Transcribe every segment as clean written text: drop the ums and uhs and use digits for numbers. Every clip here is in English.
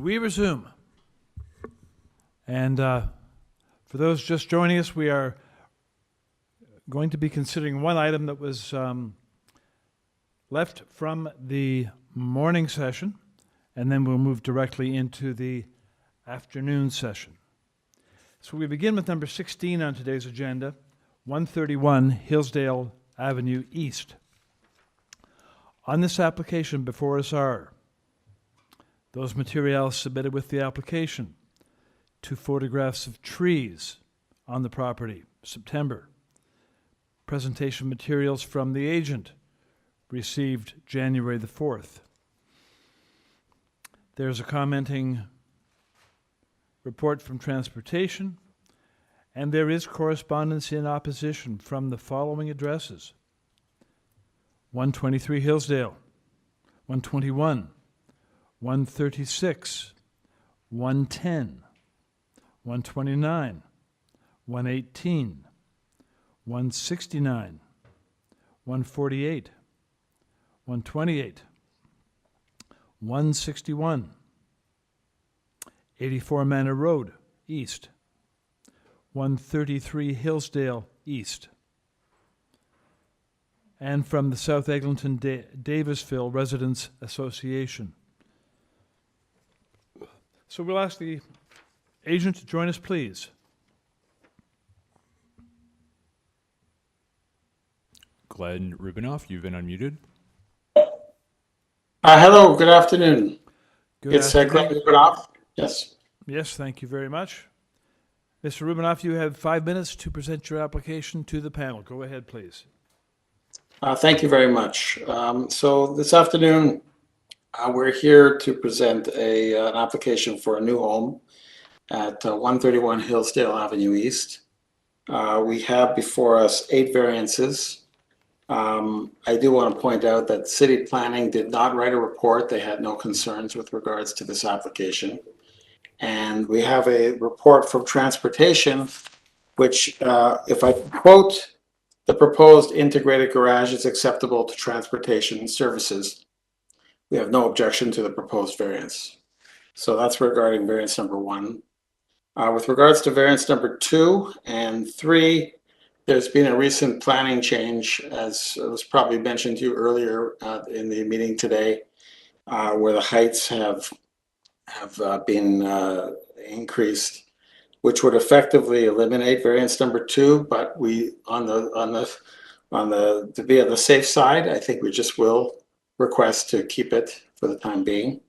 We resume. And for those just joining us, we are going to be considering one item that was left from the morning session, and then we'll move directly into the afternoon session. So we begin with number 16 on today's agenda, 131 Hillsdale Avenue East. On this application before us are those materials submitted with the application, 2 photographs of trees on the property, September. Presentation materials from the agent, received January the 4th. There's a commenting report from transportation, and there is correspondence in opposition from the following addresses: 123 Hillsdale, 121, 136, 110, 129, 118, 169, 148, 128, 161, 84 Manor Road, East, 133 Hillsdale, East, and from the South Eglinton Davisville Residents Association. So we'll ask the agent to join us, please. Glenn Rubinoff, you've been unmuted. Hello, good afternoon. It's afternoon. Glenn Rubinoff. Yes. Yes, thank you very much. Mr. Rubinoff, you have 5 minutes to present your application to the panel. Go ahead, please. Thank you very much. So this afternoon, we're here to present an application for a new home at 131 Hillsdale Avenue East. We have before us 8 variances. I do want to point out that city planning did not write a report. They had no concerns with regards to this application. And we have a report from transportation, which, if I quote, the proposed integrated garage is acceptable to transportation services. We have no objection to the proposed variance. So that's regarding variance number 1. With regards to variance number 2 and 3, there's been a recent planning change, as was probably mentioned to you earlier in the meeting today, where the heights have been increased, which would effectively eliminate variance number 2. But we, to be on the safe side, I think we just will request to keep it for the time being.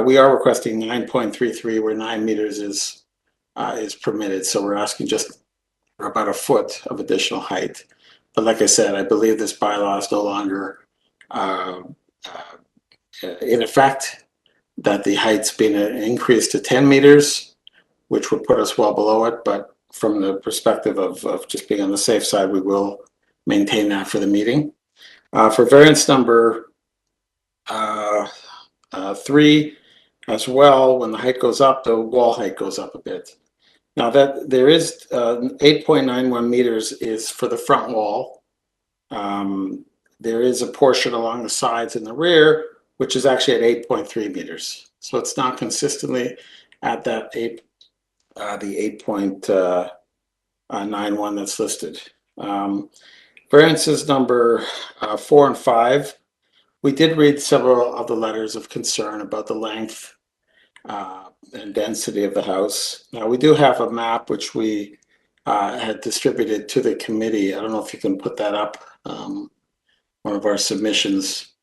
We are requesting 9.33, where 9 meters is permitted. So we're asking just for about a foot of additional height. But like I said, I believe this bylaw is no longer in effect, that the height's been increased to 10 meters, which would put us well below it. But from the perspective of just being on the safe side, we will maintain that for the meeting. For variance number 3 as well, when the height goes up, the wall height goes up a bit. Now that there is 8.91 meters is for the front wall. There is a portion along the sides and the rear, which is actually at 8.3 meters. So it's not consistently at that the 8.91 that's listed. Variances number 4 and 5. We did read several of the letters of concern about the length and density of the house. Now we do have a map which we had distributed to the committee. I don't know if you can put that up, one of our submissions.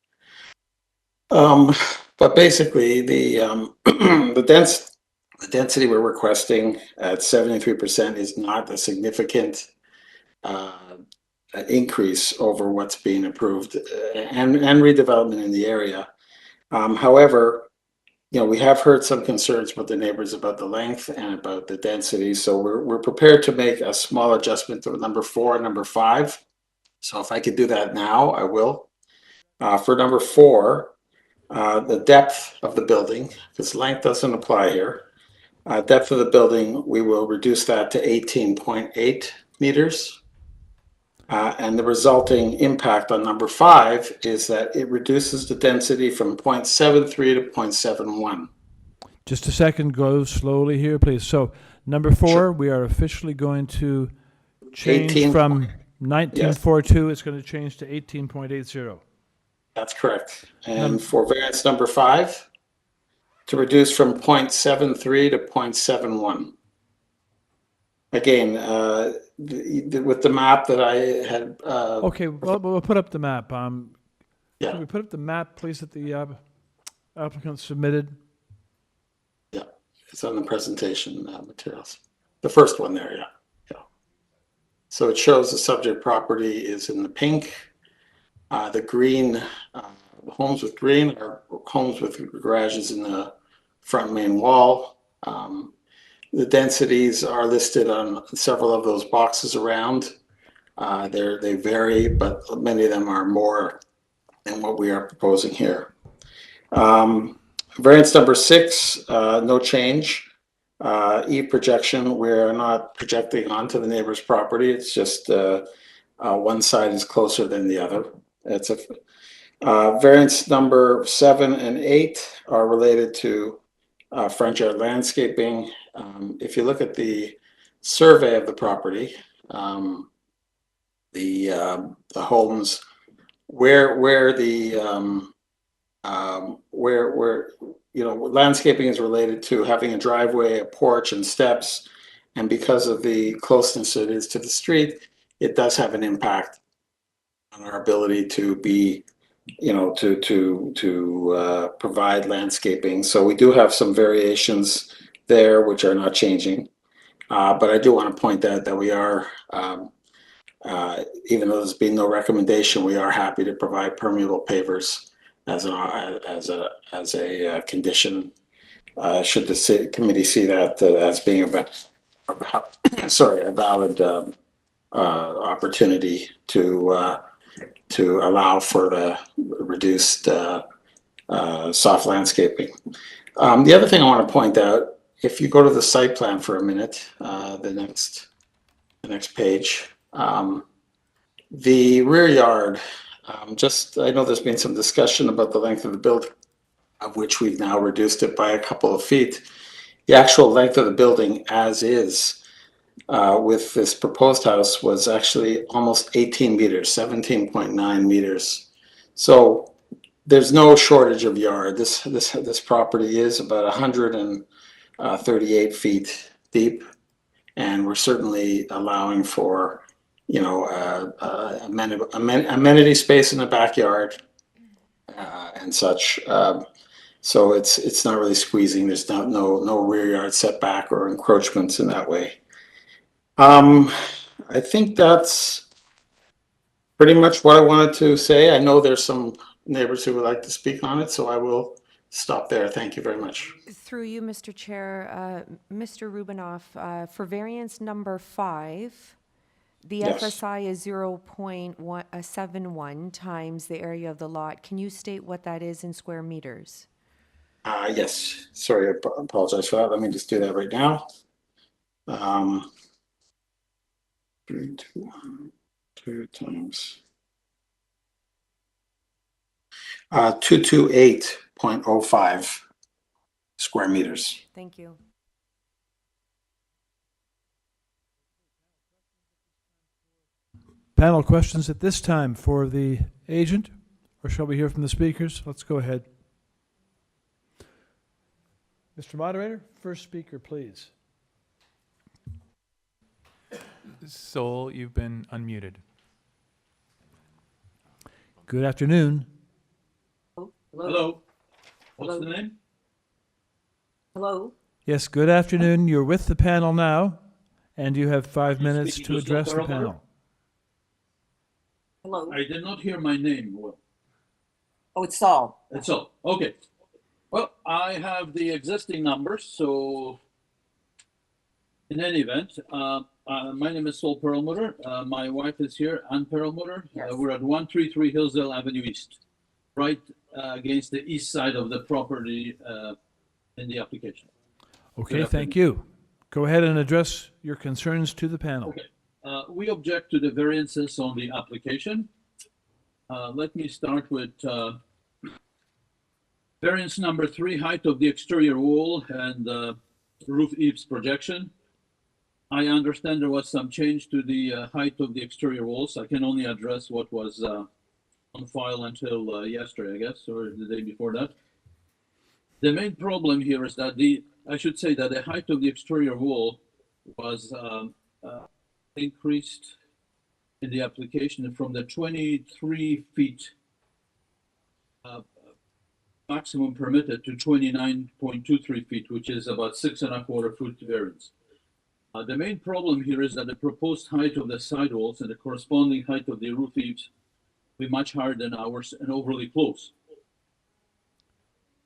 But basically the the density we're requesting at 73% is not a significant increase over what's being approved and redevelopment in the area. However, you know, we have heard some concerns about the neighbors about the length and about the density. So we're prepared to make a small adjustment to number 4 and number 5. So if I could do that now, I will. For number 4, the depth of the building, because length doesn't apply here. Depth of the building, we will reduce that to 18.8 meters. And the resulting impact on number 5 is that it reduces the density from 0.73 to 0.71. Just a second, go slowly here, please. So, number 4, we are officially going to change 18. from 1942, it's going to change to 18.80. That's correct. And for variance number 5, to reduce from 0.73 to 0.71. Again, with the map that I had. Okay, well, we'll put up the map. Yeah. Can we put up the map, please, that the applicant submitted? Yeah, it's on the presentation materials. The first one there, yeah. So it shows the subject property is in the pink. The green, homes with green are homes with garages in the front main wall. The densities are listed on several of those boxes around. They vary, but many of them are more than what we are proposing here. Variance number 6, no change. E projection, we're not projecting onto the neighbor's property. It's just one side is closer than the other. It's a variance number 7 and 8 are related to front yard landscaping. If you look at the survey of the property, the homes where landscaping is related to having a driveway, a porch, and steps, and because of the closeness it is to the street, it does have an impact on our ability to be, to provide landscaping. So we do have some variations there which are not changing, but I do want to point out that we are, even though there's been no recommendation, we are happy to provide permeable pavers as a condition. Should the committee see that as being a valid opportunity to allow for the reduced soft landscaping. The other thing I want to point out, if you go to the site plan for a minute, the next page, the rear yard. I know there's been some discussion about the length of the building, of which we've now reduced it by a couple of feet. The actual length of the building as is with this proposed house was actually almost 18 meters, 17.9 meters. So there's no shortage of yard. This property is about 138 feet deep, and we're certainly allowing for amenity space in the backyard and such. So it's not really squeezing. There's no rear yard setback or encroachments in that way. I think that's pretty much what I wanted to say. I know there's some neighbors who would like to speak on it, so I will stop there. Thank you very much. Through you, Mr. Chair, Mr. Rubinoff, for variance number 5, the Yes. FSI is 0.71 times the area of the lot. Can you state what that is in square meters? Yes. Sorry, I apologize for that. Let me just do that right now. 2 times 228.05 square meters. Thank you. Panel questions at this time for the agent, or shall we hear from the speakers? Let's go ahead. Mr. Moderator, first speaker, please. Sol, you've been unmuted. Good afternoon. Hello. What's the name? Hello. Yes, good afternoon. You're with the panel now, and you have 5 minutes speaking to to address the Perlmutter? panel. Hello. I did not hear my name well. Oh, it's Saul. That's all. Okay. Well, I have the existing numbers, so in any event, my name is Saul Perlmutter. My wife is here, Ann Perlmutter. Yes. We're at 133 Hillsdale Avenue East, right against the east side of the property in the application. Okay, Good thank you. Go ahead and address your concerns to the panel. Okay. We object to the variances on the application. Let me start with Variance number 3, height of the exterior wall and roof eaves projection. I understand there was some change to the height of the exterior walls. I can only address what was on file until yesterday, I guess, or the day before that. The main problem here is that I should say that the height of the exterior wall was increased in the application from the 23 feet maximum permitted to 29.23 feet, which is about 6.25 foot variance. The main problem here is that the proposed height of the sidewalls and the corresponding height of the roof eaves will be much higher than ours and overly close.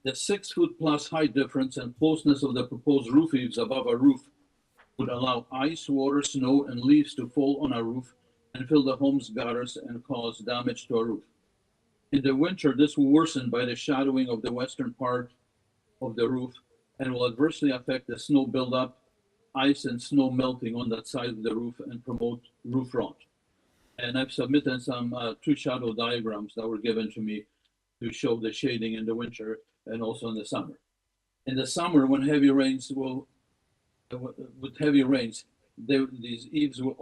The 6 foot plus height difference and closeness of the proposed roof eaves above our roof would allow ice, water, snow, and leaves to fall on our roof and fill the home's gutters and cause damage to our roof. In the winter, this will worsen by the shadowing of the western part of the roof and will adversely affect the snow buildup, ice and snow melting on that side of the roof and promote roof rot. And I've submitted some 2 shadow diagrams that were given to me to show the shading in the winter and also in the summer. In the summer, when heavy rains with heavy rains, these eaves will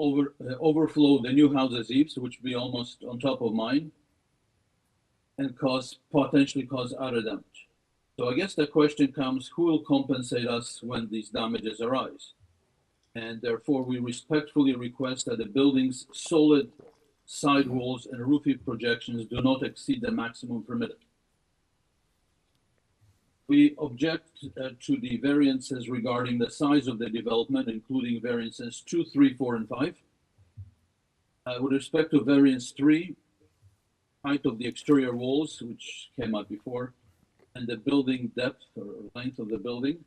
overflow the new house's eaves, which will be almost on top of mine, and potentially cause other damage. So I guess the question comes, who will compensate us when these damages arise? And therefore, we respectfully request that the building's solid side walls and roof eave projections do not exceed the maximum permitted. We object to the variances regarding the size of the development, including variances 2, 3, 4, and 5. With respect to variance 3, height of the exterior walls, which came out before, and the building depth or length of the building,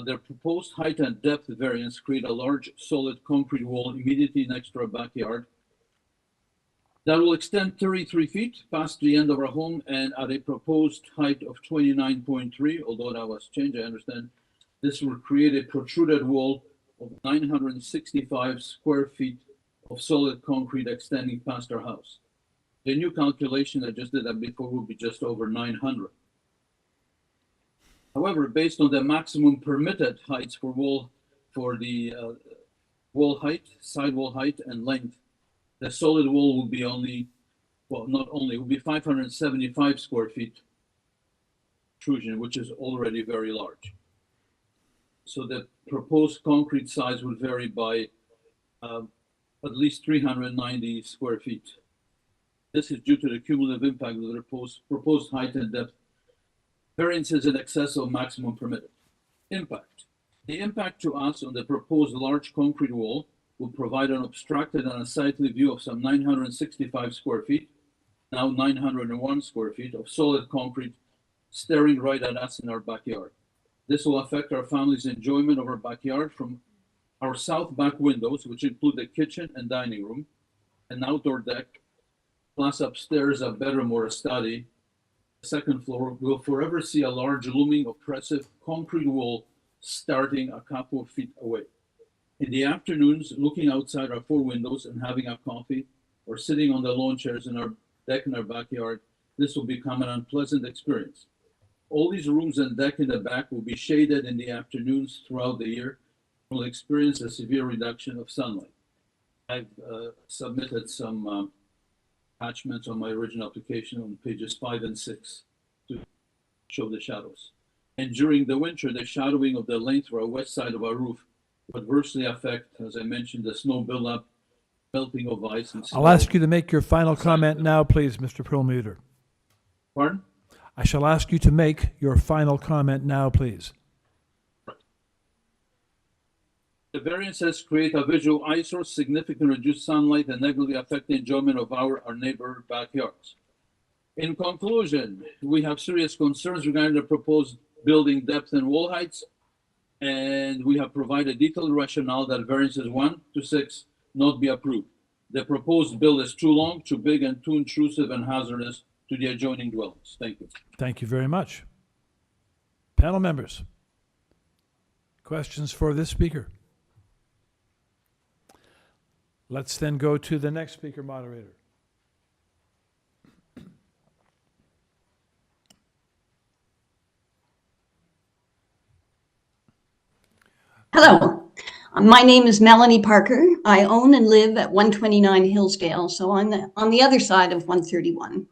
their proposed height and depth variance create a large solid concrete wall immediately next to our backyard that will extend 33 feet past the end of our home and at a proposed height of 29.3, although that was changed, I understand. This will create a protruded wall of 965 square feet of solid concrete extending past our house. The new calculation, I just did that before, will be just over 900. However, based on the maximum permitted heights for the wall height, sidewall height, and length, the solid wall will be will be 575 square feet protrusion, which is already very large. So the proposed concrete size would vary by at least 390 square feet. This is due to the cumulative impact of the proposed height and depth variances in excess of maximum permitted. Impact. The impact to us on the proposed large concrete wall will provide an obstructed and unsightly view of some 965 square feet, now 901 square feet of solid concrete staring right at us in our backyard. This will affect our family's enjoyment of our backyard from our south back windows, which include the kitchen and dining room, an outdoor deck, plus upstairs a bedroom or a study. The second floor will forever see a large looming oppressive concrete wall starting a couple of feet away. In the afternoons, looking outside our 4 windows and having a coffee or sitting on the lawn chairs in our deck in our backyard, this will become an unpleasant experience. All these rooms and deck in the back will be shaded in the afternoons throughout the year and will experience a severe reduction of sunlight. I've submitted some attachments on my original application on pages 5 and 6 to show the shadows. And during the winter, the shadowing of the length of our west side of our roof would adversely affect, as I mentioned, the snow buildup, melting of ice, and snow. I'll ask you to make your final comment now, please, Mr. Perlmutter. Pardon? I shall ask you to make your final comment now, please. The variances create a visual eyesore, significantly reduce sunlight, and negatively affect the enjoyment of our neighbor backyards. In conclusion, we have serious concerns regarding the proposed building depth and wall heights, and we have provided detailed rationale that variances 1 to 6 not be approved. The proposed bill is too long, too big, and too intrusive and hazardous to the adjoining dwellings. Thank you. Thank you very much. Panel members, questions for this speaker? Let's then go to the next speaker, moderator. Hello, my name is Melanie Parker. I own and live at 129 Hillsdale, so I'm on the other side of 131.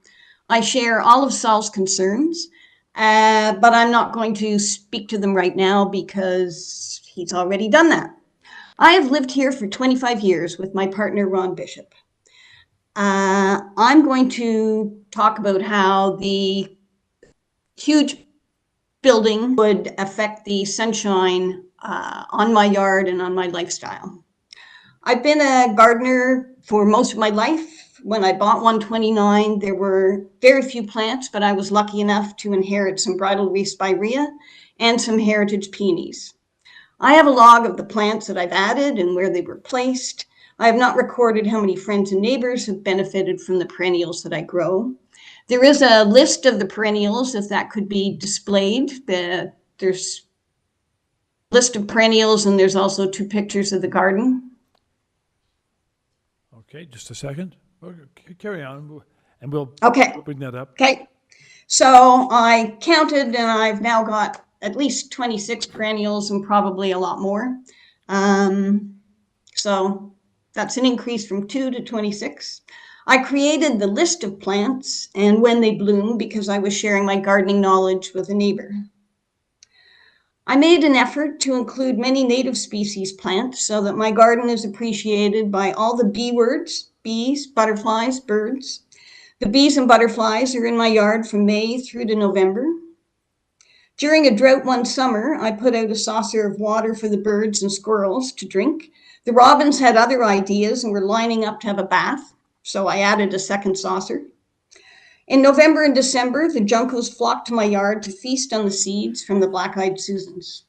I share all of Saul's concerns, but I'm not going to speak to them right now because he's already done that. I have lived here for 25 years with my partner, Ron Bishop. I'm going to talk about how the huge building would affect the sunshine on my yard and on my lifestyle. I've been a gardener for most of my life. When I bought 129, there were very few plants, but I was lucky enough to inherit some bridal wreath spirea and some heritage peonies. I have a log of the plants that I've added and where they were placed. I have not recorded how many friends and neighbors have benefited from the perennials that I grow. There is a list of the perennials, if that could be displayed. There's a list of perennials, and there's also 2 pictures of the garden. Okay, just a second. Okay, carry on, and we'll Okay. bring that up. Okay, so I counted, and I've now got at least 26 perennials and probably a lot more. So that's an increase from 2 to 26. I created the list of plants and when they bloom because I was sharing my gardening knowledge with a neighbor. I made an effort to include many native species plants so that my garden is appreciated by all the bee words, bees, butterflies, birds. The bees and butterflies are in my yard from May through to November. During a drought one summer, I put out a saucer of water for the birds and squirrels to drink. The robins had other ideas and were lining up to have a bath, so I added a second saucer. In November and December, the juncos flocked to my yard to feast on the seeds from the black-eyed Susans.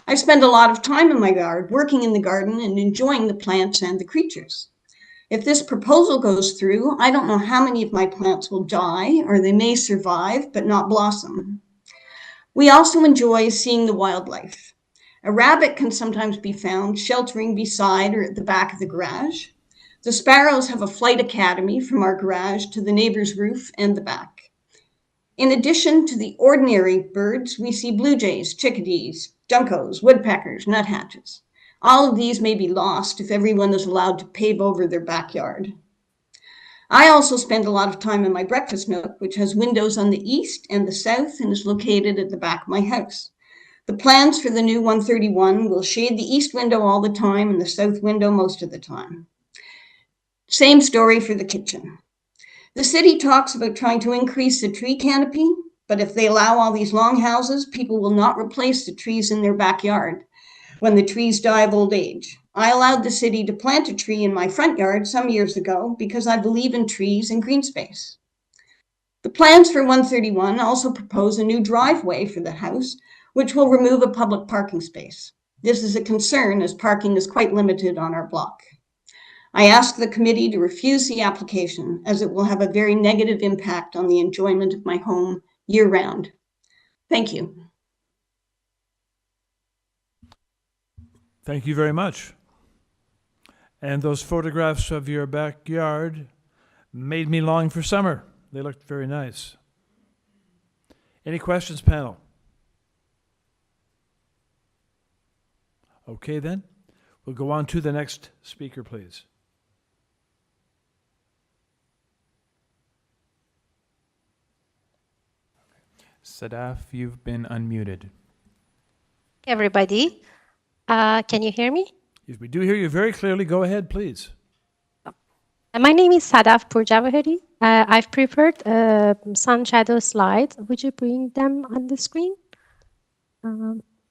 I spend a lot of time in my yard, working in the garden and enjoying the plants and the creatures. If this proposal goes through, I don't know how many of my plants will die, or they may survive but not blossom. We also enjoy seeing the wildlife. A rabbit can sometimes be found sheltering beside or at the back of the garage. The sparrows have a flight academy from our garage to the neighbor's roof and the back. In addition to the ordinary birds, we see blue jays, chickadees, juncos, woodpeckers, nuthatches. All of these may be lost if everyone is allowed to pave over their backyard. I also spend a lot of time in my breakfast nook, which has windows on the east and the south and is located at the back of my house. The plans for the new 131 will shade the east window all the time and the south window most of the time. Same story for the kitchen. The city talks about trying to increase the tree canopy, but if they allow all these long houses, people will not replace the trees in their backyard when the trees die of old age. I allowed the city to plant a tree in my front yard some years ago because I believe in trees and green space. The plans for 131 also propose a new driveway for the house, which will remove a public parking space. This is a concern as parking is quite limited on our block. I ask the committee to refuse the application as it will have a very negative impact on the enjoyment of my home year-round. Thank you. Thank you very much. And those photographs of your backyard made me long for summer. They looked very nice. Any questions, panel? Okay, then. We'll go on to the next speaker, please. Sadaf, you've been unmuted. Everybody, can you hear me? If we do hear you very clearly, go ahead, please. My name is Sadaf Purjawahari. I've prepared sun shadow slides. Would you bring them on the screen?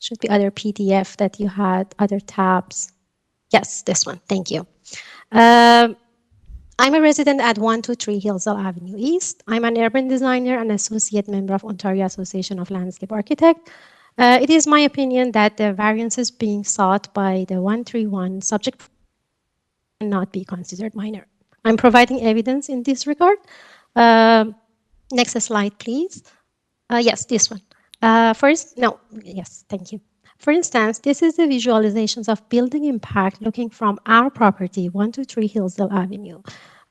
Should be other PDF that you had, other tabs. Yes, this one. Thank you. I'm a resident at 123 Hillsdale Avenue East. I'm an urban designer and associate member of Ontario Association of Landscape Architects. It is my opinion that the variances being sought by the 131 subject cannot be considered minor. I'm providing evidence in this regard. Next slide, please. Yes, this one. Yes, thank you. For instance, this is the visualizations of building impact looking from our property, 123 Hillsdale Avenue.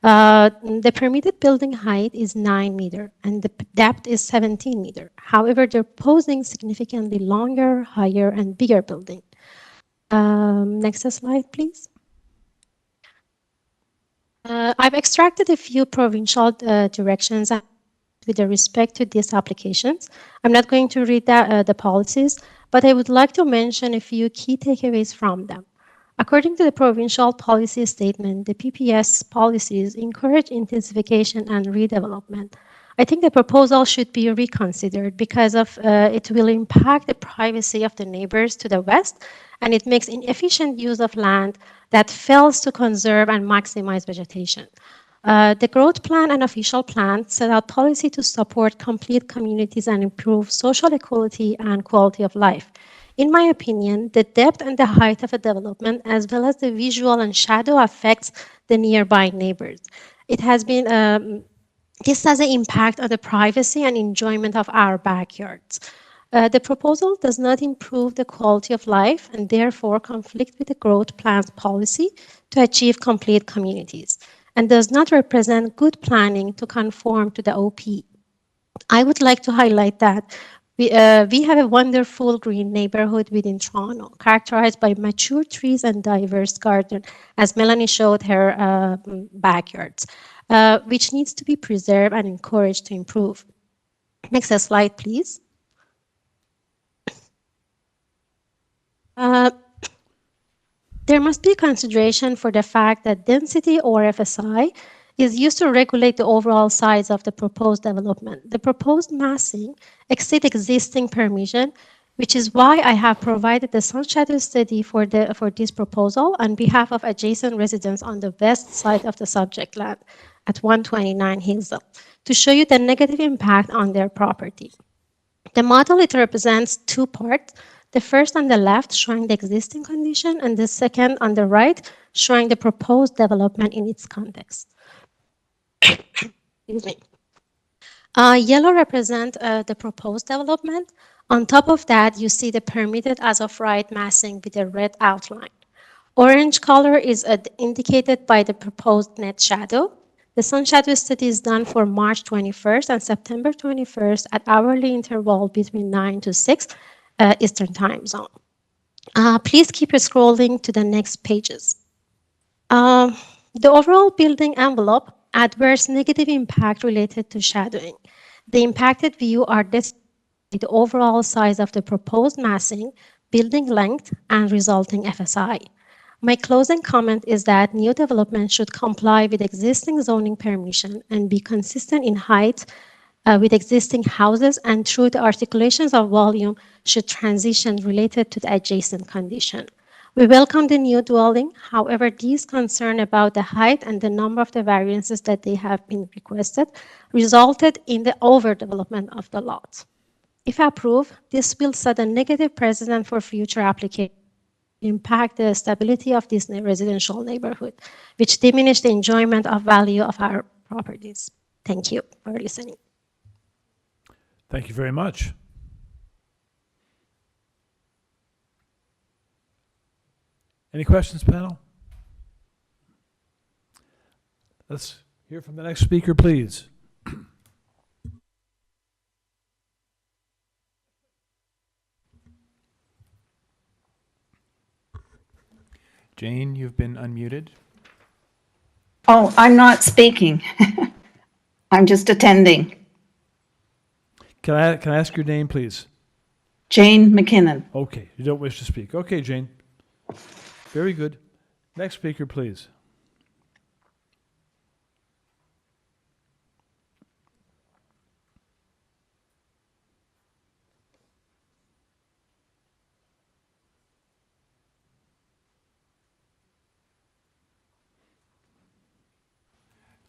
The permitted building height is 9 meters and the depth is 17 meters. However, they're proposing significantly longer, higher, and bigger building. Next slide, please. I've extracted a few provincial directions with respect to these applications. I'm not going to read the policies, but I would like to mention a few key takeaways from them. According to the provincial policy statement, the PPS policies encourage intensification and redevelopment. I think the proposal should be reconsidered because of it will impact the privacy of the neighbors to the west, and it makes inefficient use of land that fails to conserve and maximize vegetation. The growth plan and official plan set out policy to support complete communities and improve social equality and quality of life. In my opinion, the depth and the height of a development, as well as the visual and shadow affects the nearby neighbors. It has been this has an impact on the privacy and enjoyment of our backyards. The proposal does not improve the quality of life and therefore conflict with the growth plan's policy to achieve complete communities and does not represent good planning to conform to the OP. I would like to highlight that we have a wonderful green neighborhood within Toronto, characterized by mature trees and diverse garden, as Melanie showed her backyards, which needs to be preserved and encouraged to improve. Next slide, please. There must be consideration for the fact that density or FSI is used to regulate the overall size of the proposed development. The proposed massing exceeds existing permission, which is why I have provided the sun shadow study for this proposal on behalf of adjacent residents on the west side of the subject land at 129 Hillsdale to show you the negative impact on their property. The model, it represents two parts. The first on the left showing the existing condition, and the second on the right showing the proposed development in its context. Excuse me. Yellow represents the proposed development. On top of that, you see the permitted as of right massing with a red outline. Orange color is indicated by the proposed net shadow. The sun shadow study is done for March 21st and September 21st at hourly interval between 9 to 6 Eastern time zone. Please keep scrolling to the next pages. The overall building envelope, adverse negative impact related to shadowing. The impacted view are the overall size of the proposed massing, building length, and resulting FSI. My closing comment is that new development should comply with existing zoning permission and be consistent in height with existing houses, and through the articulations of volume should transition related to the adjacent condition. We welcome the new dwelling. However, these concerns about the height and the number of the variances that they have been requested resulted in the overdevelopment of the lot. If approved, this will set a negative precedent for future applications, impact the stability of this residential neighborhood, which diminish the enjoyment of value of our properties. Thank you for listening. Thank you very much. Any questions, panel? Let's hear from the next speaker, please. Jane, you've been unmuted. Oh, I'm not speaking. I'm just attending. Can I ask your name, please? Jane McKinnon. Okay, you don't wish to speak. Okay, Jane. Very good. Next speaker, please.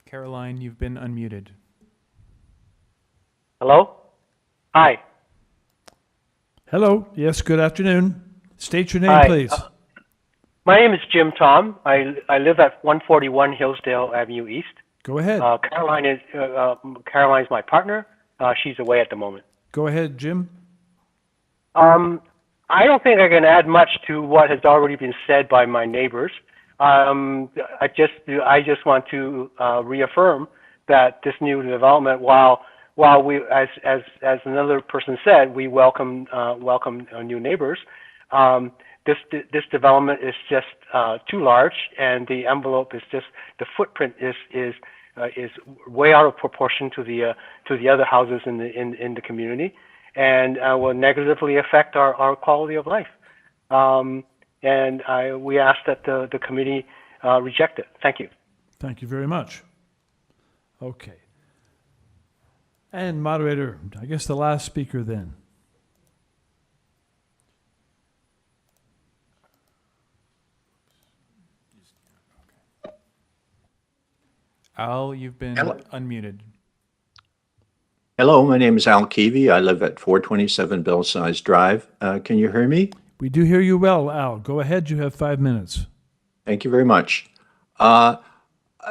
Caroline, you've been unmuted. Hello? Hi. Hello. Yes, good afternoon. State your name, Hi. please. My name is Jim Tom. I live at 141 Hillsdale Avenue East. Go ahead. Caroline's my partner. She's away at the moment. Go ahead, Jim. I don't think I can add much to what has already been said by my neighbors. I just want to reaffirm that this new development, while we, as another person said, we welcome new neighbors. this development is just too large, and the envelope is just, the footprint is way out of proportion to the other houses in the community, and will negatively affect our quality of life. We ask that the committee reject it. Thank you. Thank you very much. Okay. And moderator, I guess the last speaker then. Al, you've been Hello. unmuted. Hello, my name is Al Keevy. I live at 427 Bellsize Drive. Can you hear me? We do hear you well, Al. Go ahead. You have 5 minutes. Thank you very much.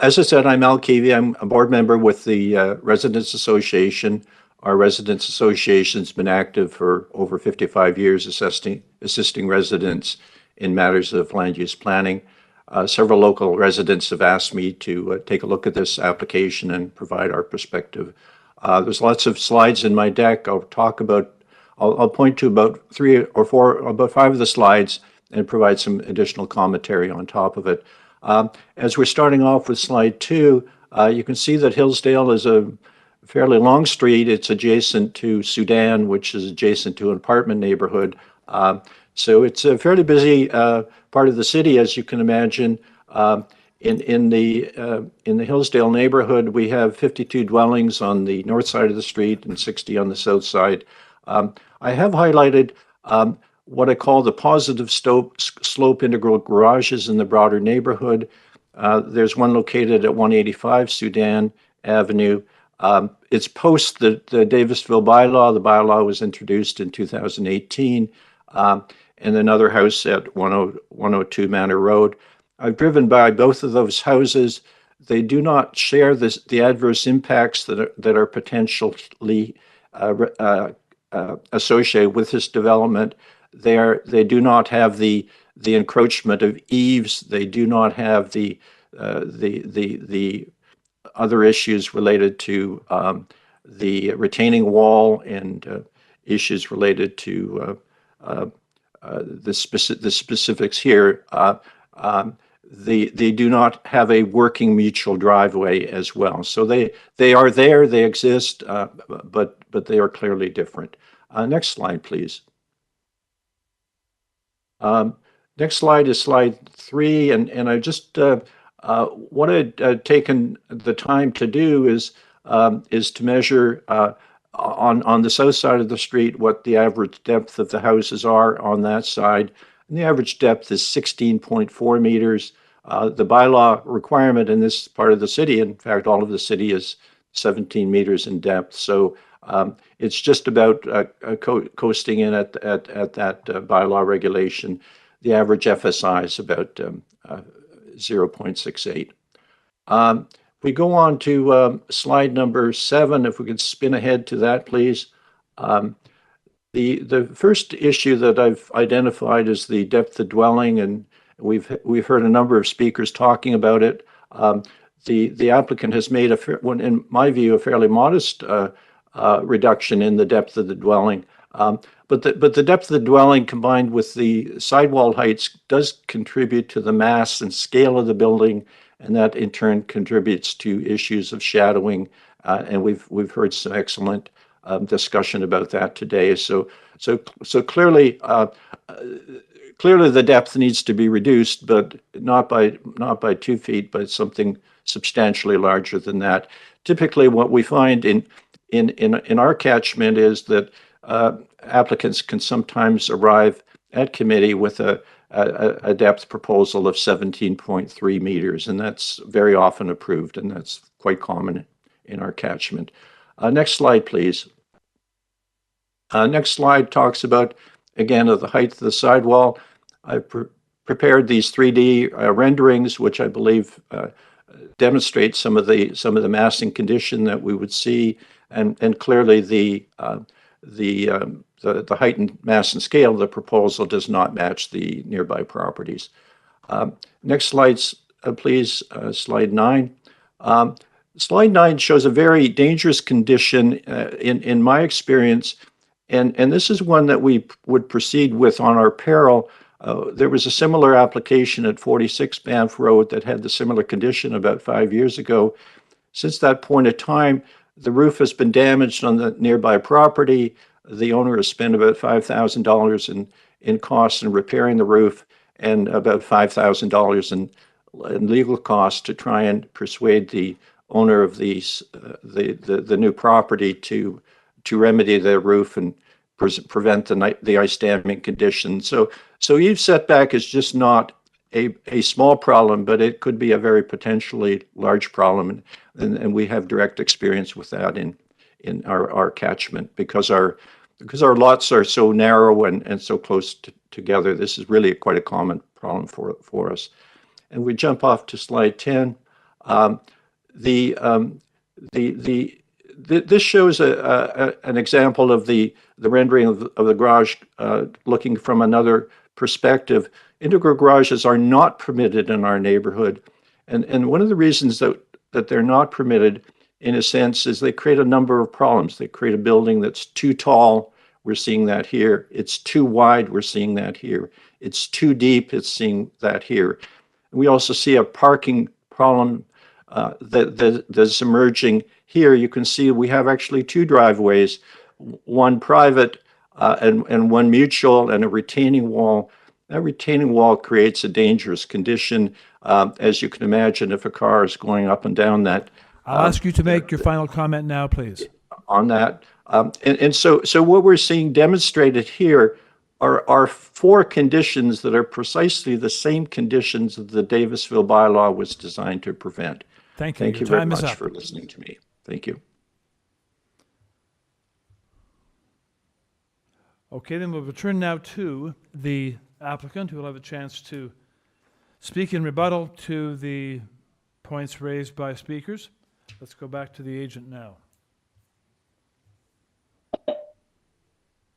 As I said, I'm Al Keevy. I'm a board member with the Residents Association. Our Residents Association's been active for over 55 years, assisting residents in matters of land use planning. Several local residents have asked me to take a look at this application and provide our perspective. There's lots of slides in my deck. I'll point to about 5 of the slides and provide some additional commentary on top of it. As we're starting off with slide 2, you can see that Hillsdale is a fairly long street. It's adjacent to Sudan, which is adjacent to an apartment neighborhood. So it's a fairly busy part of the city, as you can imagine. In the Hillsdale neighborhood, we have 52 dwellings on the north side of the street and 60 on the south side. I have highlighted what I call the positive slope integral garages in the broader neighborhood. There's one located at 185 Sudan Avenue. It's post the Davisville bylaw. The bylaw was introduced in 2018. And another house at 102 Manor Road. I've driven by both of those houses. They do not share the adverse impacts that are potentially associated with this development. They do not have the encroachment of eaves. They do not have the other issues related to the retaining wall and issues related to the specifics here. They do not have a working mutual driveway as well. So they are there, they exist, but they are clearly different. Next slide, please. Next slide is slide 3, and I just what I'd taken the time to do is to measure on the south side of the street what the average depth of the houses are on that side. And the average depth is 16.4 meters. The bylaw requirement in this part of the city, in fact, all of the city, is 17 meters in depth. So it's just about coasting in at that bylaw regulation. The average FSI is about 0.68. We go on to slide number 7. If we could spin ahead to that, please. The first issue that I've identified is the depth of dwelling, and we've heard a number of speakers talking about it. The applicant has made in my view, a fairly modest reduction in the depth of the dwelling. But the depth of the dwelling combined with the sidewall heights does contribute to the mass and scale of the building, and that in turn contributes to issues of shadowing. And we've heard some excellent discussion about that today. So clearly the depth needs to be reduced, but not by 2 feet, but something substantially larger than that. Typically, what we find in our catchment is that applicants can sometimes arrive at committee with a depth proposal of 17.3 meters, and that's very often approved, and that's quite common in our catchment. Next slide, please. Next slide talks about, again, of the height of the sidewall. I've prepared these 3D renderings, which I believe demonstrate some of the massing condition that we would see, and clearly the height and mass and scale of the proposal does not match the nearby properties. Next slides, please. Slide 9. Slide 9 shows a very dangerous condition in my experience, and this is one that we would proceed with on our peril, There was a similar application at 46 Banff Road that had the similar condition about 5 years ago. Since that point of time, the roof has been damaged on the nearby property. The owner has spent about $5,000 in costs in repairing the roof and about $5,000 in legal costs to try and persuade the owner of the new property to remedy their roof and prevent the ice damming condition. So eave setback is just not a small problem, but it could be a very potentially large problem, and we have direct experience with that in our catchment because our lots are so narrow and so close together. This is really quite a common problem for us. And we jump off to slide 10. This shows an example of the rendering of the garage looking from another perspective. Integral garages are not permitted in our neighborhood. And one of the reasons that they're not permitted, in a sense, is they create a number of problems. They create a building that's too tall. We're seeing that here. It's too wide. We're seeing that here. It's too deep. It's seeing that here. We also see a parking problem that's emerging here. You can see we have actually two driveways, one private and one mutual, and a retaining wall. That retaining wall creates a dangerous condition, as you can imagine, if a car is going up and down that. I'll ask you to make your final comment now, please. On that. So what we're seeing demonstrated here are four conditions that are precisely the same conditions that the Davisville bylaw was designed to prevent. Thank you. Thank you very much for listening to me. Thank you. Okay, then we'll return now to the applicant, who will have a chance to speak in rebuttal to the points raised by speakers. Let's go back to the agent now.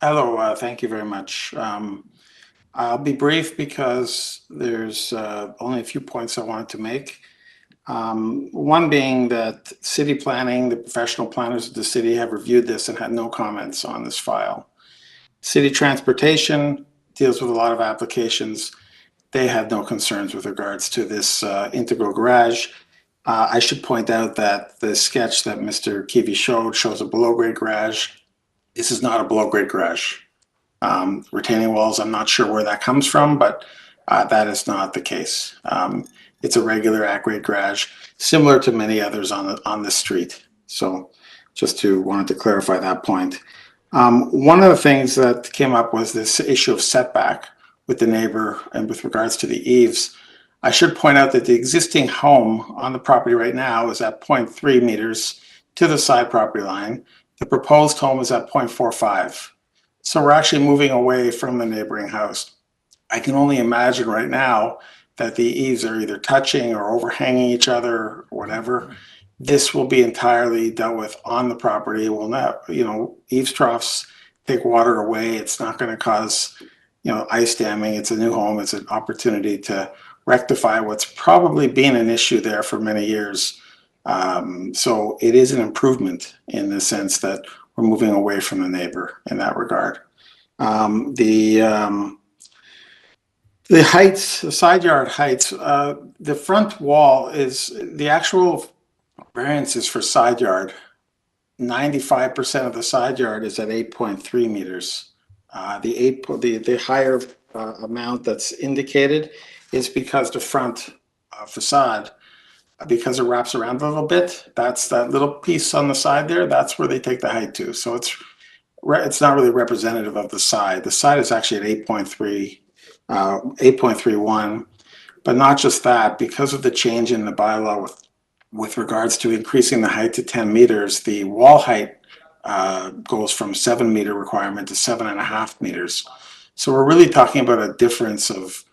Hello, thank you very much. I'll be brief because there's only a few points I wanted to make. One being that city planning, the professional planners of the city have reviewed this and had no comments on this file. City transportation deals with a lot of applications. They had no concerns with regards to this integral garage. I should point out that the sketch that Mr. Keevy showed shows a below-grade garage. This is not a below-grade garage. Retaining walls, I'm not sure where that comes from, but that is not the case. It's a regular at-grade garage, similar to many others on this street. So just wanted to clarify that point. One of the things that came up was this issue of setback with the neighbor and with regards to the eaves. I should point out that the existing home on the property right now is at 0.3 meters to the side property line. The proposed home is at 0.45. So we're actually moving away from the neighboring house. I can only imagine right now that the eaves are either touching or overhanging each other or whatever. This will be entirely dealt with on the property. It will not, eaves troughs take water away. It's not going to cause, ice damming. It's a new home. It's an opportunity to rectify what's probably been an issue there for many years. So it is an improvement in the sense that we're moving away from the neighbor in that regard. The heights, the side yard heights, the front wall is the actual variances for side yard. 95% of the side yard is at 8.3 meters. The higher amount that's indicated is because the front facade, because it wraps around a little bit, that's that little piece on the side there, that's where they take the height to. So it's not really representative of the side. The side is actually at 8.31, but not just that, because of the change in the bylaw with regards to increasing the height to 10 meters, the wall height goes from 7 meter requirement to 7.5 meters. So we're really talking about a difference of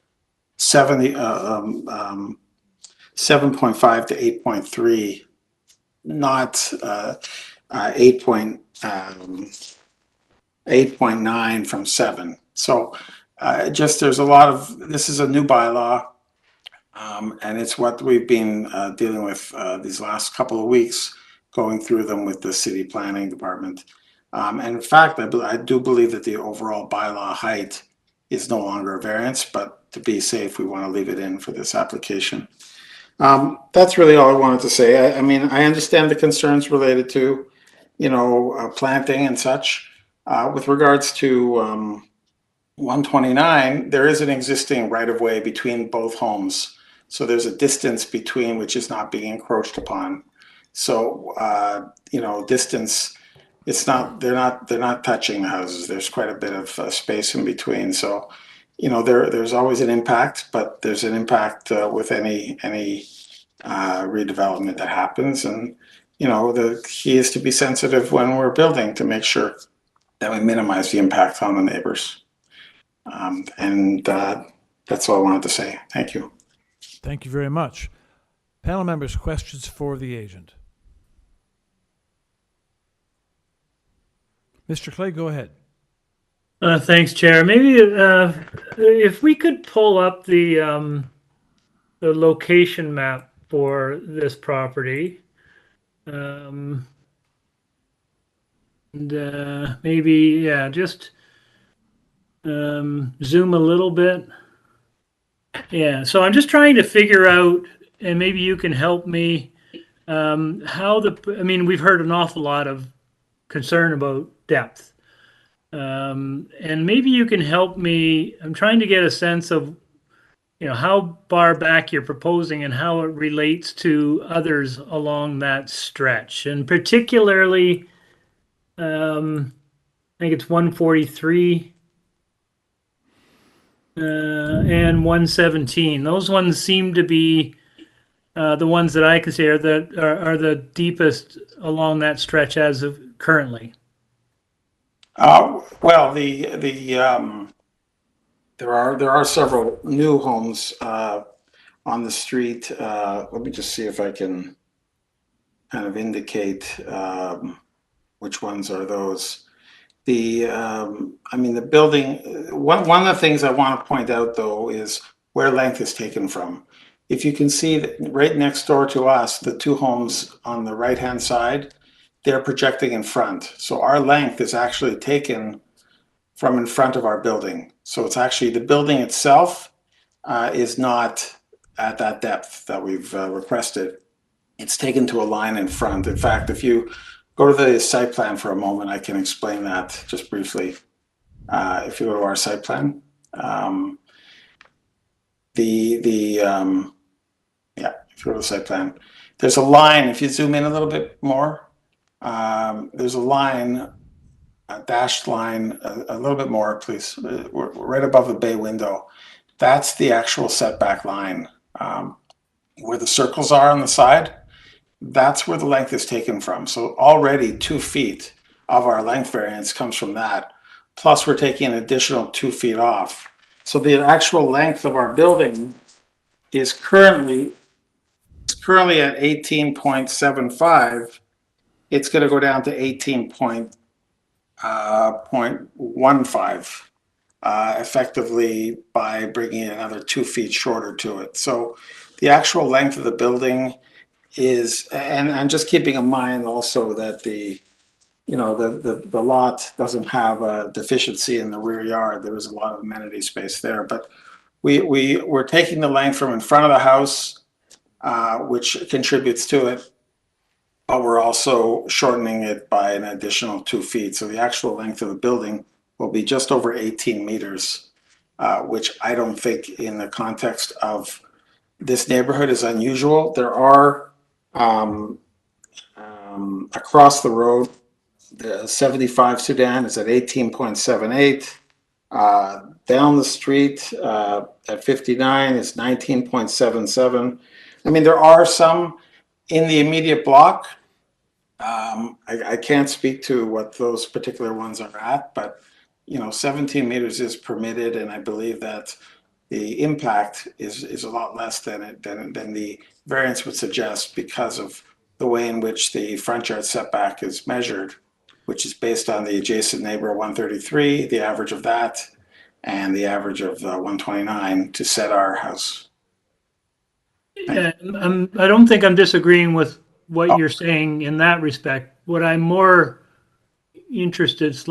7.5 to 8.3, not 8.9 from 7. So there's a lot of, this is a new bylaw, and it's what we've been dealing with these last couple of weeks, going through them with the city planning department. And in fact, I do believe that the overall bylaw height is no longer a variance, but to be safe, we want to leave it in for this application. That's really all I wanted to say. I mean, I understand the concerns related to, planting and such. With regards to 129, there is an existing right-of-way between both homes. So there's a distance between which is not being encroached upon. So, distance, they're not touching the houses. There's quite a bit of space in between. So, there's always an impact, but there's an impact with any redevelopment that happens. And, the key is to be sensitive when we're building to make sure that we minimize the impact on the neighbors. That's all I wanted to say. Thank you. Thank you very much. Panel members, questions for the agent? Mr. Clay, go ahead. Thanks, Chair. Maybe if we could pull up the location map for this property. And maybe, yeah, just zoom a little bit. Yeah, so I'm just trying to figure out, and maybe you can help me, we've heard an awful lot of concern about depth. And maybe you can help me. I'm trying to get a sense of, how far back you're proposing and how it relates to others along that stretch. And particularly, I think it's 143 and 117. Those ones seem to be the ones that I consider that are the deepest along that stretch as of currently. Well, there are several new homes on the street. Let me just see if I can kind of indicate which ones are those. The building. One of the things I want to point out though is where length is taken from. If you can see that right next door to us, the two homes on the right-hand side, they're projecting in front. So our length is actually taken from in front of our building. So it's actually the building itself is not at that depth that we've requested. It's taken to a line in front. In fact, if you go to the site plan for a moment, I can explain that just briefly. If you go to our site plan, if you go to the site plan, there's a line. If you zoom in a little bit more, there's a line, a dashed line, a little bit more, please. We're right above the bay window. That's the actual setback line. Where the circles are on the side, that's where the length is taken from. So already 2 feet of our length variance comes from that. Plus we're taking an additional 2 feet off. So the actual length of our building is currently at 18.75. It's going to go down to 18.15 effectively by bringing another 2 feet shorter to it. So the actual length of the building is, and I'm just keeping in mind also that the lot doesn't have a deficiency in the rear yard. There is a lot of amenity space there, but we're taking the length from in front of the house, which contributes to it, but we're also shortening it by an additional 2 feet. So the actual length of the building will be just over 18 meters, which I don't think in the context of this neighborhood is unusual. There are across the road, the 75 Sudan is at 18.78. Down the street at 59 is 19.77. I mean, there are some in the immediate block. I can't speak to what those particular ones are at, but 17 meters is permitted, and I believe that the impact is a lot less than the variance would suggest because of the way in which the front yard setback is measured, which is based on the adjacent neighbor 133, the average of that, and the average of 129 to set our house. Yeah, I don't think I'm disagreeing with what you're saying in that respect. What I'm more interested /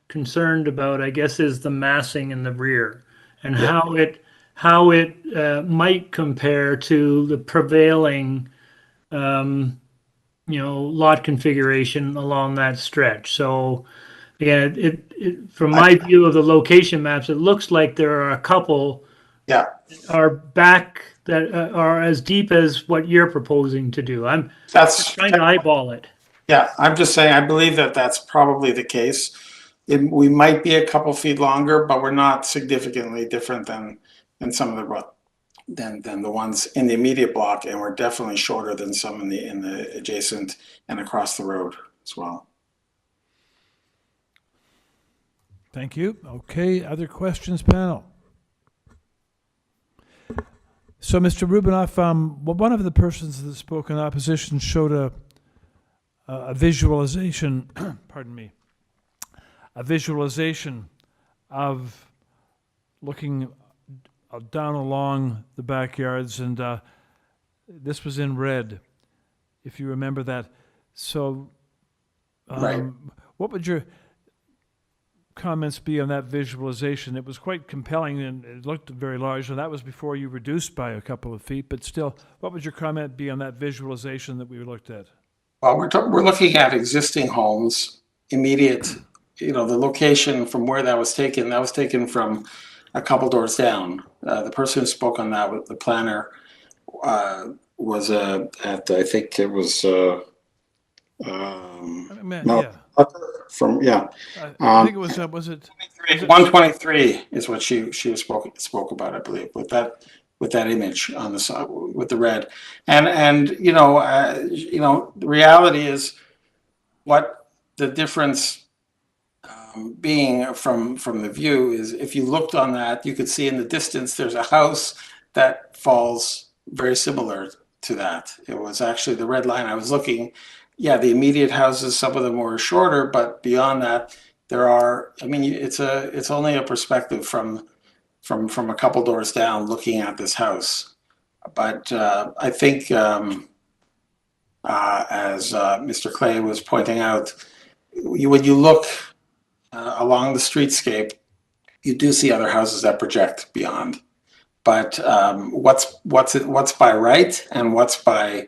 concerned about, I guess, is the massing in the rear and how it might compare to the prevailing, lot configuration along that stretch. So again, from my view of the location maps, it looks like there are a couple Yeah, are back that are as deep as what you're proposing to do. I'm that's, trying to eyeball it. yeah, I'm just saying, I believe that that's probably the case. We might be a couple feet longer, but we're not significantly different than some of than the ones in the immediate block, and we're definitely shorter than some in the adjacent and across the road as well. Thank you. Okay, other questions, panel? So, Mr. Rubinoff, one of the persons that spoke in opposition showed a visualization, pardon me, a visualization of looking down along the backyards, and this was in red, if you remember that. So, Right. What would your comments be on that visualization? It was quite compelling and it looked very large, and that was before you reduced by a couple of feet, but still, what would your comment be on that visualization that we looked at? Well, we're looking at existing homes, immediate, the location from where that was taken from a couple doors down. The person who spoke on that, the planner, was at, I think it was, Yeah. from, yeah. I think it was it? 123 is what she spoke about, I believe, with that image on the side with the red, and the reality is what the difference being from the view is, if you looked on that, you could see in the distance there's a house that falls very similar to that. It was actually the red line I was looking. Yeah, the immediate houses, some of them were shorter, but beyond that, there are. I mean, it's only a perspective from a couple doors down, looking at this house. But I think, as Mr. Clay was pointing out, when you look along the streetscape, you do see other houses that project beyond. But what's by right and what's by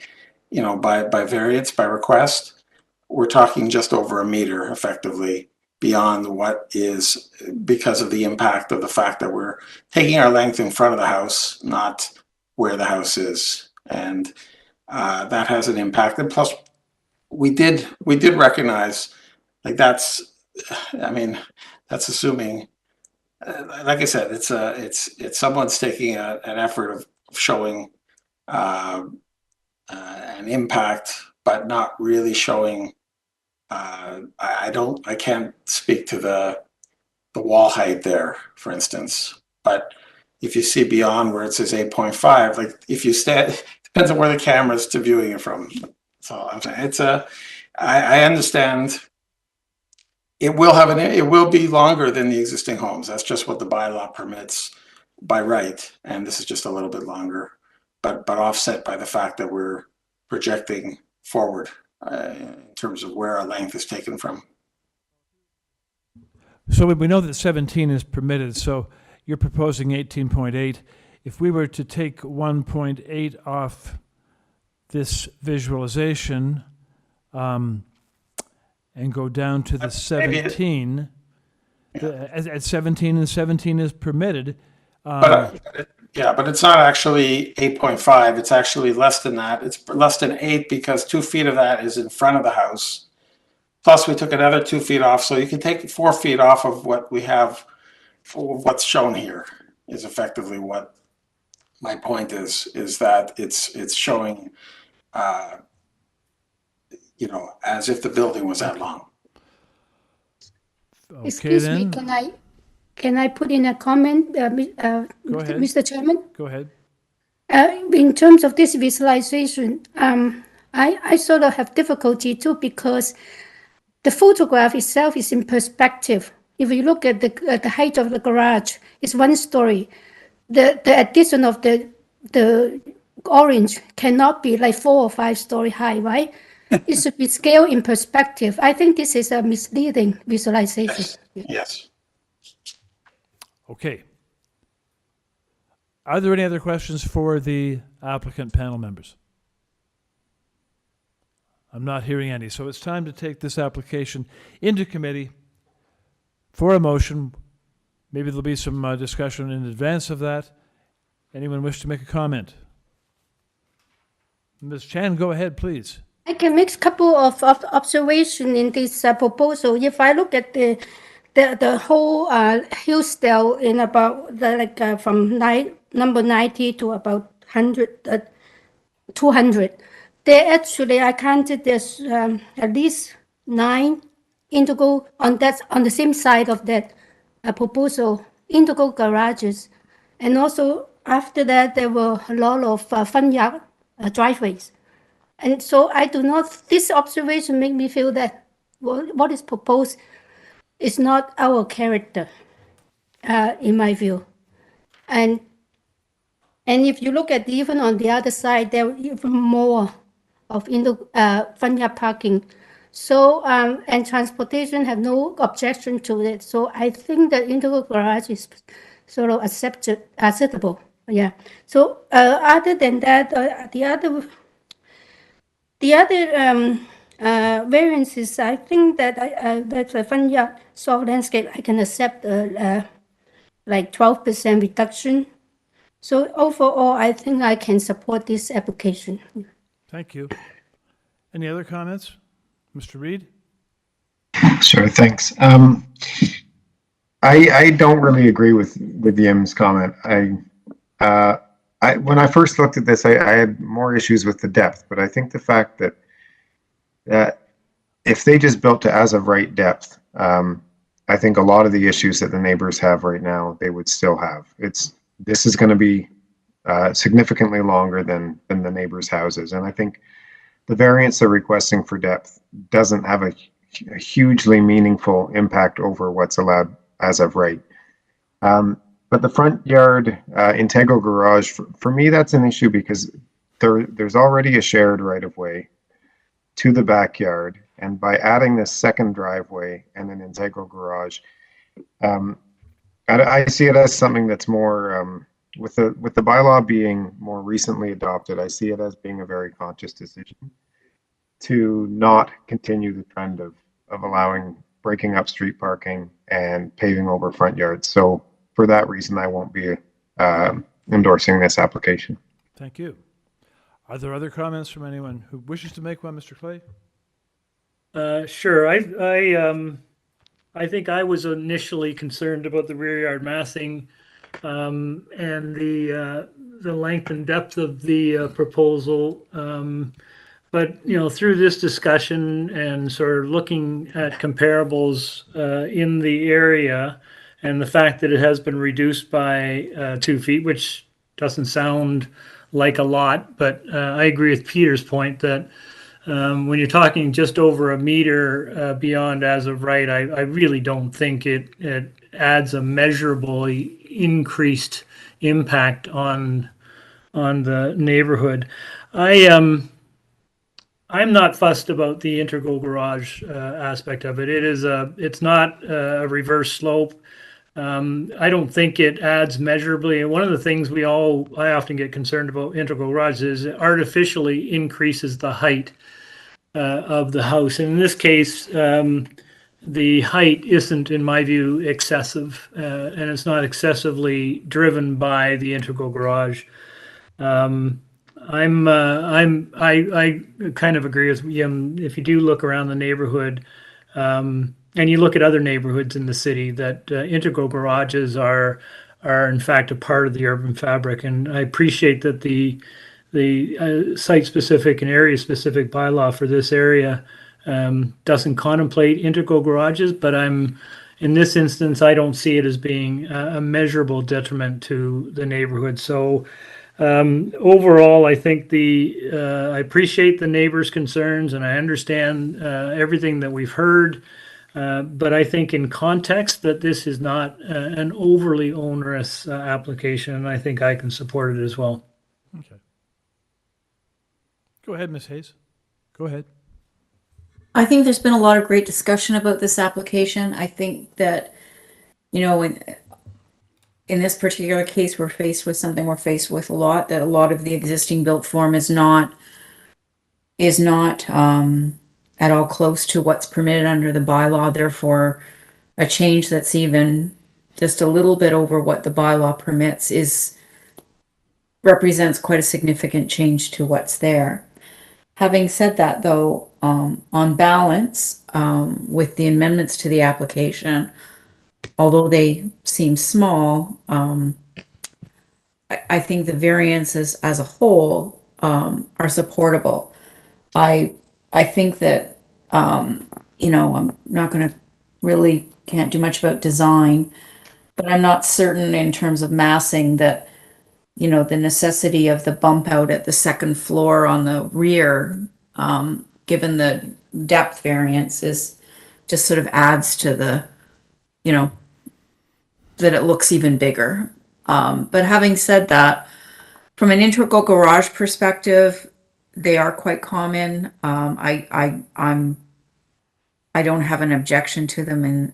by variance, by request, we're talking just over a meter effectively beyond what is, because of the impact of the fact that we're taking our length in front of the house, not where the house is. And that has an impact. And plus, we did recognize, like, that's assuming, like I said, it's someone's taking an effort of showing an impact, but not really showing. I can't speak to the wall height there, for instance. But if you see beyond where it says 8.5, like if you stand, depends on where the camera's to viewing it from. So I'm saying I understand. It will be longer than the existing homes. That's just what the bylaw permits by right, and this is just a little bit longer, but offset by the fact that we're projecting forward in terms of where our length is taken from. So we know that 17 is permitted, so you're proposing 18.8. If we were to take 1.8 off this visualization and go down to the 17, at 17, and 17 is permitted. But it's not actually 8.5. It's actually less than that. It's less than 8 because 2 feet of that is in front of the house. Plus, we took another 2 feet off, so you can take 4 feet off of what we have. What's shown here is effectively what my point is that it's showing, as if the building was that long. Okay, Excuse then. me, can I put in a comment, Go ahead. Mr. Chairman? Go ahead. In terms of this visualization, I sort of have difficulty too, because the photograph itself is in perspective. If you look at the height of the garage, it's 1 story. The addition of the orange cannot be like 4 or 5 story high, right? it should be scaled in perspective. I think this is a misleading visualization. Yes. Okay. Are there any other questions for the applicant panel members? I'm not hearing any, so it's time to take this application into committee for a motion. Maybe there'll be some discussion in advance of that. Anyone wish to make a comment? Ms. Chan, go ahead, please. I can make a couple of observations in this proposal. If I look at the whole HILLSDALE in about from number 90 to about 100, 200, there actually I counted there's at least 9 integral on the same side of that proposal, integral garages, and also after that there were a lot of front yard driveways. And so I do not, this observation made me feel that what is proposed is not our character, in my view. And if you look at even on the other side, there are even more of front yard parking. So, and transportation have no objection to it. So I think the integral garage is sort of acceptable. Yeah. So other than that, the other variances, I think that that's a front yard soft landscape. I can accept like 12% reduction. So overall, I think I can support this application. Thank you. Any other comments? Mr. Reed? Sure, thanks. I don't really agree with Yim's comment. When I first looked at this, I had more issues with the depth, but I think the fact that if they just built to as of right depth, I think a lot of the issues that the neighbors have right now, they would still have. This is going to be significantly longer than the neighbors' houses, and I think the variance they're requesting for depth doesn't have a hugely meaningful impact over what's allowed as of right. But the front yard integral garage, for me, that's an issue because there's already a shared right-of-way to the backyard. And by adding this second driveway and an integral garage, I see it as something that's more, with the bylaw being more recently adopted, I see it as being a very conscious decision to not continue the trend of allowing breaking up street parking and paving over front yards. So for that reason, I won't be endorsing this application. Thank you. Are there other comments from anyone who wishes to make one, Mr. Clay? Sure. I think I was initially concerned about the rear yard massing and the length and depth of the proposal. But through this discussion and sort of looking at comparables in the area, and the fact that it has been reduced by 2 feet, which doesn't sound like a lot, but I agree with Peter's point that when you're talking just over a meter beyond as of right, I really don't think it adds a measurably increased impact on the neighborhood. I'm not fussed about the integral garage aspect of it. It's not a reverse slope. I don't think it adds measurably. And one of the things I often get concerned about integral garages is it artificially increases the height of the house. And in this case, the height isn't, in my view, excessive, and it's not excessively driven by the integral garage. I kind of agree with Yim. If you do look around the neighborhood, and you look at other neighborhoods in the city, that integral garages are in fact a part of the urban fabric. And I appreciate that the site-specific and area-specific bylaw for this area doesn't contemplate integral garages, but in this instance, I don't see it as being a measurable detriment to the neighborhood. So overall, I think I appreciate the neighbors' concerns, and I understand everything that we've heard. But I think in context that this is not an overly onerous application, and I think I can support it as well. Okay. Go ahead, Ms. Hayes. Go ahead. I think there's been a lot of great discussion about this application. I think that, you know, in this particular case, we're faced with something we're faced with a lot, that a lot of the existing built form is not at all close to what's permitted under the bylaw. Therefore, a change that's even just a little bit over what the bylaw permits represents quite a significant change to what's there. Having said that, though, on balance, with the amendments to the application, although they seem small, I think the variances as a whole are supportable. I think that, you know, I'm not going to really can't do much about design, but I'm not certain in terms of massing that, you know, the necessity of the bump out at the second floor on the rear, given the depth variance, is just sort of adds to the, you know, that it looks even bigger. But having said that, from an integral garage perspective, they are quite common. I don't have an objection to them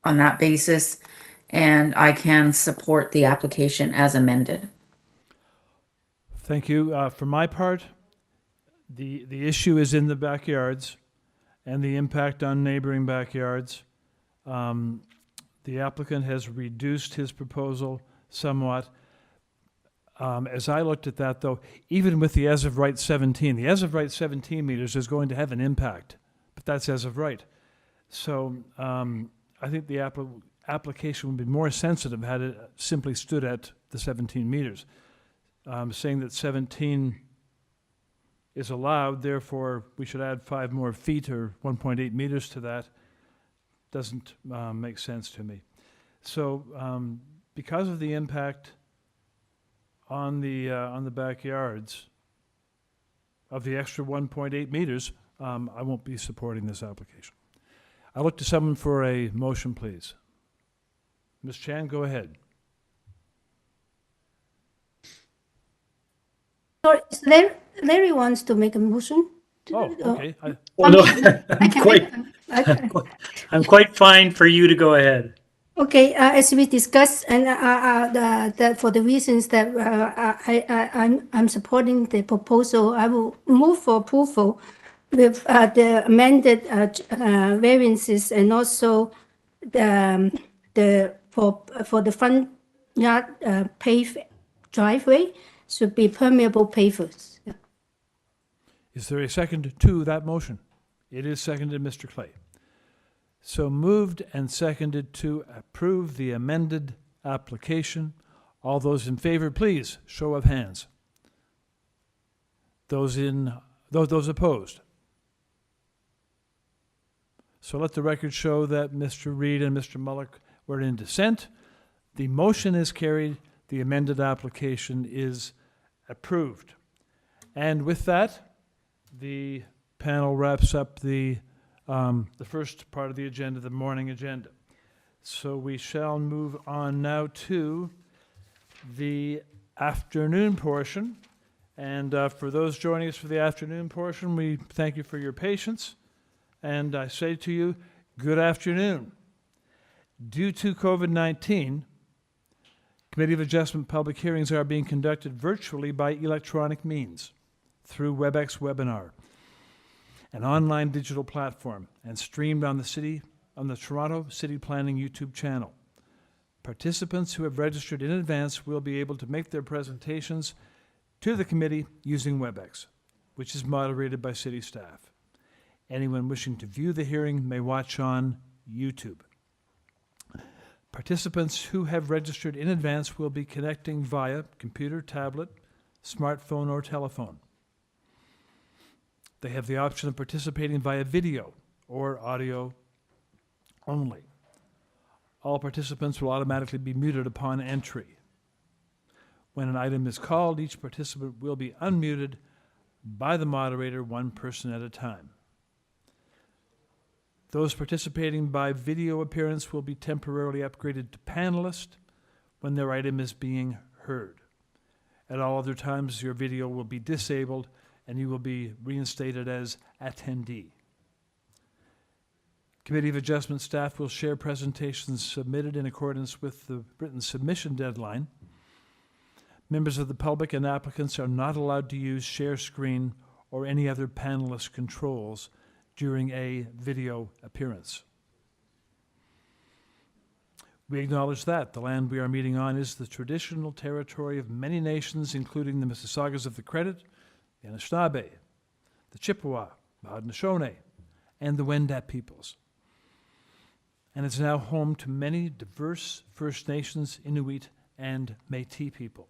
on that basis, and I can support the application as amended. Thank you. For my part, the issue is in the backyards and the impact on neighboring backyards. The applicant has reduced his proposal somewhat. As I looked at that, though, even with the as of right 17, the as of right 17 meters is going to have an impact, but that's as of right. So I think the application would be more sensitive had it simply stood at the 17 meters. Saying that 17 is allowed, therefore we should add 5 more feet or 1.8 meters to that, doesn't make sense to me. So because of the impact on the backyards of the extra 1.8 meters, I won't be supporting this application. I look to someone for a motion, please. Ms. Chan, go ahead. Sorry, Larry wants to make a motion. Oh, okay. Oh, no, Okay. I'm quite fine for you to go ahead. Okay, as we discussed, and for the reasons that I'm supporting the proposal, I will move for approval with the amended variances, and also for the front yard paved driveway should be permeable pavers. Yeah. Is there a second to that motion? It is seconded, Mr. Clay. So moved and seconded to approve the amended application. All those in favor, please, show of hands. Those opposed. So let the record show that Mr. Reed and Mr. Mullock were in dissent. The motion is carried. The amended application is approved. And with that, the panel wraps up the first part of the agenda, the morning agenda. So we shall move on now to the afternoon portion. And for those joining us for the afternoon portion, we thank you for your patience. And I say to you, good afternoon. Due to COVID-19, Committee of Adjustment public hearings are being conducted virtually by electronic means through WebEx Webinar, an online digital platform, and streamed on the Toronto City Planning YouTube channel. Participants who have registered in advance will be able to make their presentations to the committee using WebEx, which is moderated by city staff. Anyone wishing to view the hearing may watch on YouTube. Participants who have registered in advance will be connecting via computer, tablet, smartphone, or telephone. They have the option of participating via video or audio only. All participants will automatically be muted upon entry. When an item is called, each participant will be unmuted by the moderator, one person at a time. Those participating by video appearance will be temporarily upgraded to panelist when their item is being heard. At all other times, your video will be disabled and you will be reinstated as attendee. Committee of Adjustment staff will share presentations submitted in accordance with the written submission deadline. Members of the public and applicants are not allowed to use share screen or any other panelist controls during a video appearance. We acknowledge that the land we are meeting on is the traditional territory of many nations, including the Mississaugas of the Credit, the Anishinaabe, the Chippewa, the Haudenosaunee, and the Wendat peoples. And it's now home to many diverse First Nations, Inuit, and Métis people.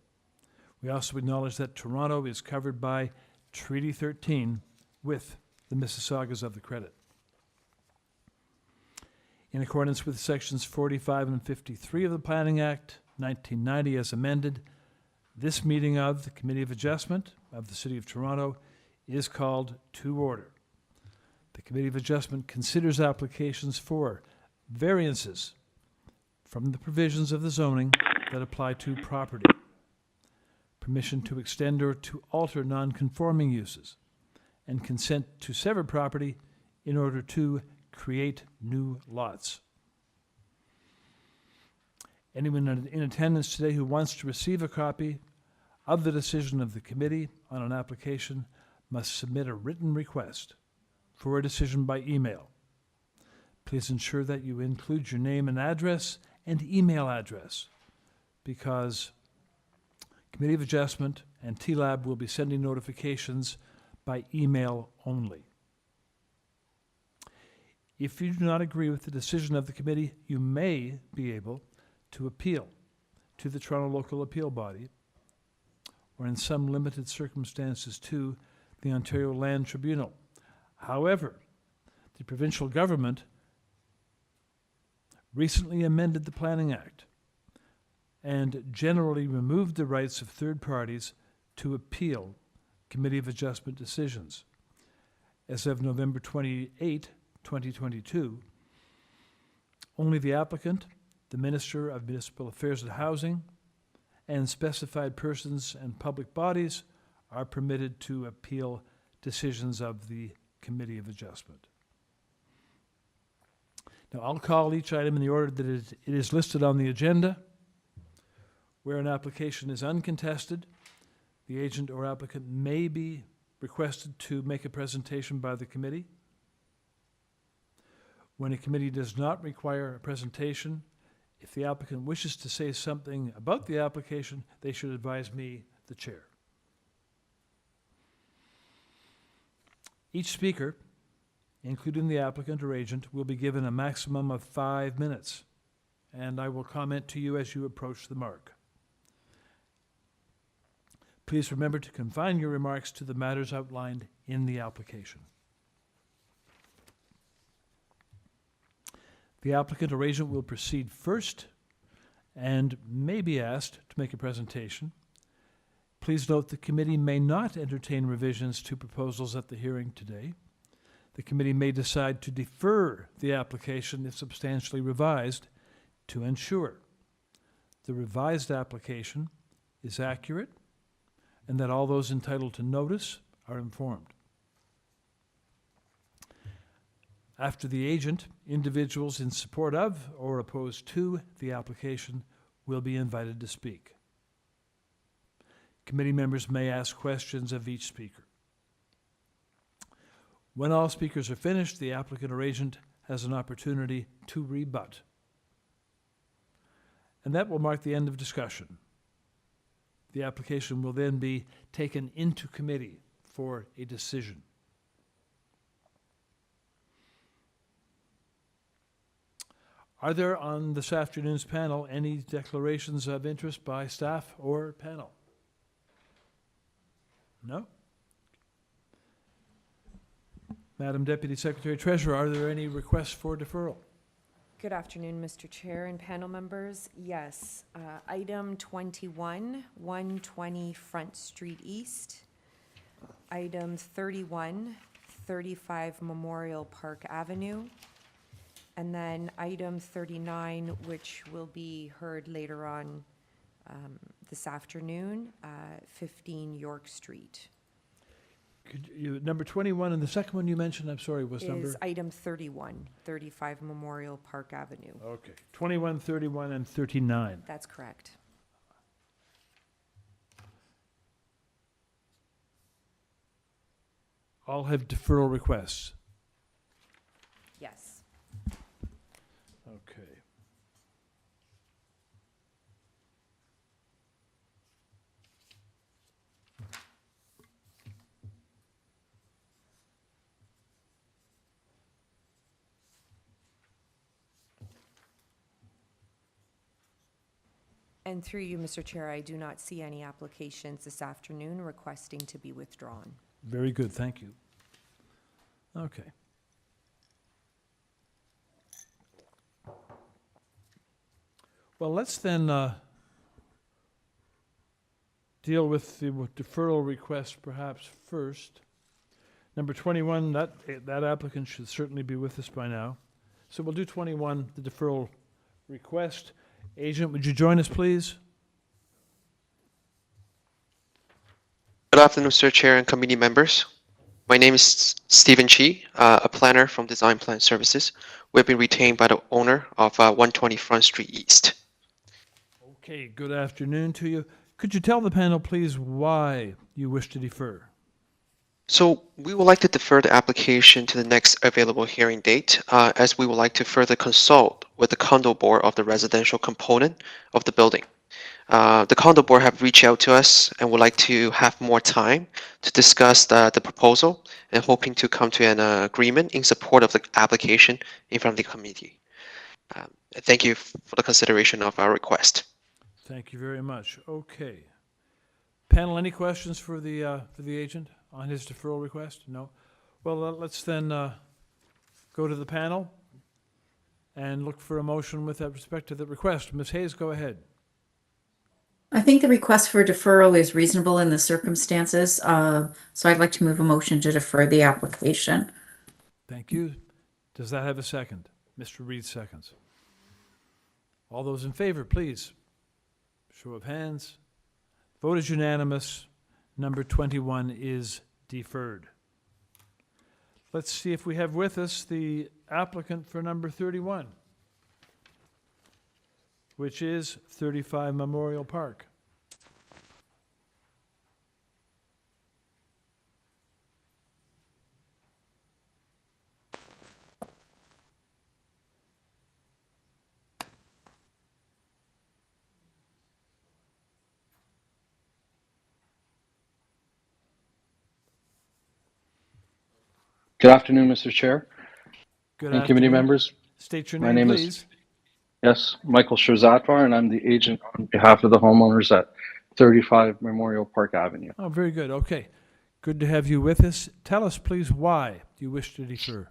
We also acknowledge that Toronto is covered by Treaty 13 with the Mississaugas of the Credit. In accordance with Sections 45 and 53 of the Planning Act, 1990 as amended, this meeting of the Committee of Adjustment of the City of Toronto is called to order. The Committee of Adjustment considers applications for variances from the provisions of the zoning that apply to property, permission to extend or to alter non-conforming uses, and consent to sever property in order to create new lots. Anyone in attendance today who wants to receive a copy of the decision of the committee on an application must submit a written request for a decision by email. Please ensure that you include your name and address and email address, because Committee of Adjustment and TLAB will be sending notifications by email only. If you do not agree with the decision of the committee, you may be able to appeal to the Toronto Local Appeal Body, or in some limited circumstances to the Ontario Land Tribunal. However, the provincial government recently amended the Planning Act and generally removed the rights of third parties to appeal Committee of Adjustment decisions. As of November 28, 2022, only the applicant, the Minister of Municipal Affairs and Housing, and specified persons and public bodies are permitted to appeal decisions of the Committee of Adjustment. Now, I'll call each item in the order that it is listed on the agenda. Where an application is uncontested, the agent or applicant may be requested to make a presentation by the committee. When a committee does not require a presentation, if the applicant wishes to say something about the application, they should advise me, the chair. Each speaker, including the applicant or agent, will be given a maximum of 5 minutes, and I will comment to you as you approach the mark. Please remember to confine your remarks to the matters outlined in the application. The applicant or agent will proceed first and may be asked to make a presentation. Please note the committee may not entertain revisions to proposals at the hearing today. The committee may decide to defer the application if substantially revised to ensure the revised application is accurate and that all those entitled to notice are informed. After the agent, individuals in support of or opposed to the application will be invited to speak. Committee members may ask questions of each speaker. When all speakers are finished, the applicant or agent has an opportunity to rebut. And that will mark the end of discussion. The application will then be taken into committee for a decision. Are there on this afternoon's panel any declarations of interest by staff or panel? No? Madam Deputy Secretary Treasurer, are there any requests for deferral? Good afternoon, Mr. Chair and panel members. Yes, item 21, 120 Front Street East. Item 31, 35 Memorial Park Avenue. And then item 39, which will be heard later on this afternoon, 15 York Street. Could you, number 21, and the second one you mentioned, I'm sorry, was number? Is item 31, 35 Memorial Park Avenue. Okay, 21, 31, and 39. That's correct. All have deferral requests. Yes. Okay. And through you, Mr. Chair, I do not see any applications this afternoon requesting to be withdrawn. Very good, thank you. Okay. Well, let's then deal with the deferral request perhaps first. Number 21, that applicant should certainly be with us by now. So we'll do 21, the deferral request. Agent, would you join us, please? Good afternoon, Mr. Chair and committee members. My name is Stephen Chi, a planner from Design Plan Services. We've been retained by the owner of 120 Front Street East. Okay, good afternoon to you. Could you tell the panel, please, why you wish to defer? So we would like to defer the application to the next available hearing date, as we would like to further consult with the condo board of the residential component of the building. The condo board have reached out to us and would like to have more time to discuss the proposal and hoping to come to an agreement in support of the application in front of the committee. Thank you for the consideration of our request. Thank you very much. Okay. Panel, any questions for the agent on his deferral request? No? Well, let's then go to the panel and look for a motion with respect to the request. Ms. Hayes, go ahead. I think the request for deferral is reasonable in the circumstances, so I'd like to move a motion to defer the application. Thank you. Does that have a second? Mr. Reed seconds. All those in favor, please. Show of hands. Vote is unanimous. Number 21 is deferred. Let's see if we have with us the applicant for number 31, which is 35 Memorial Park. Good afternoon, Mr. Chair Good and committee afternoon. members. State your My name, name please. Yes, Michael Shirzatvar, and I'm the agent on behalf of the homeowners at 35 Memorial Park Avenue. Oh, very good. Okay. Good to have you with us. Tell us, please, why you wish to defer.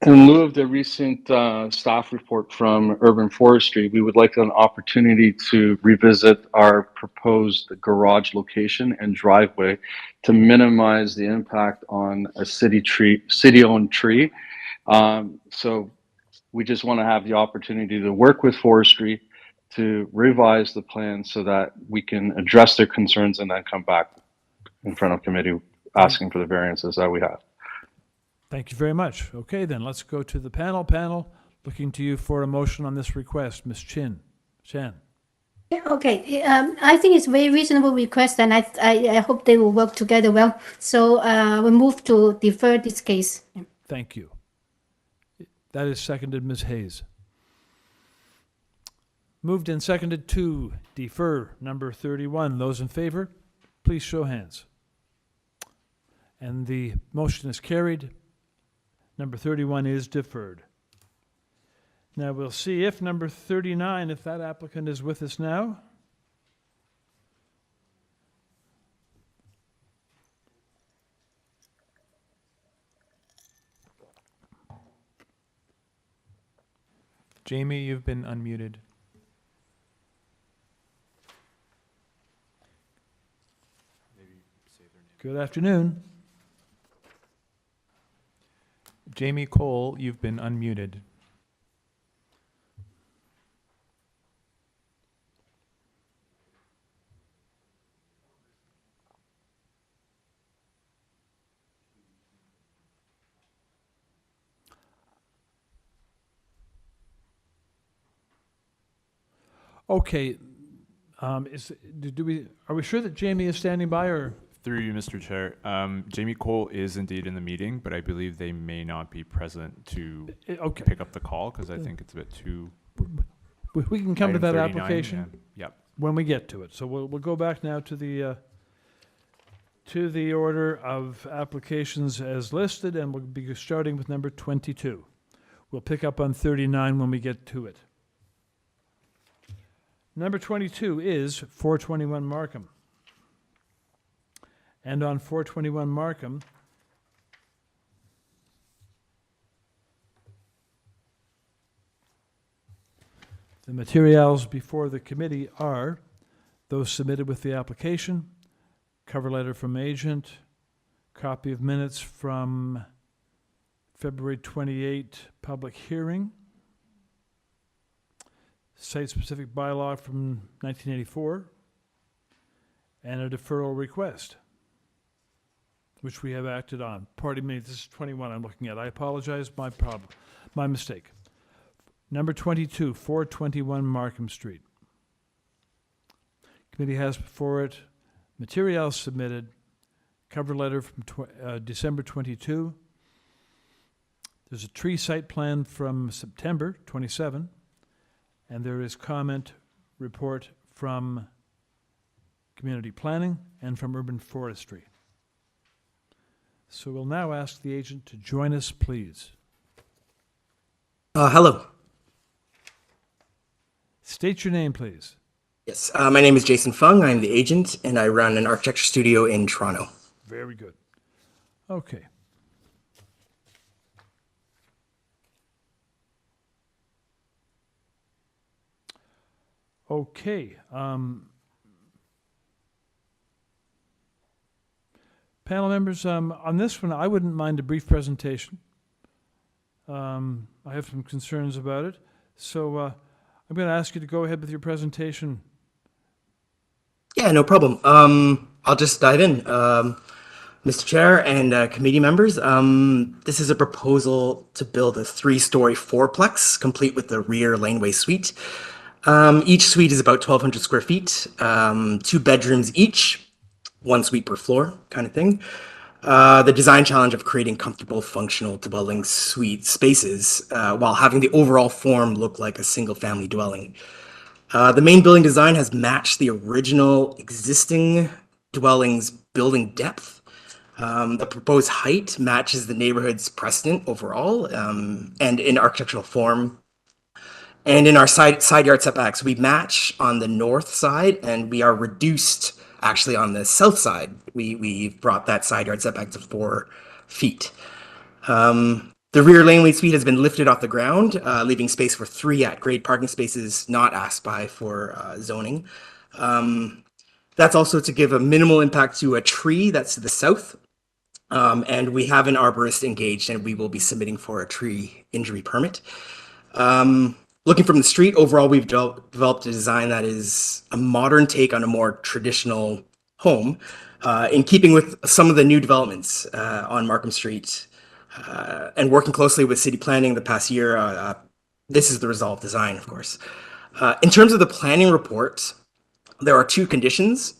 In lieu of the recent staff report from Urban Forestry, we would like an opportunity to revisit our proposed garage location and driveway to minimize the impact on a city-owned tree. So we just want to have the opportunity to work with forestry to revise the plan so that we can address their concerns and then come back in front of committee asking for the variances that we have. Thank you very much. Okay, then let's go to the panel. Panel, looking to you for a motion on this request. Ms. Chan. Yeah, okay, I think it's a very reasonable request, and I hope they will work together well. So we move to defer this case. Thank you. That is seconded, Ms. Hayes. Moved and seconded to defer number 31. Those in favor, please show hands. And the motion is carried. Number 31 is deferred. Now we'll see if number 39, if that applicant is with us now. Jamie, you've been unmuted. Good afternoon. Jamie Cole, you've been unmuted. Okay, are we sure that Jamie is standing by, or? Through you, Mr. Chair. Jamie Cole is indeed in the meeting, but I believe they may not be present to Okay. pick up the call because I think it's a bit too. We can come to Item that 39, application Yep. when we get to it. So we'll go back now to the order of applications as listed, and we'll be starting with number 22. We'll pick up on 39 when we get to it. Number 22 is 421 Markham. And on 421 Markham, the materials before the committee are those submitted with the application, cover letter from agent, copy of minutes from February 28 public hearing, site-specific bylaw from 1984, and a deferral request, which we have acted on. Pardon me, this is 21 I'm looking at. I apologize, my mistake. Number 22, 421 Markham Street. Committee has before it materials submitted, cover letter from December 22. There's a tree site plan from September 27, and there is comment report from community planning and from urban forestry. So we'll now ask the agent to join us, please. Hello. State your name, please. Yes, my name is Jason Fung. I'm the agent, and I run an architecture studio in Toronto. Very good. Okay. Okay. Panel members, on this one, I wouldn't mind a brief presentation. I have some concerns about it. So I'm going to ask you to go ahead with your presentation. Yeah, no problem. I'll just dive in. Mr. Chair and committee members, this is a proposal to build a 3-story fourplex, complete with the rear laneway suite. Each suite is about 1,200 square feet, 2 bedrooms each, 1 suite per floor kind of thing. The design challenge of creating comfortable, functional dwelling suite spaces while having the overall form look like a single-family dwelling. The main building design has matched the original existing dwelling's building depth. The proposed height matches the neighborhood's precedent overall, and in architectural form. And in our side yard setbacks, we match on the north side, and we are reduced actually on the south side. We brought that side yard setback to 4 feet. The rear laneway suite has been lifted off the ground, leaving space for 3 at-grade parking spaces not asked by for zoning. That's also to give a minimal impact to a tree that's to the south. And we have an arborist engaged, and we will be submitting for a tree injury permit. Looking from the street, overall, we've developed a design that is a modern take on a more traditional home, in keeping with some of the new developments on Markham Street. And working closely with city planning the past year, this is the result design, of course. In terms of the planning report, there are 2 conditions.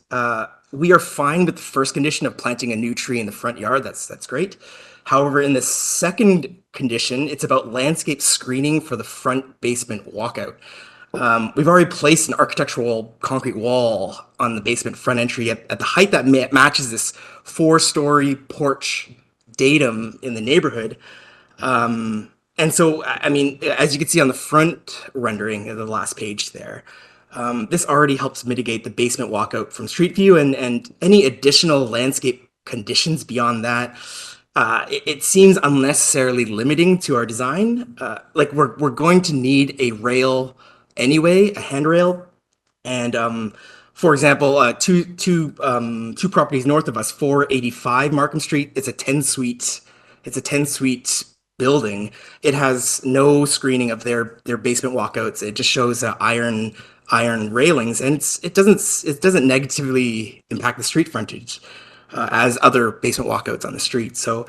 We are fine with the first condition of planting a new tree in the front yard. That's great. However, in the second condition, it's about landscape screening for the front basement walkout. We've already placed an architectural concrete wall on the basement front entry at the height that matches this 4-story porch datum in the neighborhood. And so, I mean, as you can see on the front rendering of the last page there, this already helps mitigate the basement walkout from street view, and any additional landscape conditions beyond that, it seems unnecessarily limiting to our design. Like we're going to need a rail anyway, a handrail, and for example, two properties north of us, 485 Markham Street. It's a 10-suite. It's a 10-suite building. It has no screening of their basement walkouts. It just shows iron railings, and it doesn't negatively impact the street frontage as other basement walkouts on the street. So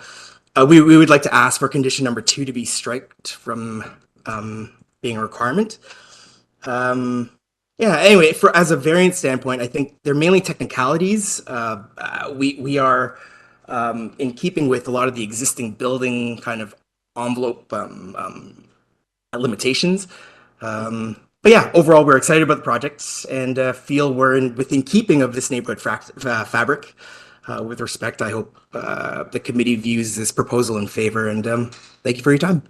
we would like to ask for condition number 2 to be striked from being a requirement. Yeah, anyway, as a variance standpoint, I think they're mainly technicalities. We are in keeping with a lot of the existing building kind of envelope limitations. But yeah, overall, we're excited about the projects and feel we're within keeping of this neighborhood fabric. With respect, I hope the committee views this proposal in favor, and thank you for your time.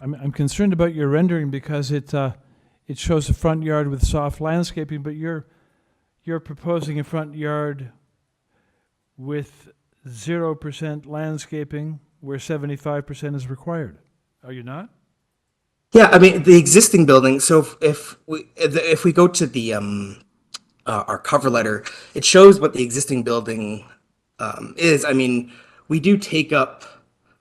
I'm concerned about your rendering because it shows a front yard with soft landscaping, but you're proposing a front yard with 0% landscaping where 75% is required. Are you not? Yeah, I mean the existing building. So if we go to the our cover letter, it shows what the existing building is. I mean, we do take up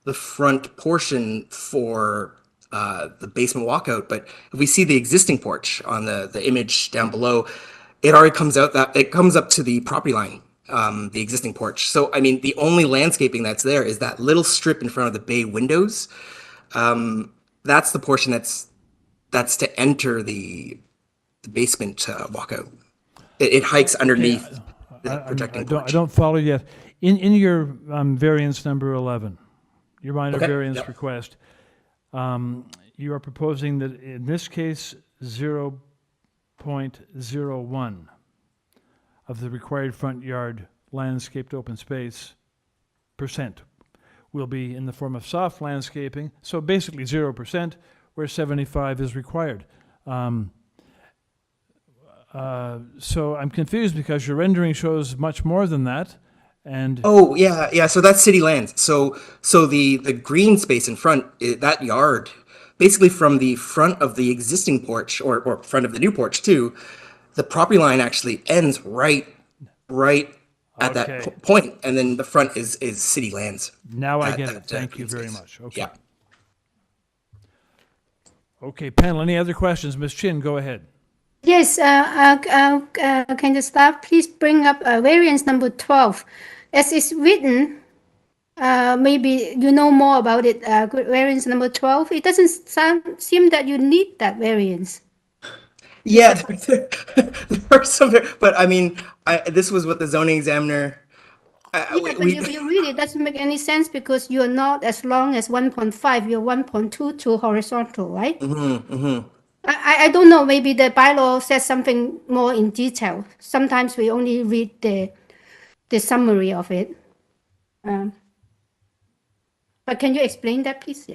the front portion for the basement walkout, but if we see the existing porch on the image down below, it already comes up to the property line, the existing porch. So I mean, the only landscaping that's there is that little strip in front of the bay windows. That's the portion that's to enter the basement walkout. It hikes underneath the protecting porch. I don't follow yet. In your variance number 11, your minor variance request, you are proposing that in this case 0.01 of the required front yard landscaped open space percent will be in the form of soft landscaping, so basically 0%, where 75 is required. So I'm confused because your rendering shows much more than that, and oh yeah. So that's city lands. So the green space in front, that yard, basically from the front of the existing porch or front of the new porch too, the property line actually ends right at that point, and then the front is city lands. Now I get it. Thank you very much. Okay. Yeah. Okay, panel. Any other questions? Ms. Chin, go ahead. Yes, can the staff please bring up variance number 12? As it's written, maybe you know more about it, variance number 12. It doesn't seem that you need that variance. Yeah, there are some, but I mean, this was what the zoning examiner. But if you read it, doesn't make any sense because you're not as long as 1.5, you're 1.22 horizontal, right? I don't know, maybe the bylaw says something more in detail. Sometimes we only read the summary of it. But can you explain that, please?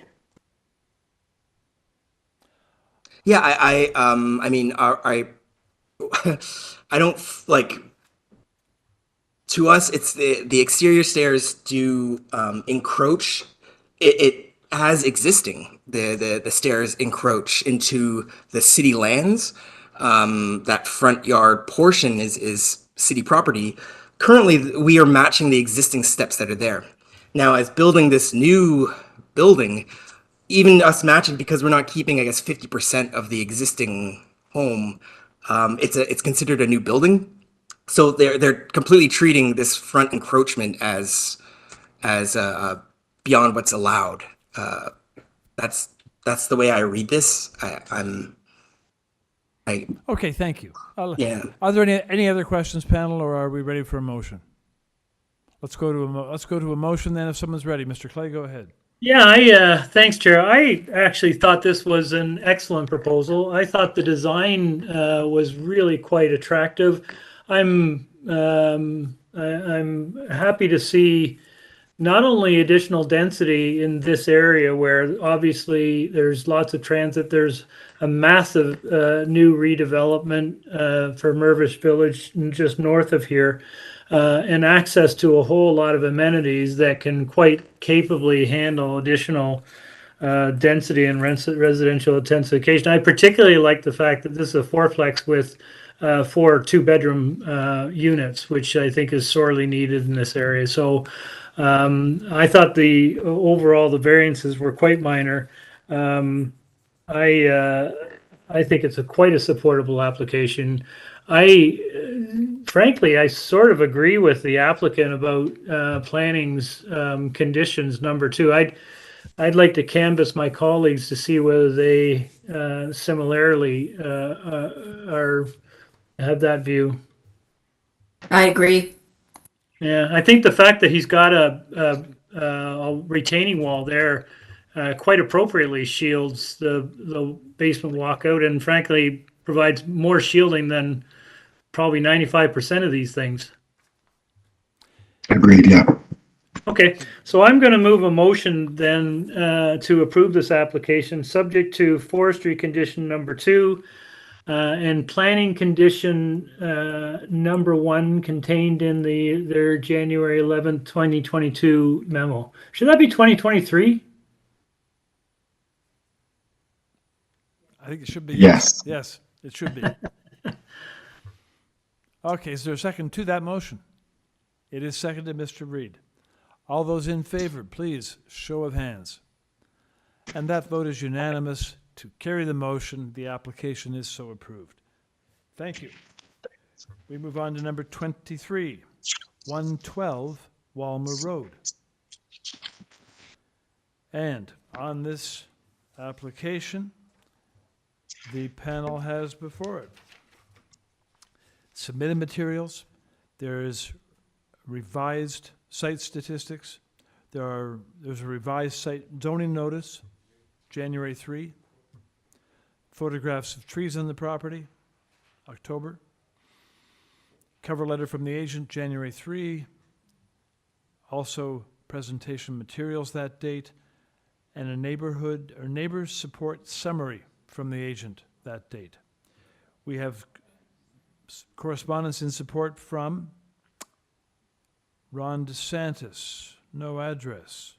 Yeah, I mean, I don't like. To us, it's the exterior stairs do encroach. It as existing, the stairs encroach into the city lands. That front yard portion is city property. Currently, we are matching the existing steps that are there. Now, as building this new building, even us matching, because we're not keeping, I guess, 50% of the existing home, it's considered a new building. So they're completely treating this front encroachment as beyond what's allowed. That's the way I read this. Okay, thank you. Yeah. Are there any other questions, panel, or are we ready for a motion? Let's go to a motion then. If someone's ready, Mr. Clay, go ahead. Yeah, thanks, Chair. I actually thought this was an excellent proposal. I thought the design was really quite attractive. I'm happy to see not only additional density in this area where obviously there's lots of transit, there's a massive new redevelopment for Mervish Village just north of here, and access to a whole lot of amenities that can quite capably handle additional density and residential intensification. I particularly like the fact that this is a fourplex with 4 two-bedroom units, which I think is sorely needed in this area. So I thought overall the variances were quite minor. I think it's quite a supportable application. Frankly, I sort of agree with the applicant about planning's conditions number 2. I'd like to canvass my colleagues to see whether they similarly have that view. I agree. Yeah, I think the fact that he's got a retaining wall there quite appropriately shields the basement walkout, and frankly provides more shielding than probably 95% of these things. Agreed, yeah. Okay, so I'm going to move a motion then to approve this application, subject to forestry condition number 2 and planning condition number 1 contained in their January 11th, 2022 memo. Should that be 2023? I think it should be. Yes. Yes, it should be. Okay, is there a second to that motion? It is seconded, Mr. Reed. All those in favor, please, show of hands. And that vote is unanimous to carry the motion. The application is so approved. Thank you. We move on to number 23, 112 Walmer Road. And on this application, the panel has before it submitted materials. There is revised site statistics. There's a revised site zoning notice, January 3. Photographs of trees on the property, October. Cover letter from the agent, January 3. Also presentation materials that date, and a neighbors support summary from the agent that date. We have correspondence in support from Ron DeSantis, no address.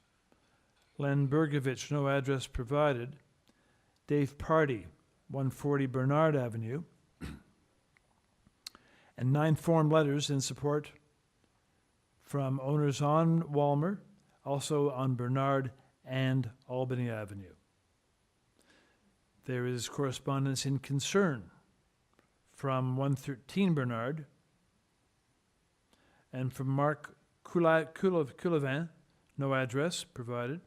Len Bergovich, no address provided. Dave Party, 140 Bernard Avenue. And 9 form letters in support from owners on Walmer, also on Bernard and Albany Avenue. There is correspondence in concern from 113 Bernard and from Mark Coulevin, no address provided.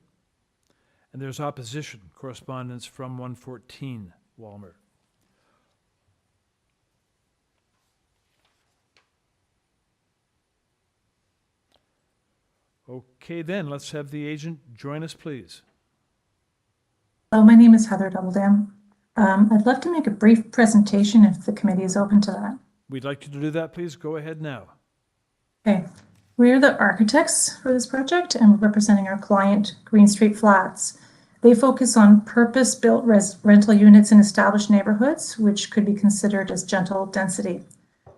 And there's opposition correspondence from 114 Walmer. Okay, then, let's have the agent join us, please. Hello, my name is Heather Doubledam. I'd love to make a brief presentation if the committee is open to that. We'd like you to do that, please. Go ahead now. Okay, we are the architects for this project and we're representing our client, Green Street Flats. They focus on purpose-built rental units in established neighborhoods, which could be considered as gentle density.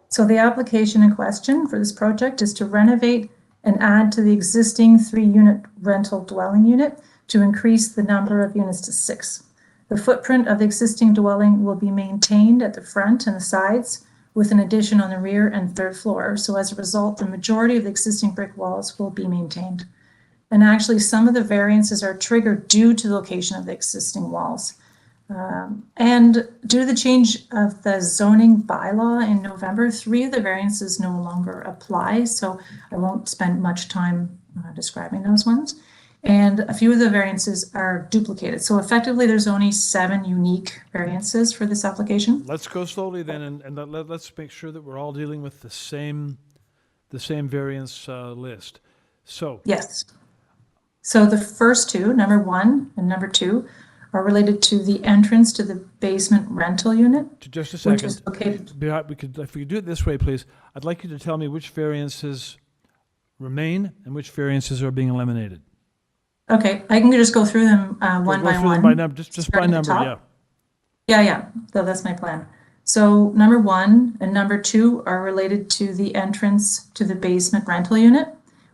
So the application in question for this project is to renovate and add to the existing 3-unit rental dwelling unit to increase the number of units to 6. The footprint of the existing dwelling will be maintained at the front and the sides, with an addition on the rear and 3rd floor. So as a result, the majority of the existing brick walls will be maintained. And actually, some of the variances are triggered due to the location of the existing walls. And due to the change of the zoning bylaw in November, 3 of the variances no longer apply. So I won't spend much time describing those ones. And a few of the variances are duplicated. So effectively, there's only 7 unique variances for this application. Let's go slowly then, and let's make sure that we're all dealing with the same variance list. So yes. So the first 2, number 1 and number 2, are related to the entrance to the basement rental unit. Just a second. Which is located. If we could do it this way, please. I'd like you to tell me which variances remain and which variances are being eliminated. Okay, I can just go through them one by one. By number, just by number, yeah. Yeah. So that's my plan. So number 1 and number 2 are related to the entrance to the basement rental unit,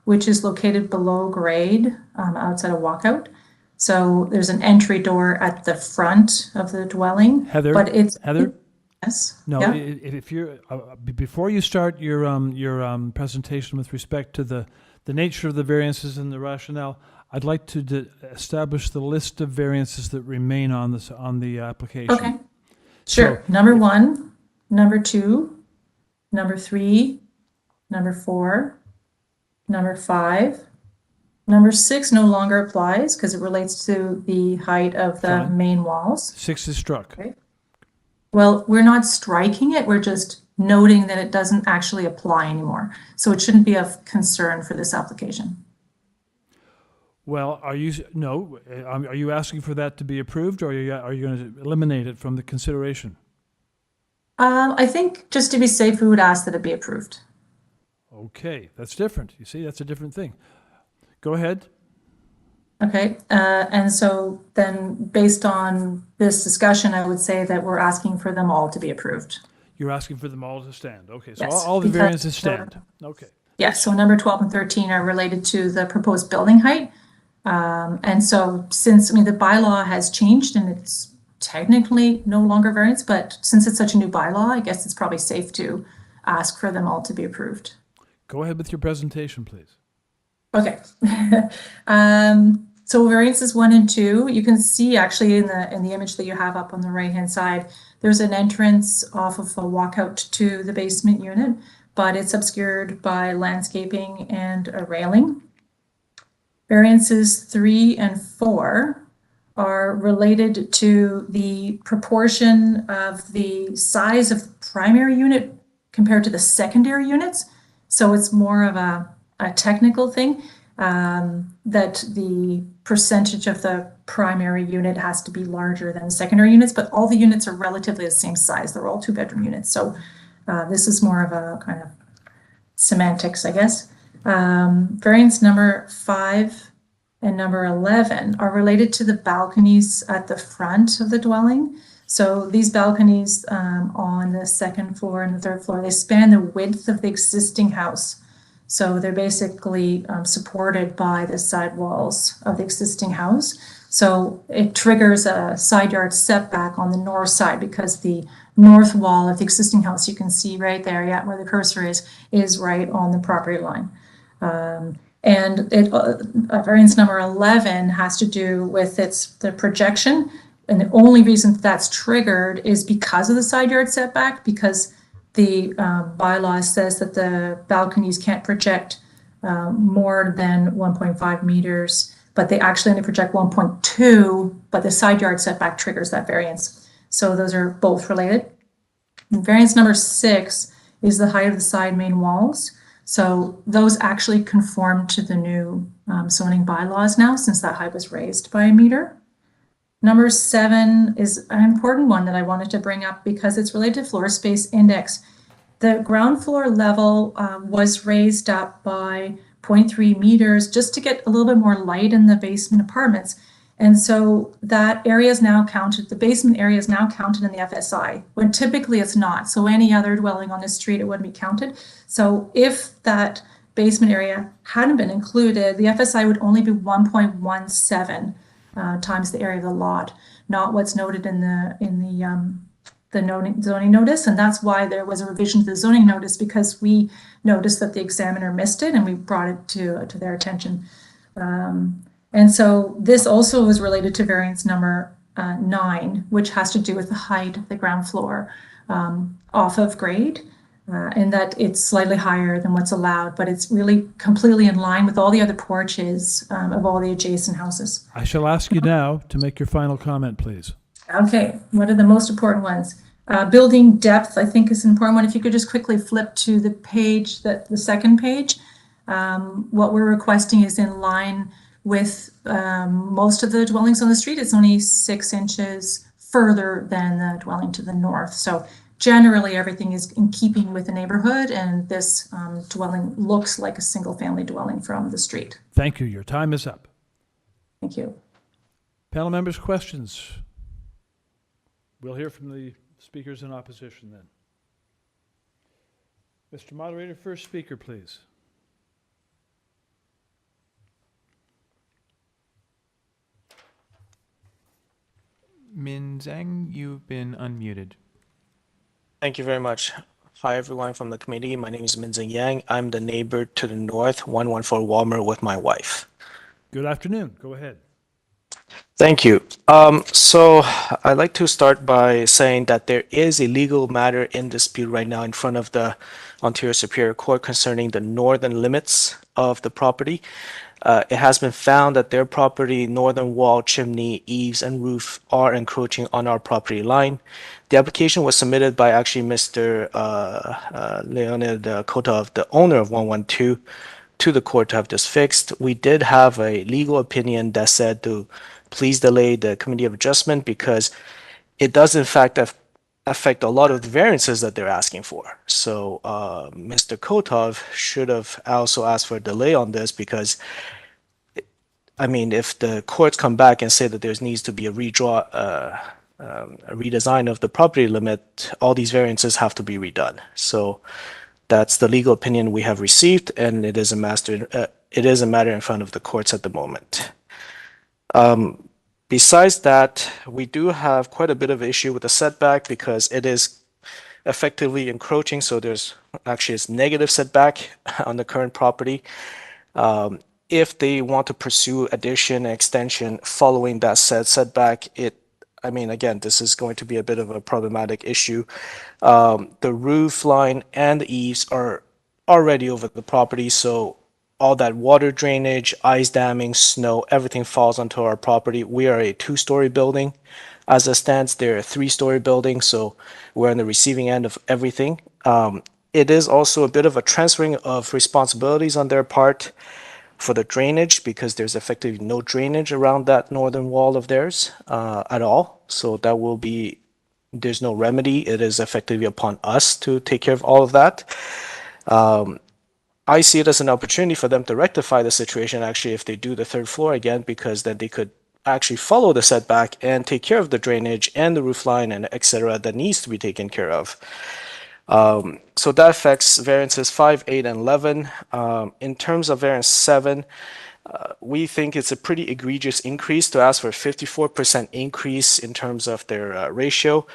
which is located below grade outside a walkout. So there's an entry door at the front of the dwelling. Heather, Yes. No, yeah. if you're before you start your presentation with respect to the nature of the variances and the rationale, I'd like to establish the list of variances that remain on the application. Okay. Sure. So, number 1, number 2, number 3, number 4, number 5, Number 6 no longer applies because it relates to the height of the Fine. main walls. 6 is struck. Okay. Well, we're not striking it, we're just noting that it doesn't actually apply anymore. So it shouldn't be of concern for this application. Well, are you asking for that to be approved, or are you going to eliminate it from the consideration? I think just to be safe, we would ask that it be approved. Okay, that's different. You see, that's a different thing. Go ahead. Okay, and so then based on this discussion, I would say that we're asking for them all to be approved. You're asking for them all to stand. Okay, so Yes, all the because, variances stand. Okay. Yes, so number 12 and 13 are related to the proposed building height. And so since, the bylaw has changed and it's technically no longer variance, but since it's such a new bylaw, I guess it's probably safe to ask for them all to be approved. Go ahead with your presentation, please. Okay. So variances 1 and 2, you can see actually in the image that you have up on the right-hand side, there's an entrance off of a walkout to the basement unit, but it's obscured by landscaping and a railing. Variances 3 and 4 are related to the proportion of the size of the primary unit compared to the secondary units. So it's more of a technical thing, that the percentage of the primary unit has to be larger than the secondary units, but all the units are relatively the same size. They're all 2-bedroom units. So this is more of a kind of semantics, I guess. Variance number 5 and number 11 are related to the balconies at the front of the dwelling. So these balconies on the 2nd floor and the 3rd floor, they span the width of the existing house. So they're basically supported by the side walls of the existing house. So it triggers a side yard setback on the north side because the north wall of the existing house, you can see right there, yeah, where the cursor is right on the property line. And variance number 11 has to do with the projection. And the only reason that's triggered is because of the side yard setback, because the bylaw says that the balconies can't project more than 1.5 meters, but they actually only project 1.2, but the side yard setback triggers that variance. So those are both related. And variance number 6 is the height of the side main walls. So those actually conform to the new zoning bylaws now, since that height was raised by a meter. Number 7 is an important one that I wanted to bring up because it's related to floor space index. The ground floor level was raised up by 0.3 meters just to get a little bit more light in the basement apartments. And so that area is now counted, the basement area is now counted in the FSI, when typically it's not. So any other dwelling on the street, it wouldn't be counted. So if that basement area hadn't been included, the FSI would only be 1.17 times the area of the lot, not what's noted in the zoning notice. And that's why there was a revision to the zoning notice, because we noticed that the examiner missed it and we brought it to their attention. And so this also is related to variance number 9, which has to do with the height of the ground floor off of grade, and that it's slightly higher than what's allowed, but it's really completely in line with all the other porches of all the adjacent houses. I shall ask you now to make your final comment, please. Okay, what are the most important ones? Building depth, I think, is an important one. If you could just quickly flip to the page, the second page. What we're requesting is in line with most of the dwellings on the street. It's only 6 inches further than the dwelling to the north. So generally everything is in keeping with the neighborhood, and this dwelling looks like a single family dwelling from the street. Thank you. Your time is up. Thank you. Panel members, questions? We'll hear from the speakers in opposition then. Mr. Moderator, first speaker, please. Min Zhang, you've been unmuted. Thank you very much. Hi, everyone from the committee. My name is Minzeng Yang. I'm the neighbor to the north, 114 Walmer, with my wife. Good afternoon. Go ahead. Thank you. So I'd like to start by saying that there is a legal matter in dispute right now in front of the Ontario Superior Court concerning the northern limits of the property. It has been found that their property, northern wall, chimney, eaves, and roof are encroaching on our property line. The application was submitted by actually Mr. Leonid Kotov, the owner of 112, to the court to have this fixed. We did have a legal opinion that said to please delay the committee of adjustment because it does in fact affect a lot of the variances that they're asking for. So Mr. Kotov should have also asked for a delay on this because, I mean, if the courts come back and say that there needs to be a redesign of the property limit, all these variances have to be redone. So that's the legal opinion we have received, and it is a matter in front of the courts at the moment. Besides that, we do have quite a bit of issue with the setback because it is effectively encroaching. So there's actually a negative setback on the current property. If they want to pursue addition and extension following that setback, I mean, again, this is going to be a bit of a problematic issue. The roof line and the eaves are already over the property, so all that water drainage, ice damming, snow, everything falls onto our property. We are a 2-story building. As it stands, they're a 3-story building, so we're on the receiving end of everything. It is also a bit of a transferring of responsibilities on their part for the drainage because there's effectively no drainage around that northern wall of theirs at all. So that will be, there's no remedy. It is effectively upon us to take care of all of that. I see it as an opportunity for them to rectify the situation actually if they do the 3rd floor again, because then they could actually follow the setback and take care of the drainage and the roof line and etc. that needs to be taken care of. So that affects variances 5, 8, and 11. In terms of variance 7, we think it's a pretty egregious increase to ask for a 54% increase in terms of their ratio.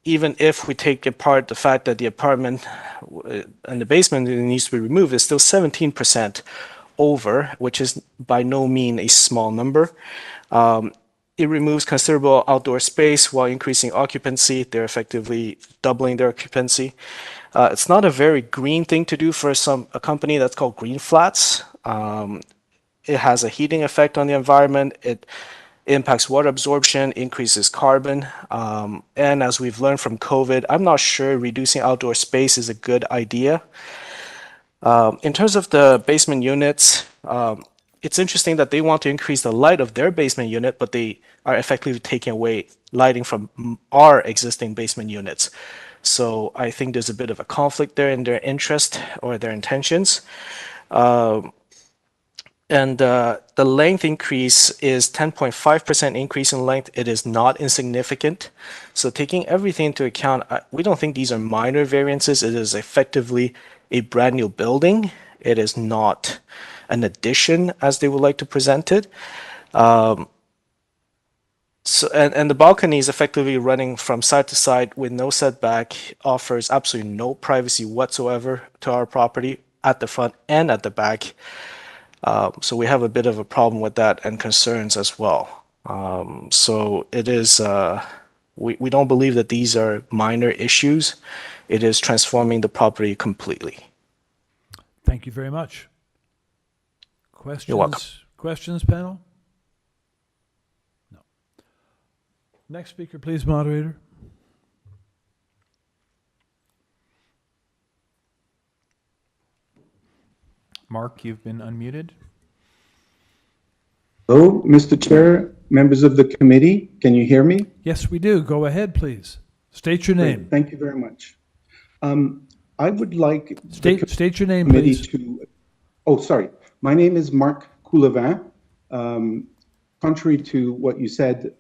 Even if we take apart the fact that the apartment and the basement needs to be removed, is still 17% over, which is by no means a small number. It removes considerable outdoor space while increasing occupancy. They're effectively doubling their occupancy. It's not a very green thing to do for a company that's called Green Flats. It has a heating effect on the environment. It impacts water absorption, increases carbon. And as we've learned from COVID, I'm not sure reducing outdoor space is a good idea. In terms of the basement units, it's interesting that they want to increase the light of their basement unit, but they are effectively taking away lighting from our existing basement units. So I think there's a bit of a conflict there in their interest or their intentions. And the length increase is 10.5% increase in length. It is not insignificant. So taking everything into account, we don't think these are minor variances. It is effectively a brand new building. It is not an addition as they would like to present it. And the balcony is effectively running from side to side with no setback, offers absolutely no privacy whatsoever to our property at the front and at the back. So we have a bit of a problem with that and concerns as well. So it is, we don't believe that these are minor issues. It is transforming the property completely. Thank you very much. Questions? You're welcome. Questions, panel? No. Next speaker, please, moderator. Mark, you've been unmuted. Hello, Mr. Chair, members of the committee. Can you hear me? Yes, we do. Go ahead, please. State your name. Great, thank you very much. I would like state your name, committee please. Oh, sorry. My name is Marc Coulevin. Contrary to what you said,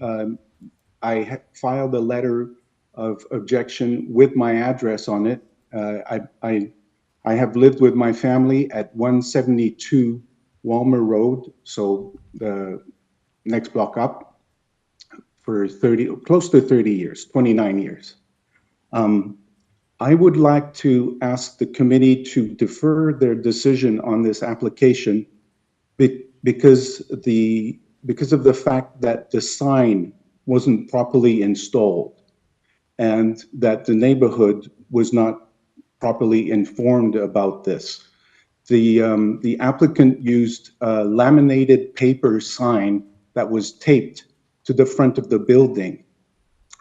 I filed a letter of objection with my address on it. I have lived with my family at 172 Walmer Road, so the next block up, for close to 30 years, 29 years. I would like to ask the committee to defer their decision on this application because of the fact that the sign wasn't properly installed and that the neighborhood was not properly informed about this. the applicant used a laminated paper sign that was taped to the front of the building.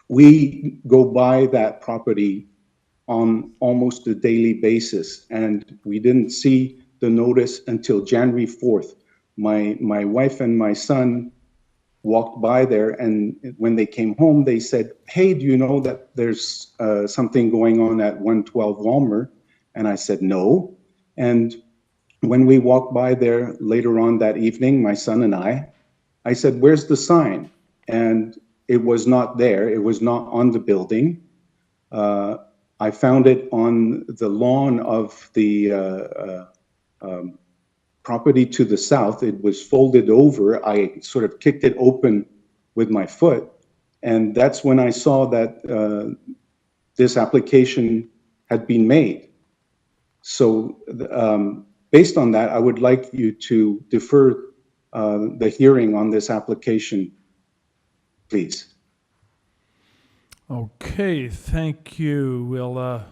We go by that property on almost a daily basis, and we didn't see the notice until January 4th. My wife and my son walked by there, and when they came home, they said, "Hey, do you know that there's something going on at 112 Walmer?" And I said, "No." And when we walked by there later on that evening, my son and I said, "Where's the sign?" And it was not there. It was not on the building. I found it on the lawn of the property to the south. It was folded over. I sort of kicked it open with my foot. And that's when I saw that this application had been made. So based on that, I would like you to defer the hearing on this application, please. Okay, thank you. We'll,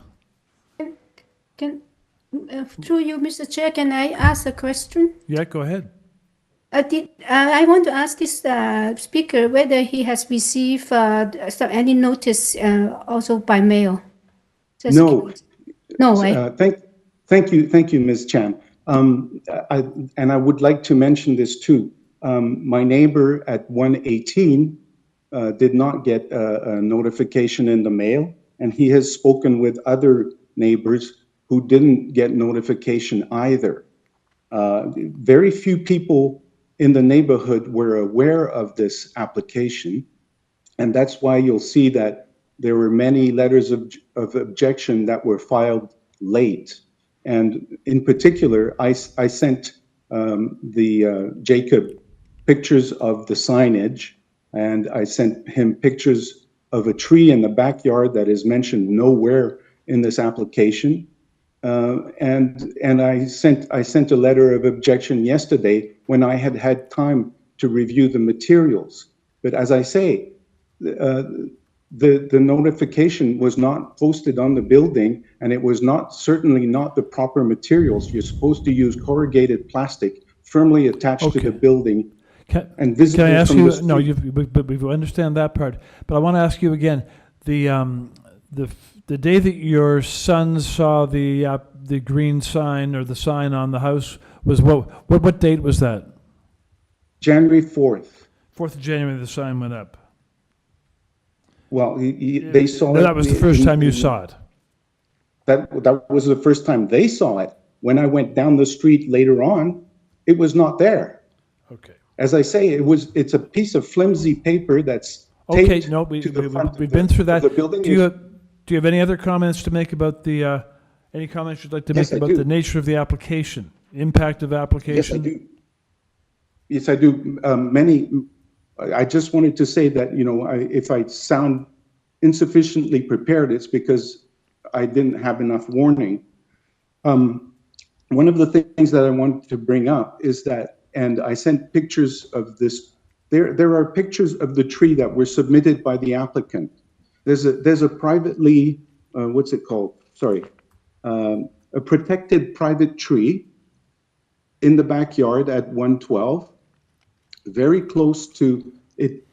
Through you, Mr. Chair, can I ask a question? yeah, go ahead. I want to ask this speaker whether he has received any notice also by mail. Just No. curious. No, right? Thank you, Ms. Chan. And I would like to mention this too. My neighbor at 118 did not get a notification in the mail, and he has spoken with other neighbors who didn't get notification either. Very few people in the neighborhood were aware of this application, and that's why you'll see that there were many letters of objection that were filed late. And in particular, I sent Jacob pictures of the signage, and I sent him pictures of a tree in the backyard that is mentioned nowhere in this application. And I sent a letter of objection yesterday when I had had time to review the materials. But as I say, the notification was not posted on the building, and it was certainly not the proper materials. You're supposed to use corrugated plastic firmly attached to the building. Can I ask you? No, we understand that part. But I want to ask you again. The day that your son saw the green sign or the sign on the house was what date was that? January 4th. 4th of January, the sign went up. Well, they saw it. That was the first time you saw it. That was the first time they saw it. When I went down the street later on, it was not there. Okay. As I say, it's a piece of flimsy paper that's taped okay. No, we've been through that. The building. Do you have any other comments to make about the? Any comments you'd like to make about the nature of the application, impact of application? Yes, I do. I just wanted to say that, if I sound insufficiently prepared, it's because I didn't have enough warning. One of the things that I wanted to bring up is that, and I sent pictures of this. There are pictures of the tree that were submitted by the applicant. There's a privately, what's it called? Sorry, a protected private tree in the backyard at 112, very close to it.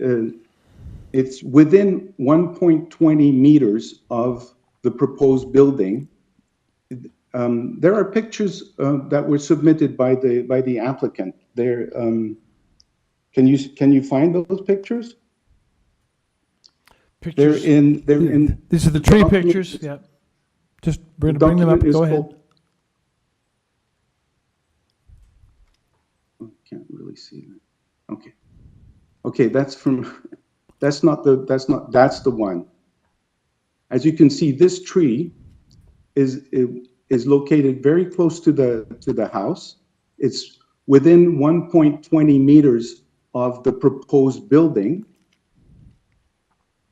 It's within 1.20 meters of the proposed building. There are pictures that were submitted by the applicant. There, can you find those pictures? Pictures. They're in. These are the tree pictures. Yeah. Just bring them up. Go ahead. Can't really see that. Okay. Okay, that's the one. As you can see, this tree is located very close to the house. It's within 1.20 meters of the proposed building,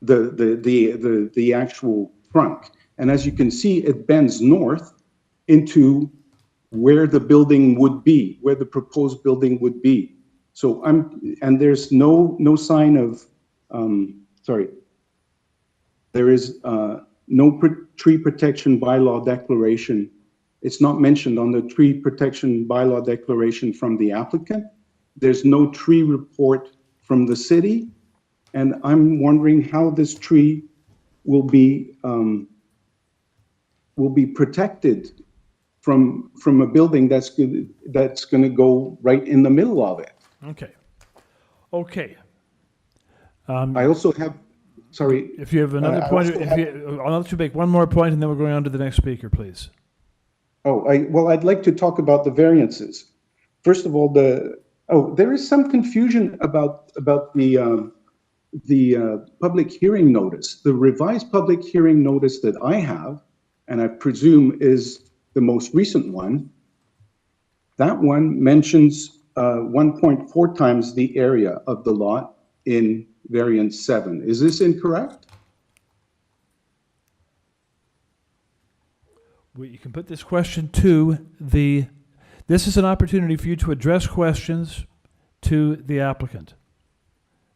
the actual trunk. And as you can see, it bends north into where the building would be, where the proposed building would be. So and there's no sign of, there is no tree protection bylaw declaration It's not mentioned on the tree protection bylaw declaration from the applicant. There's no tree report from the city. And I'm wondering how this tree will be protected from a building that's going to go right in the middle of it. Okay. Okay. I also have, sorry. If you have another I point, also I'll let you make one more point, and then we're going on to the next speaker, please. Oh, well, I'd like to talk about the variances. First of all, there is some confusion about the public hearing notice. The revised public hearing notice that I have, and I presume is the most recent one, that one mentions 1.4 times the area of the lot in variance 7. Is this incorrect? Well, you can put this question to the, this is an opportunity for you to address questions to the applicant.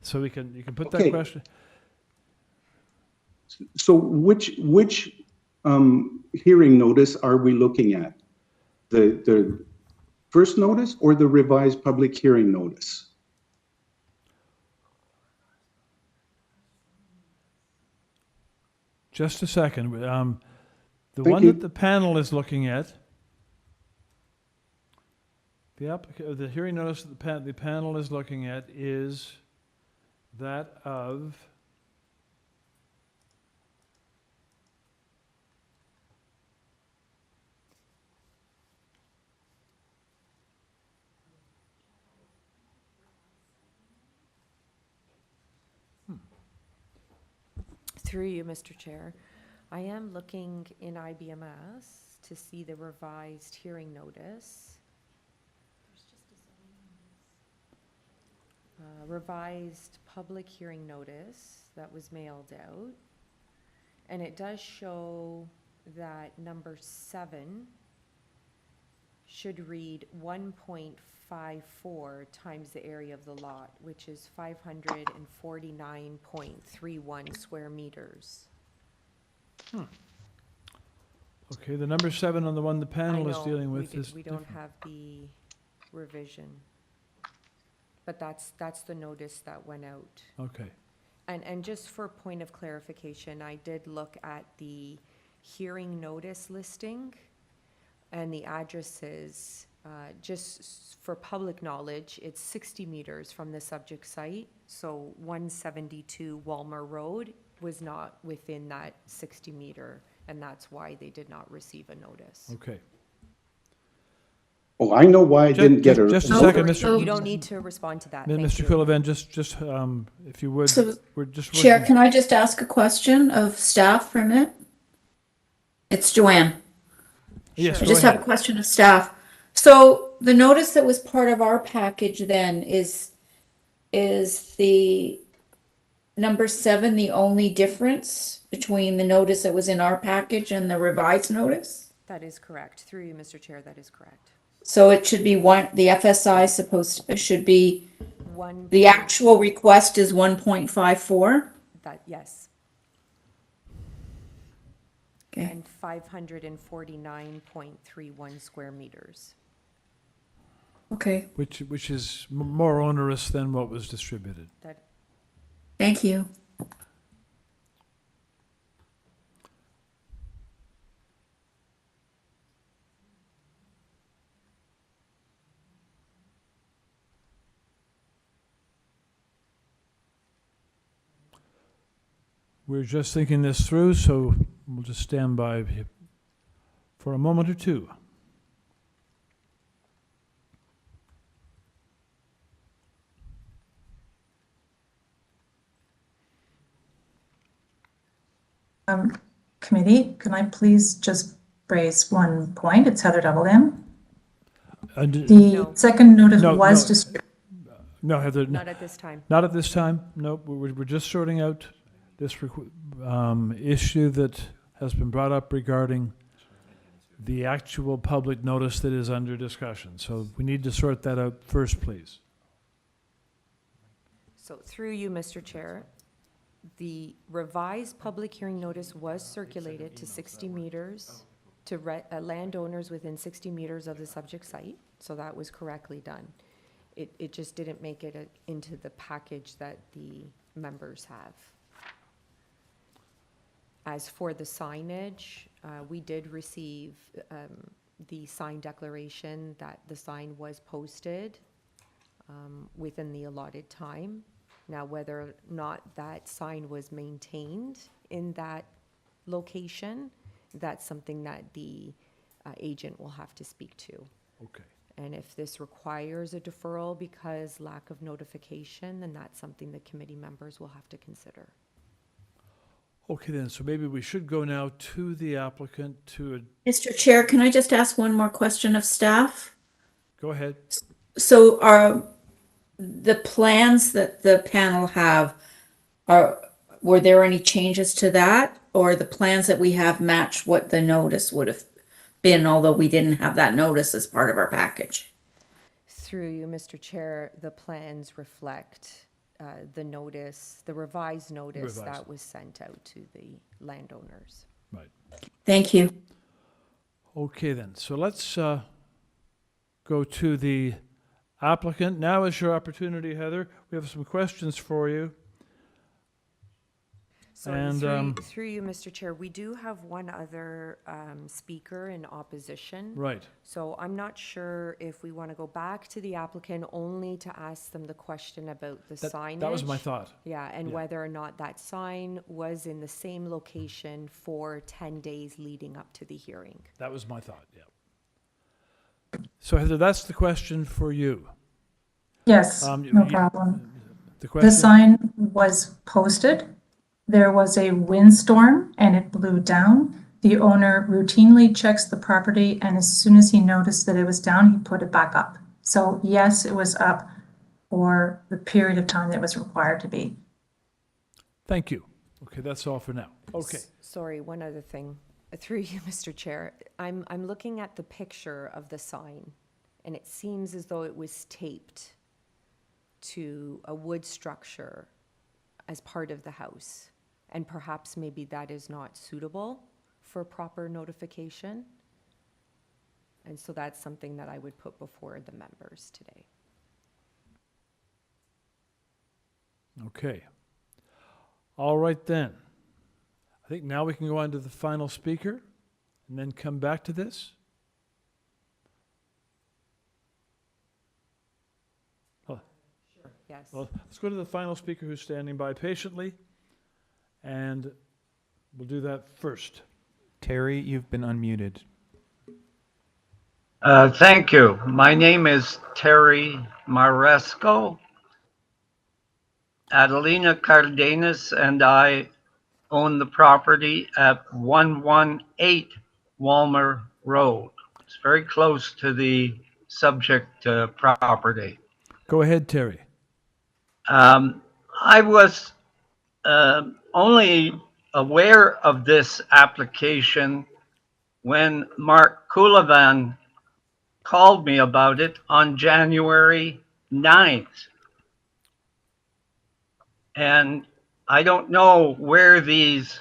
So you can put that Okay. question. So which hearing notice are we looking at? The first notice or the revised public hearing notice? Just a second. The Thank one you. that the panel is looking at, the hearing notice that the panel is looking at is that of Through you, Mr. Chair. I am looking in IBMS to see the revised hearing notice. Revised public hearing notice that was mailed out. And it does show that number 7 should read 1.54 times the area of the lot, which is 549.31 square meters. Okay, the number 7 on the one the panel is I know, dealing with is we don't have the revision. But that's the notice that went out. Okay. And just for point of clarification, I did look at the hearing notice listing and the addresses, just for public knowledge, it's 60 meters from the subject site. So 172 Walmer Road was not within that 60 meter, and that's why they did not receive a notice. Okay. Oh, I know why I didn't get a. Just a second, Mr. You don't need to respond to that. Thank Mr. you. Quillivan, just if you would, So, we're just Chair, working- can I just ask a question of staff for a minute? It's Joanne. Yes, I go just have a ahead. question of staff. So the notice that was part of our package then is the number 7 the only difference between the notice that was in our package and the revised notice? That is correct. Through you, Mr. Chair, that is correct. So it should be the FSI should be, the actual request is 1.54? Yes. Okay. And 549.31 square meters. Okay, which is more onerous than what was distributed. thank you. We're just thinking this through, so we'll just stand by for a moment or two. Committee, can I please just raise one point? It's Heather Doubledam. The second notice was distributed. No, Heather. Not at this time. Not at this time. No, we're just sorting out this issue that has been brought up regarding the actual public notice that is under discussion. So we need to sort that out first, please. So through you, Mr. Chair, the revised public hearing notice was circulated to 60 meters to landowners within 60 meters of the subject site, so that was correctly done. It just didn't make it into the package that the members have. As for the signage, we did receive the sign declaration that the sign was posted within the allotted time. Now, whether or not that sign was maintained in that location, that's something that the agent will have to speak to. Okay. And if this requires a deferral because lack of notification, then that's something the committee members will have to consider. Okay then, so maybe we should go now to the applicant to, Mr. Chair, can I just ask one more question of staff? go ahead. So are the plans that the panel have, were there any changes to that? Or the plans that we have match what the notice would have been, although we didn't have that notice as part of our package? Through you, Mr. Chair, the plans reflect the notice, the revised notice that was sent out to the landowners. Right. Thank you. Okay then, so let's go to the applicant. Now is your opportunity, Heather. We have some questions for you. So through you, Mr. Chair, we do have one other speaker in opposition. Right. So I'm not sure if we want to go back to the applicant only to ask them the question about the signage. That was my thought. Yeah, and whether or not that sign was in the same location for 10 days leading up to the hearing. That was my thought, yeah. So Heather, that's the question for you. Yes, no problem. The question? The sign was posted. There was a windstorm and it blew down. The owner routinely checks the property, and as soon as he noticed that it was down, he put it back up. So yes, it was up for the period of time that it was required to be. Thank you. Okay, that's all for now. Okay. Sorry, one other thing. Through you, Mr. Chair. I'm looking at the picture of the sign, and it seems as though it was taped to a wood structure as part of the house. And perhaps maybe that is not suitable for proper notification. And so that's something that I would put before the members today. Okay. All right then. I think now we can go on to the final speaker and then come back to this. Oh. Sure. Yes. Well, let's go to the final speaker who's standing by patiently, and we'll do that first. Terry, you've been unmuted. Thank you. My name is Terry Maresco. Adelina Cardenas and I own the property at 118 Walmer Road. It's very close to the subject property. Go ahead, Terry. I was only aware of this application when Mark Coulivan called me about it on January 9th. And I don't know where these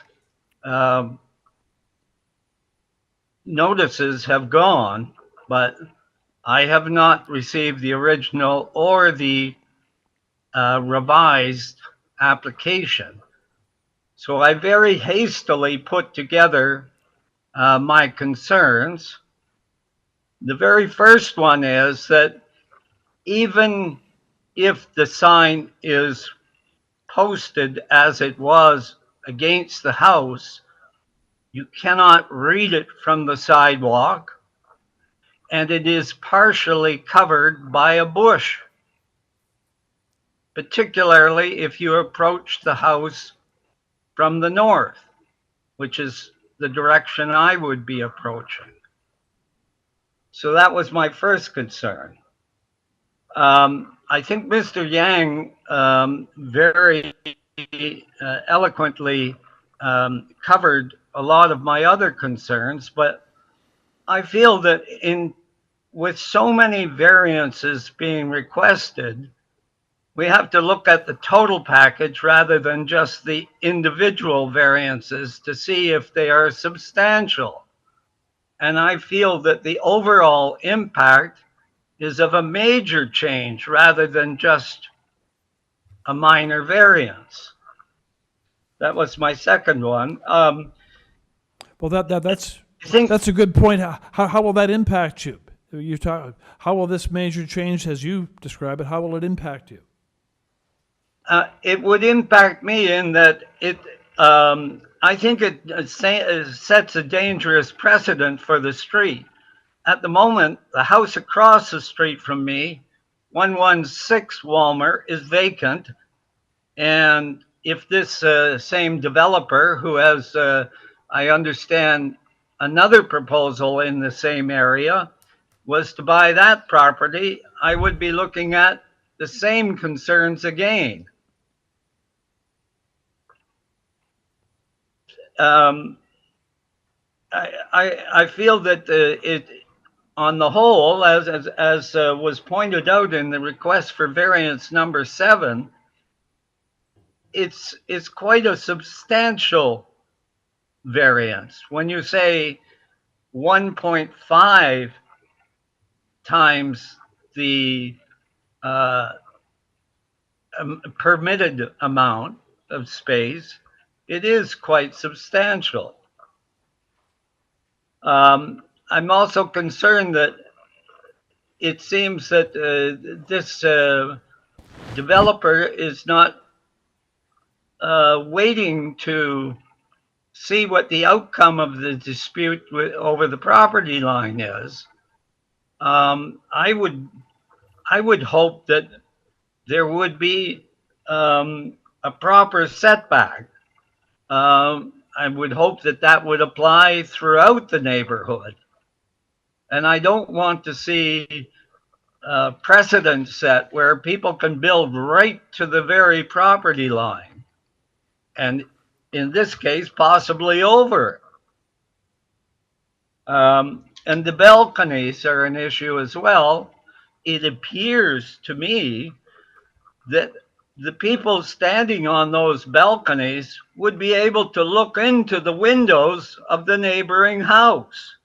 notices have gone, but I have not received the original or the revised application. So I very hastily put together my concerns. The very first one is that even if the sign is posted as it was against the house, you cannot read it from the sidewalk, and it is partially covered by a bush, particularly if you approach the house from the north, which is the direction I would be approaching. So that was my first concern. I think Mr. Yang very eloquently covered a lot of my other concerns, but I feel that with so many variances being requested, we have to look at the total package rather than just the individual variances to see if they are substantial. And I feel that the overall impact is of a major change rather than just a minor variance. That was my second one. Well, that's a good point. How will that impact you? You talk. How will this major change, as you describe it, how will it impact you? It would impact me in that I think it sets a dangerous precedent for the street. At the moment, the house across the street from me, 116 Walmer, is vacant. And if this same developer who has, I understand, another proposal in the same area was to buy that property, I would be looking at the same concerns again. I feel that it, on the whole, as was pointed out in the request for variance number 7, it's quite a substantial variance. When you say 1.5 times the permitted amount of space, it is quite substantial. I'm also concerned that it seems that this developer is not waiting to see what the outcome of the dispute over the property line is. I would hope that there would be a proper setback. I would hope that that would apply throughout the neighborhood. And I don't want to see precedent set where people can build right to the very property line. And in this case, possibly over. And the balconies are an issue as well. It appears to me that the people standing on those balconies would be able to look into the windows of the neighboring house.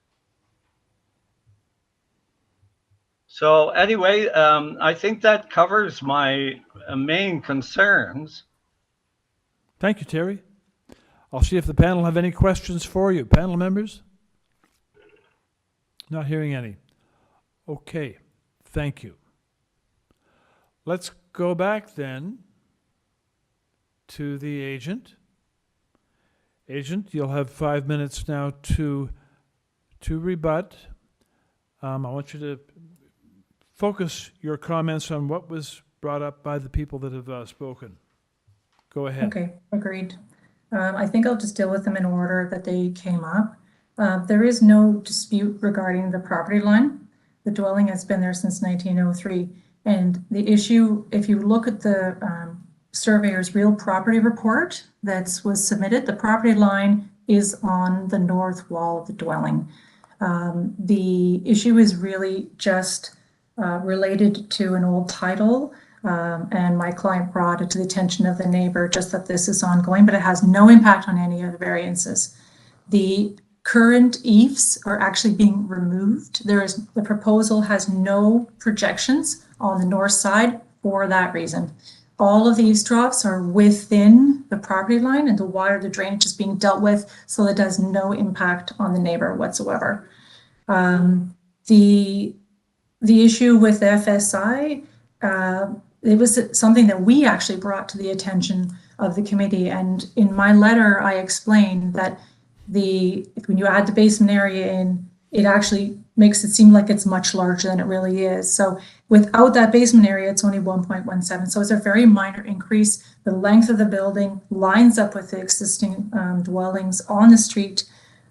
So anyway, I think that covers my main concerns. Thank you, Terry. I'll see if the panel have any questions for you. Panel members? Not hearing any. Okay, thank you. Let's go back then to the agent. Agent, you'll have 5 minutes now to rebut. I want you to focus your comments on what was brought up by the people that have spoken. Go ahead. Okay, agreed. I think I'll just deal with them in order that they came up. There is no dispute regarding the property line. The dwelling has been there since 1903. And the issue, if you look at the surveyor's real property report that was submitted, the property line is on the north wall of the dwelling. The issue is really just related to an old title, and my client brought it to the attention of the neighbor just that this is ongoing, but it has no impact on any of the variances. The current eaves are actually being removed. The proposal has no projections on the north side for that reason. All of the eavesdrops are within the property line, and the water, the drainage is being dealt with, so it has no impact on the neighbor whatsoever. The issue with FSI, it was something that we actually brought to the attention of the committee. And in my letter, I explained that when you add the basement area in, it actually makes it seem like it's much larger than it really is. So without that basement area, it's only 1.17. So it's a very minor increase. The length of the building lines up with the existing dwellings on the street.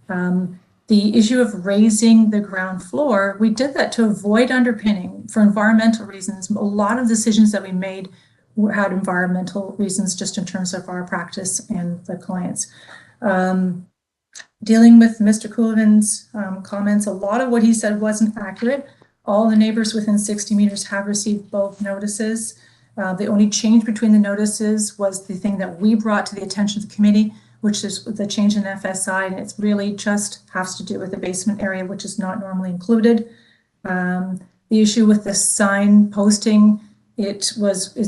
The issue of raising the ground floor, we did that to avoid underpinning for environmental reasons. A lot of decisions that we made had environmental reasons just in terms of our practice and the clients. Dealing with Mr. Coulivan's comments, a lot of what he said wasn't accurate. All the neighbors within 60 meters have received both notices. The only change between the notices was the thing that we brought to the attention of the committee, which is the change in FSI, and it's really just has to do with the basement area, which is not normally included. The issue with the sign posting, it's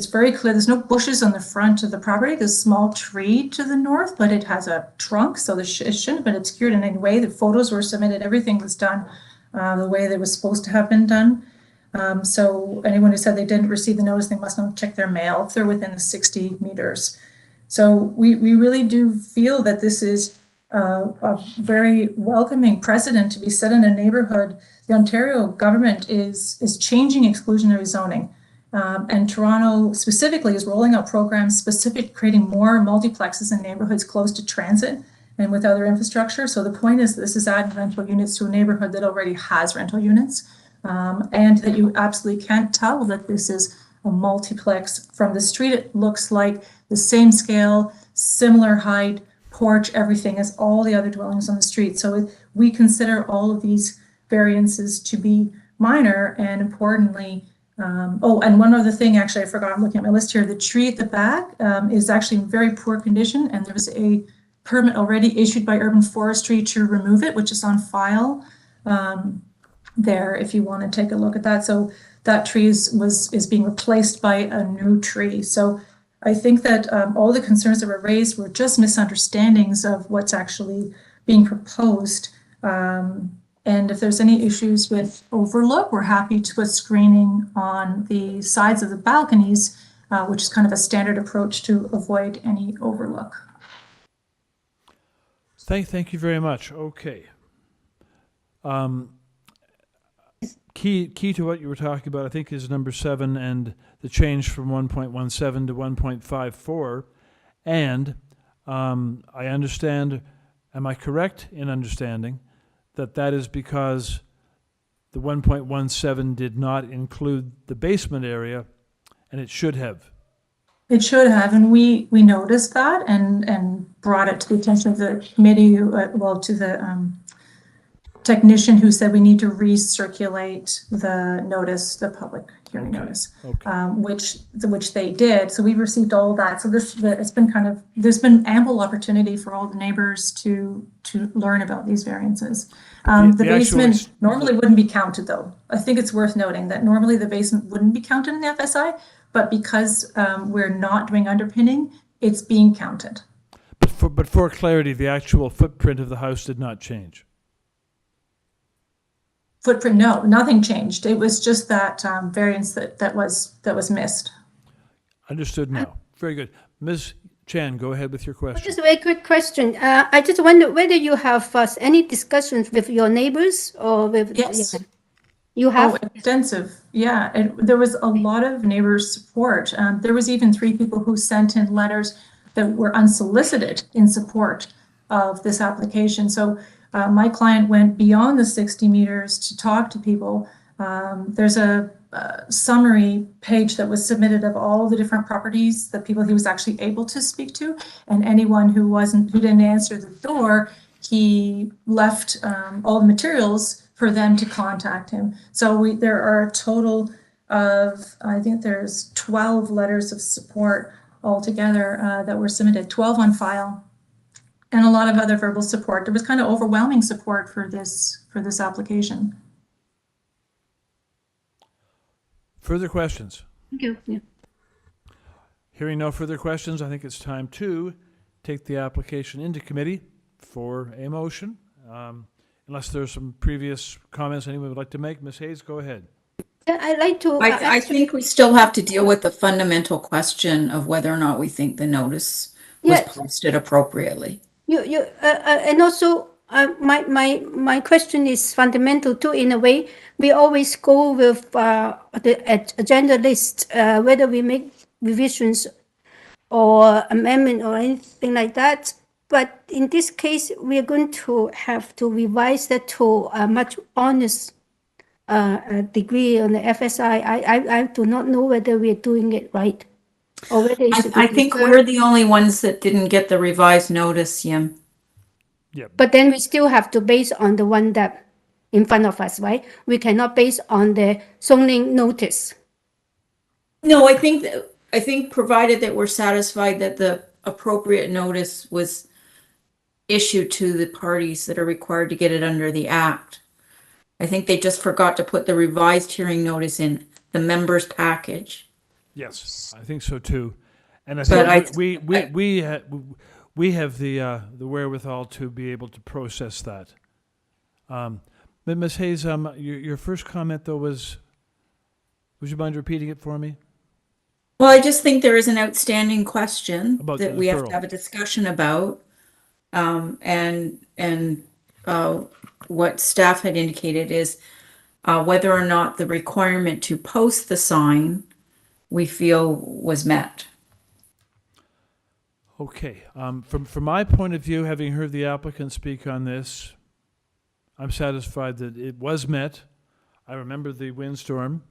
very clear. There's no bushes on the front of the property. There's a small tree to the north, but it has a trunk, so it shouldn't have been obscured in any way. The photos were submitted. Everything was done the way that was supposed to have been done. So anyone who said they didn't receive the notice, they must not check their mail if they're within the 60 meters. So we really do feel that this is a very welcoming precedent to be set in a neighborhood. The Ontario government is changing exclusionary zoning. And Toronto specifically is rolling out programs creating more multiplexes in neighborhoods close to transit and with other infrastructure. So the point is this is adding rental units to a neighborhood that already has rental units. And that you absolutely can't tell that this is a multiplex. From the street, it looks like the same scale, similar height, porch, everything as all the other dwellings on the street. So we consider all of these variances to be minor, and importantly, and one other thing, actually, I forgot, I'm looking at my list here. The tree at the back is actually in very poor condition, and there was a permit already issued by Urban Forestry to remove it, which is on file there if you want to take a look at that. So that tree is being replaced by a new tree. So I think that all the concerns that were raised were just misunderstandings of what's actually being proposed. And if there's any issues with overlook, we're happy to put screening on the sides of the balconies, which is kind of a standard approach to avoid any overlook. Thank you very much. Okay. Key to what you were talking about, I think, is number 7 and the change from 1.17 to 1.54. And I understand, am I correct in understanding that is because the 1.17 did not include the basement area, and it should have? It should have, and we noticed that and brought it to the attention of the committee, to the technician who said we need to recirculate the notice, the public hearing notice, which they did. So we received all of that. So it's been there's been ample opportunity for all the neighbors to learn about these variances. The basement normally wouldn't be counted, though. I think it's worth noting that normally the basement wouldn't be counted in the FSI, but because we're not doing underpinning, it's being counted. But for clarity, the actual footprint of the house did not change. Footprint, no, nothing changed. It was just that variance that was missed. Understood now. Very good. Ms. Chan, go ahead with your question. Just a very quick question. I just wonder whether you have any discussions with your neighbors or with... Yes. You have? Oh, extensive. Yeah, there was a lot of neighbor support. There was even 3 people who sent in letters that were unsolicited in support of this application. So my client went beyond the 60 meters to talk to people. There's a summary page that was submitted of all the different properties, the people he was actually able to speak to, and anyone who didn't answer the door, he left all the materials for them to contact him. So there are a total of, I think there's 12 letters of support altogether that were submitted, 12 on file, and a lot of other verbal support. There was kind of overwhelming support for this application. Further questions? Thank you. Yeah. Hearing no further questions, I think it's time to take the application into committee for a motion. Unless there's some previous comments anyone would like to make. Ms. Hayes, go ahead. I'd like to... I think we still have to deal with the fundamental question of whether or not we think the notice was posted appropriately. And also, my question is fundamental too, in a way. We always go with the agenda list, whether we make revisions or amendment or anything like that. But in this case, we are going to have to revise that to a much honest degree on the FSI. I do not know whether we are doing it right. Or whether I think we're the only ones that didn't get the revised notice, Yim. Yeah. But then we still have to base on the one that in front of us, right? We cannot base on the zoning notice. No, I think provided that we're satisfied that the appropriate notice was issue to the parties that are required to get it under the Act. I think they just forgot to put the revised hearing notice in the members' package. Yes, I think so too. And I But think we have the wherewithal to be able to process that. But Ms. Hayes, your first comment though was, would you mind repeating it for me? Well, I just think there is an outstanding question About that the we have to deferral. have a discussion about. And what staff had indicated is whether or not the requirement to post the sign we feel was met. Okay, from my point of view, having heard the applicant speak on this, I'm satisfied that it was met. I remember the windstorm,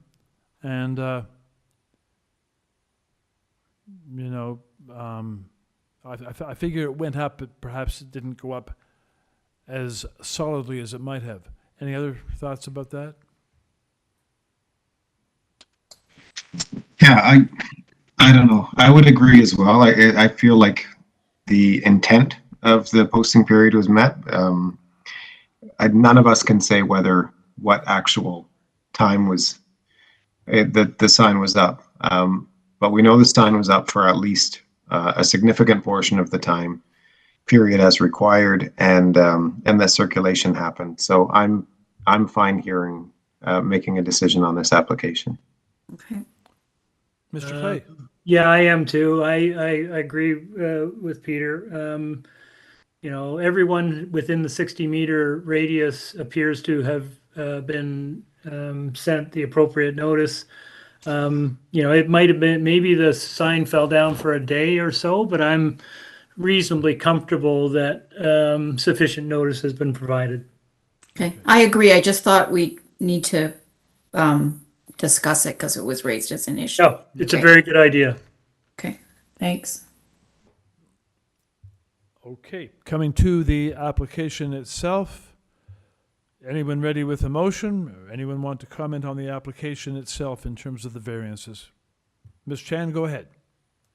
and I figure it went up, but perhaps it didn't go up as solidly as it might have. Any other thoughts about that? Yeah, I don't know. I would agree as well. I feel like the intent of the posting period was met. None of us can say what actual time was the sign was up. But we know the sign was up for at least a significant portion of the time period as required, and the circulation happened. So I'm fine making a decision on this application. Okay. Mr. Clay. Yeah, I am too. I agree with Peter. Everyone within the 60-meter radius appears to have been sent the appropriate notice. It might have been, maybe the sign fell down for a day or so, but I'm reasonably comfortable that sufficient notice has been provided. Okay, I agree. I just thought we need to discuss it because it was raised as an issue. Oh, it's a very good idea. Okay, thanks. Okay, coming to the application itself. Anyone ready with a motion? Or anyone want to comment on the application itself in terms of the variances? Ms. Chan, go ahead.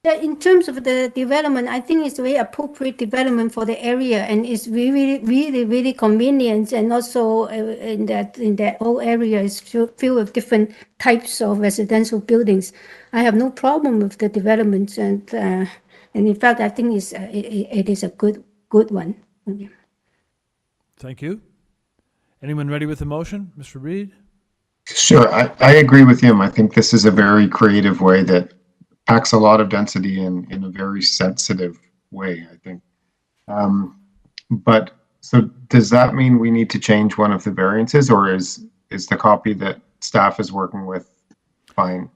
In terms of the development, I think it's a very appropriate development for the area, and it's really convenient, and also in that whole area is filled with different types of residential buildings. I have no problem with the development, and in fact, I think it is a good one. Thank you. Anyone ready with a motion? Mr. Reed? Sure, I agree with him. I think this is a very creative way that packs a lot of density in a very sensitive way, I think. But so does that mean we need to change one of the variances, or is the copy that staff is working with fine?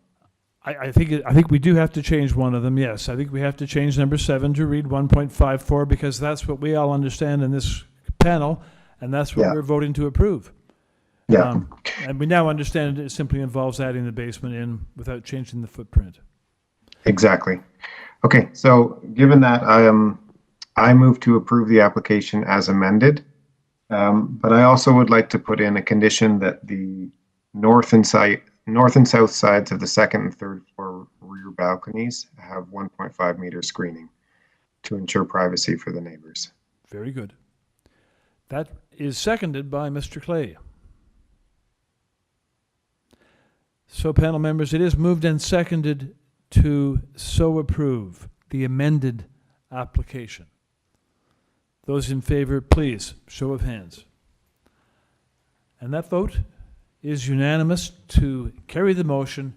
I think we do have to change one of them, yes. I think we have to change number 7 to read 1.54 because that's what we all understand in this panel, and that's what we're voting to approve. Yeah. And we now understand it simply involves adding the basement in without changing the footprint. Exactly. Okay, so given that, I move to approve the application as amended, but I also would like to put in a condition that the north and south sides of the second and third floor rear balconies have 1.5 meter screening to ensure privacy for the neighbors. Very good. That is seconded by Mr. Clay. So, panel members, it is moved and seconded to so approve the amended application. Those in favor, please, show of hands. And that vote is unanimous to carry the motion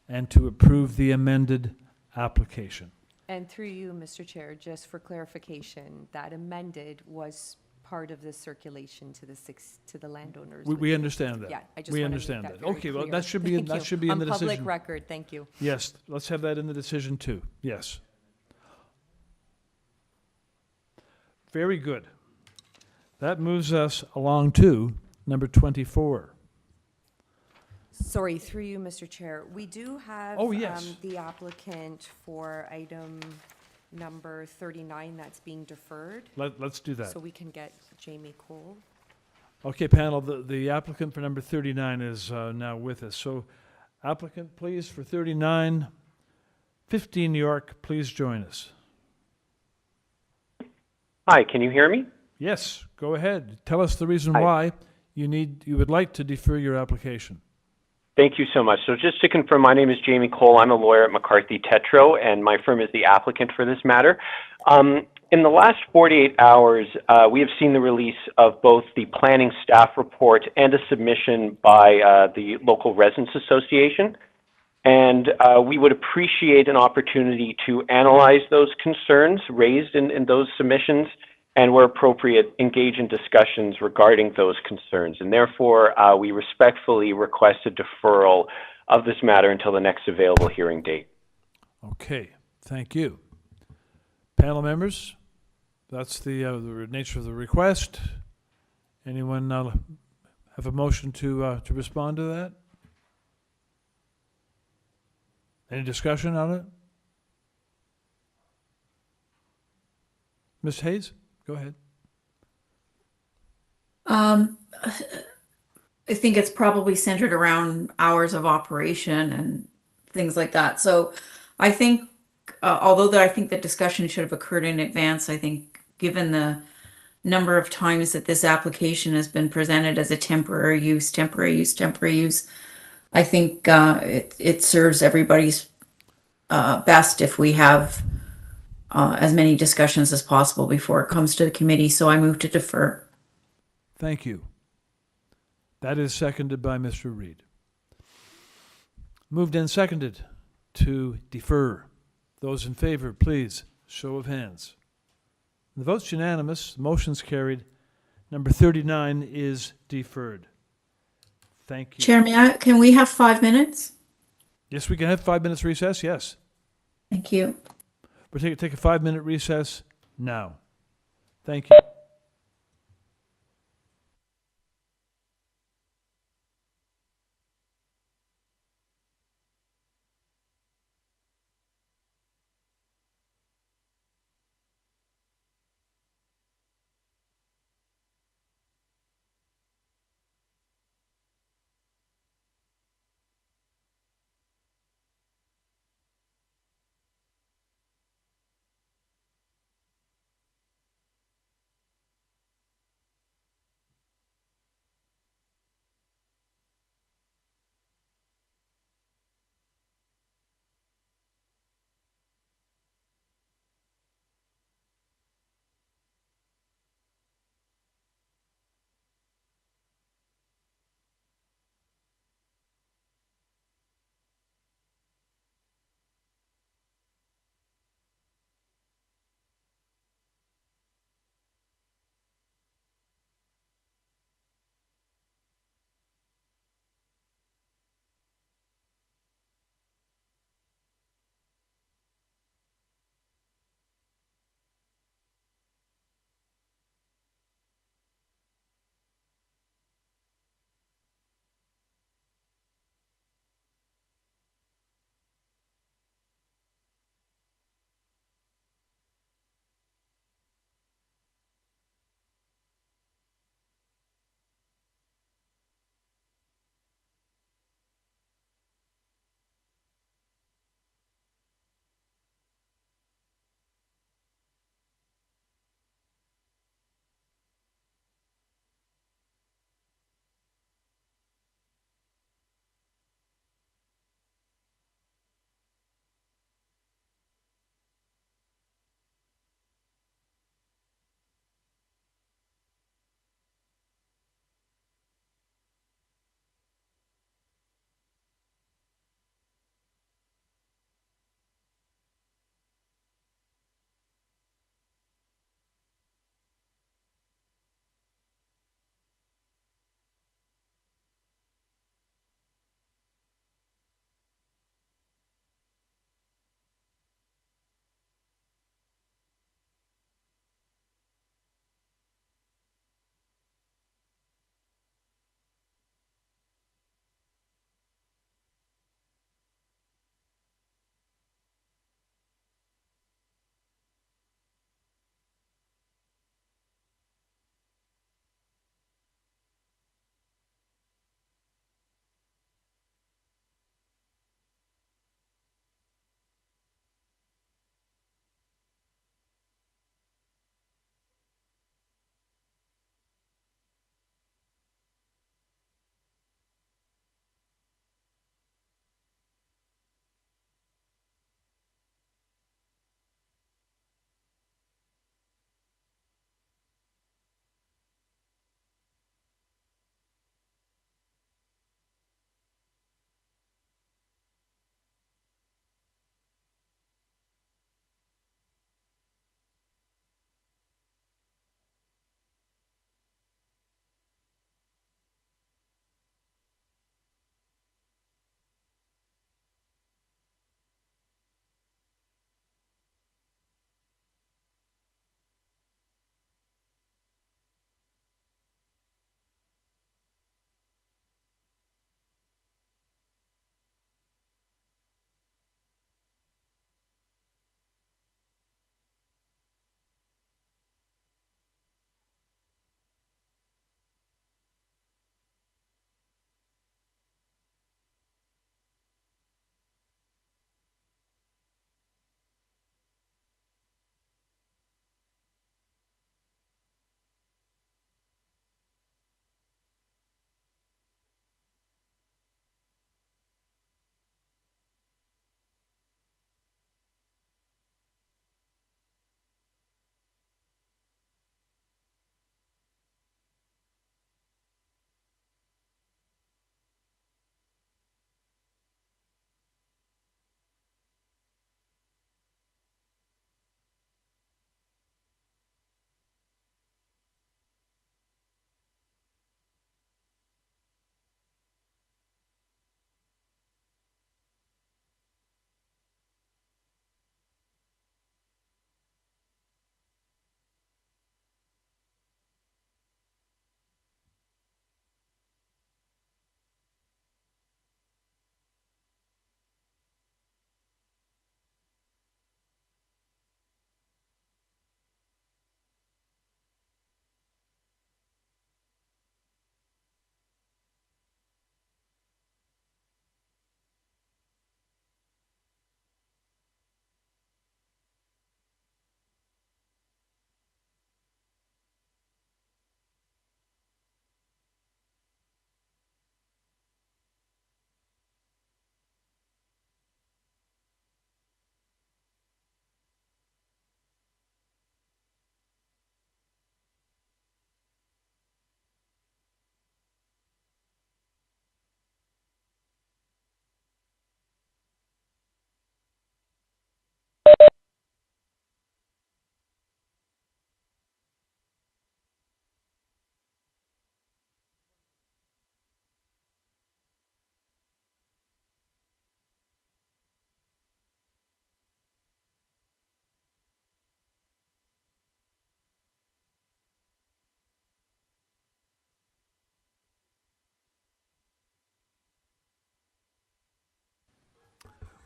and to approve the amended application. And through you, Mr. Chair, just for clarification, that amended was part of the circulation to the landowners. We understand that. Yeah, I just we wanna understand make that. very Okay, well, clear. that should be Thank you. in the decision. On public record, thank you. Yes, let's have that in the decision too. Yes. Very good. That moves us along to number 24. Sorry, through you, Mr. Chair. We do have Oh, yes. the applicant for item number 39 that's being deferred. Let's do that. So we can get Jamie Cole. Okay, panel, the applicant for number 39 is now with us. So applicant, please, for 39, 15 York, please join us. Hi, can you hear me? Yes, go ahead. Tell us the reason why you would like to defer your application. Thank you so much. So just to confirm, my name is Jamie Cole. I'm a lawyer at McCarthy Tetro, and my firm is the applicant for this matter. In the last 48 hours, we have seen the release of both the planning staff report and a submission by the local residents association. And we would appreciate an opportunity to analyze those concerns raised in those submissions, and where appropriate, engage in discussions regarding those concerns. And therefore, we respectfully request a deferral of this matter until the next available hearing date. Okay, thank you. Panel members, that's the nature of the request. Anyone have a motion to respond to that? Any discussion on it? Ms. Hayes, go ahead. I think it's probably centered around hours of operation and things like that. So I think, although I think the discussion should have occurred in advance, I think given the number of times that this application has been presented as a temporary use, I think it serves everybody's best if we have as many discussions as possible before it comes to the committee. So I move to defer. Thank you. That is seconded by Mr. Reed. Moved and seconded to defer. Those in favor, please, show of hands. The vote's unanimous. The motion's carried. Number 39 is deferred. Thank you. Chair, can we have 5 minutes? Yes, we can have 5 minutes recess, yes. Thank you. We'll take a 5-minute recess now. Thank you.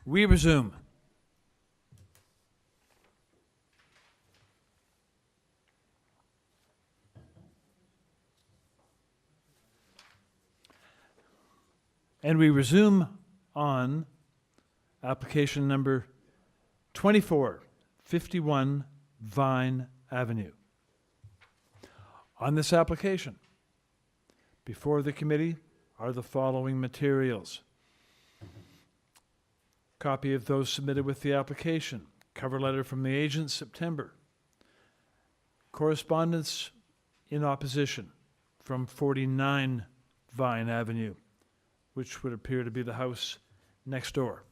We resume. And we resume on application number 2451 Vine Avenue. On this application, before the committee are the following materials. Copy of those submitted with the application, cover letter from the agent, September. Correspondence in opposition from 49 Vine Avenue, which would appear to be the house next door.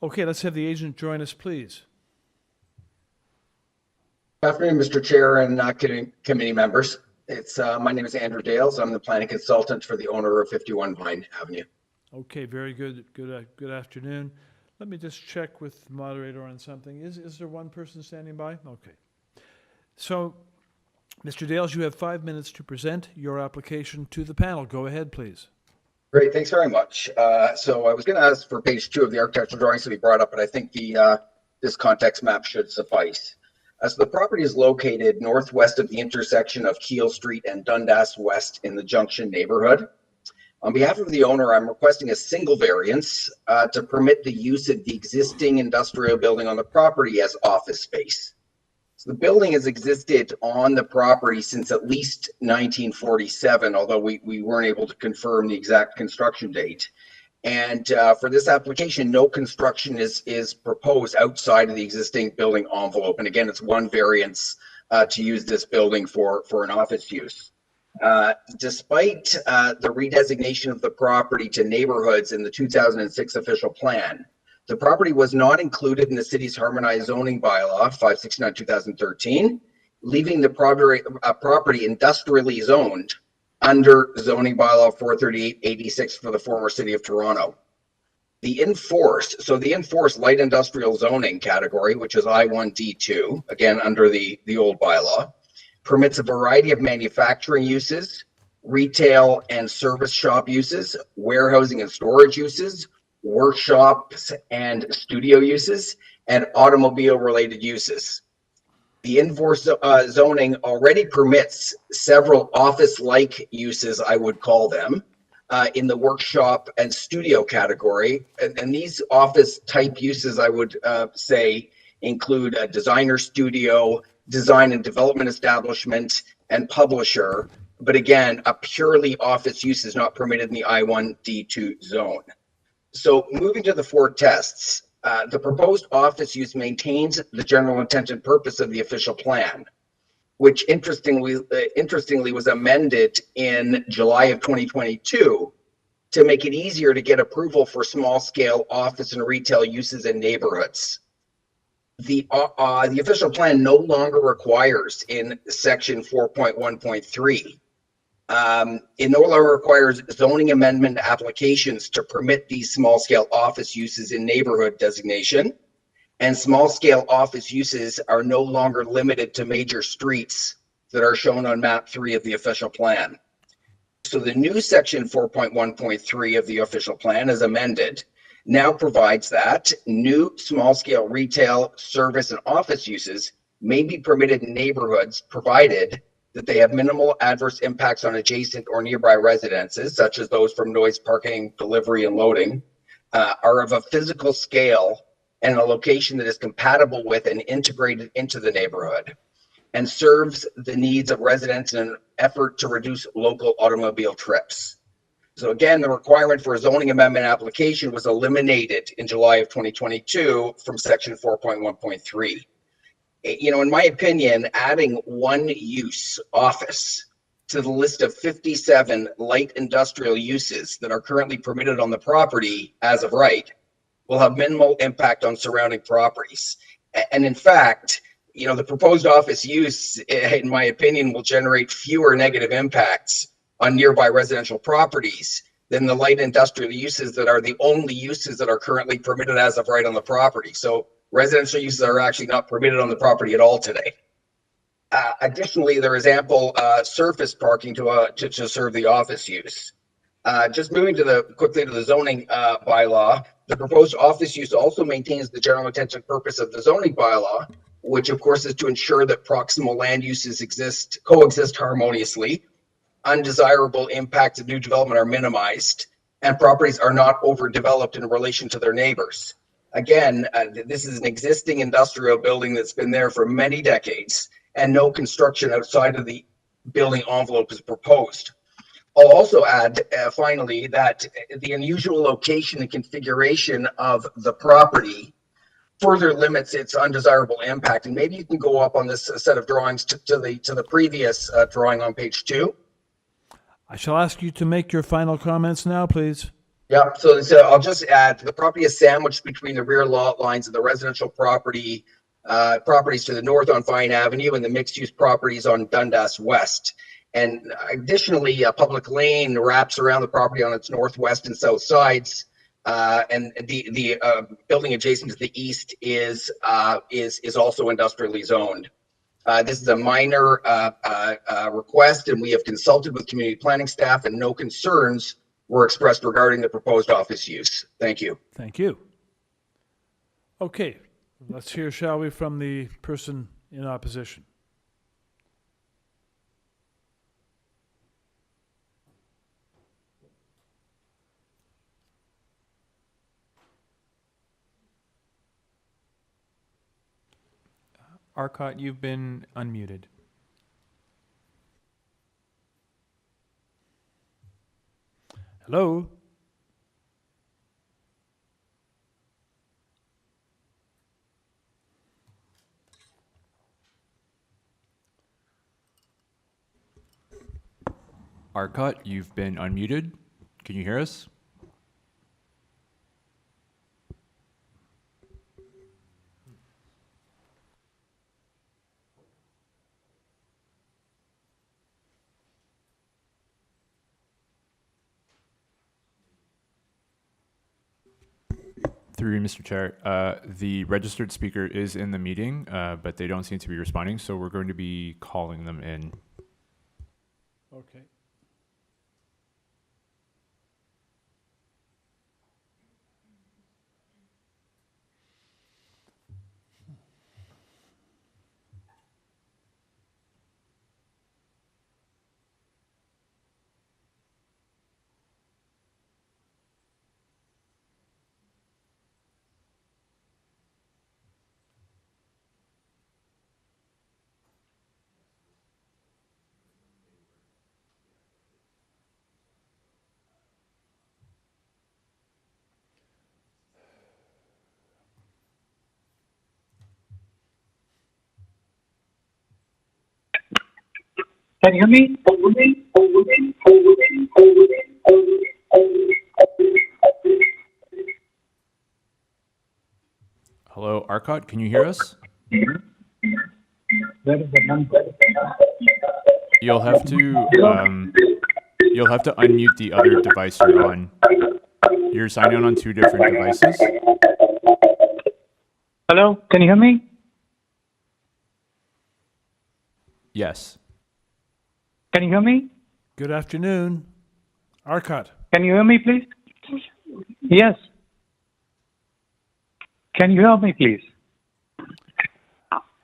Okay, let's have the agent join us, please. Good afternoon, Mr. Chair and committee members. My name is Andrew Dales. I'm the planning consultant for the owner of 51 Vine Avenue. Okay, very good. Good afternoon. Let me just check with the moderator on something. Is there one person standing by? Okay. So, Mr. Dales, you have 5 minutes to present your application to the panel. Go ahead, please. Great, thanks very much. So I was going to ask for page 2 of the architectural drawings to be brought up, but I think this context map should suffice. So the property is located northwest of the intersection of Keele Street and Dundas West in the Junction neighborhood. On behalf of the owner, I'm requesting a single variance to permit the use of the existing industrial building on the property as office space. So the building has existed on the property since at least 1947, although we weren't able to confirm the exact construction date. And for this application, no construction is proposed outside of the existing building envelope. And again, it's one variance to use this building for an office use. Despite the redesignation of the property to neighborhoods in the 2006 official plan, the property was not included in the city's harmonized zoning bylaw 569/2013, leaving the property industrially zoned under zoning bylaw 438/86 for the former city of Toronto. The enforced light industrial zoning category, which is I1D2, again under the old bylaw, permits a variety of manufacturing uses, retail and service shop uses, warehousing and storage uses, workshops and studio uses, and automobile related uses. The enforced zoning already permits several office-like uses, I would call them, in the workshop and studio category. And these office type uses, I would say, include a designer studio, design and development establishment, and publisher. But again, a purely office use is not permitted in the I1D2 zone. So moving to the 4 tests, the proposed office use maintains the general intent and purpose of the official plan, which interestingly was amended in July of 2022 to make it easier to get approval for small scale office and retail uses in neighborhoods. The official plan no longer requires in section 4.1.3 it no longer requires zoning amendment applications to permit these small-scale office uses in neighborhood designation, and small-scale office uses are no longer limited to major streets that are shown on map 3 of the official plan. So the new section 4.1.3 of the official plan, as amended, now provides that new small-scale retail, service, and office uses may be permitted in neighborhoods provided that they have minimal adverse impacts on adjacent or nearby residences, such as those from noise, parking, delivery, and loading, are of a physical scale and a location that is compatible with and integrated into the neighborhood, and serves the needs of residents in an effort to reduce local automobile trips. So again, the requirement for a zoning amendment application was eliminated in July of 2022 from section 4.1.3. In my opinion, adding one use, office, to the list of 57 light industrial uses that are currently permitted on the property as of right will have minimal impact on surrounding properties. And in fact, the proposed office use, in my opinion, will generate fewer negative impacts on nearby residential properties than the light industrial uses that are the only uses that are currently permitted as of right on the property. So residential uses are actually not permitted on the property at all today. Additionally, there is ample surface parking to serve the office use. Just moving quickly to the zoning bylaw, the proposed office use also maintains the general intent and purpose of the zoning bylaw, which of course is to ensure that proximal land uses coexist harmoniously, undesirable impacts of new development are minimized, and properties are not overdeveloped in relation to their neighbors. Again, this is an existing industrial building that's been there for many decades, and no construction outside of the building envelope is proposed. I'll also add, finally, that the unusual location and configuration of the property further limits its undesirable impact. And maybe you can go up on this set of drawings to the previous drawing on page 2. I shall ask you to make your final comments now, please. Yeah, so I'll just add, the property is sandwiched between the rear lot lines of the residential properties to the north on Vine Avenue and the mixed-use properties on Dundas West. And additionally, a public lane wraps around the property on its northwest and south sides. And the building adjacent to the east is also industrially zoned. This is a minor request, and we have consulted with community planning staff, and no concerns were expressed regarding the proposed office use. Thank you. Thank you. Okay, let's hear, shall we, from the person in opposition. Arcot, you've been unmuted. Hello? Arcot, you've been unmuted. Can you hear us? Through you, Mr. Chair, the registered speaker is in the meeting, but they don't seem to be responding, so we're going to be calling them in. Okay. Can you hear me? Hello, Arcot, can you hear us? Where is the number? You'll have to unmute the other device you're on. You're signing on two different devices. Hello, can you hear me? Yes. Can you hear me? Good afternoon. Arcot. Can you hear me, please? Yes. Can you hear me, please?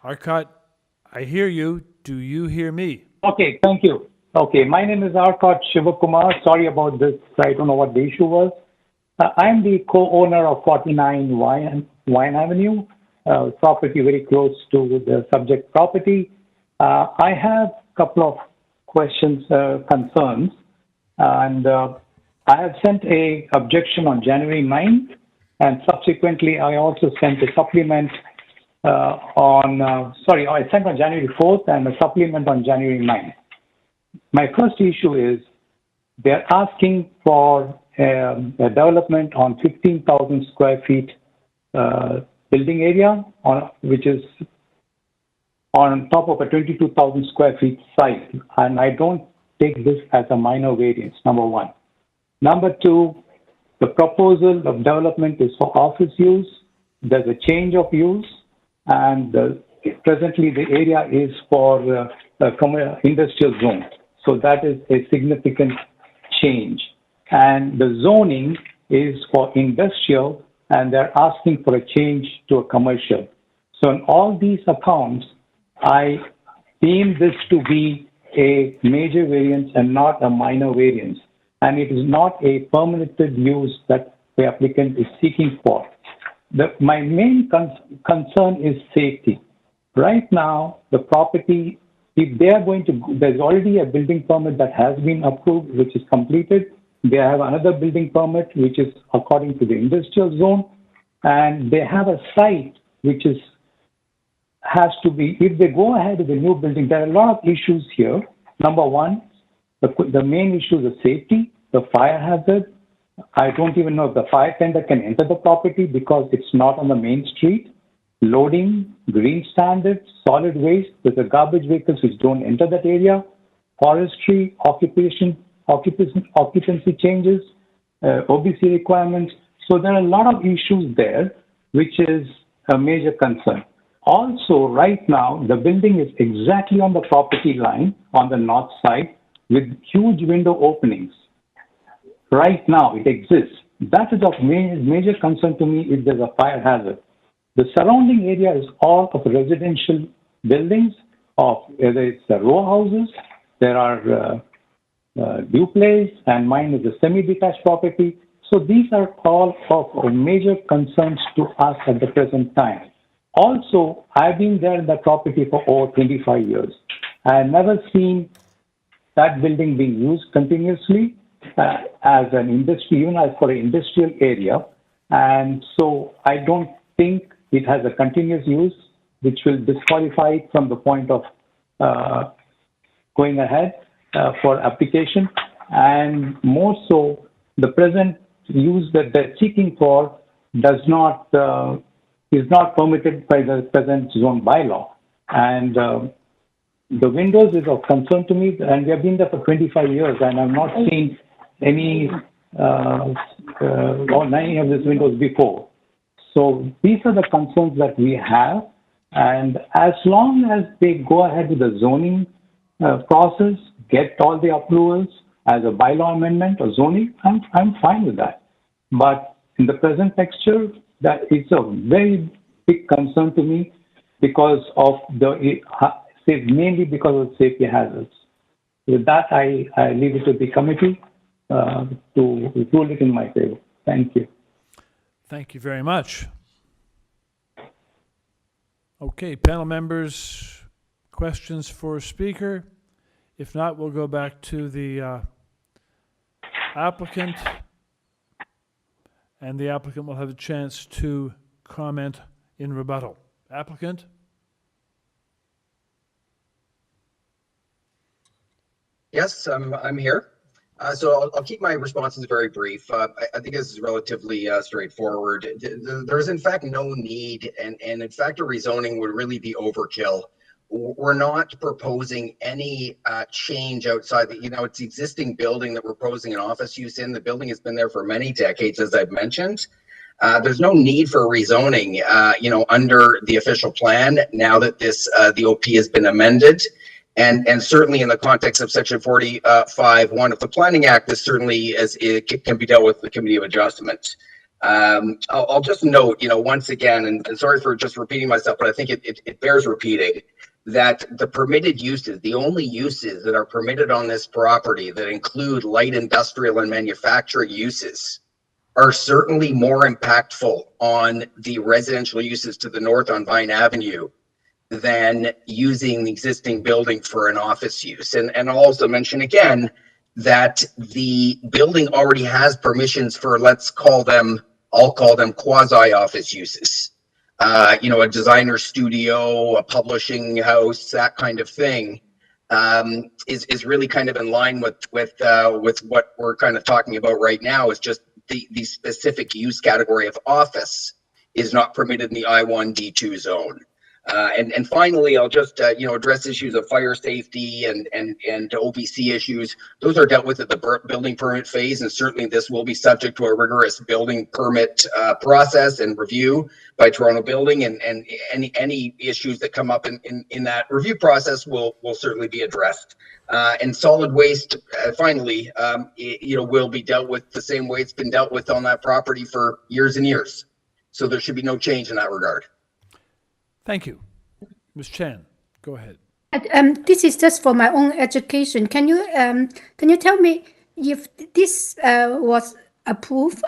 Arcot, I hear you. Do you hear me? Okay, thank you. Okay, my name is Arcot Shivakumar. Sorry about this. I don't know what the issue was. I'm the co-owner of 49 Vine Avenue, property very close to the subject property. I have a couple of questions, concerns, and I have sent a objection on January 9th, and subsequently I also sent a supplement I sent on January 4th and a supplement on January 9th. My first issue is they're asking for a development on 15,000 square feet building area, which is on top of a 22,000 square feet site. And I don't take this as a minor variance, number one. Number two, the proposal of development is for office use. There's a change of use, and presently the area is for industrial zone. So that is a significant change. And the zoning is for industrial, and they're asking for a change to a commercial. So in all these accounts, I deem this to be a major variance and not a minor variance. And it is not a permitted use that the applicant is seeking for. My main concern is safety. Right now, the property, if they are going to, there's already a building permit that has been approved, which is completed. They have another building permit, which is according to the industrial zone. And they have a site which has to be, if they go ahead with the new building, there are a lot of issues here. Number one, the main issue is the safety, the fire hazard. I don't even know if the fire tender can enter the property because it's not on the main street. Loading, green standards, solid waste, there's a garbage vehicles which don't enter that area. Forestry, occupancy changes, OBC requirements. So there are a lot of issues there, which is a major concern. Also, right now, the building is exactly on the property line on the north side with huge window openings. Right now, it exists. That is of major concern to me if there's a fire hazard. The surrounding area is all of residential buildings, of whether it's the row houses, there are duplex, and mine is a semi-detached property. So these are all of major concerns to us at the present time. Also, I've been there in the property for over 25 years. I have never seen that building being used continuously as an industry, even as for an industrial area. And so I don't think it has a continuous use, which will disqualify it from the point of going ahead for application. And more so, the present use that they're seeking for does not is not permitted by the present zone bylaw. And the windows is of concern to me, and we have been there for 25 years, and I've not seen any or many of these windows before. So these are the concerns that we have, and as long as they go ahead with the zoning process, get all the approvals as a bylaw amendment or zoning, I'm fine with that. But in the present texture, that it's a very big concern to me because of mainly because of safety hazards. With that, I leave it to the committee to rule it in my favor. Thank you. Thank you very much. Okay, panel members, questions for speaker? If not, we'll go back to the applicant, and the applicant will have a chance to comment in rebuttal. Applicant? Yes, I'm here. So I'll keep my responses very brief. I think this is relatively straightforward. There's in fact no need, and in fact a rezoning would really be overkill. We're not proposing any change outside the, it's the existing building that we're proposing an office use in. The building has been there for many decades, as I've mentioned. There's no need for rezoning, under the official plan now that this the OP has been amended. And certainly in the context of Section 45(1) of the Planning Act, this certainly it can be dealt with the Committee of Adjustment. I'll just note, once again, and sorry for just repeating myself, but I think it bears repeating, that the permitted uses, the only uses that are permitted on this property that include light industrial and manufacturing uses are certainly more impactful on the residential uses to the north on Vine Avenue than using the existing building for an office use. And I'll also mention again that the building already has permissions for, I'll call them quasi-office uses. A designer studio, a publishing house, that kind of thing, is really kind of in line with what we're kind of talking about right now. Is just the specific use category of office is not permitted in the I1 D2 zone. And finally, I'll just address issues of fire safety and OPC issues. Those are dealt with at the building permit phase, and certainly this will be subject to a rigorous building permit process and review by Toronto Building, and any issues that come up in that review process will certainly be addressed. And solid waste, finally, will be dealt with the same way it's been dealt with on that property for years and years. So there should be no change in that regard. Thank you. Ms. Chan, go ahead. This is just for my own education. Can you tell me if this was approved?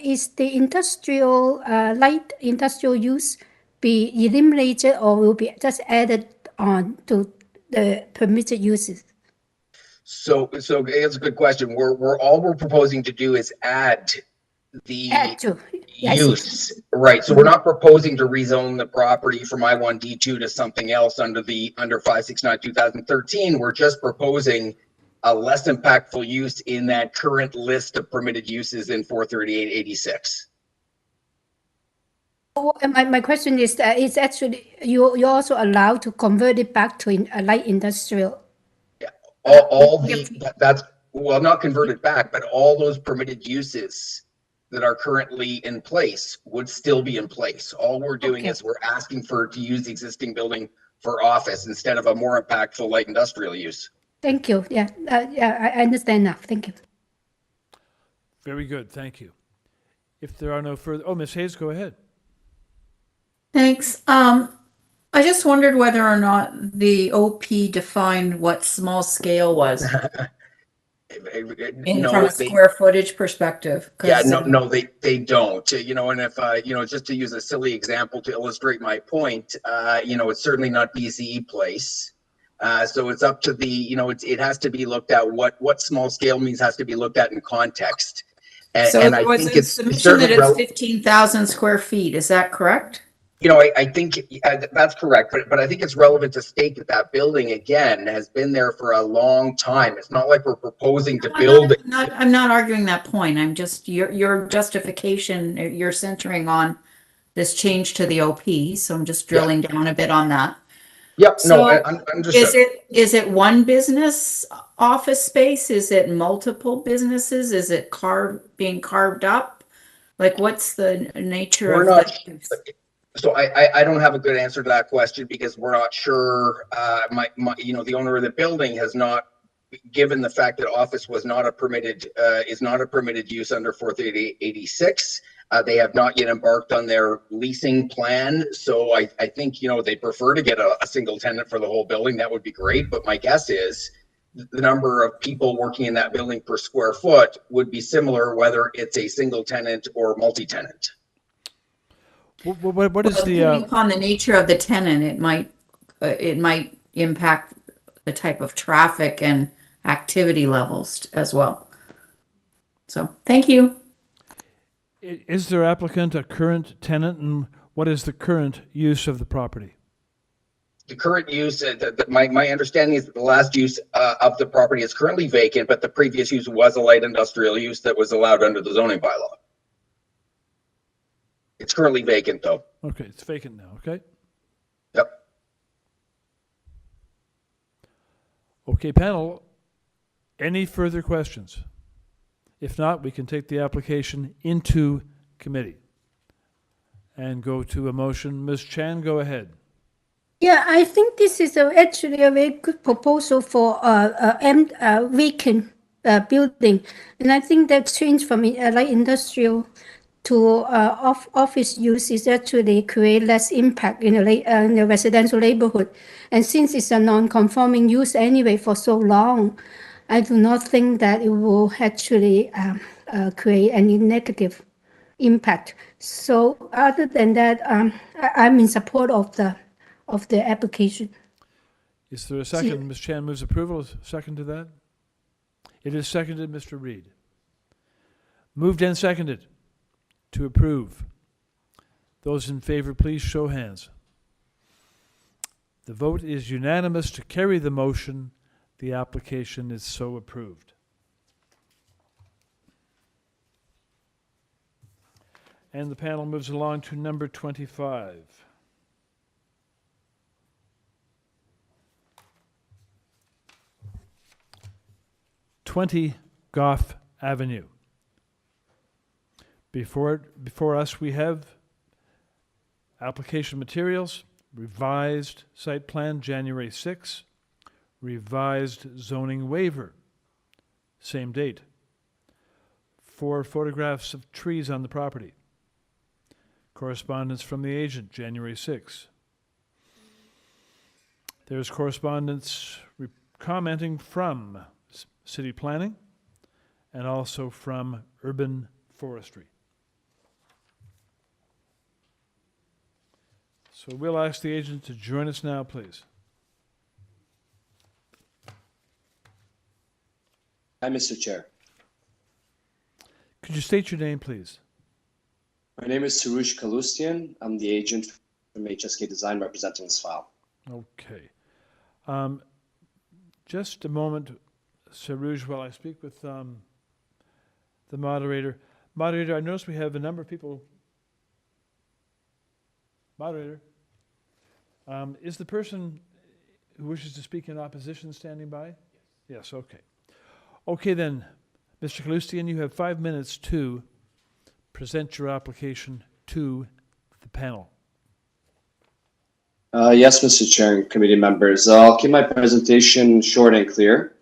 Is the industrial light industrial use be eliminated or will be just added on to the permitted uses? So it's a good question. All we're proposing to do is add the use, right? So we're not proposing to rezone the property from I-1D2 to something else under 569/2013. We're just proposing a less impactful use in that current list of permitted uses in 43886. My question is that it's actually you're also allowed to convert it back to a light industrial. That's not converted back, but all those permitted uses that are currently in place would still be in place. All we're doing is we're asking to use the existing building for office instead of a more impactful light industrial use. Thank you. Yeah, I understand now. Thank you. Very good. Thank you. If there are no further, Ms. Hayes, go ahead. Thanks. I just wondered whether or not the OP defined what small scale was. From a square footage perspective. Yeah, no, they don't. And if just to use a silly example to illustrate my point, it's certainly not BCE place. So it's up to it has to be looked at. What small scale means has to be looked at in context. And there was a submission that it's 15,000 square feet. Is that correct? I think that's correct, but I think it's relevant to state that building again has been there for a long time. It's not like we're proposing to build it. I'm not arguing that point. I'm just your justification. You're centering on this change to the OP, so I'm just drilling down a bit on that. Yep. So no, I'm just. Is it one business office space? Is it multiple businesses? Is it being carved up? Like, what's the nature of that? So I don't have a good answer to that question because we're not sure. The owner of the building has not, given the fact that office was not a permitted is not a permitted use under 43886. They have not yet embarked on their leasing plan. So I think they prefer to get a single tenant for the whole building. That would be great. But my guess is the number of people working in that building per square foot would be similar whether it's a single tenant or multi-tenant. What is depending upon the nature of the tenant, it might impact the type of traffic and activity levels as well. So, thank you. Is their applicant a current tenant, and what is the current use of the property? The current use, my understanding is that the last use of the property is currently vacant, but the previous use was a light industrial use that was allowed under the zoning bylaw. It's currently vacant, though. Okay, it's vacant now, okay? Yep. Okay, panel, any further questions? If not, we can take the application into committee and go to a motion. Ms. Chan, go ahead. Yeah, I think this is actually a very good proposal for a vacant building. And I think that change from light industrial to office use is actually create less impact in the residential neighborhood. And since it's a non-conforming use anyway for so long, I do not think that it will actually create any negative impact. So other than that, I'm in support of the application. Is there a second? Ms. Chan moves approval. Second to that? It is seconded, Mr. Reid. Moved and seconded to approve. Those in favor, please show hands. The vote is unanimous to carry the motion. The application is so approved. And the panel moves along to number 25. 20 Gough Avenue. Before us, we have application materials, revised site plan, January 6, revised zoning waiver, same date. 4 photographs of trees on the property. Correspondence from the agent, January 6. There's correspondence commenting from city planning and also from urban forestry. So we'll ask the agent to join us now, please. Hi, Mr. Chair. Could you state your name, please? My name is Sarush Kalustian. I'm the agent from HSK Design representing this file. Okay. Just a moment, Saruj, while I speak with the moderator. Moderator, I notice we have a number of people. Moderator, is the person who wishes to speak in opposition standing by? Yes. Yes, okay. Okay then, Mr. Kalustian, you have 5 minutes to present your application to the panel. Yes, Mr. Chair and committee members. I'll keep my presentation short and clear.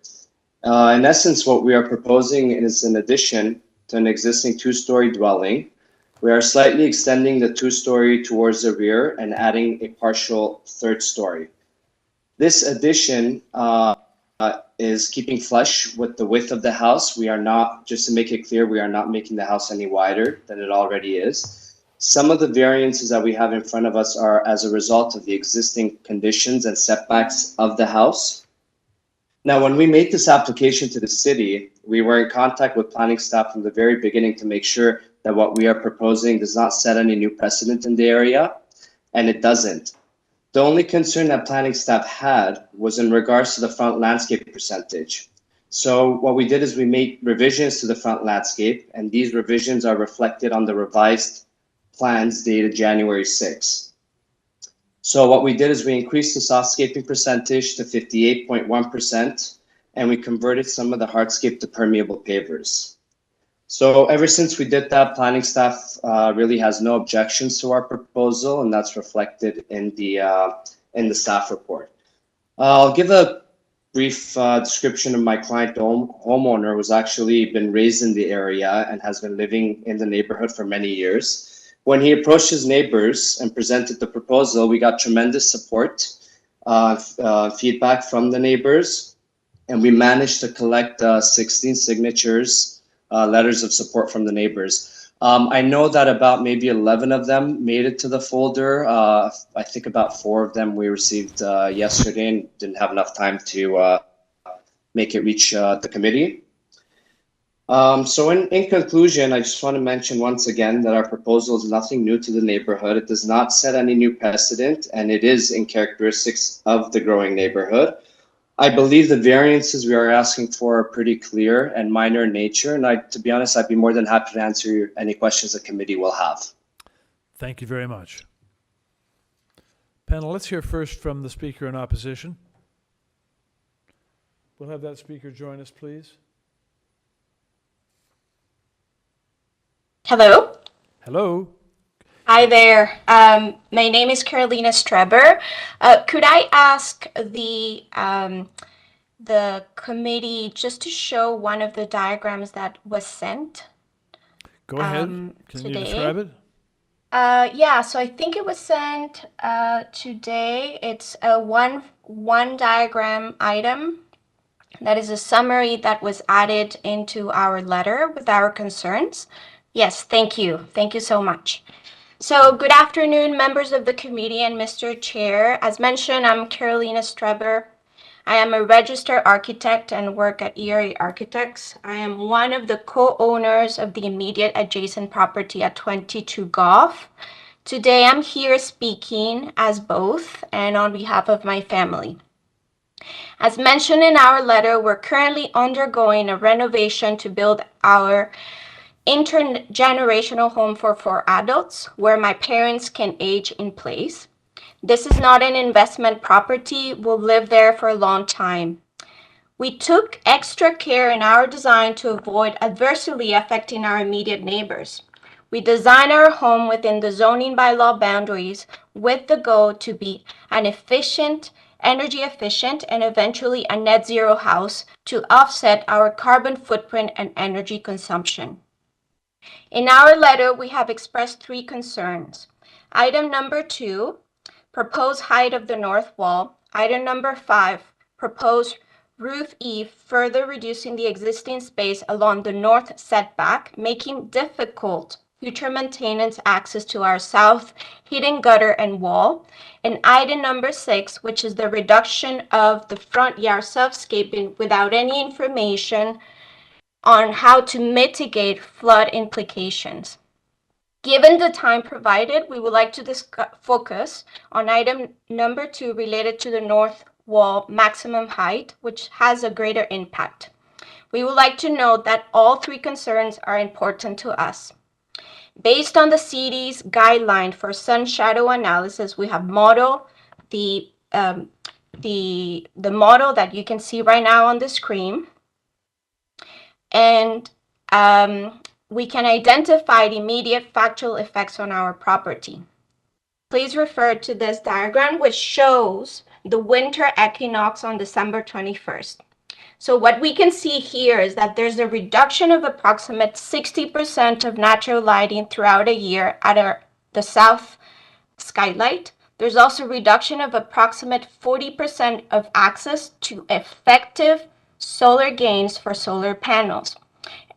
In essence, what we are proposing is an addition to an existing 2-story dwelling. We are slightly extending the 2-story towards the rear and adding a partial 3rd story. This addition is keeping flush with the width of the house. We are not, just to make it clear, we are not making the house any wider than it already is. Some of the variances that we have in front of us are as a result of the existing conditions and setbacks of the house. Now, when we made this application to the city, we were in contact with planning staff from the very beginning to make sure that what we are proposing does not set any new precedent in the area, and it doesn't. The only concern that planning staff had was in regards to the front landscape percentage. So what we did is we made revisions to the front landscape, and these revisions are reflected on the revised plans dated January 6. So what we did is we increased the softscaping percentage to 58.1%, and we converted some of the hardscape to permeable pavers. So ever since we did that, planning staff really has no objections to our proposal, and that's reflected in the staff report. I'll give a brief description of my client. Homeowner who's actually been raised in the area and has been living in the neighborhood for many years. When he approached his neighbors and presented the proposal, we got tremendous support, feedback from the neighbors, and we managed to collect 16 signatures, letters of support from the neighbors. I know that about maybe 11 of them made it to the folder. I think about 4 of them we received yesterday and didn't have enough time to make it reach the committee. So in conclusion, I just want to mention once again that our proposal is nothing new to the neighborhood. It does not set any new precedent, and it is in characteristics of the growing neighborhood. I believe the variances we are asking for are pretty clear and minor in nature, and to be honest, I'd be more than happy to answer any questions the committee will have. Thank you very much. Panel, let's hear first from the speaker in opposition. We'll have that speaker join us, please. Hello. Hello. Hi there. My name is Carolina Streber. Could I ask the committee just to show one of the diagrams that was sent? Go ahead. Can you describe it? Yeah, so I think it was sent today. It's a one diagram item. That is a summary that was added into our letter with our concerns. Yes, thank you. Thank you so much. So good afternoon, members of the committee and Mr. Chair. As mentioned, I'm Carolina Streber. I am a registered architect and work at ERA Architects. I am one of the co-owners of the immediate adjacent property at 22 Gough. Today, I'm here speaking as both and on behalf of my family. As mentioned in our letter, we're currently undergoing a renovation to build our intergenerational home for 4 adults where my parents can age in place. This is not an investment property. We'll live there for a long time. We took extra care in our design to avoid adversely affecting our immediate neighbors. We designed our home within the zoning bylaw boundaries with the goal to be an efficient, energy efficient, and eventually a net zero house to offset our carbon footprint and energy consumption. In our letter, we have expressed 3 concerns. Item number 2, proposed height of the north wall. Item number 5, proposed roof eave, further reducing the existing space along the north setback, making difficult future maintenance access to our south heating gutter and wall. And item number 6, which is the reduction of the front yard self-scaping without any information on how to mitigate flood implications. Given the time provided, we would like to focus on item number 2 related to the north wall maximum height, which has a greater impact. We would like to note that all 3 concerns are important to us. Based on the city's guideline for sun shadow analysis, we have modeled the model that you can see right now on the screen. And we can identify the immediate factual effects on our property. Please refer to this diagram, which shows the winter equinox on December 21st. So what we can see here is that there's a reduction of approximate 60% of natural lighting throughout a year at the south skylight. There's also a reduction of approximate 40% of access to effective solar gains for solar panels.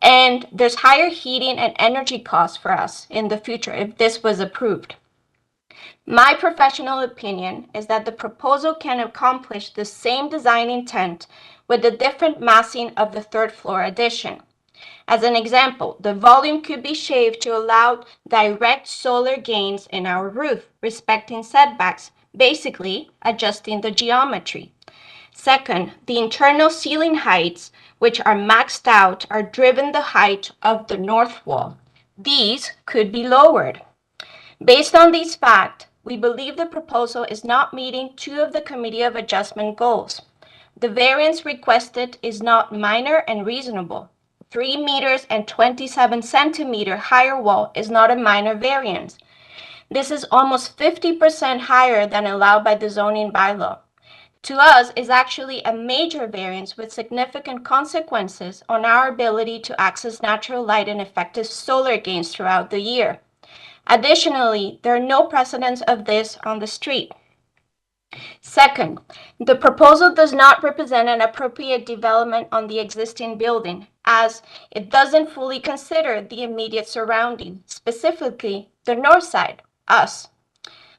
And there's higher heating and energy costs for us in the future if this was approved. My professional opinion is that the proposal can accomplish the same design intent with the different massing of the 3rd floor addition. As an example, the volume could be shaved to allow direct solar gains in our roof, respecting setbacks, basically adjusting the geometry. Second, the internal ceiling heights, which are maxed out, are driven the height of the north wall. These could be lowered. Based on these facts, we believe the proposal is not meeting 2 of the Committee of Adjustment goals. The variance requested is not minor and reasonable. 3 meters and 27 centimeter higher wall is not a minor variance. This is almost 50% higher than allowed by the zoning bylaw. To us, is actually a major variance with significant consequences on our ability to access natural light and effective solar gains throughout the year. Additionally, there are no precedents of this on the street. Second, the proposal does not represent an appropriate development on the existing building, as it doesn't fully consider the immediate surrounding, specifically the north side, us.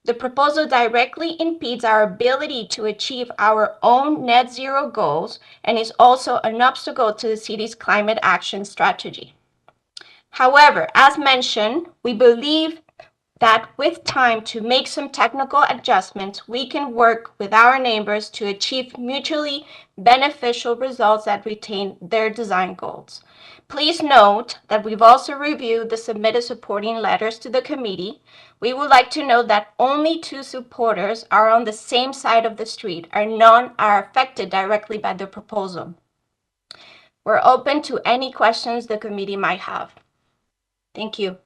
The proposal directly impedes our ability to achieve our own net zero goals and is also an obstacle to the city's climate action strategy. However, as mentioned, we believe that with time to make some technical adjustments, we can work with our neighbors to achieve mutually beneficial results that retain their design goals. Please note that we've also reviewed the submitted supporting letters to the committee. We would like to note that only 2 supporters are on the same side of the street, and none are affected directly by the proposal. We're open to any questions the committee might have. Thank you.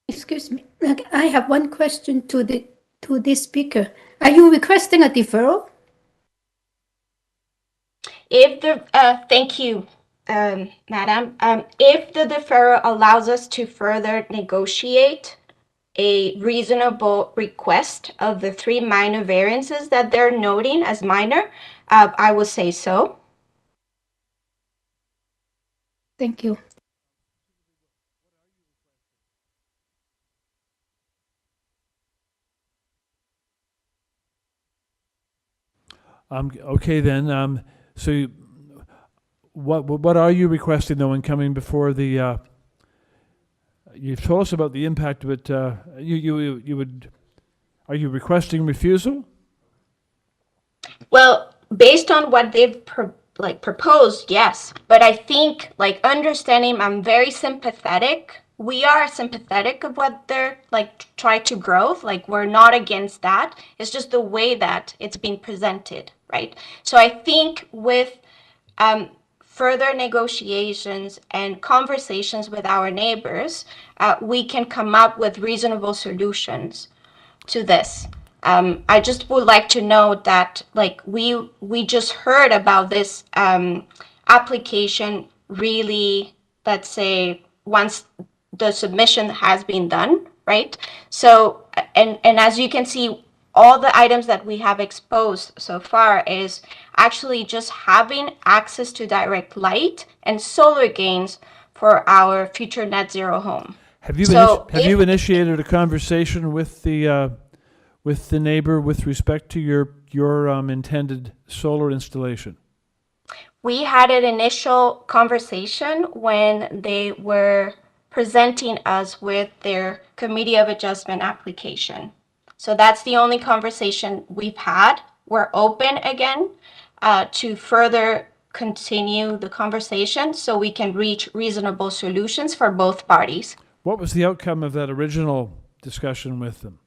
Excuse me. I have one question to this speaker. Are you requesting a deferral? If the thank you, Madam. If the deferral allows us to further negotiate a reasonable request of the 3 minor variances that they're noting as minor, I will say so. Thank you. Okay then. So, what are you requesting though in coming before the? You've told us about the impact of it. You would. Are you requesting refusal? Well, based on what they've proposed, yes. But I think, understanding, I'm very sympathetic. We are sympathetic of what they're try to grow. We're not against that. It's just the way that it's being presented. right? So I think with further negotiations and conversations with our neighbors, we can come up with reasonable solutions to this. I just would like to note that, like, we just heard about this application really, let's say, once the submission has been done, right? So, and as you can see, all the items that we have exposed so far is actually just having access to direct light and solar gains for our future net zero home. Have you So have you initiated a conversation with the neighbor with respect to your intended solar installation? We had an initial conversation when they were presenting us with their Committee of Adjustment application. So that's the only conversation we've had. We're open again to further continue the conversation so we can reach reasonable solutions for both parties. What was the outcome of that original discussion with them?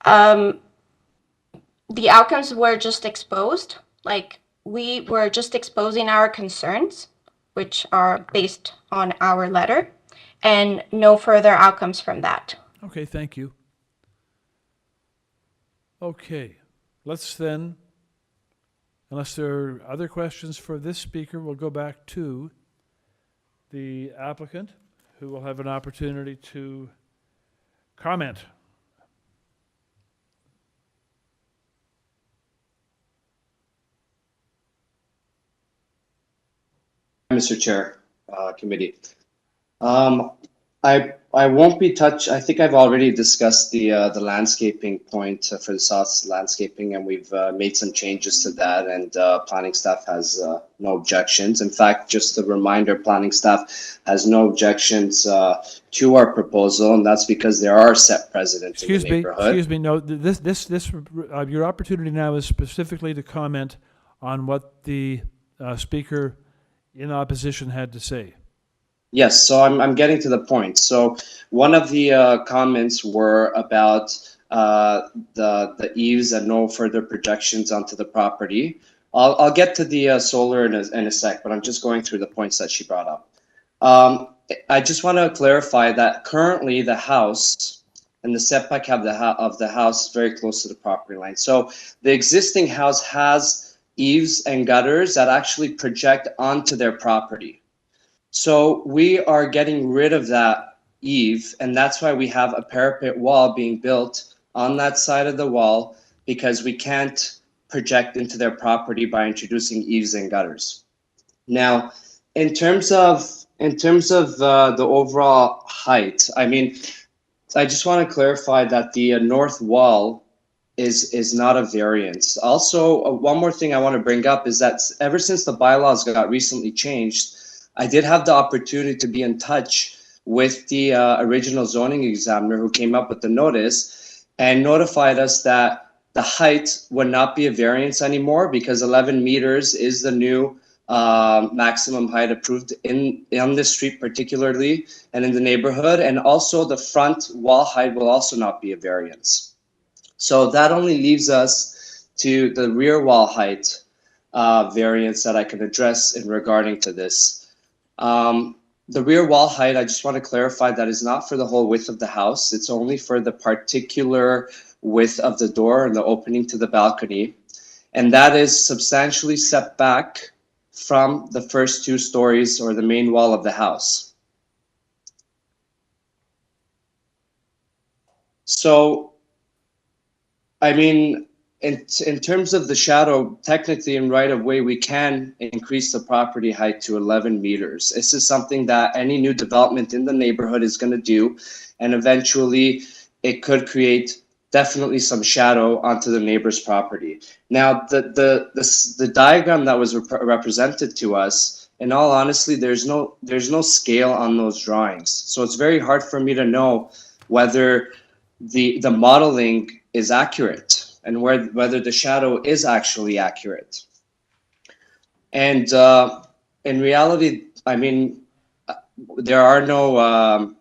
The outcomes were just exposed. Like, we were just exposing our concerns, which are based on our letter, and no further outcomes from that. Okay, thank you. Okay, let's then, unless there are other questions for this speaker, we'll go back to the applicant, who will have an opportunity to comment. Mr. Chair, committee. I won't be I think I've already discussed the landscaping point for the south landscaping, and we've made some changes to that, and planning staff has no objections. In fact, just a reminder, planning staff has no objections to our proposal, and that's because there are set precedents in the neighborhood. Excuse me, no, your opportunity now is specifically to comment on what the speaker in opposition had to say. Yes, so I'm getting to the point. So one of the comments were about the eaves and no further projections onto the property. I'll get to the solar in a sec, but I'm just going through the points that she brought up. I just want to clarify that currently the house and the setback of the house is very close to the property line. So the existing house has eaves and gutters that actually project onto their property. So we are getting rid of that eave, and that's why we have a parapet wall being built on that side of the wall, because we can't project into their property by introducing eaves and gutters. Now, in terms of the overall height, I mean, I just want to clarify that the north wall is not a variance. Also, one more thing I want to bring up is that ever since the bylaws got recently changed, I did have the opportunity to be in touch with the original zoning examiner who came up with the notice and notified us that the height would not be a variance anymore, because 11 meters is the new maximum height approved on this street particularly and in the neighborhood. And also the front wall height will also not be a variance. So that only leaves us to the rear wall height variance that I can address in regarding to this. The rear wall height, I just want to clarify, that is not for the whole width of the house. It's only for the particular width of the door and the opening to the balcony. And that is substantially set back from the first 2 stories or the main wall of the house. So, I mean, in terms of the shadow, technically in right of way, we can increase the property height to 11 meters. This is something that any new development in the neighborhood is going to do. And eventually it could create definitely some shadow onto the neighbor's property. Now, the diagram that was represented to us, in all honesty, there's no scale on those drawings. So it's very hard for me to know whether the modeling is accurate and whether the shadow is actually accurate. And in reality, I mean, there are no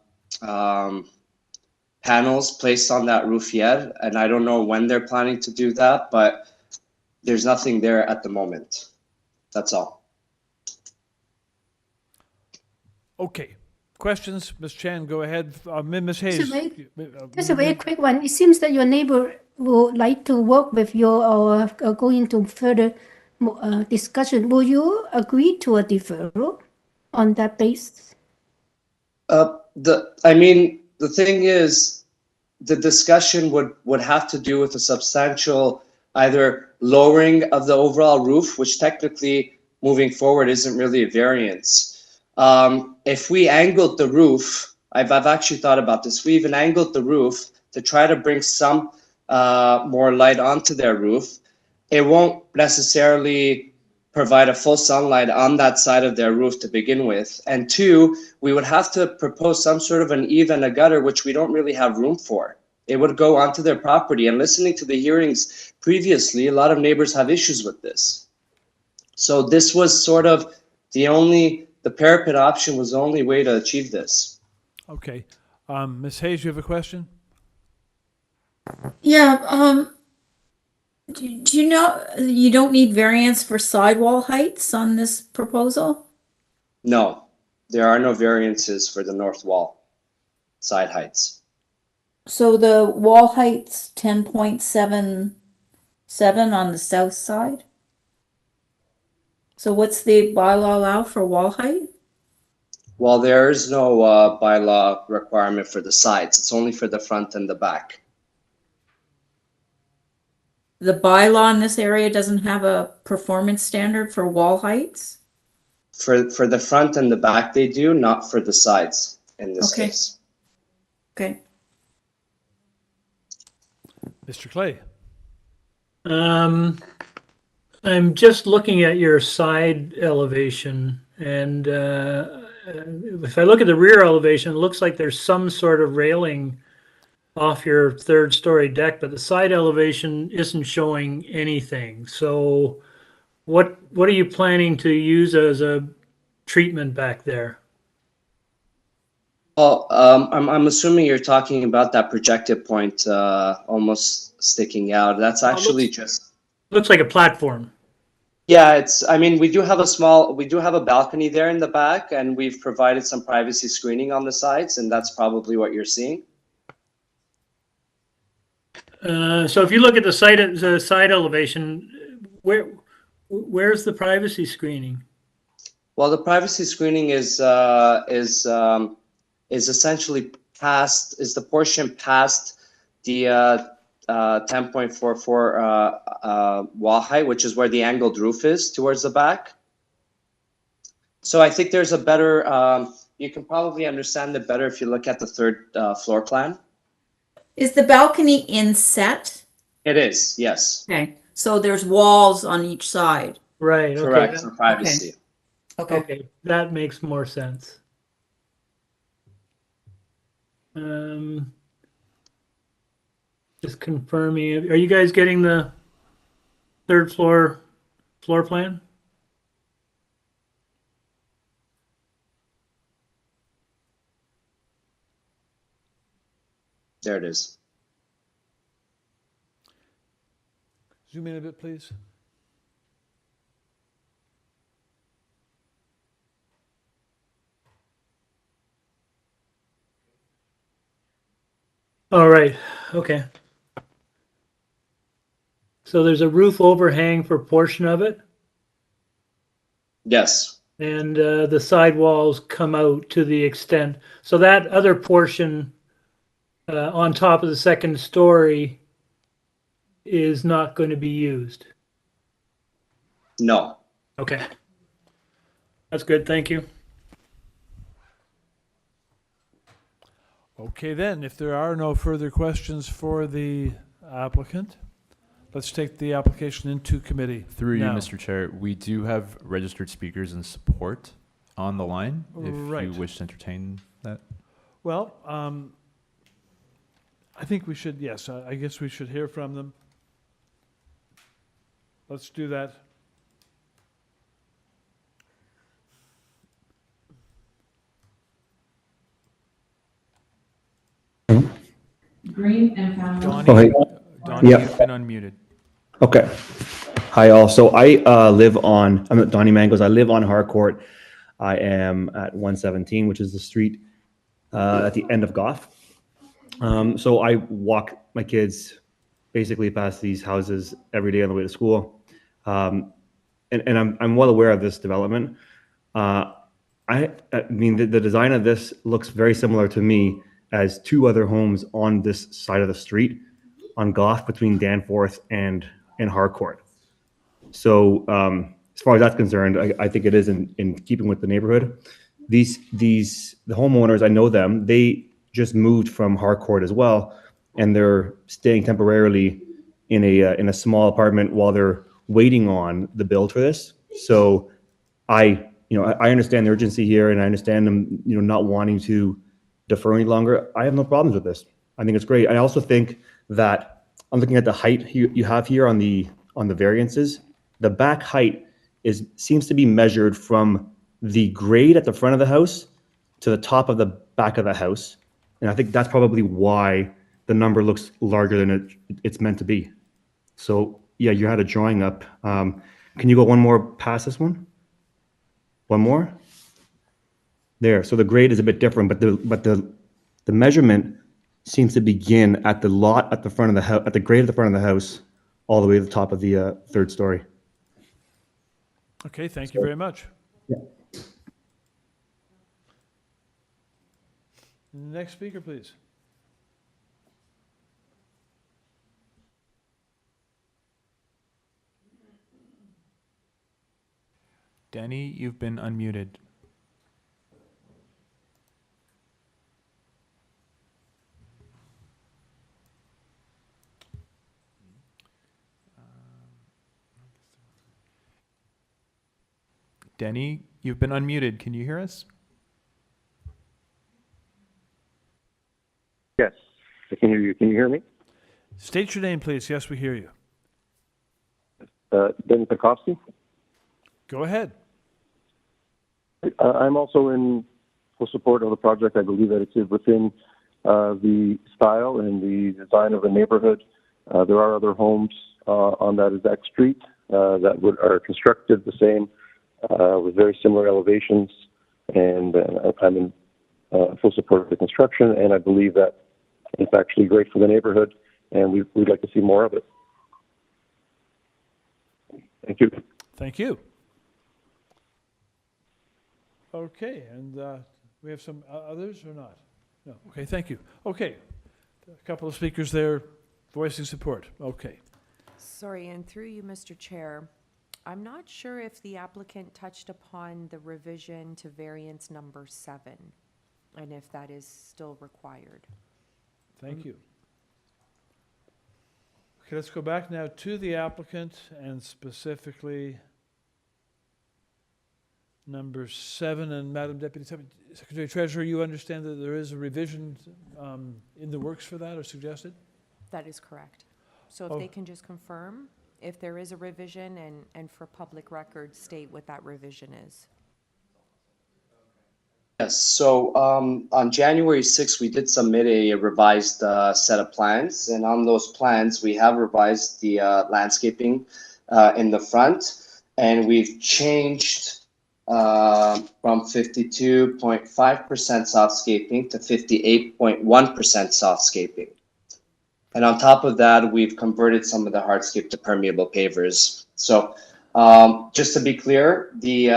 panels placed on that roof yet, and I don't know when they're planning to do that, but there's nothing there at the moment. That's all. Okay. Questions? Ms. Chan, go ahead. Ms. Hayes. Just a very quick one. It seems that your neighbor would like to work with you or go into further discussion. Will you agree to a deferral on that basis? The thing is, the discussion would have to do with a substantial either lowering of the overall roof, which technically moving forward isn't really a variance. If we angled the roof, I've actually thought about this. We even angled the roof to try to bring some more light onto their roof. It won't necessarily provide a full sunlight on that side of their roof to begin with. And two, we would have to propose some sort of an eave and a gutter, which we don't really have room for. It would go onto their property. And listening to the hearings previously, a lot of neighbors have issues with this. So this was sort of the parapet option was the only way to achieve this. Okay. Ms. Hayes, you have a question? Yeah, do you know you don't need variance for sidewall heights on this proposal? No, there are no variances for the north wall side heights. So the wall height's 10.77 on the south side? So what's the bylaw allow for wall height? Well, there is no bylaw requirement for the sides. It's only for the front and the back. The bylaw in this area doesn't have a performance standard for wall heights? For the front and the back they do, not for the sides in this case. Okay. Mr. Clay. I'm just looking at your side elevation, and if I look at the rear elevation, it looks like there's some sort of railing off your third-story deck, but the side elevation isn't showing anything. So what are you planning to use as a treatment back there? Well, I'm assuming you're talking about that projected point almost sticking out. That's actually Looks like a platform. Yeah, we do have a balcony there in the back, and we've provided some privacy screening on the sides, and that's probably what you're seeing. So if you look at the side elevation, where's the privacy screening? Well, the privacy screening is essentially the portion past the 10.44 wall height, which is where the angled roof is towards the back. So I think there's a better, you can probably understand it better if you look at the third floor plan. Is the balcony inset? It is, yes. Okay, so there's walls on each side. Right. Correct, Okay. for privacy. Okay, that makes more sense. Just confirming, are you guys getting the third floor plan? There it is. Zoom in a bit, please. All right, okay. So there's a roof overhang for a portion of it? Yes. And the sidewalls come out to the extent, so that other portion on top of the second story is not going to be used? No. Okay. That's good, thank you. Okay then, if there are no further questions for the applicant, let's take the application into committee. Through you, now. Mr. Chair, we do have registered speakers in support on the line, if Right. you wish to entertain that. Well, I think we should, yes, I guess we should hear from them. Let's do that. Green and Donnie, Oh, hey. Donnie, Yeah. you've been unmuted. Okay. Hi, all. So I I'm at Donnie Mangoes. I live on Harcourt. I am at 117, which is the street at the end of GOUGH. So I walk my kids basically past these houses every day on the way to school. And I'm well aware of this development. I mean, the design of this looks very similar to me as two other homes on this side of the street on GOUGH between Danforth and Harcourt. So as far as that's concerned, I think it is in keeping with the neighborhood. The homeowners, I know them, they just moved from Harcourt as well, and they're staying temporarily in a small apartment while they're waiting on the build for this. So I understand the urgency here, and I understand them, not wanting to defer any longer. I have no problems with this. I think it's great. I also think that I'm looking at the height you have here on the variances. The back height seems to be measured from the grade at the front of the house to the top of the back of the house. And I think that's probably why the number looks larger than it's meant to be. So yeah, you had a drawing up. Can you go one more past this one? One more? There. So the grade is a bit different, but the measurement seems to begin at the lot at the front of the house, at the grade at the front of the house, all the way to the top of the third story. Okay, thank you very much. Yeah. Next speaker, please. Denny, you've been unmuted. Denny, you've been unmuted. Can you hear us? Yes, I can hear you. Can you hear me? State your name, please. Yes, we hear you. Ben Pekovsky. Go ahead. I'm also in full support of the project. I believe that it is within the style and the design of the neighborhood. There are other homes on that exact street that are constructed the same with very similar elevations, and I'm in full support of the construction, and I believe that it's actually great for the neighborhood, and we'd like to see more of it. Thank you. Thank you. Okay, and we have some others or not? No. Okay, thank you. Okay, a couple of speakers there voicing support. Okay. Sorry, and through you, Mr. Chair, I'm not sure if the applicant touched upon the revision to variance number 7, and if that is still required. Thank you. Okay, let's go back now to the applicant, and specifically number 7. And Madam Deputy Secretary Treasurer, you understand that there is a revision in the works for that, or suggested? That is correct. So if they can just confirm if there is a revision, and for public record, state what that revision is. Yes, so on January 6th, we did submit a revised set of plans, and on those plans, we have revised the landscaping in the front, and we've changed from 52.5% softscaping to 58.1% softscaping. And on top of that, we've converted some of the hardscape to permeable pavers. So just to be clear, the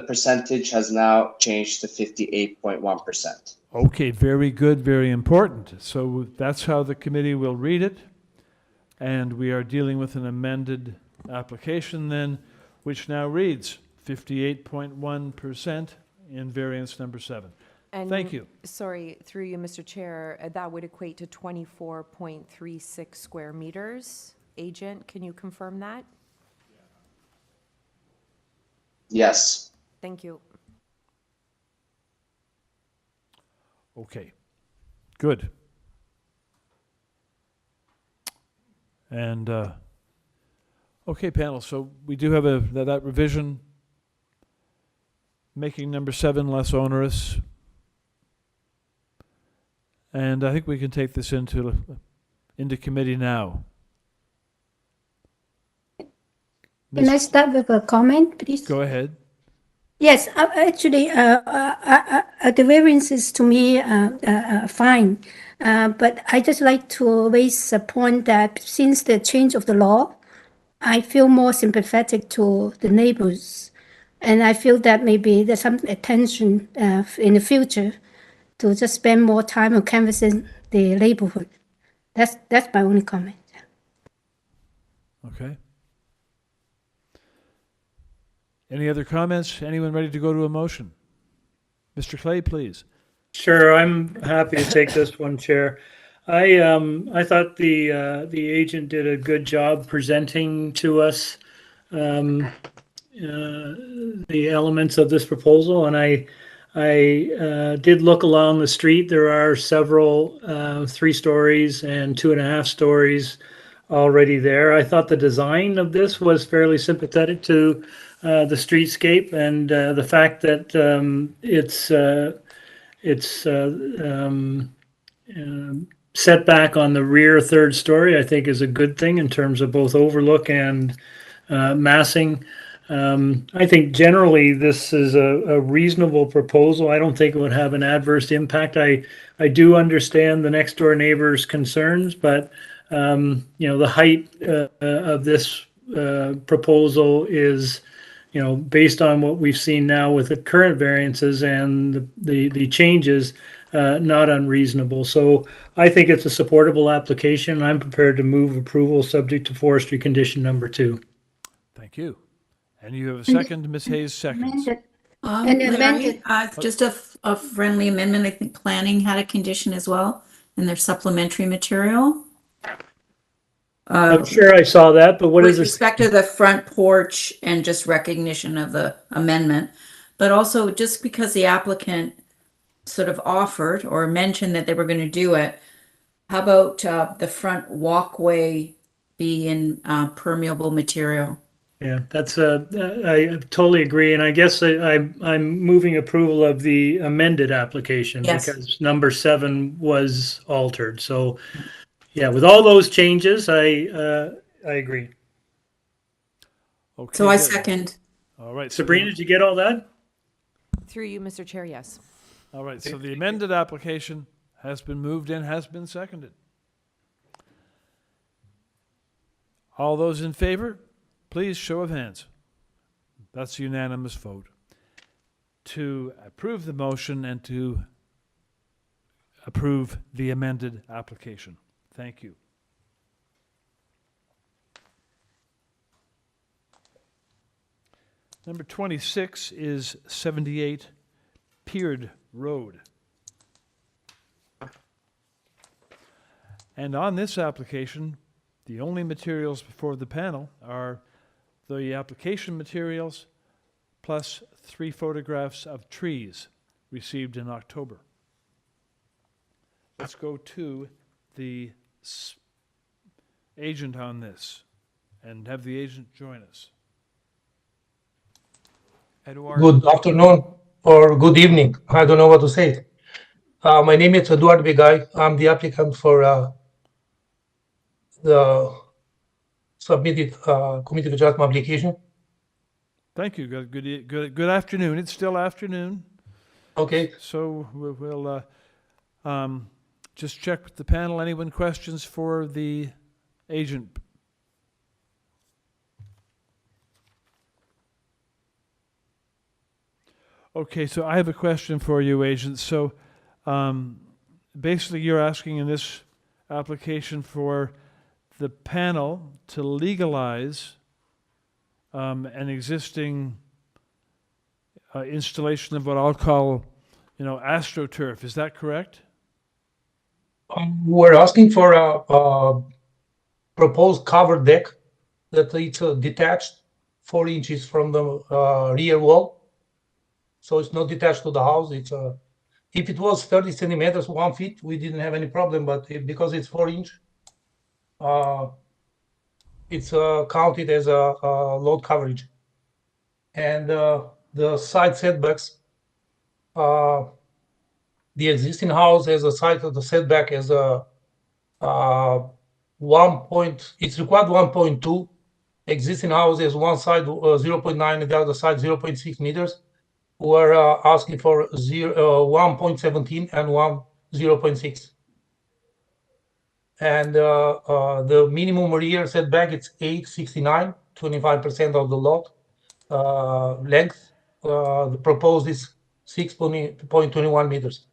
percentage has now changed to 58.1%. Okay, very good, very important. So that's how the committee will read it. And we are dealing with an amended application then, which now reads 58.1% in variance number 7. And thank you. Sorry, through you, Mr. Chair, that would equate to 24.36 square meters. Agent, can you confirm that? Yes. Thank you. Okay, good. And, okay, panel, so we do have that revision making number 7 less onerous. And I think we can take this into committee now. Can I start with a comment, please? Go ahead. Yes, actually, the variances to me are fine. But I just like to raise a point that since the change of the law, I feel more sympathetic to the neighbors. And I feel that maybe there's some attention in the future to just spend more time on canvassing the neighborhood. That's my only comment. Okay. Any other comments? Anyone ready to go to a motion? Mr. Clay, please. Sure, I'm happy to take this one, Chair. I thought the agent did a good job presenting to us the elements of this proposal, and I did look along the street. There are several 3 stories and 2.5 stories already there. I thought the design of this was fairly sympathetic to the streetscape, and the fact that it's setback on the rear 3rd story, I think, is a good thing in terms of both overlook and massing. I think generally this is a reasonable proposal. I don't think it would have an adverse impact. I do understand the next door neighbor's concerns, but the height of this proposal is, based on what we've seen now with the current variances and the changes, not unreasonable. So I think it's a supportable application. I'm prepared to move approval subject to forestry condition number 2. Thank you. And you have a second, Ms. Hayes seconds. Larry, just a friendly amendment. I think planning had a condition as well in their supplementary material. I'm sure I saw that, but what is With this? respect to the front porch and just recognition of the amendment, but also just because the applicant sort of offered or mentioned that they were going to do it, how about the front walkway be in permeable material? Yeah, that's I totally agree, and I guess I'm moving approval of the amended application. Yes. Because number 7 was altered. So, yeah, with all those changes, I agree. Okay. So I good. second. All right. Sabrina, did you get all that? Through you, Mr. Chair, yes. All right. So the amended application has been moved and has been seconded. All those in favor? Please, show of hands. That's a unanimous vote to approve the motion and to approve the amended application. Thank you. Number 26 is 78 PEARD Road. And on this application, the only materials before the panel are the application materials plus 3 photographs of trees received in October. Let's go to the agent on this and have the agent join us. Eduard. Good afternoon or good evening. I don't know what to say. My name is Eduard Begay. I'm the applicant for the submitted community adjustment application. Thank you. Good afternoon. It's still afternoon. Okay. So we'll just check with the panel. Anyone questions for the agent? Okay, so I have a question for you, agent. So basically you're asking in this application for the panel to legalize an existing installation of what I'll call, AstroTurf. Is that correct? We're asking for a proposed covered deck that it's detached 4 inches from the rear wall. So it's not detached to the house. It's if it was 30 centimeters, 1 feet, we didn't have any problem. But because it's 4 inch, it's counted as a load coverage. And the side setbacks, the existing house has a side of the setback as a 1 point. It's required 1.2, existing houses, one side 0.9 and the other side 0.6 meters. We're asking for 1.17 and 0.6. And the minimum rear setback is 869, 25% of the lot length. The proposed is 6.21 meters.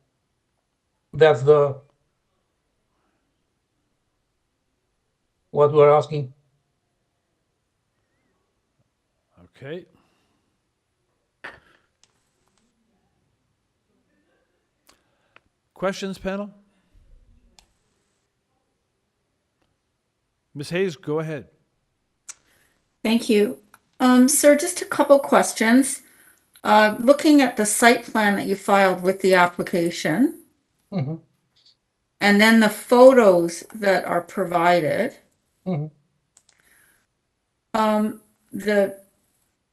That's what we're asking. Okay. Questions, panel? Ms. Hayes, go ahead. Thank you. Sir, just a couple questions. Looking at the site plan that you filed with the application, Mhm. and then the photos that are provided, Mhm.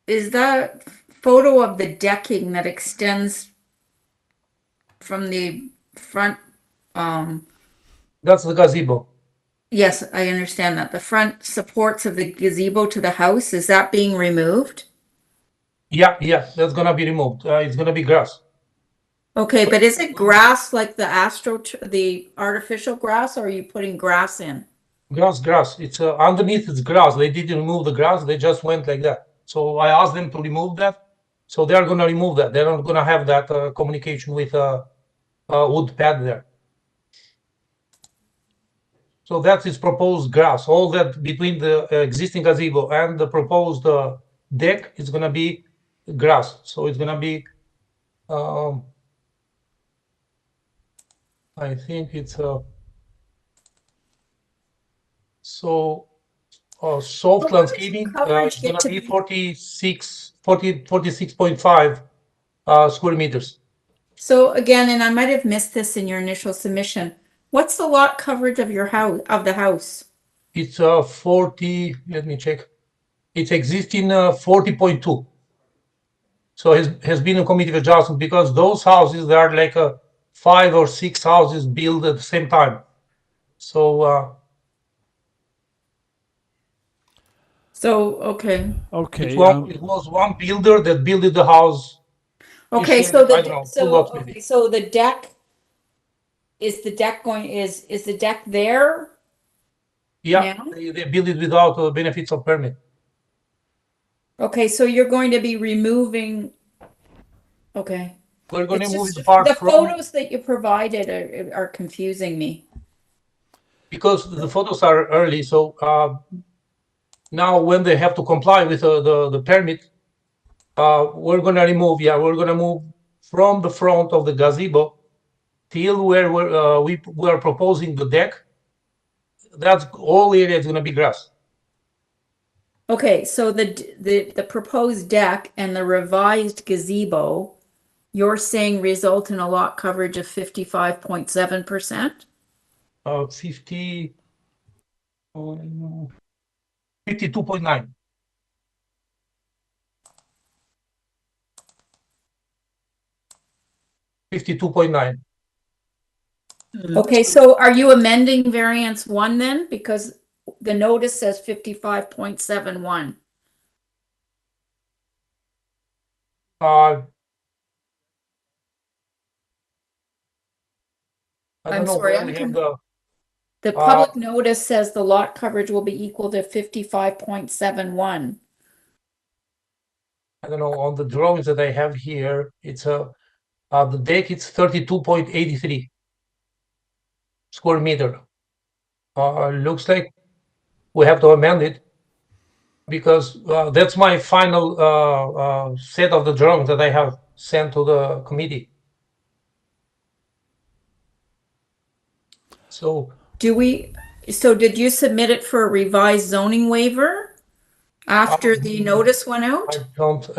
Is that photo of the decking that extends from the front, That's the gazebo. yes, I understand that. The front supports of the gazebo to the house, is that being removed? Yeah, that's gonna be removed. It's gonna be grass. Okay, but is it grass like the artificial grass, or are you putting grass in? Grass. It's underneath. It's grass. They didn't remove the grass. They just went like that. So I asked them to remove that. So they are gonna remove that. They're not gonna have that communication with wood pad there. So that is proposed grass. All that between the existing gazebo and the proposed deck is gonna be grass. So it's gonna be, I think it's soft landscaping. It's gonna be 46.5 square meters. So again, and I might have missed this in your initial submission, what's the lot coverage of your house, of the house? It's 40, let me check. It's existing 40.2. So has been a committee of adjustment because those houses, there are like 5 or 6 houses built at the same time. So okay. Okay. It was one builder that built the house. Okay, He so shared, I don't know, 2 lots maybe. so the deck, is the deck there? Yeah, now? they built it without benefits of permit. Okay, so you're going to be removing, okay. We're going to It's move just it apart the from, photos that you provided are confusing me. because the photos are early. So now when they have to comply with the permit, we're going to remove, we're going to move from the front of the gazebo till where we are proposing the deck. That's all area is going to be grass. Okay, so the proposed deck and the revised gazebo, you're saying result in a lot coverage of 55.7%? 50, 52.9. Okay, so are you amending variance 1 then? Because the notice says 55.71. I don't I'm know sorry, where we have the public notice says the lot coverage will be equal to 55.71. I don't know, on the drawings that I have here, it's the deck, it's 32.83 square meter. Looks like we have to amend it because that's my final set of the drawings that I have sent to the committee. So did you submit it for a revised zoning waiver after the notice went out? I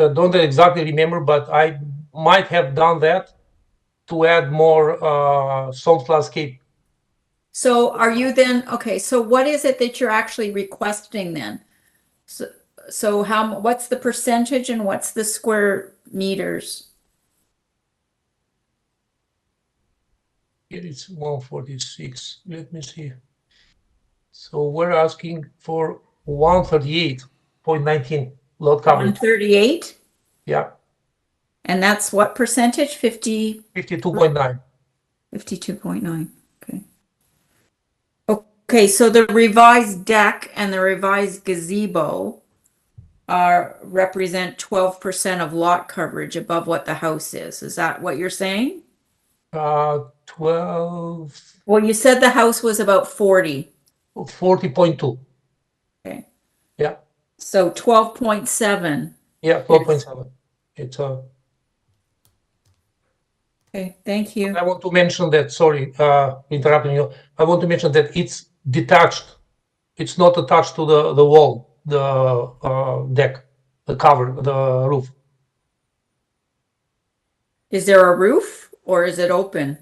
don't exactly remember, but I might have done that to add more soft landscape. So are you then, okay, so what is it that you're actually requesting then? So what's the percentage and what's the square meters? Here it's 146. Let me see. So we're asking for 138. 138.19 load coverage. 138? Yeah, And that's what percentage? 50? 52.9. 52.9. Okay. Okay, so the revised deck and the revised gazebo represent 12% of lot coverage above what the house is. Is that what you're saying? 12. Well, you said the house was about 40. 40.2. Okay. Yeah. So 12.7. Yeah, 12.7. It's Okay, thank you. I want to mention that, sorry, interrupting you. I want to mention that it's detached. It's not attached to the wall, the deck, the cover, the roof. Is there a roof or is it open?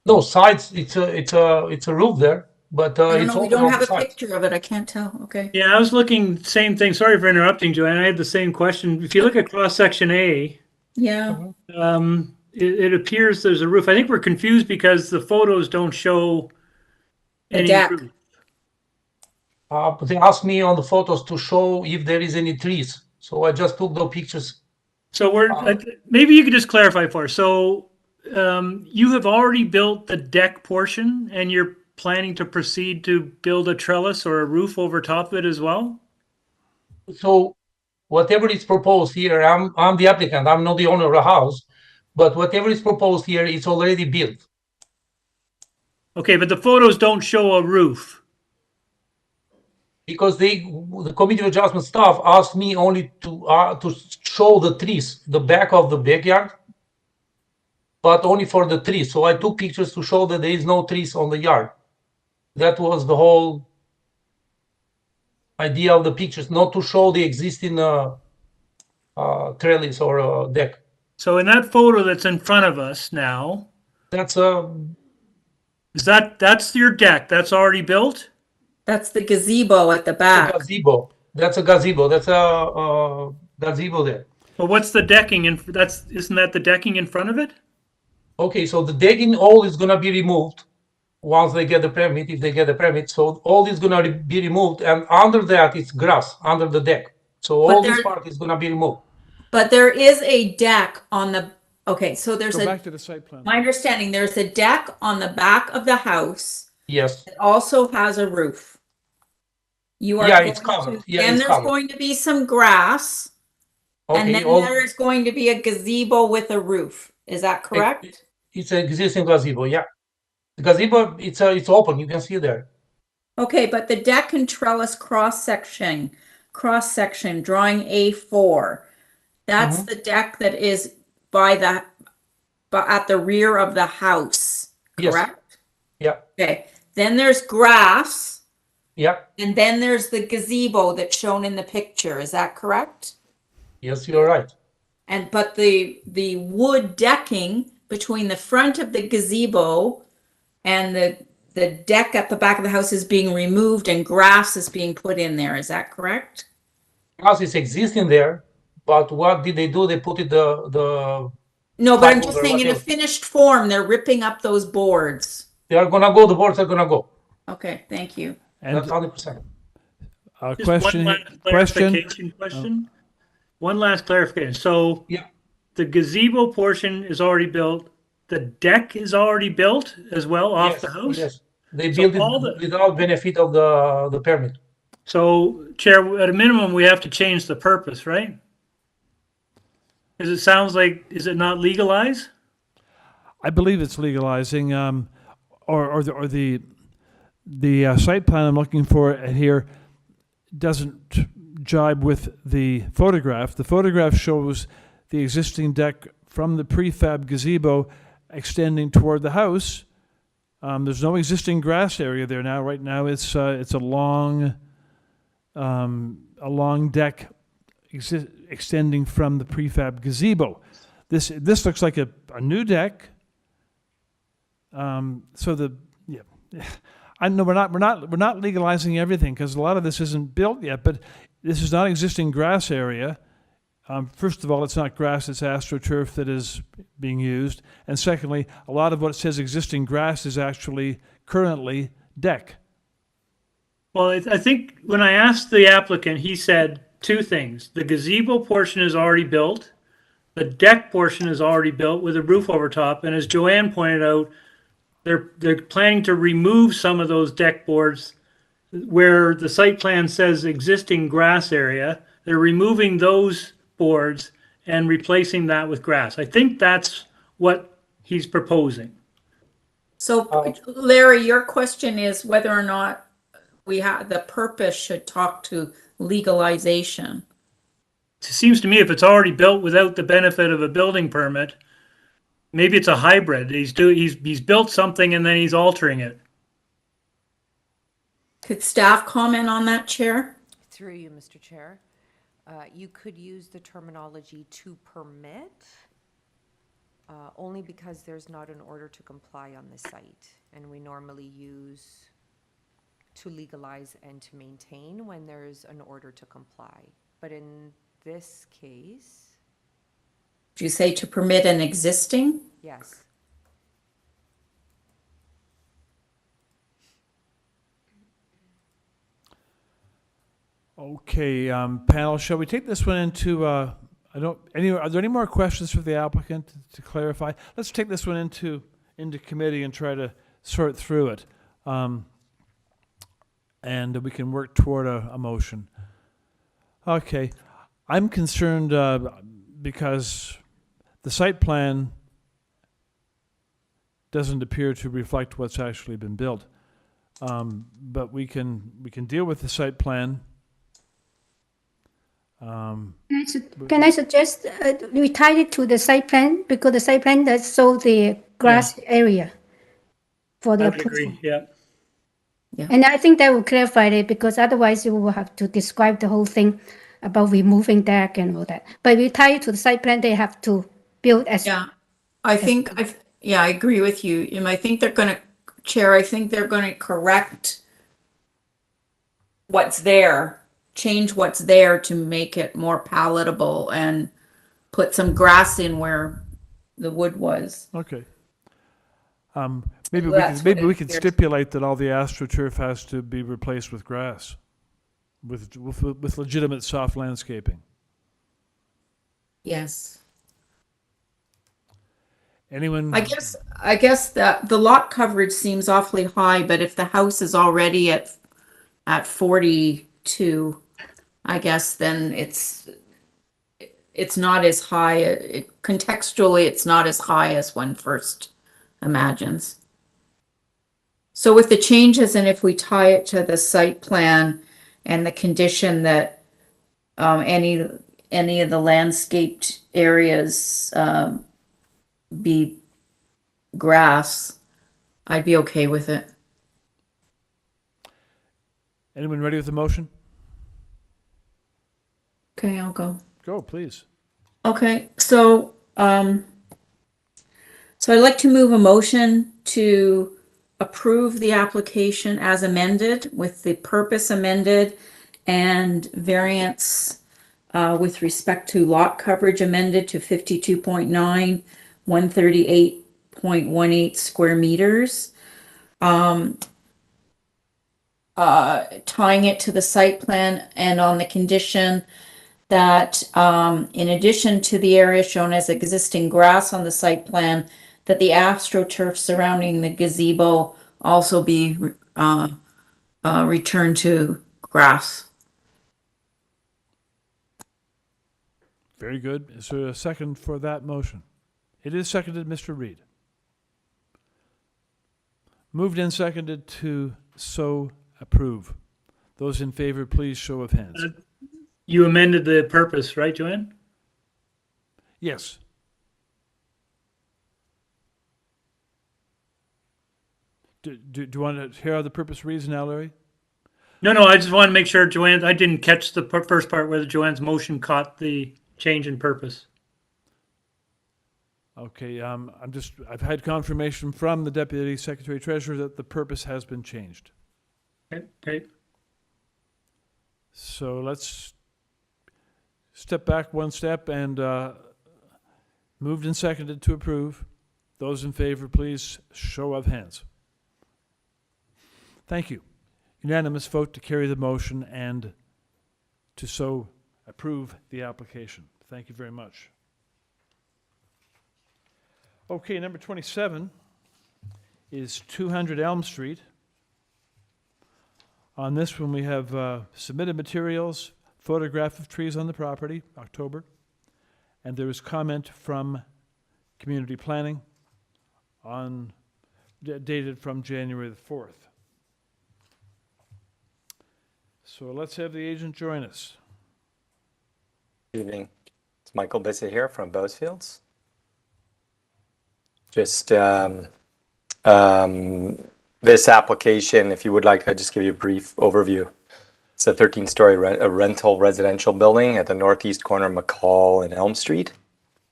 No sides. It's a roof there, but I don't it's know. We open don't on have the a sides. picture of it. I can't tell. Okay. Yeah, I was looking, same thing. Sorry for interrupting, Joanne. I had the same question. If you look at cross section A, Yeah. it appears there's a roof. I think we're confused because the photos don't show A any deck. roof. But they asked me on the photos to show if there is any trees. So I just took the pictures. So maybe you could just clarify for us. So you have already built the deck portion and you're planning to proceed to build a trellis or a roof over top of it as well? So whatever is proposed here, I'm the applicant. I'm not the owner of the house, but whatever is proposed here is already built. Okay, but the photos don't show a roof. Because the committee of adjustment staff asked me only to show the trees, the back of the backyard, but only for the trees. So I took pictures to show that there is no trees on the yard. That was the whole idea of the pictures, not to show the existing trellis or deck. So in that photo that's in front of us now, that's that's your deck. That's already built? That's the gazebo at the back. A gazebo. That's a gazebo. That's a gazebo there. But what's the decking? Isn't that the decking in front of it? Okay, so the decking all is gonna be removed once they get the permit, if they get the permit. So all is gonna be removed, and under that it's grass under the deck. So all this part is gonna be removed. But there is a deck on the, okay, so there's Go back to the site plan. my understanding, there's a deck on the back of the house. Yes. It also has a roof. You are Yeah, it's going covered. to- Yeah, and it's there's covered. going to be some grass. And Okay, then there's going to be a gazebo with a roof. Is that correct? It's an existing gazebo, yeah. The gazebo, it's open, you can see there. Okay, but the deck and trellis cross section, drawing A4. That's the deck that is at the rear of the house, Yes. correct? Yeah. Okay, then there's grass. Yeah. And then there's the gazebo that's shown in the picture. Is that correct? Yes, you're right. But the wood decking between the front of the gazebo and the deck at the back of the house is being removed and grass is being put in there. Is that correct? Grass is existing there, but what did they do? They put it the No, but I'm plywood just or saying in a whatever. finished form, they're ripping up those boards. They are gonna go, the boards are gonna go. Okay, thank you. That's 100%. Just Question. one last clarification question. One last clarification. So the gazebo portion is already built. The deck is already built as well off the house? Yes, they So built it all the- without benefit of the permit. So, Chair, at a minimum, we have to change the purpose, right? Because it sounds like, is it not legalized? I believe it's legalizing, or the site plan I'm looking for here doesn't jibe with the photograph. The photograph shows the existing deck from the prefab gazebo extending toward the house. There's no existing grass area there now. Right now, it's a long deck extending from the prefab gazebo. This looks like a new deck. I know we're not legalizing everything because a lot of this isn't built yet, but this is not existing grass area. First of all, it's not grass, it's astroturf that is being used. And secondly, a lot of what says existing grass is actually currently deck. Well, I think when I asked the applicant, he said two things. The gazebo portion is already built. The deck portion is already built with a roof over top. And as Joanne pointed out, they're planning to remove some of those deck boards where the site plan says existing grass area. They're removing those boards and replacing that with grass. I think that's what he's proposing. So Larry, your question is whether or not the purpose should talk to legalization. It seems to me if it's already built without the benefit of a building permit, maybe it's a hybrid. He's built something and then he's altering it. Could staff comment on that, Chair? Through you, Mr. Chair. You could use the terminology to permit, only because there's not an order to comply on the site. And we normally use to legalize and to maintain when there's an order to comply. But in this case, Do you say to permit an existing? yes. Okay, panel, shall we take this one into, are there any more questions for the applicant to clarify? Let's take this one into committee and try to sort through it. And we can work toward a motion. Okay, I'm concerned because the site plan doesn't appear to reflect what's actually been built. But we can deal with the site plan. Can I suggest we tie it to the site plan, because the site plan does show the grass area for the I would approval. agree, yeah. And I think that will clarify it, because otherwise you will have to describe the whole thing about removing deck and all that. But we tie it to the site plan, they have to build as. Yeah, I agree with you. And I think they're going to, Chair, I think they're going to correct what's there, change what's there to make it more palatable and put some grass in where the wood was. Okay. Maybe That's we what it could appears. stipulate that all the AstroTurf has to be replaced with grass, with legitimate soft landscaping. Yes. Anyone? I guess that the lot coverage seems awfully high, but if the house is already at 42, I guess then it's not as high. Contextually, it's not as high as one first imagines. So with the changes, and if we tie it to the site plan and the condition that any of the landscaped areas be grass, I'd be okay with it. Anyone ready with the motion? Okay, I'll go. Go, please. Okay, so I'd like to move a motion to approve the application as amended, with the purpose amended and variance with respect to lot coverage amended to 52.9, 138.18 square meters. Tying it to the site plan and on the condition that in addition to the area shown as existing grass on the site plan, that the AstroTurf surrounding the gazebo also be returned to grass. Very good. Is there a second for that motion? It is seconded, Mr. Reed. Moved and seconded to so approve. Those in favor, please show of hands. You amended the purpose, right, Joanne? Yes. Do you want to hear how the purpose reads now, Larry? No, I just want to make sure Joanne, I didn't catch the first part whether Joanne's motion caught the change in purpose. Okay, I've had confirmation from the Deputy Secretary Treasurer that the purpose has been changed. Okay. So let's step back one step and moved and seconded to approve. Those in favor, please show of hands. Thank you. Unanimous vote to carry the motion and to so approve the application. Thank you very much. Okay, number 27 is 200 Elm Street. On this one, we have submitted materials, photograph of trees on the property, October, and there is comment from community planning on dated from January the 4th. So let's have the agent join us. Good evening. It's Michael Bissett here from Bosefields. Just this application, if you would like, I'll just give you a brief overview. It's a 13-story rental residential building at the northeast corner of McCall and Elm Street.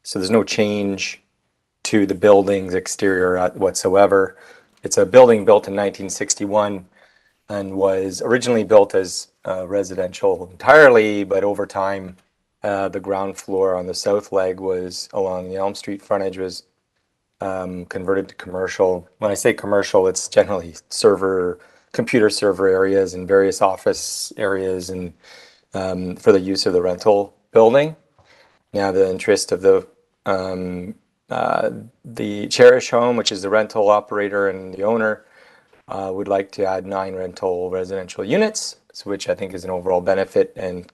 So there's no change to the building's exterior whatsoever. It's a building built in 1961 and was originally built as residential entirely, but over time, the ground floor on the south leg was along the Elm Street frontage was converted to commercial. When I say commercial, it's generally computer server areas and various office areas and for the use of the rental building. Now the interest of the Cherish Home, which is the rental operator and the owner, would like to add 9 rental residential units, which I think is an overall benefit, and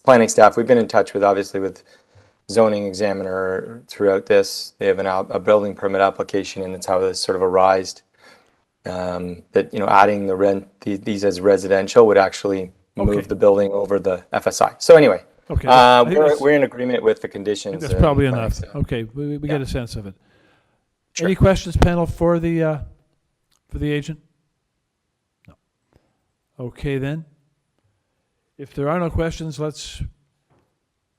planning staff, we've been in touch with, obviously, with zoning examiner throughout this. They have a building permit application, and it's how this sort of arised. That adding these as residential would actually move the building over the FSI. So anyway, we're in agreement with the conditions. That's probably enough. Okay, we get a sense of it. Sure. Any questions, panel, for the agent? No. Okay then. If there are no questions, let's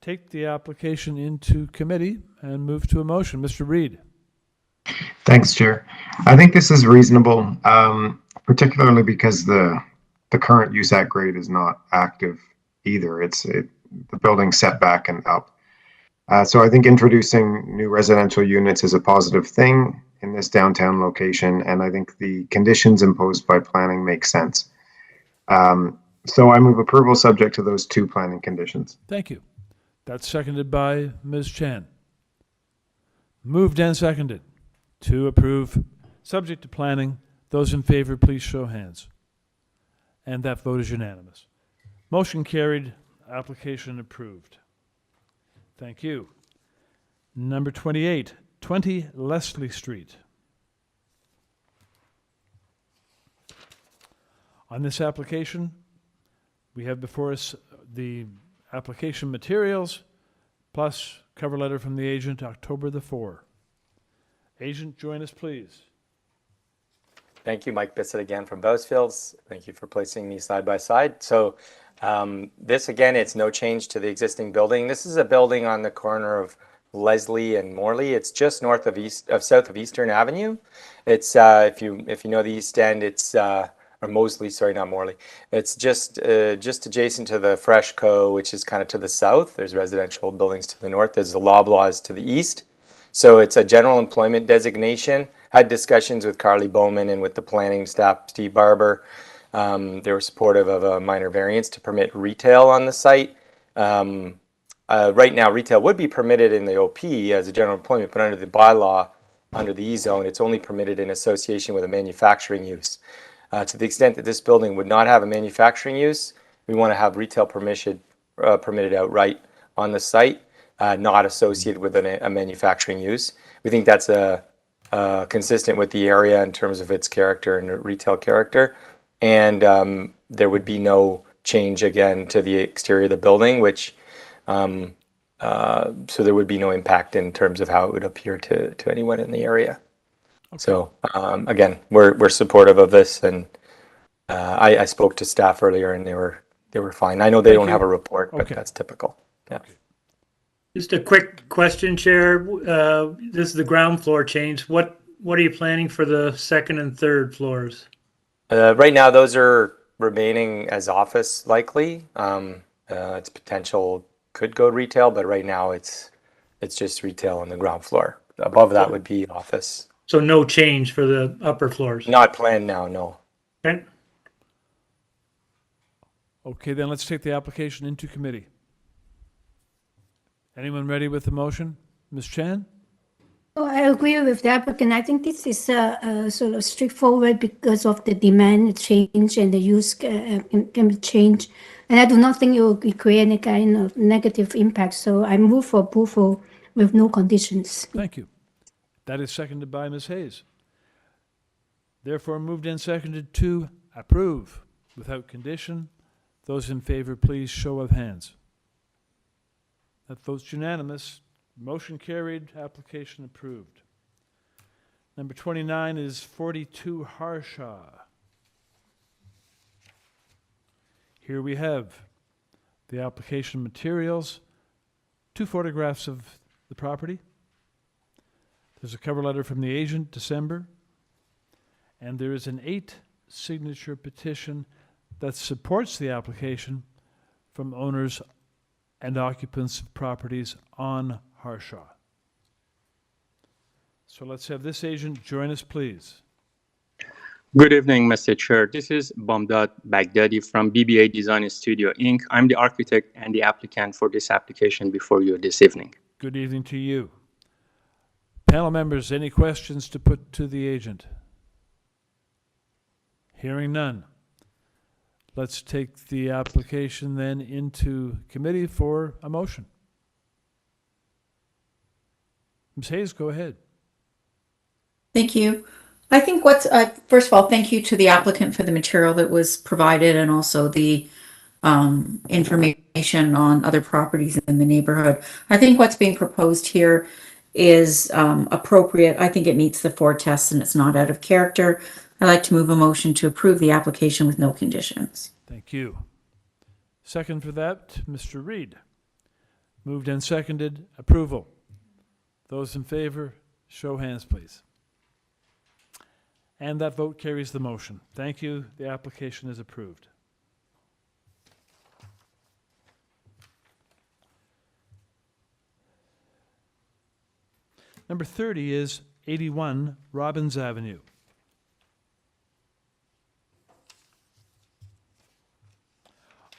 take the application into committee and move to a motion. Mr. Reid. Thanks, Chair. I think this is reasonable, particularly because the current USAC grade is not active either. The building setback and up. So I think introducing new residential units is a positive thing in this downtown location, and I think the conditions imposed by planning make sense. So I move approval subject to those 2 planning conditions. Thank you. That's seconded by Ms. Chan. Moved and seconded to approve subject to planning. Those in favor, please show hands. And that vote is unanimous. Motion carried, application approved. Thank you. Number 28, 20 Leslie Street. On this application, we have before us the application materials plus cover letter from the agent, October the 4th. Agent, join us, please. Thank you, Mike Bissett again from Bosefields. Thank you for placing me side by side. So this, again, it's no change to the existing building. This is a building on the corner of Leslie and Morley. It's just north of south of Eastern Avenue. It's if you know the East End, it's or Mosley, sorry, not Morley. It's just adjacent to the Freshco, which is kind of to the south. There's residential buildings to the north. There's the Loblaws to the east. So it's a general employment designation. Had discussions with Carly Bowman and with the planning staff, Steve Barber. They were supportive of a minor variance to permit retail on the site. Right now, retail would be permitted in the OP as a general employment, but under the bylaw, under the E-zone, it's only permitted in association with a manufacturing use. To the extent that this building would not have a manufacturing use, we want to have retail permitted outright on the site, not associated with a manufacturing use. We think that's consistent with the area in terms of its character and retail character. And there would be no change again to the exterior of the building, which so there would be no impact in terms of how it would appear to anyone in the area. Okay. So again, we're supportive of this, and I spoke to staff earlier, and they were fine. I know they don't have a report, but that's typical. Yeah. Okay. Just a quick question, Chair. This is the ground floor change. What are you planning for the second and third floors? Right now, those are remaining as office likely. Its potential could go retail, but right now it's just retail on the ground floor. Above that would be office. So no change for the upper floors? Not planned now, no. Okay. Okay, then let's take the application into committee. Anyone ready with the motion? Ms. Chan? Oh, I agree with the applicant. I think this is sort of straightforward because of the demand change and the use can be changed. And I do not think it will create any kind of negative impact. So I move for approval with no conditions. Thank you. That is seconded by Ms. Hayes. Therefore, moved and seconded to approve without condition. Those in favor, please show of hands. That vote's unanimous. Motion carried, application approved. Number 29 is 42 Harshaw. Here we have the application materials, 2 photographs of the property. There's a cover letter from the agent, December, and there is an 8-signature petition that supports the application from owners and occupants of properties on Harshaw. So let's have this agent join us, please. Good evening, Mr. Chair. This is Bamdad Baghdadi from BBA Design Studio, Inc. I'm the architect and the applicant for this application before you this evening. Good evening to you. Panel members, any questions to put to the agent? Hearing none. Let's take the application then into committee for a motion. Ms. Hayes, go ahead. Thank you. I think first of all, thank you to the applicant for the material that was provided and also the information on other properties in the neighborhood. I think what's being proposed here is appropriate. I think it meets the 4 tests and it's not out of character. I'd like to move a motion to approve the application with no conditions. Thank you. Second for that, Mr. Reed. Moved and seconded, approval. Those in favor, show hands, please. And that vote carries the motion. Thank you. The application is approved. Number 30 is 81 Robbins Avenue.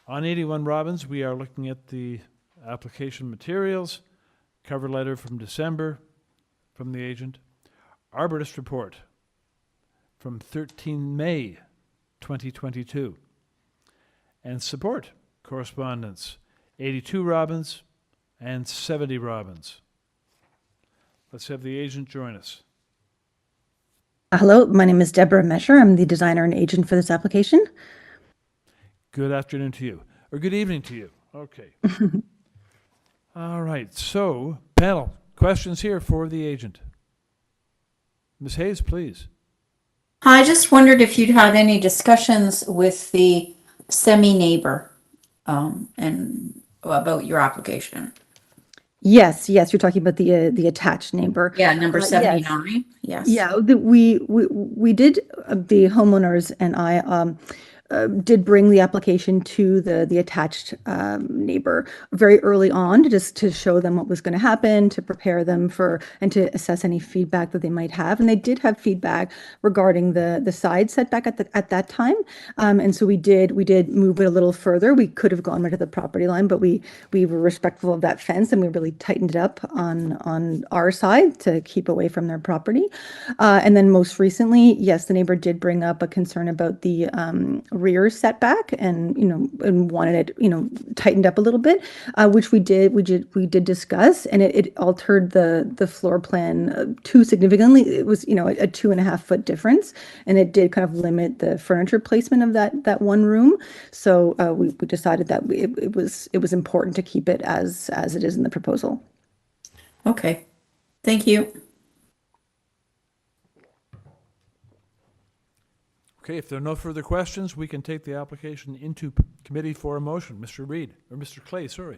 On 81 Robbins, we are looking at the application materials, cover letter from December from the agent, arborist report from 13 May 2022, and support correspondence, 82 Robbins and 70 Robbins. Let's have the agent join us. Hello, my name is Deborah Mesher. I'm the designer and agent for this application. Good afternoon to you, or good evening to you. Okay. All right, so panel, questions here for the agent. Ms. Hayes, please. I just wondered if you'd had any discussions with the semi-neighbor and about your application. Yes, you're talking about the attached neighbor. Yeah, number Yes. 79. Yes. Yeah, we did, the homeowners and I did bring the application to the attached neighbor very early on, just to show them what was going to happen, to prepare them for, and to assess any feedback that they might have. And they did have feedback regarding the side setback at that time. And so we did move it a little further. We could have gone right to the property line, but we were respectful of that fence, and we really tightened it up on our side to keep away from their property. And then most recently, yes, the neighbor did bring up a concern about the rear setback and wanted it tightened up a little bit, which we did discuss, and it altered the floor plan too significantly. It was a 2.5 foot difference, and it did kind of limit the furniture placement of that one room. So we decided that it was important to keep it as it is in the proposal. Okay, thank you. Okay, if there are no further questions, we can take the application into committee for a motion. Mr. Reed, or Mr. Clay, sorry.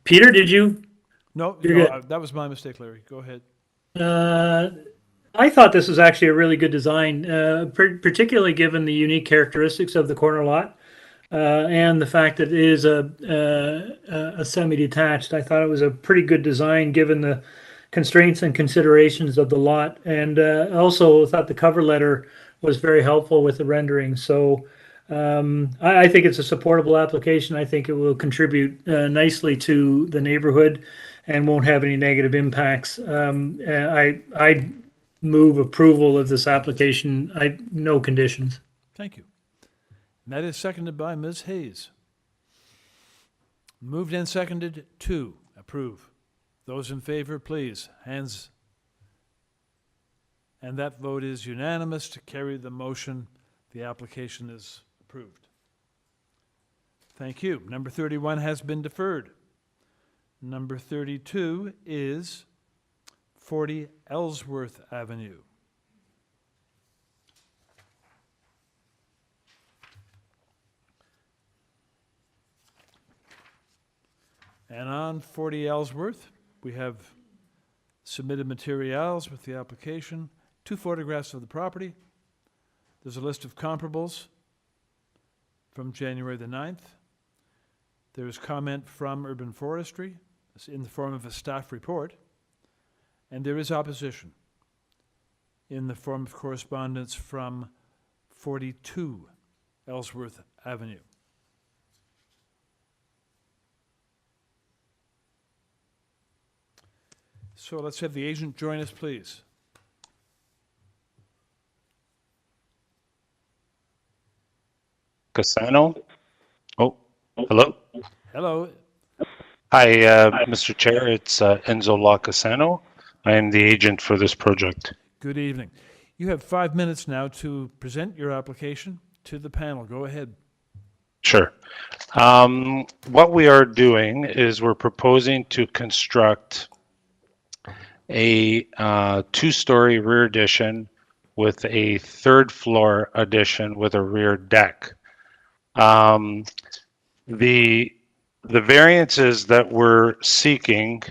Peter, did you? No, You're that was my mistake, Larry. Go ahead. I thought this was actually a really good design, particularly given the unique characteristics of the corner lot and the fact that it is a semi-detached. I thought it was a pretty good design given the constraints and considerations of the lot, and also thought the cover letter was very helpful with the rendering. So I think it's a supportable application. I think it will contribute nicely to the neighborhood and won't have any negative impacts. I move approval of this application. No conditions. Thank you. And that is seconded by Ms. Hayes. Moved and seconded to approve. Those in favor, please. Hands. And that vote is unanimous to carry the motion. The application is approved. Thank you. Number 31 has been deferred. Number 32 is 40 Ellsworth Avenue. And on 40 Ellsworth, we have submitted materials with the application, 2 photographs of the property. There's a list of comparables from January the 9th. There is comment from Urban Forestry in the form of a staff report. And there is opposition in the form of correspondence from 42 Ellsworth Avenue. So let's have the agent join us, please. Cassano. Oh, hello. Hello. Hi, Mr. Chair. It's Enzo Lacasano. I am the agent for this project. Good evening. You have 5 minutes now to present your application to the panel. Go ahead. Sure. What we are doing is we're proposing to construct a 2-story rear addition with a 3rd floor addition with a rear deck. The variances that we're seeking,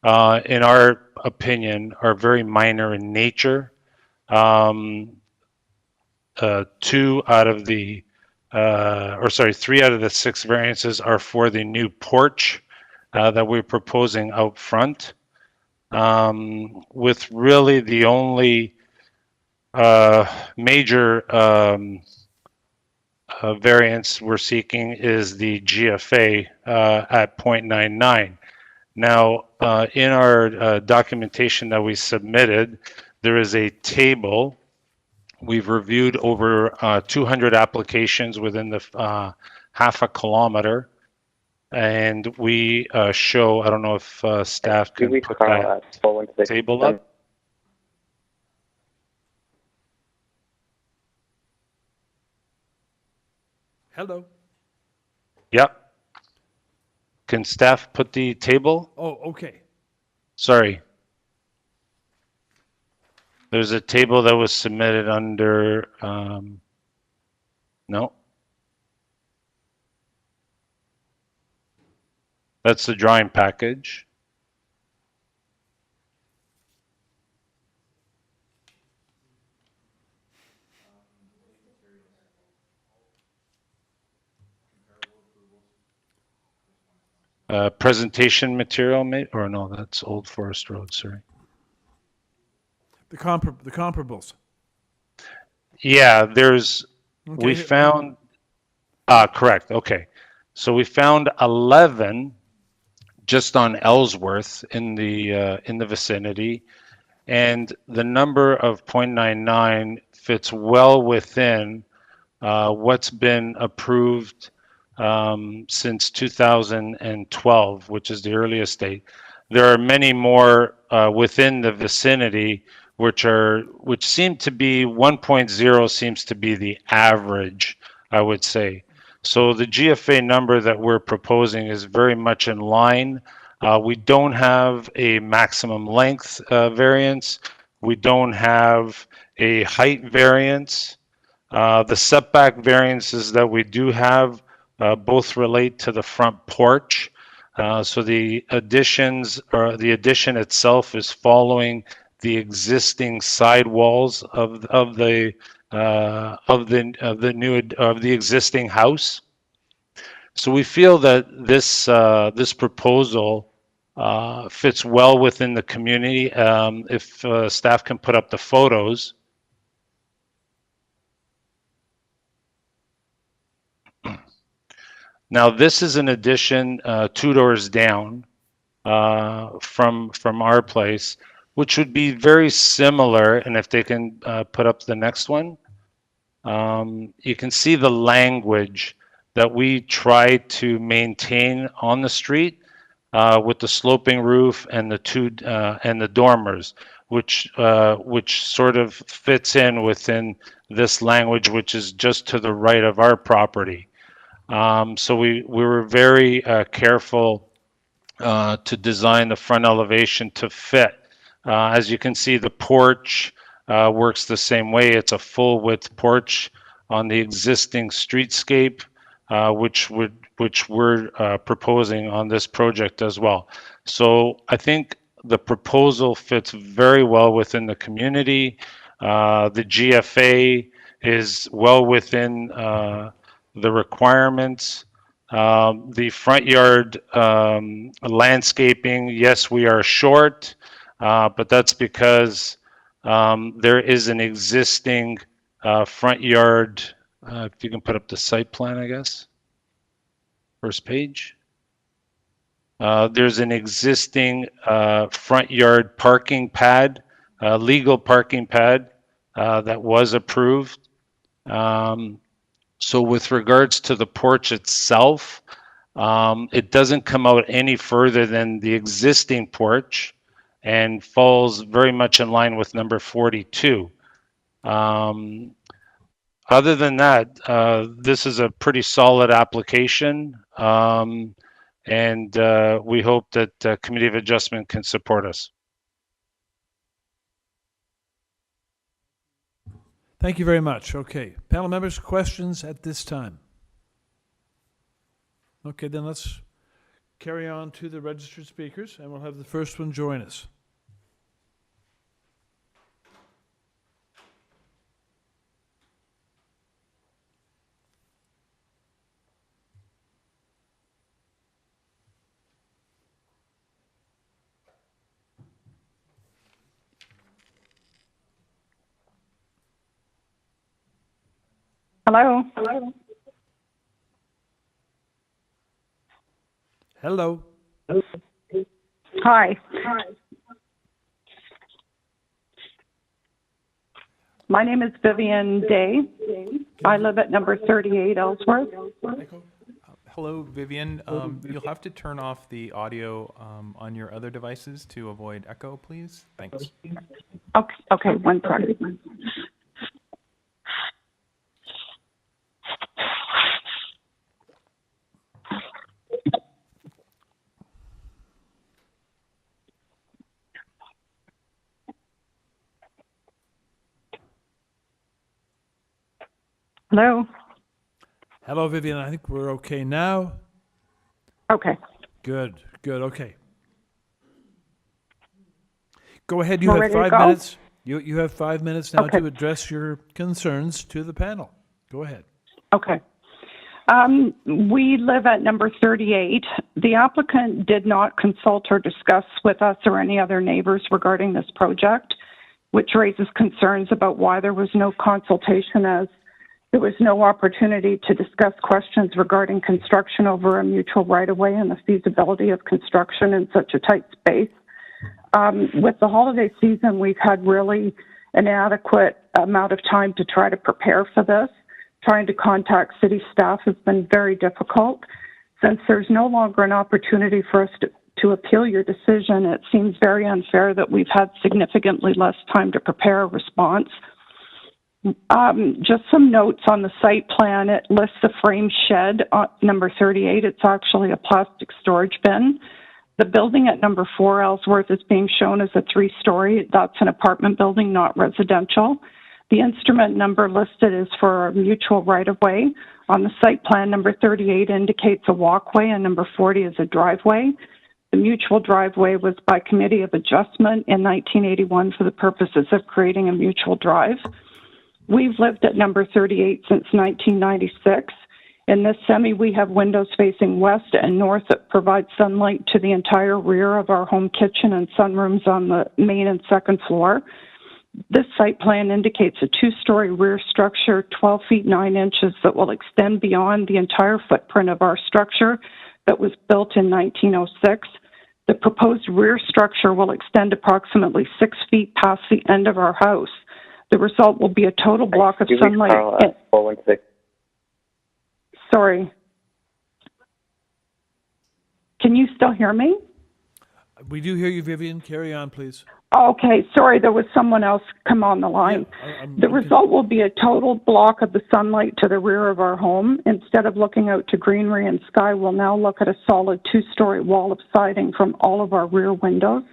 in our opinion, are very minor in nature. 2 out of the, 3 out of the 6 variances are for the new porch that we're proposing out front. With really the only major variance we're seeking is the GFA at 0.99. Now, in our documentation that we submitted, there is a table. We've reviewed over 200 applications within the half a kilometer. And we show, I don't know if staff can put that table up. Hello. Yep. Can staff put the table? Oh, okay. Sorry. There's a table that was submitted under, no. That's the drawing package. Presentation material, or no, that's Old Forest Road, sorry. The comparables. Yeah, there's, Okay. we found, correct, okay. So we found 11 just on Ellsworth in the vicinity, and the number of 0.99 fits well within what's been approved since 2012, which is the earliest date. There are many more within the vicinity which seem to be 1.0 seems to be the average, I would say. So the GFA number that we're proposing is very much in line. We don't have a maximum length variance. We don't have a height variance. The setback variances that we do have both relate to the front porch. So the additions, or the addition itself, is following the existing side walls of the existing house. So we feel that this this proposal fits well within the community. If staff can put up the photos. Now, this is an addition 2 doors down from our place, which would be very similar. And if they can put up the next one, you can see the language that we try to maintain on the street with the sloping roof and the dormers, which sort of fits in within this language, which is just to the right of our property. So we were very careful to design the front elevation to fit. As you can see, the porch works the same way. It's a full width porch on the existing streetscape, which we're proposing on this project as well. So I think the proposal fits very well within the community. The GFA is well within the requirements. The front yard landscaping, yes, we are short, but that's because there is an existing front yard. If you can put up the site plan, I guess. First page. There's an existing front yard parking pad, legal parking pad that was approved. So with regards to the porch itself, it doesn't come out any further than the existing porch and falls very much in line with number 42. Other than that, this is a pretty solid application, and we hope that Committee of Adjustment can support us. Thank you very much. Okay, panel members, questions at this time? Okay, then let's carry on to the registered speakers, and we'll have the first one join us. Hello. Hello. Hello. Hi. My name is Vivian Day. I live at number 38 Ellsworth. Hello, Vivian. You'll have to turn off the audio on your other devices to avoid echo, please. Thanks. Okay, one second. Hello. Hello, Vivian. I think we're okay now. Okay. Good, good, okay. Go ahead, you We're have ready to 5 go? minutes. You have 5 minutes now Okay. to address your concerns to the panel. Go ahead. Okay. We live at number 38. The applicant did not consult or discuss with us or any other neighbors regarding this project, which raises concerns about why there was no consultation, as there was no opportunity to discuss questions regarding construction over a mutual right-of-way and the feasibility of construction in such a tight space. With the holiday season, we've had really an adequate amount of time to try to prepare for this. Trying to contact city staff has been very difficult. Since there's no longer an opportunity for us to appeal your decision, it seems very unfair that we've had significantly less time to prepare a response. Just some notes on the site plan. It lists a frame shed on number 38. It's actually a plastic storage bin. The building at number 4 Ellsworth is being shown as a 3-story. That's an apartment building, not residential. The instrument number listed is for a mutual right-of-way. On the site plan, number 38 indicates a walkway and number 40 is a driveway. The mutual driveway was by Committee of Adjustment in 1981 for the purposes of creating a mutual drive. We've lived at number 38 since 1996. In this semi, we have windows facing west and north that provide sunlight to the entire rear of our home kitchen and sunrooms on the main and second floor. This site plan indicates a two-story rear structure, 12 feet 9 inches, that will extend beyond the entire footprint of our structure that was built in 1906. The proposed rear structure will extend approximately 6 feet past the end of our house. The result will be a total block of sunlight. Sorry. Can you still hear me? We do hear you, Vivian. Carry on, please. Okay, sorry, there was someone else come on the line. The result will be a total block of the sunlight to the rear of our home. Instead of looking out to greenery and sky, we'll now look at a solid two-story wall of siding from all of our rear windows.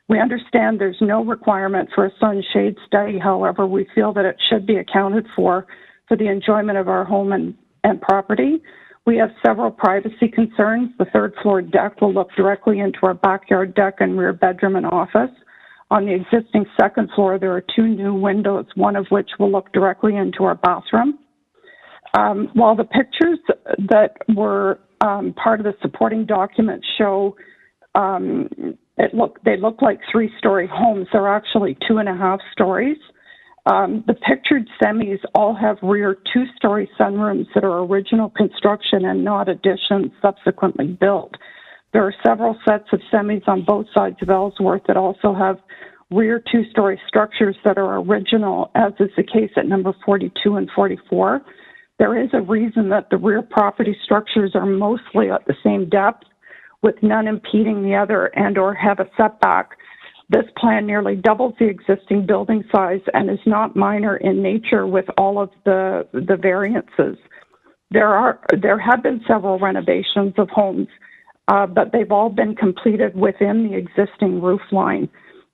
We understand there's no requirement for a sunshade study. However, we feel that it should be accounted for the enjoyment of our home and property. We have several privacy concerns. The third floor deck will look directly into our backyard deck and rear bedroom and office. On the existing second floor, there are 2 new windows, one of which will look directly into our bathroom. While the pictures that were part of the supporting document show they look like 3-story homes, they're actually 2.5 stories. The pictured semis all have rear 2-story sunrooms that are original construction and not additions subsequently built. There are several sets of semis on both sides of Ellsworth that also have rear 2-story structures that are original, as is the case at number 42 and 44. There is a reason that the rear property structures are mostly at the same depth, with none impeding the other and or have a setback. This plan nearly doubles the existing building size and is not minor in nature with all of the variances. There have been several renovations of homes, but they've all been completed within the existing roof line.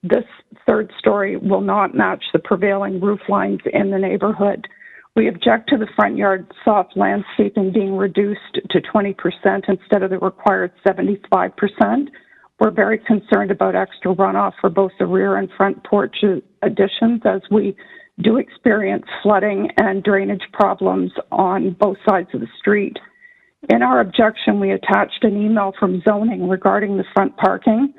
This third story will not match the prevailing roof lines in the neighborhood. We object to the front yard soft landscaping being reduced to 20% instead of the required 75%. We're very concerned about extra runoff for both the rear and front porch additions, as we do experience flooding and drainage problems on both sides of the street. In our objection, we attached an email from zoning regarding the front parking.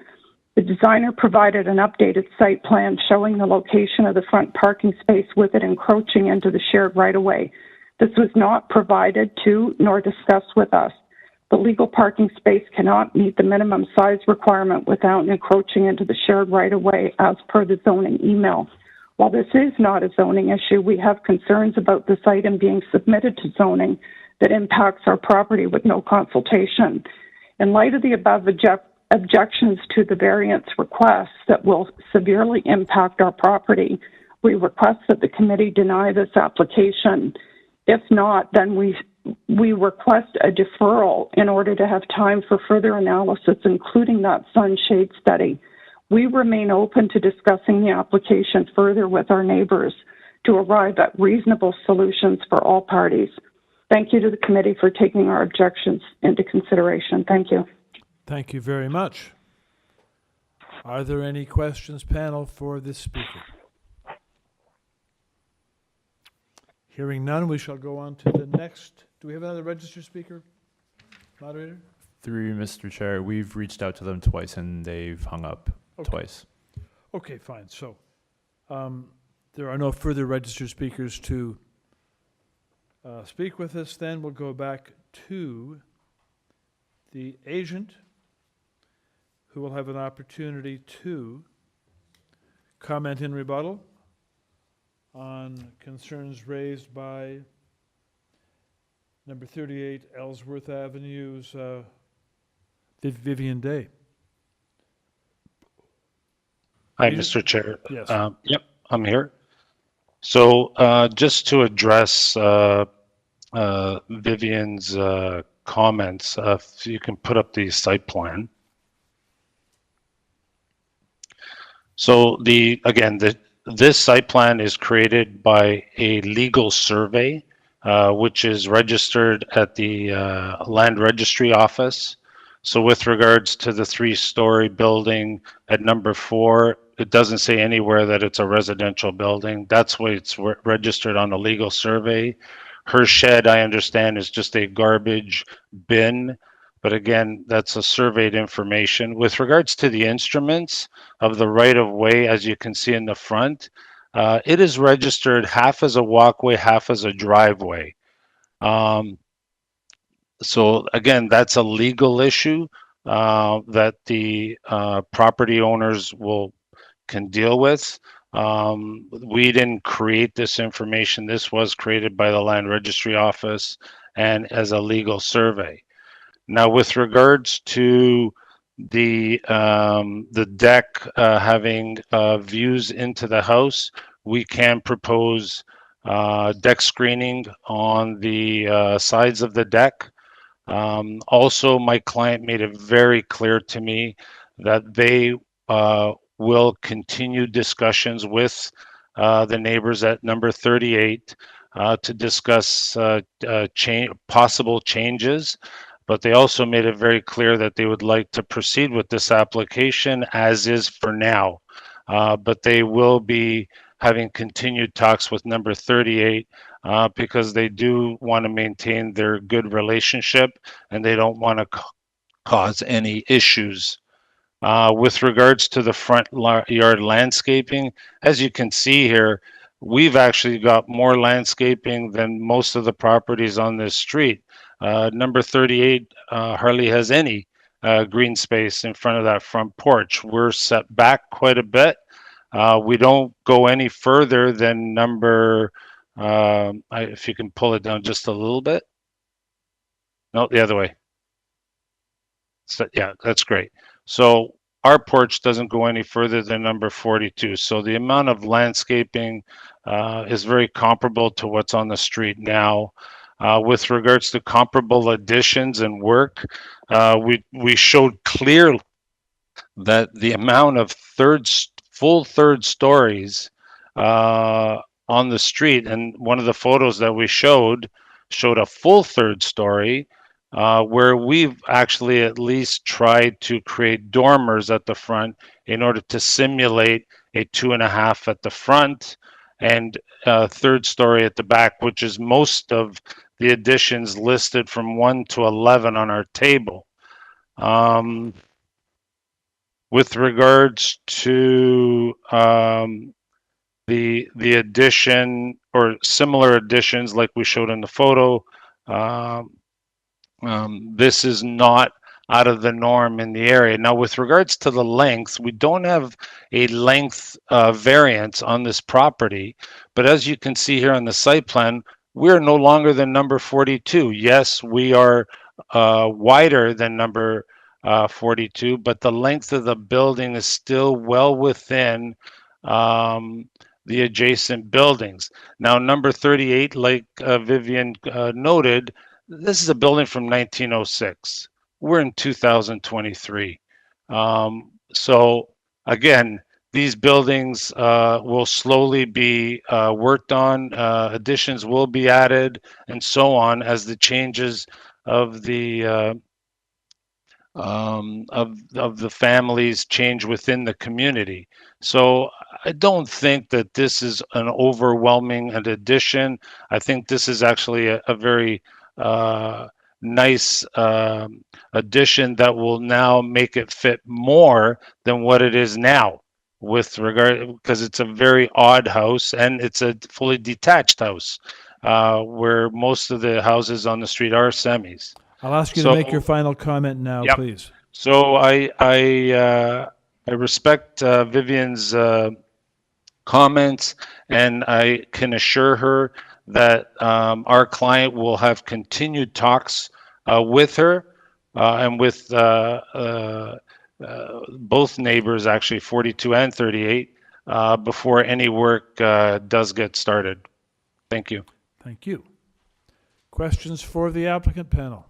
The designer provided an updated site plan showing the location of the front parking space with it encroaching into the shared right-of-way. This was not provided to nor discussed with us. The legal parking space cannot meet the minimum size requirement without encroaching into the shared right-of-way as per the zoning email. While this is not a zoning issue, we have concerns about this item being submitted to zoning that impacts our property with no consultation. In light of the above objections to the variance requests that will severely impact our property, we request that the committee deny this application. If not, then we request a deferral in order to have time for further analysis, including that sunshade study. We remain open to discussing the application further with our neighbors to arrive at reasonable solutions for all parties. Thank you to the committee for taking our objections into consideration. Thank you. Thank you very much. Are there any questions, panel, for this speaker? Hearing none, we shall go on to the next. Do we have another registered speaker, moderator? Through Mr. Chair, we've reached out to them twice and they've hung up twice. Okay, fine. So there are no further registered speakers to speak with us. Then we'll go back to the agent, who will have an opportunity to comment in rebuttal on concerns raised by number 38 Ellsworth Avenue's Vivian Day. Hi, Mr. Chair. Yes. Yep, I'm here. So just to address Vivian's comments, if you can put up the site plan. So this site plan is created by a legal survey, which is registered at the Land Registry Office. So with regards to the 3-story building at number 4, it doesn't say anywhere that it's a residential building. That's why it's registered on a legal survey. Her shed, I understand, is just a garbage bin, but again, that's a surveyed information. With regards to the instruments of the right-of-way, as you can see in the front, it is registered half as a walkway, half as a driveway. So again, that's a legal issue that the property owners can deal with. We didn't create this information. This was created by the Land Registry Office and as a legal survey. Now, with regards to the deck having views into the house, we can propose deck screening on the sides of the deck. Also, my client made it very clear to me that they will continue discussions with the neighbors at number 38 to discuss possible changes. But they also made it very clear that they would like to proceed with this application as is for now. But they will be having continued talks with number 38 because they do want to maintain their good relationship and they don't want to cause any issues. With regards to the front yard landscaping, as you can see here, we've actually got more landscaping than most of the properties on this street. Number 38 hardly has any green space in front of that front porch. We're set back quite a bit. We don't go any further than number, if you can pull it down just a little bit. No, the other way. So, yeah, that's great. So our porch doesn't go any further than number 42. So the amount of landscaping is very comparable to what's on the street now. With regards to comparable additions and work, we showed clearly that the amount of full third stories on the street, and one of the photos that we showed a full third story where we've actually at least tried to create dormers at the front in order to simulate a 2.5 at the front and a third story at the back, which is most of the additions listed from 1 to 11 on our table. With regards to the addition or similar additions like we showed in the photo, this is not out of the norm in the area. Now, with regards to the length, we don't have a length variance on this property, but as you can see here on the site plan, we're no longer than number 42. Yes, we are wider than number 42, but the length of the building is still well within the adjacent buildings. Now, number 38, like Vivian noted, this is a building from 1906. We're in 2023. So again, these buildings will slowly be worked on, additions will be added, and so on as the changes of the families change within the community. So I don't think that this is an overwhelming addition. I think this is actually a very nice addition that will now make it fit more than what it is now with regard, because it's a very odd house and it's a fully detached house where most of the houses on the street are semis. I'll ask you to make your final comment now, yep. please. So I respect Vivian's comments, and I can assure her that our client will have continued talks with her and with both neighbors, actually 42 and 38, before any work does get started. Thank you. Thank you. Questions for the applicant panel?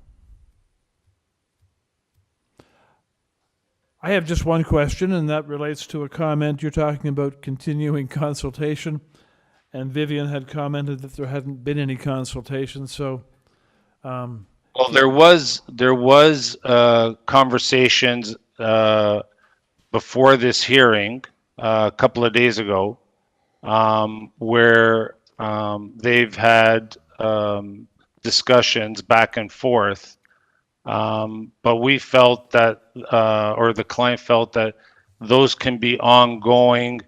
I have just one question, and that relates to a comment. You're talking about continuing consultation, and Vivian had commented that there hadn't been any consultation. So, well, there was conversations before this hearing a couple of days ago, where they've had discussions back and forth But we felt that, or the client felt that those can be ongoing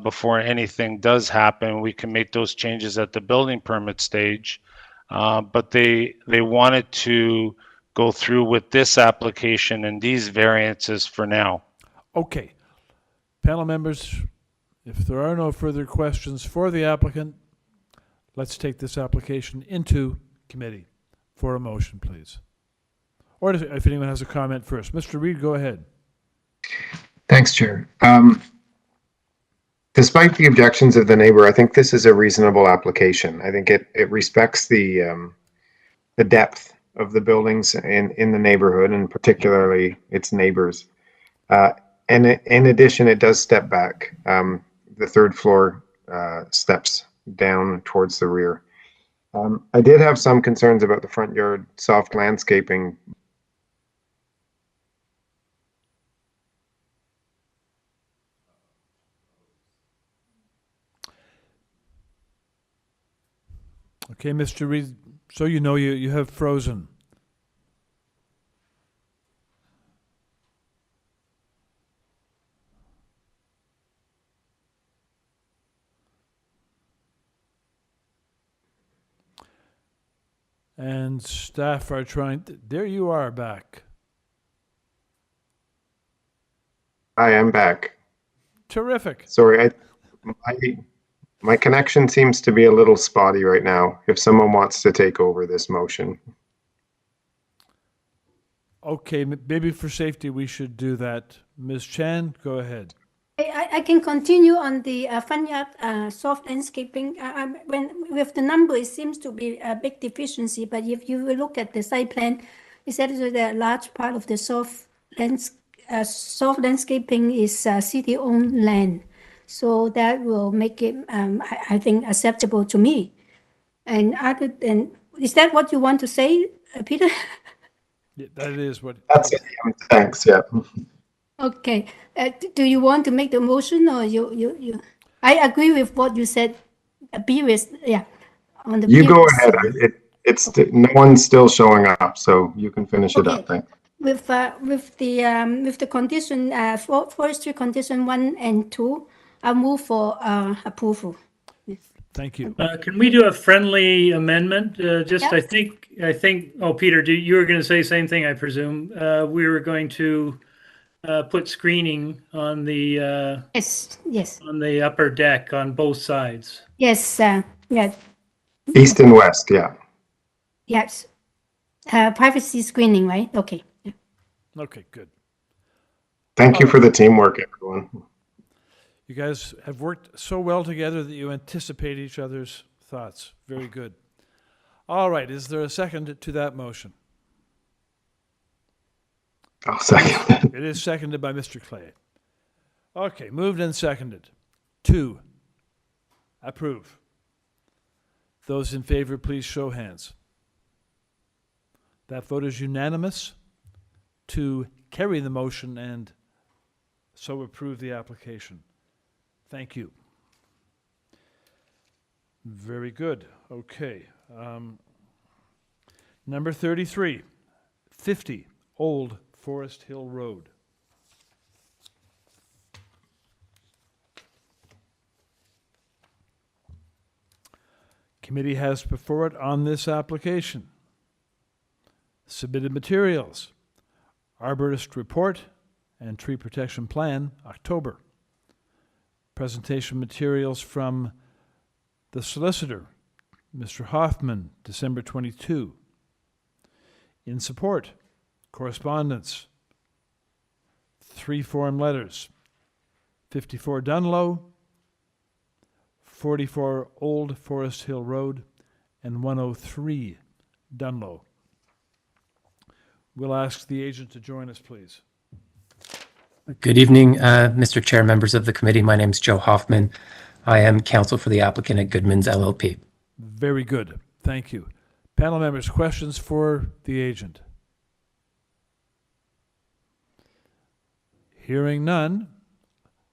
before anything does happen. We can make those changes at the building permit stage. But they wanted to go through with this application and these variances for now. Okay. Panel members, if there are no further questions for the applicant, let's take this application into committee for a motion, please. Or if anyone has a comment first. Mr. Reed, go ahead. Thanks, Chair. Despite the objections of the neighbor, I think this is a reasonable application. I think it respects the depth of the buildings in the neighborhood, and particularly its neighbors. And in addition, it does step back. The third floor steps down towards the rear. I did have some concerns about the front yard soft landscaping. Okay, Mr. Reed, so you know you have frozen. And staff are trying, there you are back. I am back. Terrific. Sorry, my connection seems to be a little spotty right now. If someone wants to take over this motion. Okay, maybe for safety we should do that. Ms. Chan, go ahead. I can continue on the front yard soft landscaping. When with the number, it seems to be a big deficiency. But if you look at the site plan, it says that a large part of the soft landscaping is city-owned land, so that will make it, I think, acceptable to me. And other than, is that what you want to say, Peter? Yeah, that is what. That's it. Thanks. Yeah. Okay. Do you want to make the motion, or you? I agree with what you said. Previous, yeah. On the You go previous- ahead. It's no one's still showing up, so you can finish it up. Thanks. With the condition, forestry condition 1 and 2, I move for approval. Thank you. Can we do a friendly amendment? Just, Yep. I think, oh, Peter, you were going to say the same thing, I presume. We were going to put screening on the Yes. on the upper deck on both sides. Yes. Yeah. East and west. Yeah. Yes. Privacy screening, right? Okay. Yeah. Okay, good. Thank you for the teamwork, everyone. You guys have worked so well together that you anticipate each other's thoughts. Very good. All right, is there a second to that motion? I'll second. It is seconded by Mr. Clay. Okay, moved and seconded. 2, approve. Those in favor, please show hands. That vote is unanimous to carry the motion and so approve the application. Thank you. Very good. Okay. Number 33, 50 Old Forest Hill Road. Committee has before it on this application submitted materials, arborist report and tree protection plan, October. Presentation materials from the solicitor, Mr. Hoffman, December 22. In support, correspondence, 3 form letters, 54 Dunlow, 44 Old Forest Hill Road, and 103 Dunlow. We'll ask the agent to join us, please. Good evening, Mr. Chair, members of the committee. My name is Joe Hoffman. I am counsel for the applicant at Goodman's LLP. Very good. Thank you. Panel members, questions for the agent? Hearing none.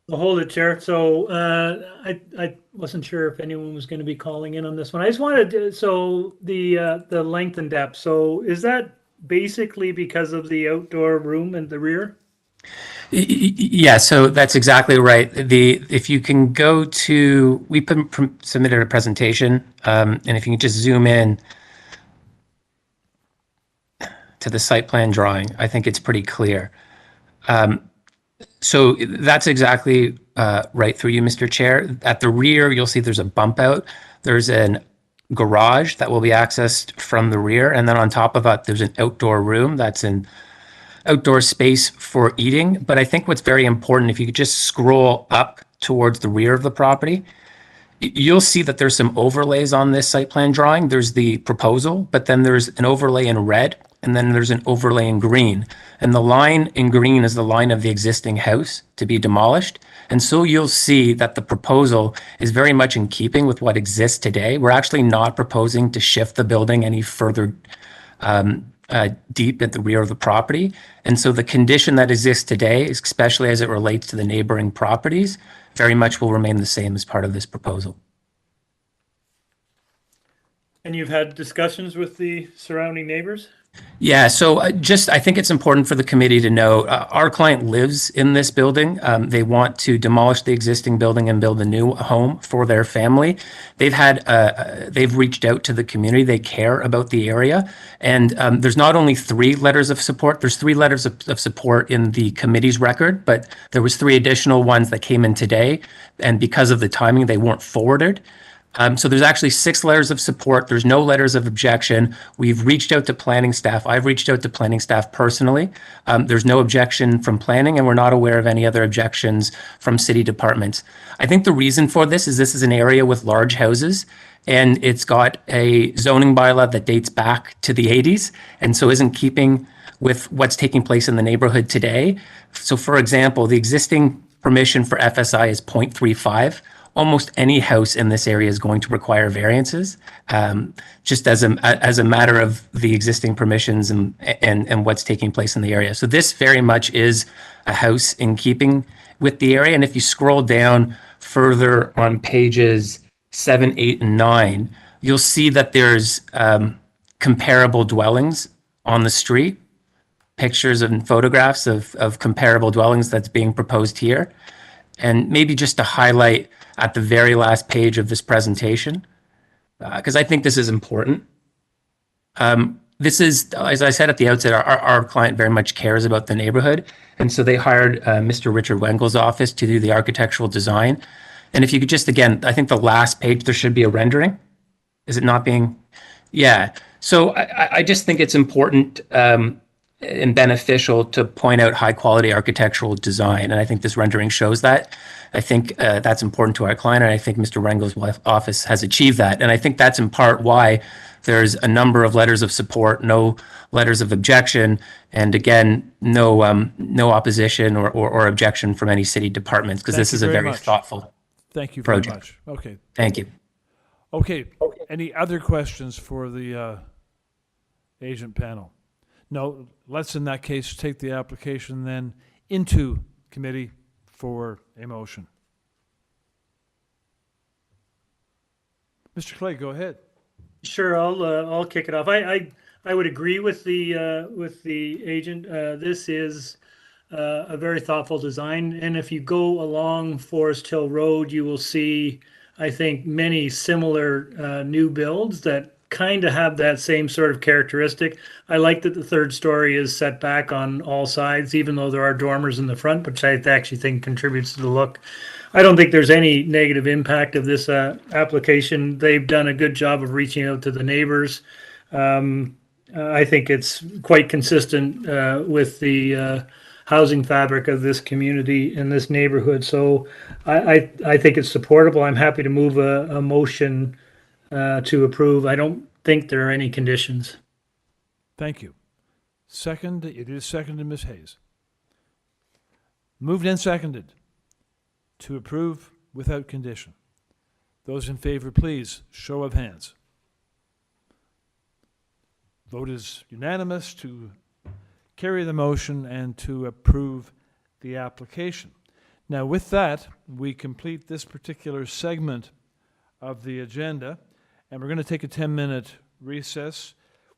I'll hold it, Chair. So I wasn't sure if anyone was going to be calling in on this one. I just wanted to, so the length and depth. So is that basically because of the outdoor room in the rear? Yeah, so that's exactly right. If you can go to, we submitted a presentation, and if you can just zoom in to the site plan drawing, I think it's pretty clear. So that's exactly right through you, Mr. Chair. At the rear, you'll see there's a bump out. There's an garage that will be accessed from the rear, and then on top of that, there's an outdoor room that's an outdoor space for eating. But I think what's very important, if you could just scroll up towards the rear of the property, you'll see that there's some overlays on this site plan drawing. There's the proposal, but then there's an overlay in red, and then there's an overlay in green. And the line in green is the line of the existing house to be demolished. And so you'll see that the proposal is very much in keeping with what exists today. We're actually not proposing to shift the building any further deep at the rear of the property. And so the condition that exists today, especially as it relates to the neighboring properties, very much will remain the same as part of this proposal. And you've had discussions with the surrounding neighbors? Yeah, so I think it's important for the committee to know our client lives in this building. They want to demolish the existing building and build a new home for their family. They've reached out to the community. They care about the area. And there's not only 3 letters of support, there's 3 letters of support in the committee's record, but there was 3 additional ones that came in today. And because of the timing, they weren't forwarded. So there's actually 6 letters of support. There's no letters of objection. We've reached out to planning staff. I've reached out to planning staff personally. There's no objection from planning, and we're not aware of any other objections from city departments. I think the reason for this is an area with large houses, and it's got a zoning bylaw that dates back to the 80s, and so isn't keeping with what's taking place in the neighborhood today. So for example, the existing permission for FSI is 0.35. Almost any house in this area is going to require variances, just as a matter of the existing permissions and what's taking place in the area. So this very much is a house in keeping with the area. And if you scroll down further on pages 7, 8, and 9, you'll see that there's comparable dwellings on the street, pictures and photographs of comparable dwellings that's being proposed here. And maybe just to highlight at the very last page of this presentation, because I think this is important. This is, as I said at the outset, our client very much cares about the neighborhood. And so they hired Mr. Richard Wengel's office to do the architectural design. And if you could just, again, I think the last page, there should be a rendering. Is it not being? Yeah. So I just think it's important and beneficial to point out high quality architectural design. And I think this rendering shows that. I think that's important to our client. And I think Mr. Wengel's office has achieved that. And I think that's in part why there's a number of letters of support, no letters of objection, and again, no opposition or objection from any city departments, because this is a very thoughtful Thank you very project. much. Okay. Thank you. Okay. Any other questions for the agent panel? No, let's in that case take the application then into committee for a motion. Mr. Clay, go ahead. Sure, I'll kick it off. I would agree with the agent. This is a very thoughtful design, and if you go along Forest Hill Road, you will see, I think, many similar new builds that kind of have that same sort of characteristic. I like that the 3rd story is set back on all sides, even though there are dormers in the front, which I actually think contributes to the look. I don't think there's any negative impact of this application. They've done a good job of reaching out to the neighbors. I think it's quite consistent with the housing fabric of this community and this neighborhood. So I think it's supportable. I'm happy to move a motion to approve. I don't think there are any conditions. Thank you. Second, it is seconded, Ms. Hayes. Moved and seconded to approve without condition. Those in favor, please, show of hands. Vote is unanimous to carry the motion and to approve the application. Now, with that, we complete this particular segment of the agenda, and we're going to take a 10-minute recess.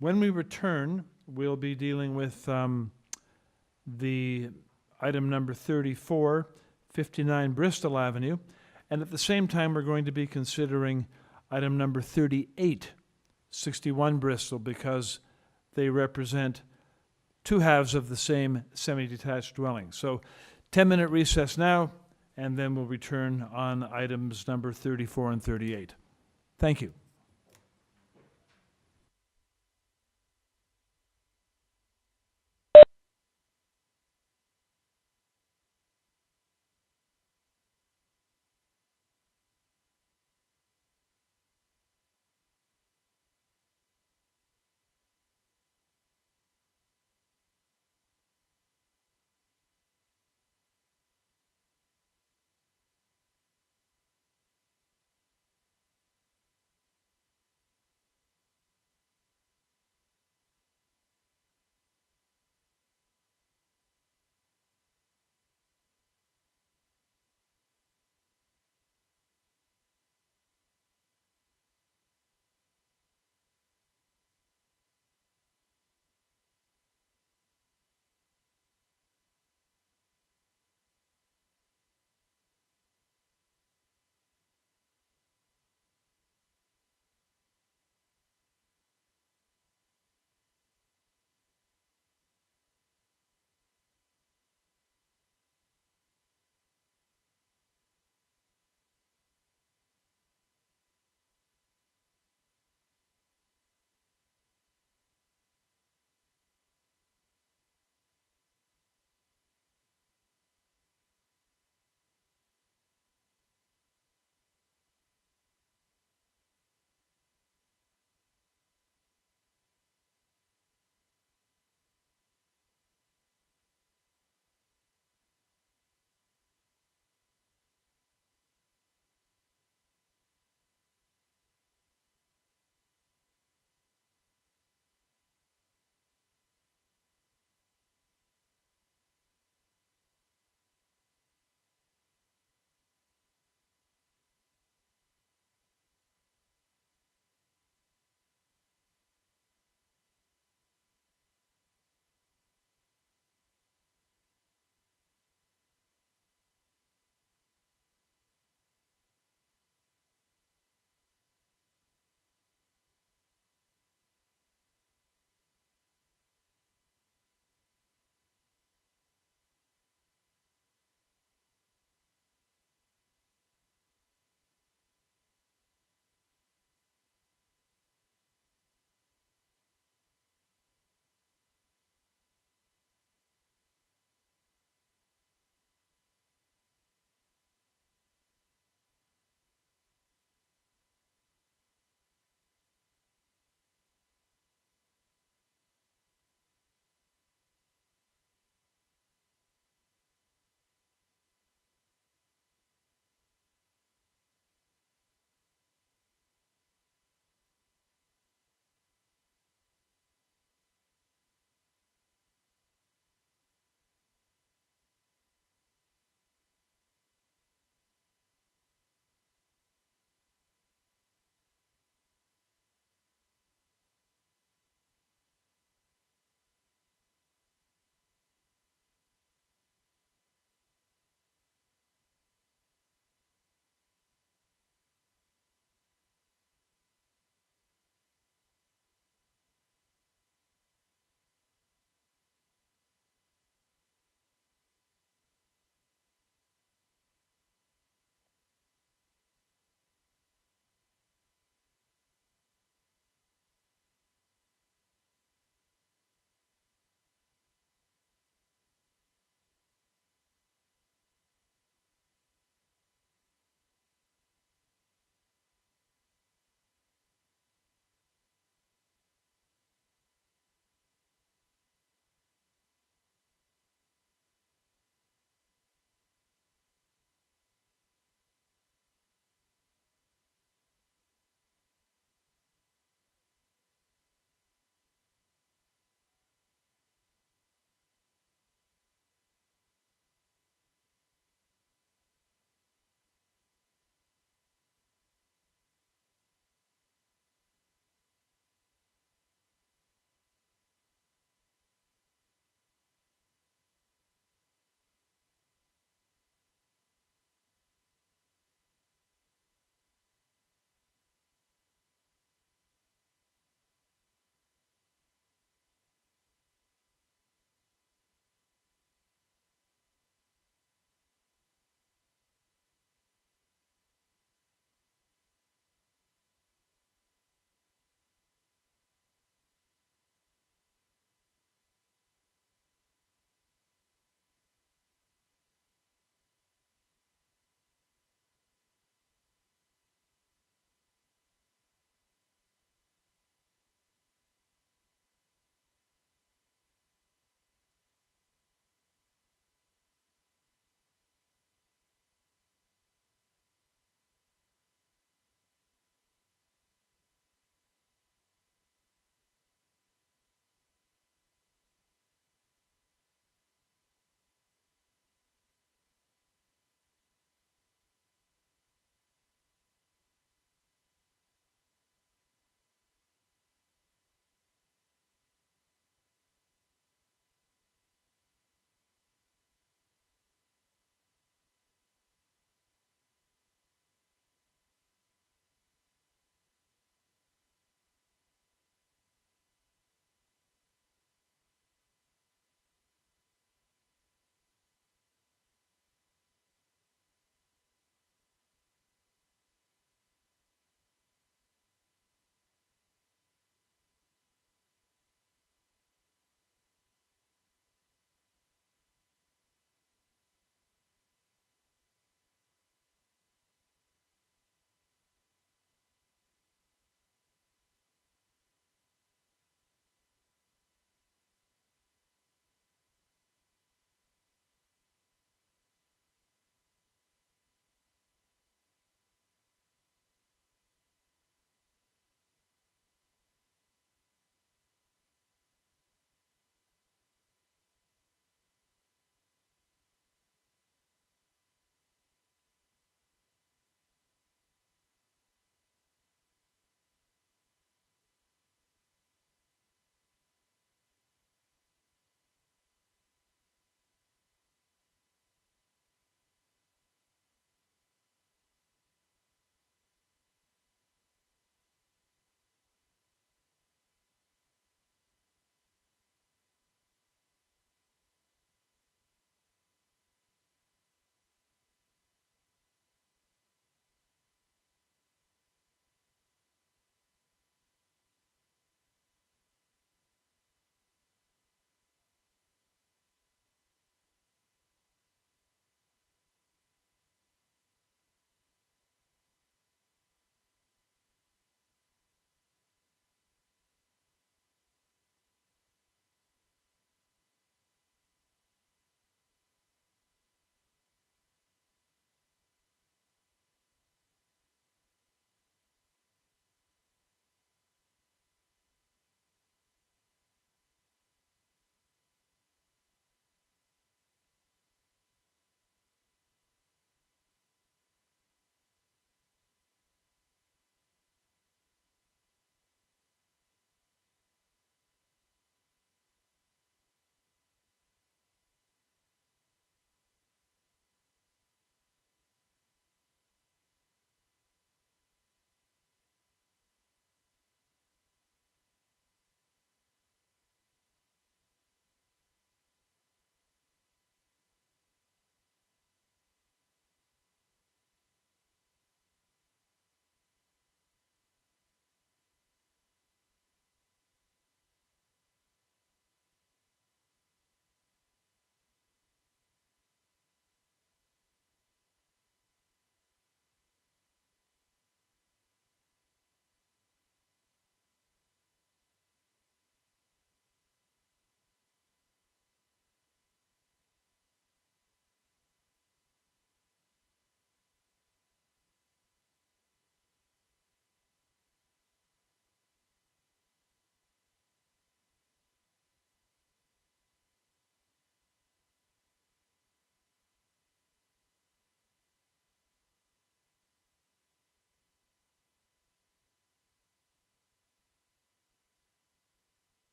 When we return, we'll be dealing with the item number 34, 59 Bristol Avenue. And at the same time, we're going to be considering item number 38, 61 Bristol, because they represent two halves of the same semi-detached dwelling. So 10-minute recess now, and then we'll return on items number 34 and 38. Thank you.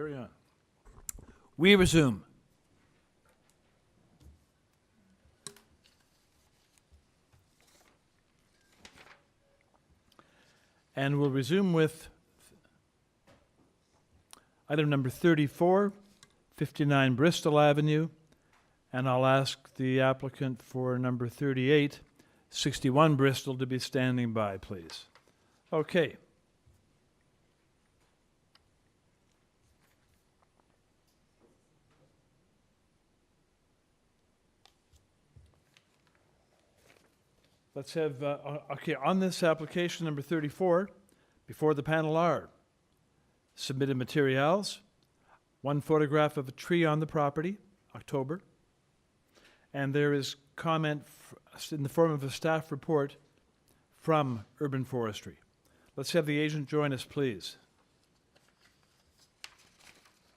Carry on. We resume. And we'll resume with item number 34, 59 Bristol Avenue. And I'll ask the applicant for number 38, 61 Bristol, to be standing by, please. Okay. Let's have, okay, on this application number 34, before the panel are submitted materials, one photograph of a tree on the property, October, and there is comment in the form of a staff report from Urban Forestry. Let's have the agent join us, please.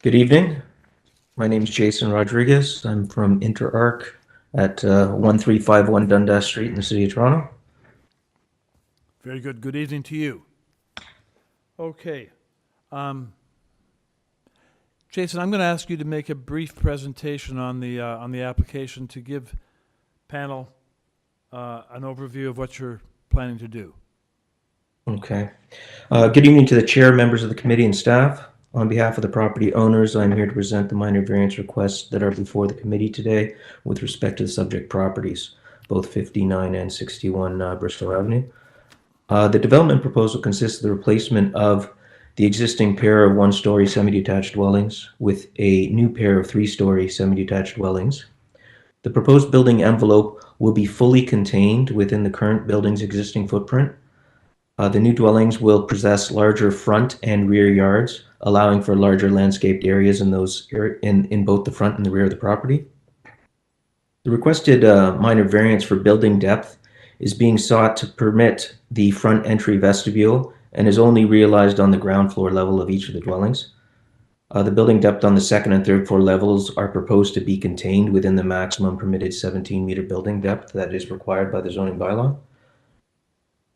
Good evening. My name is Jason Rodriguez. I'm from InterArc at 1351 Dundas Street in the city of Toronto. Very good. Good evening to you. Okay. Jason, I'm going to ask you to make a brief presentation on the application to give panel an overview of what you're planning to do. Okay. Good evening to the chair, members of the committee, and staff. On behalf of the property owners, I'm here to present the minor variance requests that are before the committee today with respect to the subject properties, both 59 and 61 Bristol Avenue. The development proposal consists of the replacement of the existing pair of one-story semi-detached dwellings with a new pair of three-story semi-detached dwellings. The proposed building envelope will be fully contained within the current building's existing footprint. The new dwellings will possess larger front and rear yards, allowing for larger landscaped areas in both the front and the rear of the property. The requested minor variance for building depth is being sought to permit the front entry vestibule and is only realized on the ground floor level of each of the dwellings. The building depth on the second and third floor levels are proposed to be contained within the maximum permitted 17-meter building depth that is required by the zoning bylaw.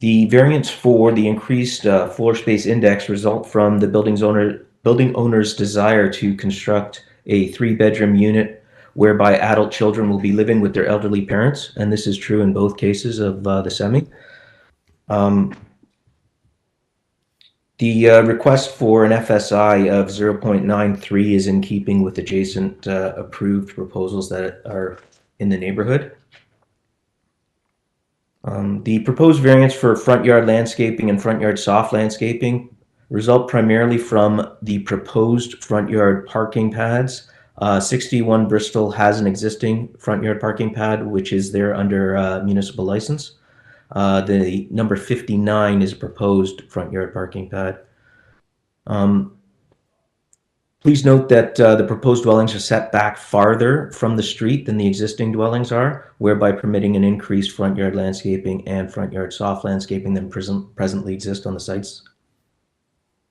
The variance for the increased floor space index result from the building owner's desire to construct a 3-bedroom unit whereby adult children will be living with their elderly parents, and this is true in both cases of the semi. The request for an FSI of 0.93 is in keeping with adjacent approved proposals that are in the neighborhood. The proposed variance for front yard landscaping and front yard soft landscaping result primarily from the proposed front yard parking pads. 61 Bristol has an existing front yard parking pad, which is there under municipal license. The number 59 is a proposed front yard parking pad. Please note that the proposed dwellings are set back farther from the street than the existing dwellings are, whereby permitting an increased front yard landscaping and front yard soft landscaping than presently exist on the sites.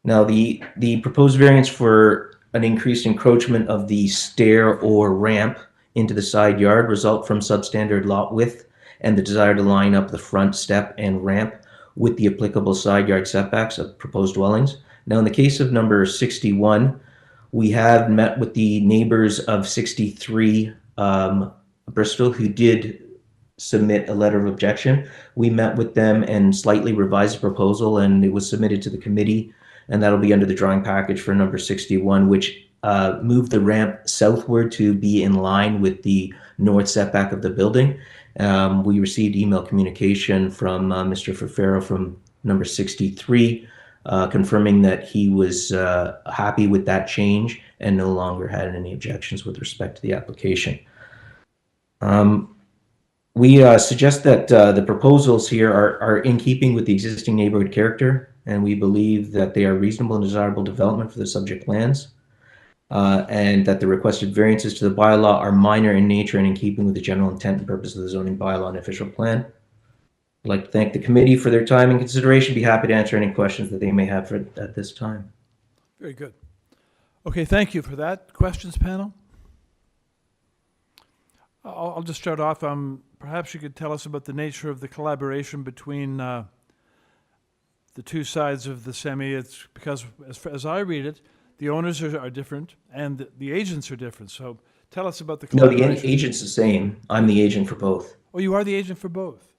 Now, the proposed variance for an increased encroachment of the stair or ramp into the side yard result from substandard lot width and the desire to line up the front step and ramp with the applicable side yard setbacks of proposed dwellings. Now, in the case of number 61, we have met with the neighbors of 63 Bristol who did submit a letter of objection. We met with them and slightly revised the proposal, and it was submitted to the committee, and that'll be under the drawing package for number 61, which moved the ramp southward to be in line with the north setback of the building. We received email communication from Mr. Fafero from number 63, confirming that he was happy with that change and no longer had any objections with respect to the application. We suggest that the proposals here are in keeping with the existing neighborhood character, and we believe that they are reasonable and desirable development for the subject lands, and that the requested variances to the bylaw are minor in nature and in keeping with the general intent and purpose of the zoning bylaw and official plan. I'd like to thank the committee for their time and consideration. Be happy to answer any questions that they may have at this time. Very good. Okay, thank you for that. Questions, panel? I'll just start off. Perhaps you could tell us about the nature of the collaboration between the two sides of the semi. It's because, as I read it, the owners are different, and the agents are different. So tell us about the No, the collaboration. agent's the same. I'm the agent for both. Oh, you are the agent for both?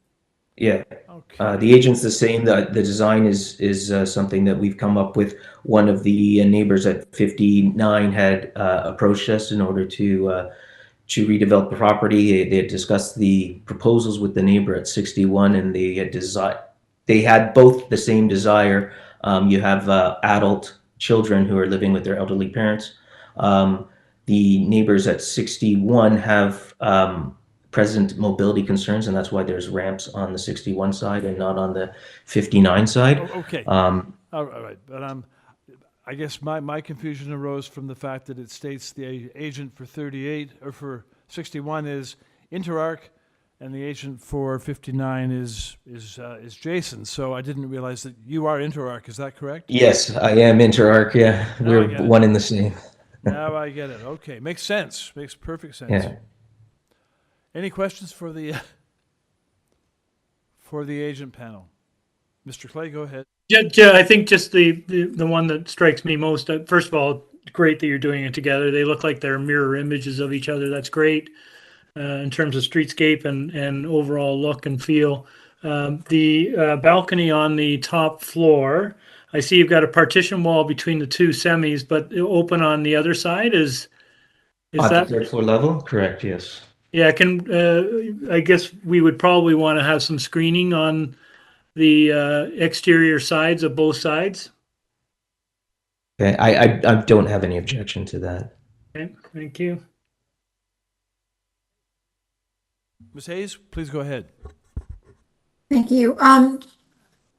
Yeah. Okay. The agent's the same. The design is something that we've come up with. One of the neighbors at 59 had approached us in order to redevelop the property. They had discussed the proposals with the neighbor at 61, and they had both the same desire. You have adult children who are living with their elderly parents. The neighbors at 61 have present mobility concerns, and that's why there's ramps on the 61 side and not on the 59 side. Oh, okay. All right. But I guess my confusion arose from the fact that it states the agent for 38 or for 61 is InterArc, and the agent for 59 is Jason. So I didn't realize that you are InterArc. Is that correct? Yes, I am InterArc. Yeah, Now I we're get it. one and the same. Now I get it. Okay, makes sense. Makes perfect sense. Yeah. Any questions for the agent panel? Mr. Clay, go ahead. Yeah, I think just the one that strikes me most, first of all, great that you're doing it together. They look like they're mirror images of each other. That's great in terms of streetscape and overall look and feel. The balcony on the top floor, I see you've got a partition wall between the two semis, but open on the other side is At that? the third floor level? Correct, yes. Yeah, I guess we would probably want to have some screening on the exterior sides of both sides. Okay, I don't have any objection to that. Okay, thank you. Ms. Hayes, please go ahead. Thank you.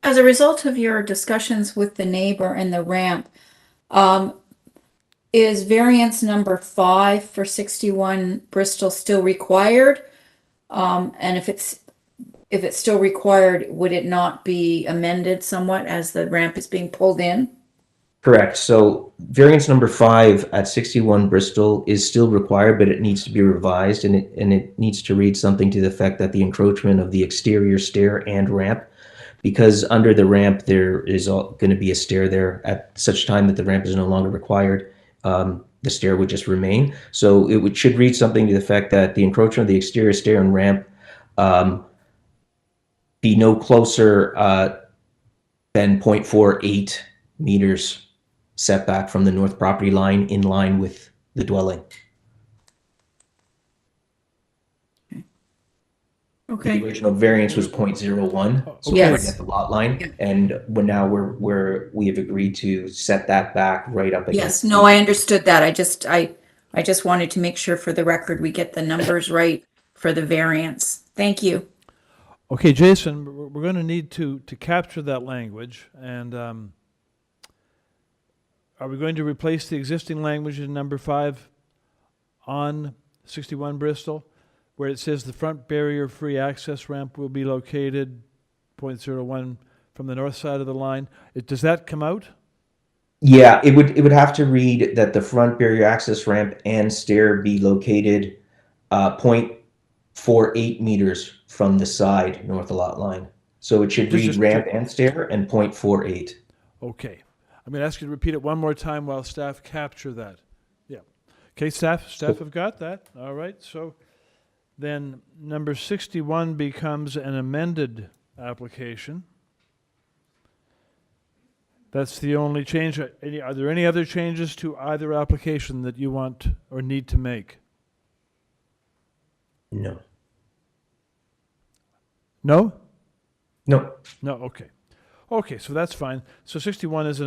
As a result of your discussions with the neighbor and the ramp, is variance number 5 for 61 Bristol still required? And if it's still required, would it not be amended somewhat as the ramp is being pulled in? Correct. So variance number 5 at 61 Bristol is still required, but it needs to be revised, and it needs to read something to the effect that the encroachment of the exterior stair and ramp, because under the ramp there is going to be a stair there at such time that the ramp is no longer required. The stair would just remain. So should read something to the effect that the encroachment of the exterior stair and ramp be no closer than 0.48 meters setback from the north property line, in line with the dwelling. Okay. The original variance was 0.01, so Yes. right at the lot line, and we have agreed to set that back right up Yes, against. no, I understood that. I just wanted to make sure for the record we get the numbers right for the variance. Thank you. Okay, Jason, we're going to need to capture that language, and are we going to replace the existing language in number 5 on 61 Bristol, where it says the front barrier-free access ramp will be located 0.01 from the north side of the line? Does that come out? Yeah, it would have to read that the front barrier access ramp and stair be located 0.48 meters from the side north of the lot line. So it should read ramp and stair and 0.48. Okay. I'm going to ask you to repeat it one more time while staff capture that. Yeah. Okay, staff have got that. All right. So then number 61 becomes an amended application. That's the only change. Are there any other changes to either application that you want or need to make? No. No? No. No, okay. Okay, so that's fine. So 61 is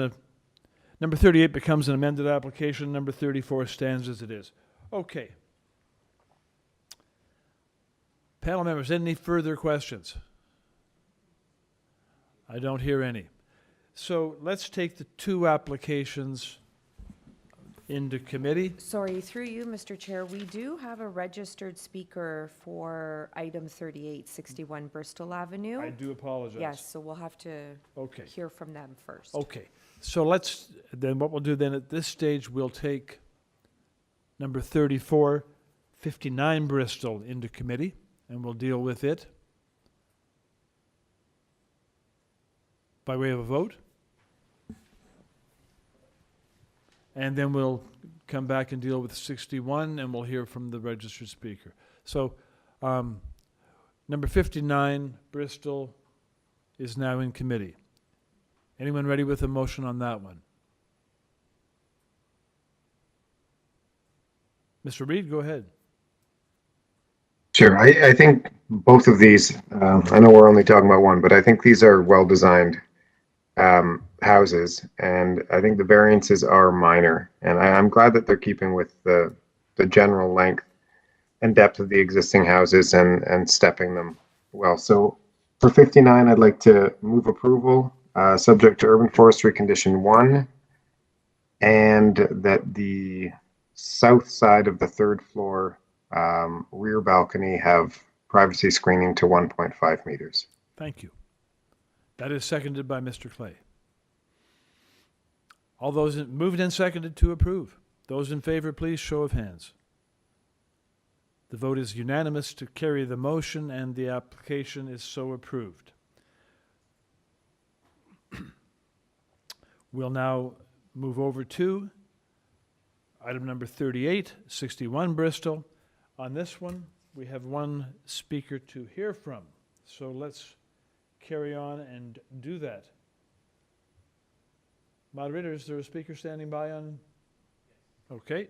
number 38 becomes an amended application. Number 34 stands as it is. Okay. Panel members, any further questions? I don't hear any. So let's take the two applications into committee. Sorry, through you, Mr. Chair, we do have a registered speaker for item 38, 61 Bristol Avenue. I do apologize. Yes, so we'll have to hear from them first. Okay, so then what we'll do then at this stage, we'll take number 34, 59 Bristol into committee, and we'll deal with it by way of a vote. and then we'll come back and deal with 61, and we'll hear from the registered speaker. So, number 59, Bristol, is now in committee. Anyone ready with a motion on that one? Mr. Reed, go ahead. Sure. I think both of these, I know we're only talking about one, but I think these are well-designed houses, and I think the variances are minor. And I'm glad that they're keeping with the general length and depth of the existing houses and stepping them well. So for 59, I'd like to move approval, subject to urban forestry condition 1, and that the south side of the third floor rear balcony have privacy screening to 1.5 meters. Thank you. That is seconded by Mr. Clay. All those moved and seconded to approve. Those in favor, please show of hands. The vote is unanimous to carry the motion, and the application is so approved. We'll now move over to item number 38, 61 Bristol. On this one, we have one speaker to hear from. So let's carry on and do that. Moderator, is there a speaker standing by on? Okay.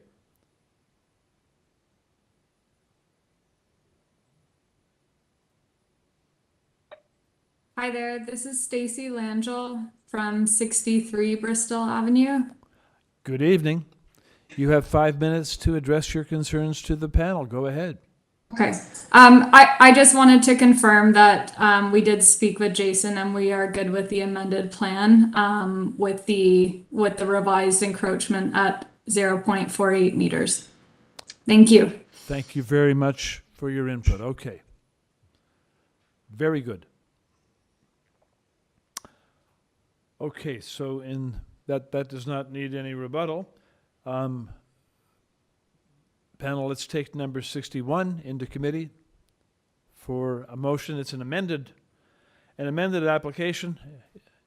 Hi there, this is Stacy Langell from 63 Bristol Avenue. Good evening. You have 5 minutes to address your concerns to the panel. Go ahead. Okay. I just wanted to confirm that we did speak with Jason and we are good with the amended plan with the revised encroachment at 0.48 meters. Thank you. Thank you very much for your input. Okay. Very good. Okay, so in that does not need any rebuttal. Panel, let's take number 61 into committee for a motion. It's an amended application.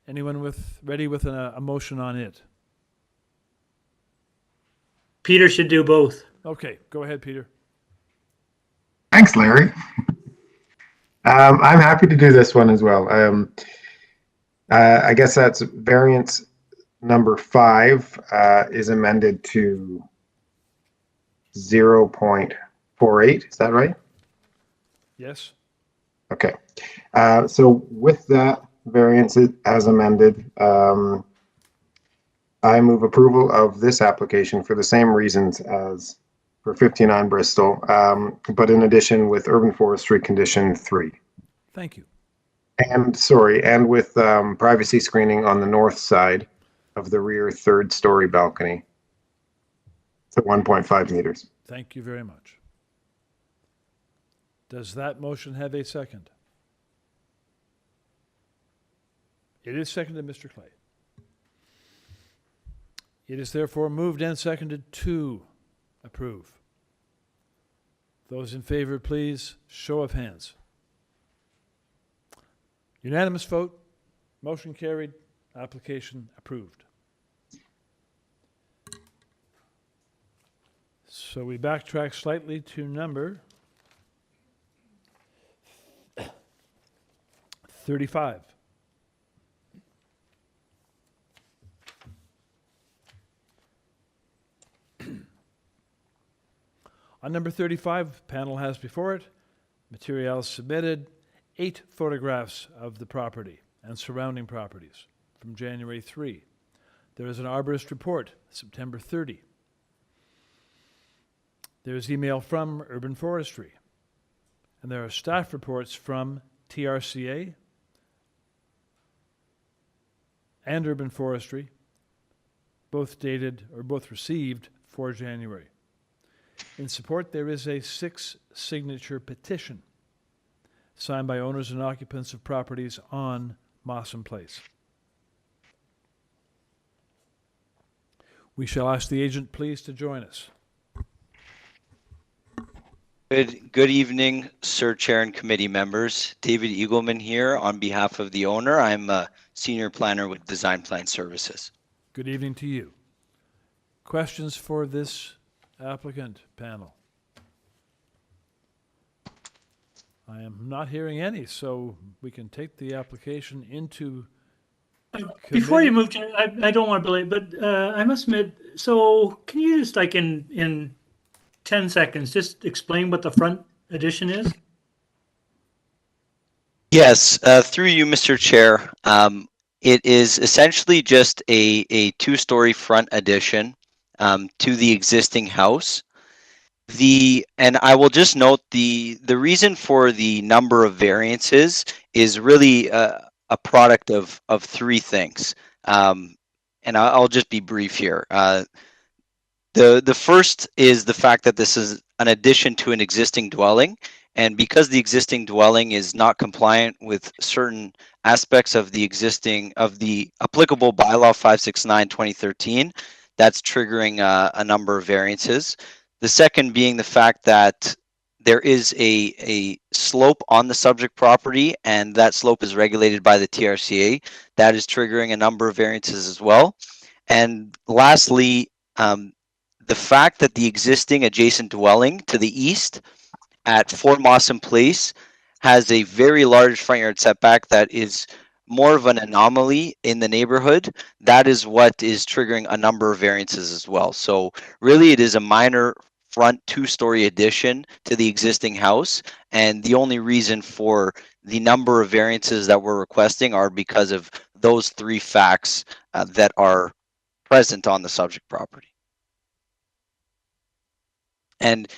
Anyone ready with a motion on it? Peter should do both. Okay, go ahead, Peter. Thanks, Larry. I'm happy to do this one as well. I guess that's variance number 5 is amended to 0.48. Is that right? Yes. Okay. So with that variance as amended, I move approval of this application for the same reasons as for 59 Bristol, but in addition with urban forestry condition 3. Thank you. And with privacy screening on the north side of the rear third story balcony to 1.5 meters. Thank you very much. Does that motion have a second? It is seconded, Mr. Clay. It is therefore moved and seconded to approve. Those in favor, please, show of hands. Unanimous vote, motion carried, application approved. So we backtrack slightly to number 35. On number 35, panel has before it materials submitted, 8 photographs of the property and surrounding properties from January 3. There is an arborist report, September 30. There is email from Urban Forestry. And there are staff reports from TRCA and Urban Forestry, both received for January. In support, there is a 6-signature petition signed by owners and occupants of properties on MOSSOM Place. We shall ask the agent please to join us. Good evening, Sir Chair and committee members. David Eagleman here on behalf of the owner. I'm a senior planner with Design Plan Services. Good evening to you. questions for this applicant panel? I am not hearing any, so we can take the application into Before committee. you move, Chair, I don't want to belay, but I must admit, so can you just like in 10 seconds, just explain what the front addition is? Yes, through you, Mr. Chair. It is essentially just a two-story front addition to the existing house. And I will just note the reason for the number of variances is really a product of three things. And I'll just be brief here. The first is the fact that this is an addition to an existing dwelling, and because the existing dwelling is not compliant with certain aspects of the applicable bylaw 569/2013, that's triggering a number of variances. The second being the fact that there is a slope on the subject property, and that slope is regulated by the TRCA. That is triggering a number of variances as well. And lastly, the fact that the existing adjacent dwelling to the east at 4 MOSSOM Place has a very large front yard setback that is more of an anomaly in the neighborhood. That is what is triggering a number of variances as well. So really it is a minor front two-story addition to the existing house, and the only reason for the number of variances that we're requesting are because of those three facts that are present on the subject property. And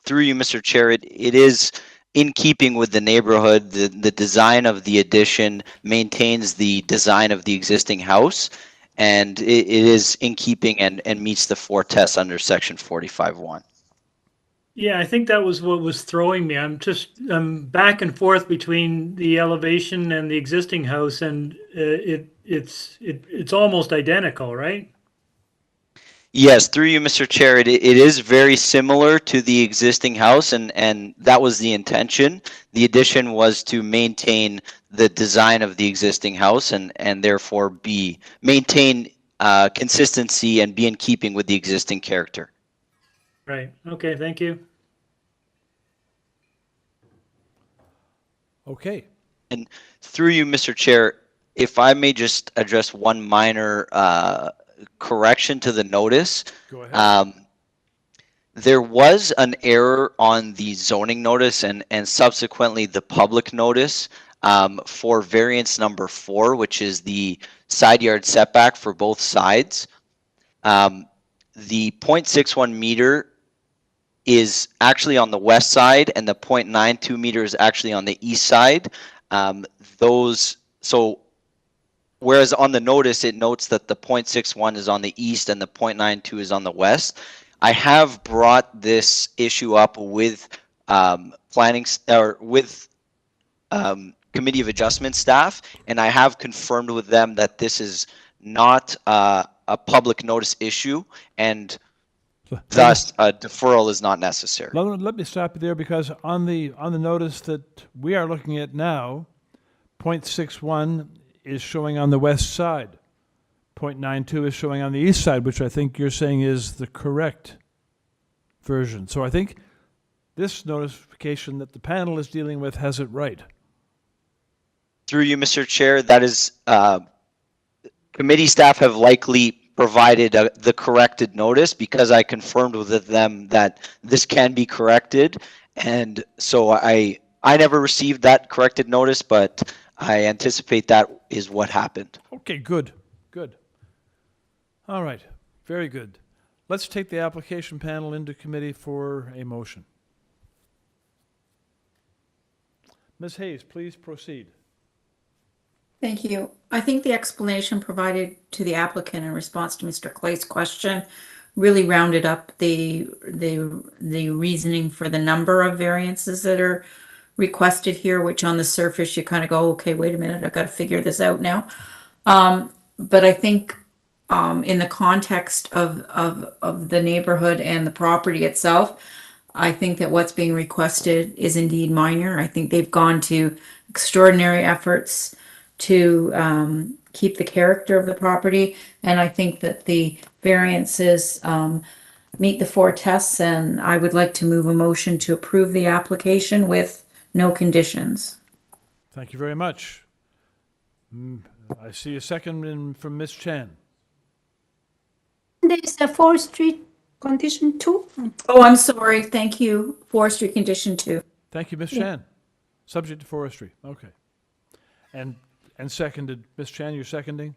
through you, Mr. Chair, it is in keeping with the neighborhood. The design of the addition maintains the design of the existing house, and it is in keeping and meets the 4 tests under section 45(1). Yeah, I think that was what was throwing me. I'm back and forth between the elevation and the existing house, and it's almost identical, right? Yes, through you, Mr. Chair, it is very similar to the existing house, and that was the intention. The addition was to maintain the design of the existing house and therefore maintain consistency and be in keeping with the existing character. Right. Okay, thank you. Okay. And through you, Mr. Chair, if I may just address one minor correction to the notice. Go ahead. There was an error on the zoning notice and subsequently the public notice for variance number 4, which is the side yard setback for both sides. The 0.61 meter is actually on the west side, and the 0.92 meter is actually on the east side. Whereas on the notice, it notes that the 0.61 is on the east and the 0.92 is on the west. I have brought this issue up with Committee of Adjustment staff, and I have confirmed with them that this is not a public notice issue, and thus a deferral is not necessary. Let me stop you there, because on the notice that we are looking at now, 0.61 is showing on the west side. 0.92 is showing on the east side, which I think you're saying is the correct version. So I think this notification that the panel is dealing with has it right. Through you, Mr. Chair, that is, committee staff have likely provided the corrected notice because I confirmed with them that this can be corrected. And so I never received that corrected notice, but I anticipate that is what happened. Okay, good. All right, very good. Let's take the application panel into committee for a motion. Ms. Hayes, please proceed. Thank you. I think the explanation provided to the applicant in response to Mr. Clay's question really rounded up the reasoning for the number of variances that are requested here, which on the surface you kind of go, okay, wait a minute, I've got to figure this out now. But I think in the context of the neighborhood and the property itself, I think that what's being requested is indeed minor. I think they've gone to extraordinary efforts to keep the character of the property. And I think that the variances meet the 4 tests, and I would like to move a motion to approve the application with no conditions. Thank you very much. I see a second from Ms. Chan. There's a forestry condition 2. Oh, I'm sorry. Thank you. Forestry condition 2. Thank you, Ms. Yeah. Chan. Subject to forestry. Okay. And seconded. Ms. Chan, you're seconding?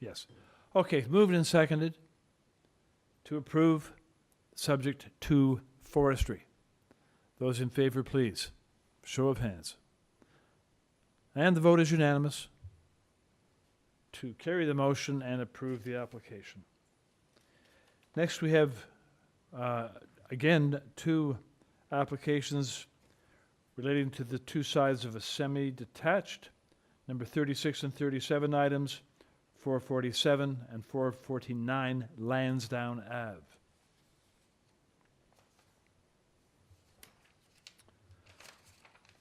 Yes. Okay, moved and seconded to approve, subject to forestry. Those in favor, please. Show of hands. And the vote is unanimous to carry the motion and approve the application. Next, we have, again, 2 applications relating to the 2 sides of a semi-detached, number 36 and 37 items, 447 and 449 Lansdowne Ave.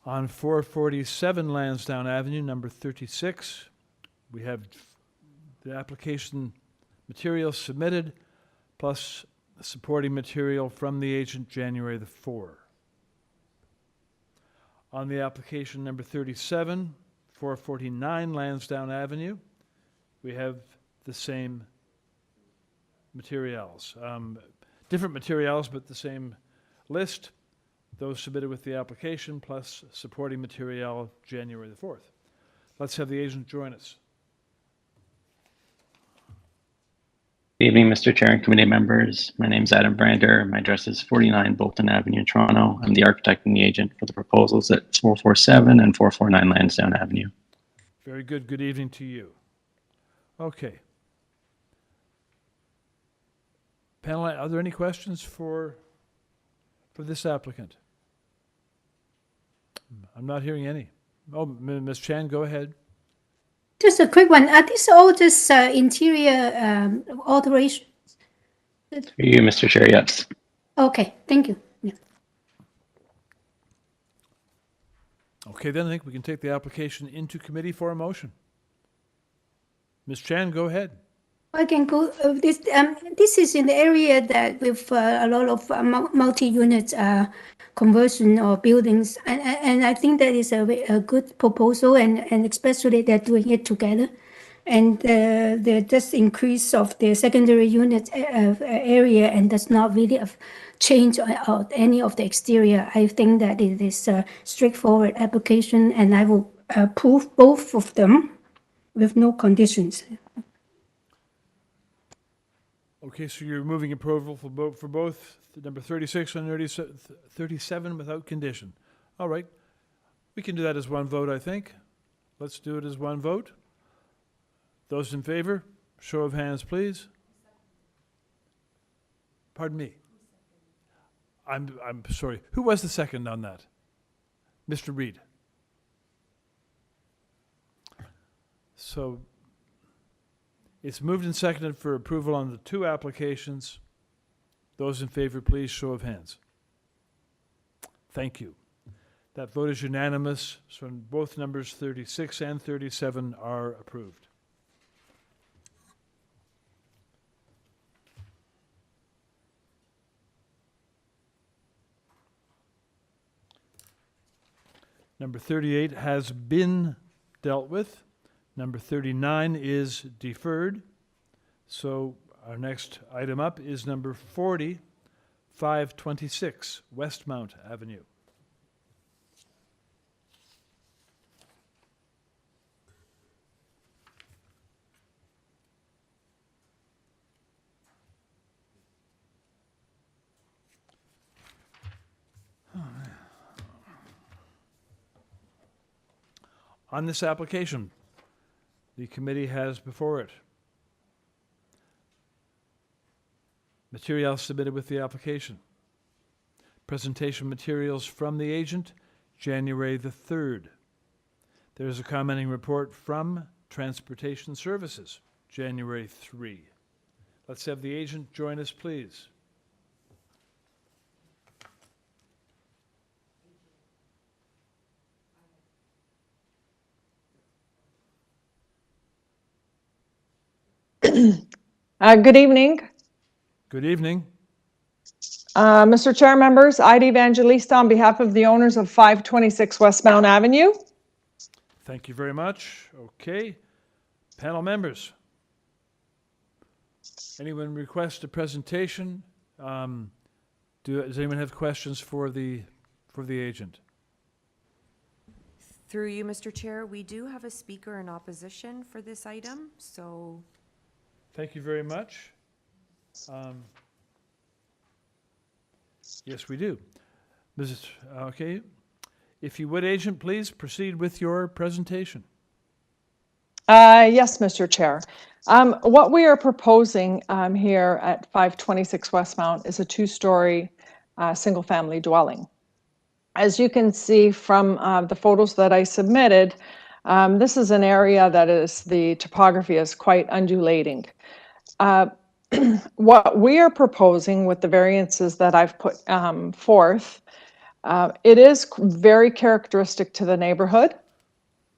On 447 Lansdowne Avenue, number 36, we have the application material submitted, plus supporting material from the agent January the 4. On the application number 37, 449 Lansdowne Avenue, we have the same materials. Different materials, but the same list. Those submitted with the application, plus supporting material January the 4th. Let's have the agent join us. Good evening, Mr. Chair and committee members. My name is Adam Brander. My address is 49 Bolton Avenue, Toronto. I'm the architect and the agent for the proposals at 447 and 449 Lansdowne Avenue. Very good. Good evening to you. Okay. Panel, are there any questions for this applicant? I'm not hearing any. Oh, Ms. Chan, go ahead. Just a quick one. Are these all just interior alterations? For you, Mr. Chair, yes. Okay, thank you. Yeah. Okay, then I think we can take the application into committee for a motion. Ms. Chan, go ahead. I can go. This is in the area that with a lot of multi-unit conversion or buildings, and I think that is a good proposal, and especially they're doing it together, and the just increase of the secondary unit area and does not really change any of the exterior. I think that it is a straightforward application, and I will approve both of them with no conditions. Okay, so you're moving approval for both number 36 and 37 without condition. All right. We can do that as one vote, I think. Let's do it as one vote. Those in favor, show of hands, please. Pardon me. I'm sorry. Who was the second on that? Mr. Reed. So it's moved and seconded for approval on the 2 applications. Those in favor, please, show of hands. Thank you. That vote is unanimous, so both numbers 36 and 37 are approved. Number 38 has been dealt with. Number 39 is deferred. So our next item up is number 40, 526 Westmount Avenue. On this application, the committee has before it materials submitted with the application. Presentation materials from the agent, January the 3rd. There is a commenting report from Transportation Services, January 3. Let's have the agent join us, please. Good evening, Good evening. Mr. Chair, members. Ida Evangelista on behalf of the owners of 526 Westmount Avenue. Thank you very much. Okay. Panel members. Anyone request a presentation? Does anyone have questions for the agent? Through you, Mr. Chair, we do have a speaker in opposition for this item, so. Thank you very much. Yes, we do. Okay. If you would, agent, please proceed with your presentation. Yes, Mr. Chair. What we are proposing here at 526 Westmount is a two-story single-family dwelling. As you can see from the photos that I submitted, this is an area that the topography is quite undulating. What we are proposing with the variances that I've put forth, it is very characteristic to the neighborhood.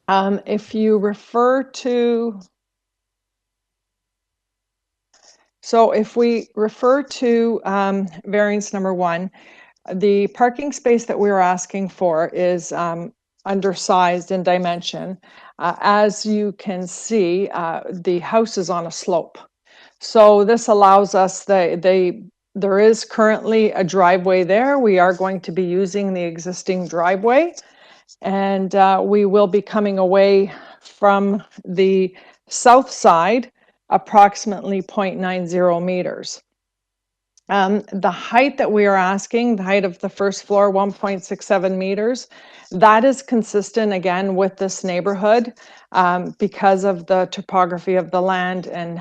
If you refer to, so if we refer to variance number 1, the parking space that we're asking for is undersized in dimension. As you can see, the house is on a slope. So this allows us, there is currently a driveway there. We are going to be using the existing driveway, and we will be coming away from the south side approximately 0.90 meters. The height that we are asking, the height of the first floor, 1.67 meters, that is consistent again with this neighborhood because of the topography of the land and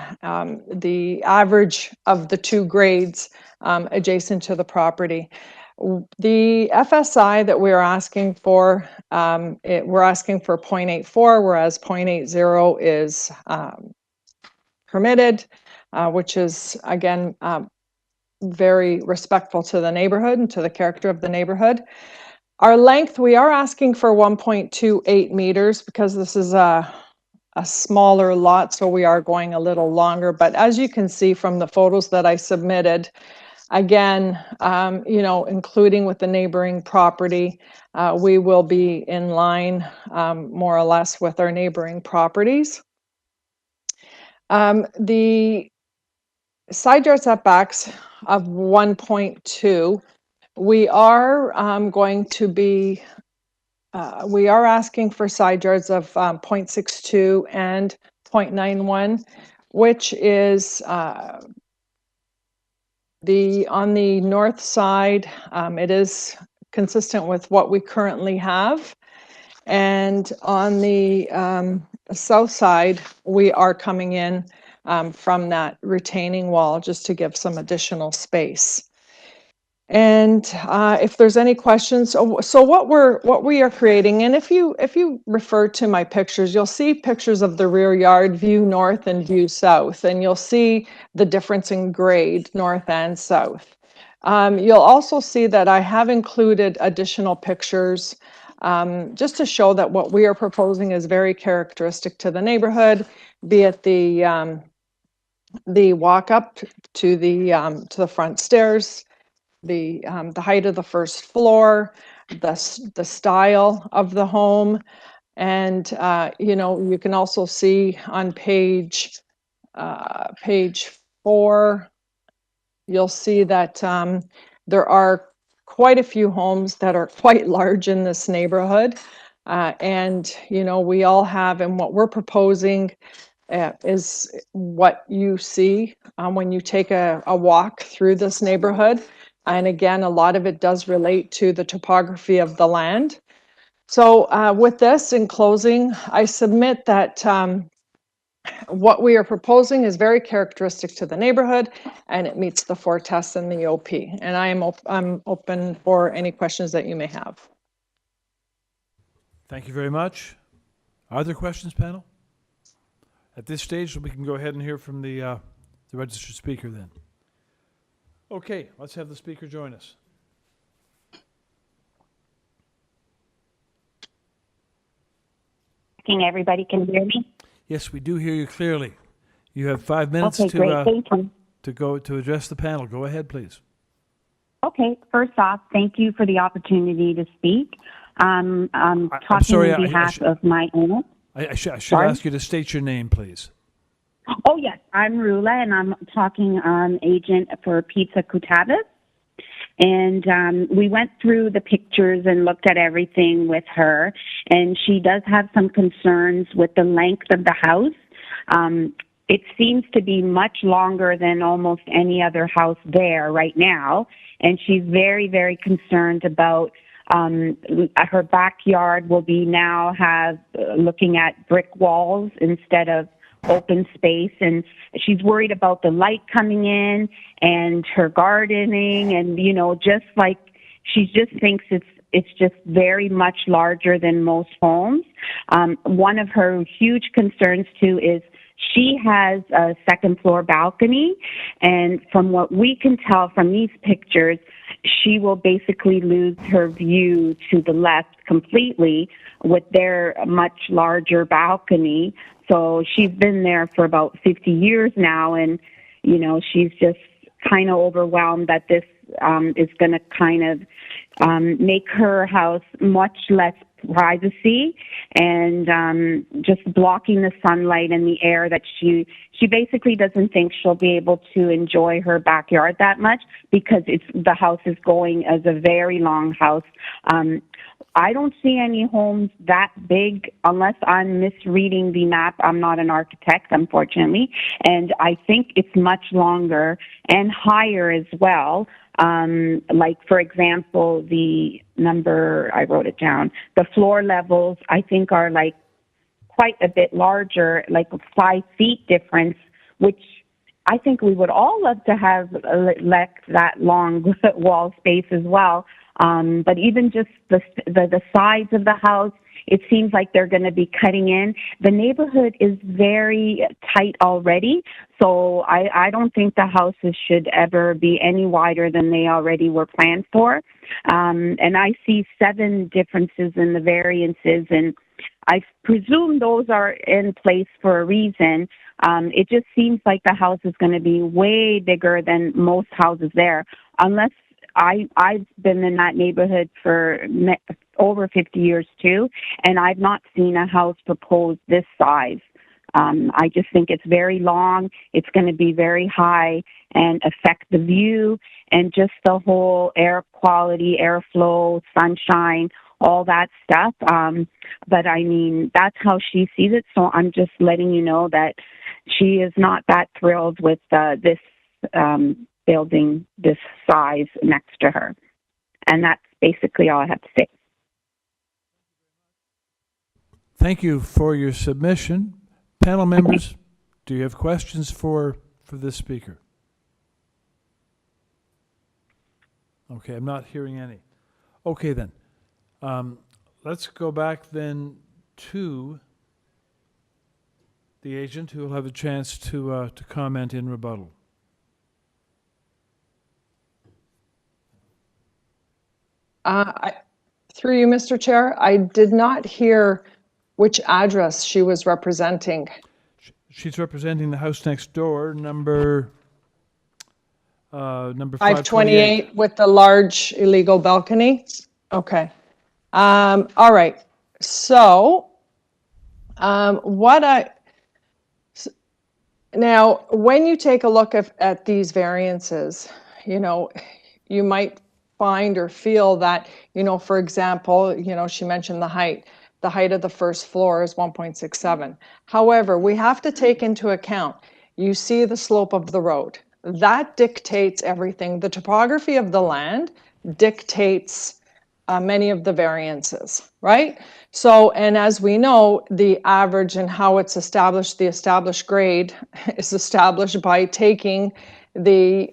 the average of the two grades adjacent to the property. The FSI that we are asking for, we're asking for 0.84, whereas 0.80 is permitted, which is again very respectful to the neighborhood and to the character of the neighborhood. Our length, we are asking for 1.28 meters because this is a smaller lot, so we are going a little longer. But as you can see from the photos that I submitted, again, you know, including with the neighboring property, we will be in line more or less with our neighboring properties. The side yard setbacks of 1.2, we are going to be, we are asking for side yards of 0.62 and 0.91, which is on the north side, it is consistent with what we currently have. And on the south side, we are coming in from that retaining wall just to give some additional space. And if there's any questions, so what we are creating, and if you refer to my pictures, you'll see pictures of the rear yard, view north and view south, and you'll see the difference in grade north and south. You'll also see that I have included additional pictures just to show that what we are proposing is very characteristic to the neighborhood, be it the walk up to the front stairs, the height of the first floor, the style of the home, and you know, you can also see on page 4, you'll see that there are quite a few homes that are quite large in this neighborhood, and you know, we all have, and what we're proposing is what you see when you take a walk through this neighborhood. And again, a lot of it does relate to the topography of the land. So with this, in closing, I submit that what we are proposing is very characteristic to the neighborhood, and it meets the 4 tests in the OP. And I'm open for any questions that you may have. Thank you very much. Are there questions, panel? At this stage, we can go ahead and hear from the registered speaker then. Okay, let's have the speaker join us. Everybody can hear me? Yes, we do hear you clearly. You have 5 minutes Okay, great. Thank you. to address the panel. Go ahead, please. Okay, first off, thank you for the opportunity to speak. I'm talking sorry, on behalf of my owner. I should Sorry? ask you to state your name, please. Oh, yes, I'm Rula, and I'm talking agent for Pizza Cutabas. And we went through the pictures and looked at everything with her, and she does have some concerns with the length of the house. It seems to be much longer than almost any other house there right now, and she's very, very concerned about her backyard will be now have looking at brick walls instead of open space, and she's worried about the light coming in and her gardening, and just like she just thinks it's just very much larger than most homes. One of her huge concerns too is she has a second floor balcony, and from what we can tell from these pictures, she will basically lose her view to the left completely with their much larger balcony. So she's been there for about 50 years now, and, she's just kind of overwhelmed that this is going to kind of make her house much less privacy and just blocking the sunlight and the air that she basically doesn't think she'll be able to enjoy her backyard that much because the house is going as a very long house. I don't see any homes that big unless I'm misreading the map. I'm not an architect, unfortunately, and I think it's much longer and higher as well. Like, for example, the number, I wrote it down, the floor levels, I think, are like quite a bit larger, like a 5 feet difference, which I think we would all love to have like that long wall space as well. But even just the sides of the house, it seems like they're going to be cutting in. The neighborhood is very tight already, so I don't think the houses should ever be any wider than they already were planned for. And I see 7 differences in the variances, and I presume those are in place for a reason. It just seems like the house is going to be way bigger than most houses there, unless I've been in that neighborhood for over 50 years too, and I've not seen a house proposed this size. I just think it's very long, it's going to be very high and affect the view and just the whole air quality, airflow, sunshine, all that stuff. But I mean, that's how she sees it, so I'm just letting you know that she is not that thrilled with this building this size next to her. And that's basically all I have to say. Thank you for your submission. Panel members, do you have questions for this speaker? Okay, I'm not hearing any. Okay then. Let's go back then to the agent who will have a chance to comment in rebuttal. Through you, Mr. Chair, I did not hear which address she was representing. She's representing the house next door, number 528 with the large illegal balcony. Okay. All right. So, now, when you take a look at these variances, you might find or feel that, for example, she mentioned the height. The height of the first floor is 1.67. However, we have to take into account, you see the slope of the road. That dictates everything. The topography of the land dictates many of the variances, right? So, and as we know, the average and how it's established, the established grade is established by taking the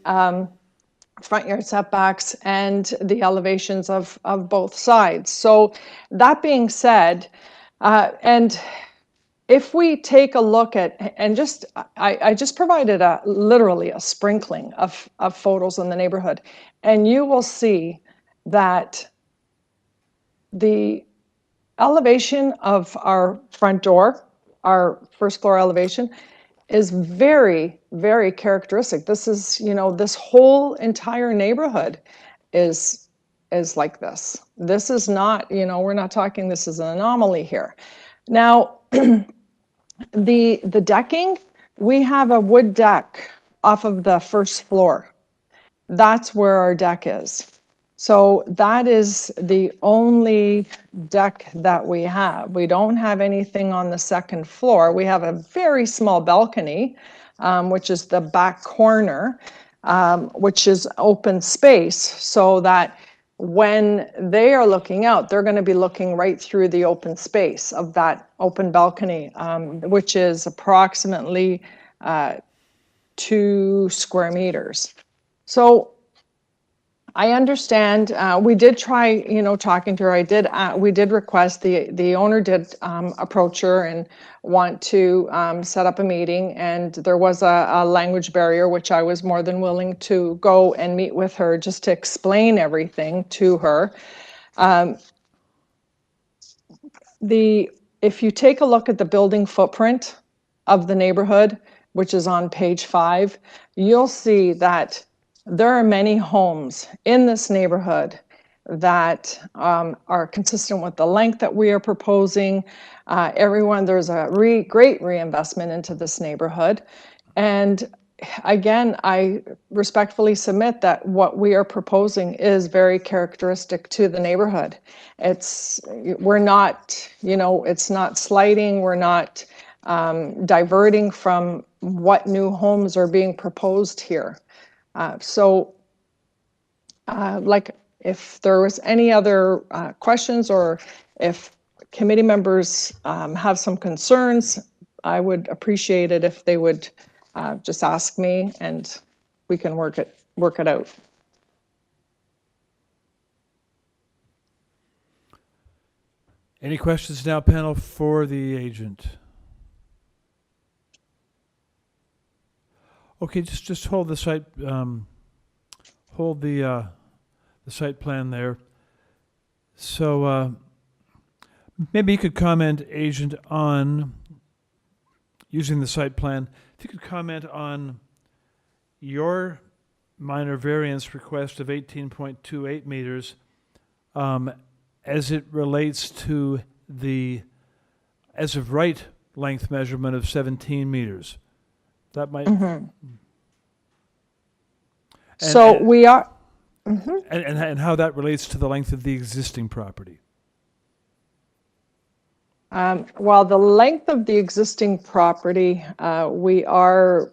front yard setbacks and the elevations of both sides. So that being said, and if we take a look at, and I just provided literally a sprinkling of photos in the neighborhood, and you will see that the elevation of our front door, our first floor elevation, is very, very characteristic. This is, you know, this whole entire neighborhood is like this. This is not, you know, we're not talking, this is an anomaly here. Now, the decking, we have a wood deck off of the first floor. That's where our deck is. So that is the only deck that we have. We don't have anything on the second floor. We have a very small balcony, which is the back corner, which is open space, so that when they are looking out, they're going to be looking right through the open space of that open balcony, which is approximately 2 square meters. So I understand. We did try, you know, talking to her. We did request, the owner did approach her and want to set up a meeting, and there was a language barrier, which I was more than willing to go and meet with her just to explain everything to her. If you take a look at the building footprint of the neighborhood, which is on page 5, you'll see that there are many homes in this neighborhood that are consistent with the length that we are proposing. There's a great reinvestment into this neighborhood. And again, I respectfully submit that what we are proposing is very characteristic to the neighborhood. We're not, you know, it's not slighting, we're not diverting from what new homes are being proposed here. Like, if there was any other questions, or if committee members have some concerns, I would appreciate it if they would just ask me, and we can work it out. Any questions now, panel, for the agent? Okay, just hold the site, hold the site plan there. So maybe you could comment, agent, on using the site plan. If you could comment on your minor variance request of 18.28 meters as it relates to the as of right length measurement of 17 meters. That might. Mm-hmm. So we are. Mm-hmm. And how that relates to the length of the existing property. Well, the length of the existing property, we are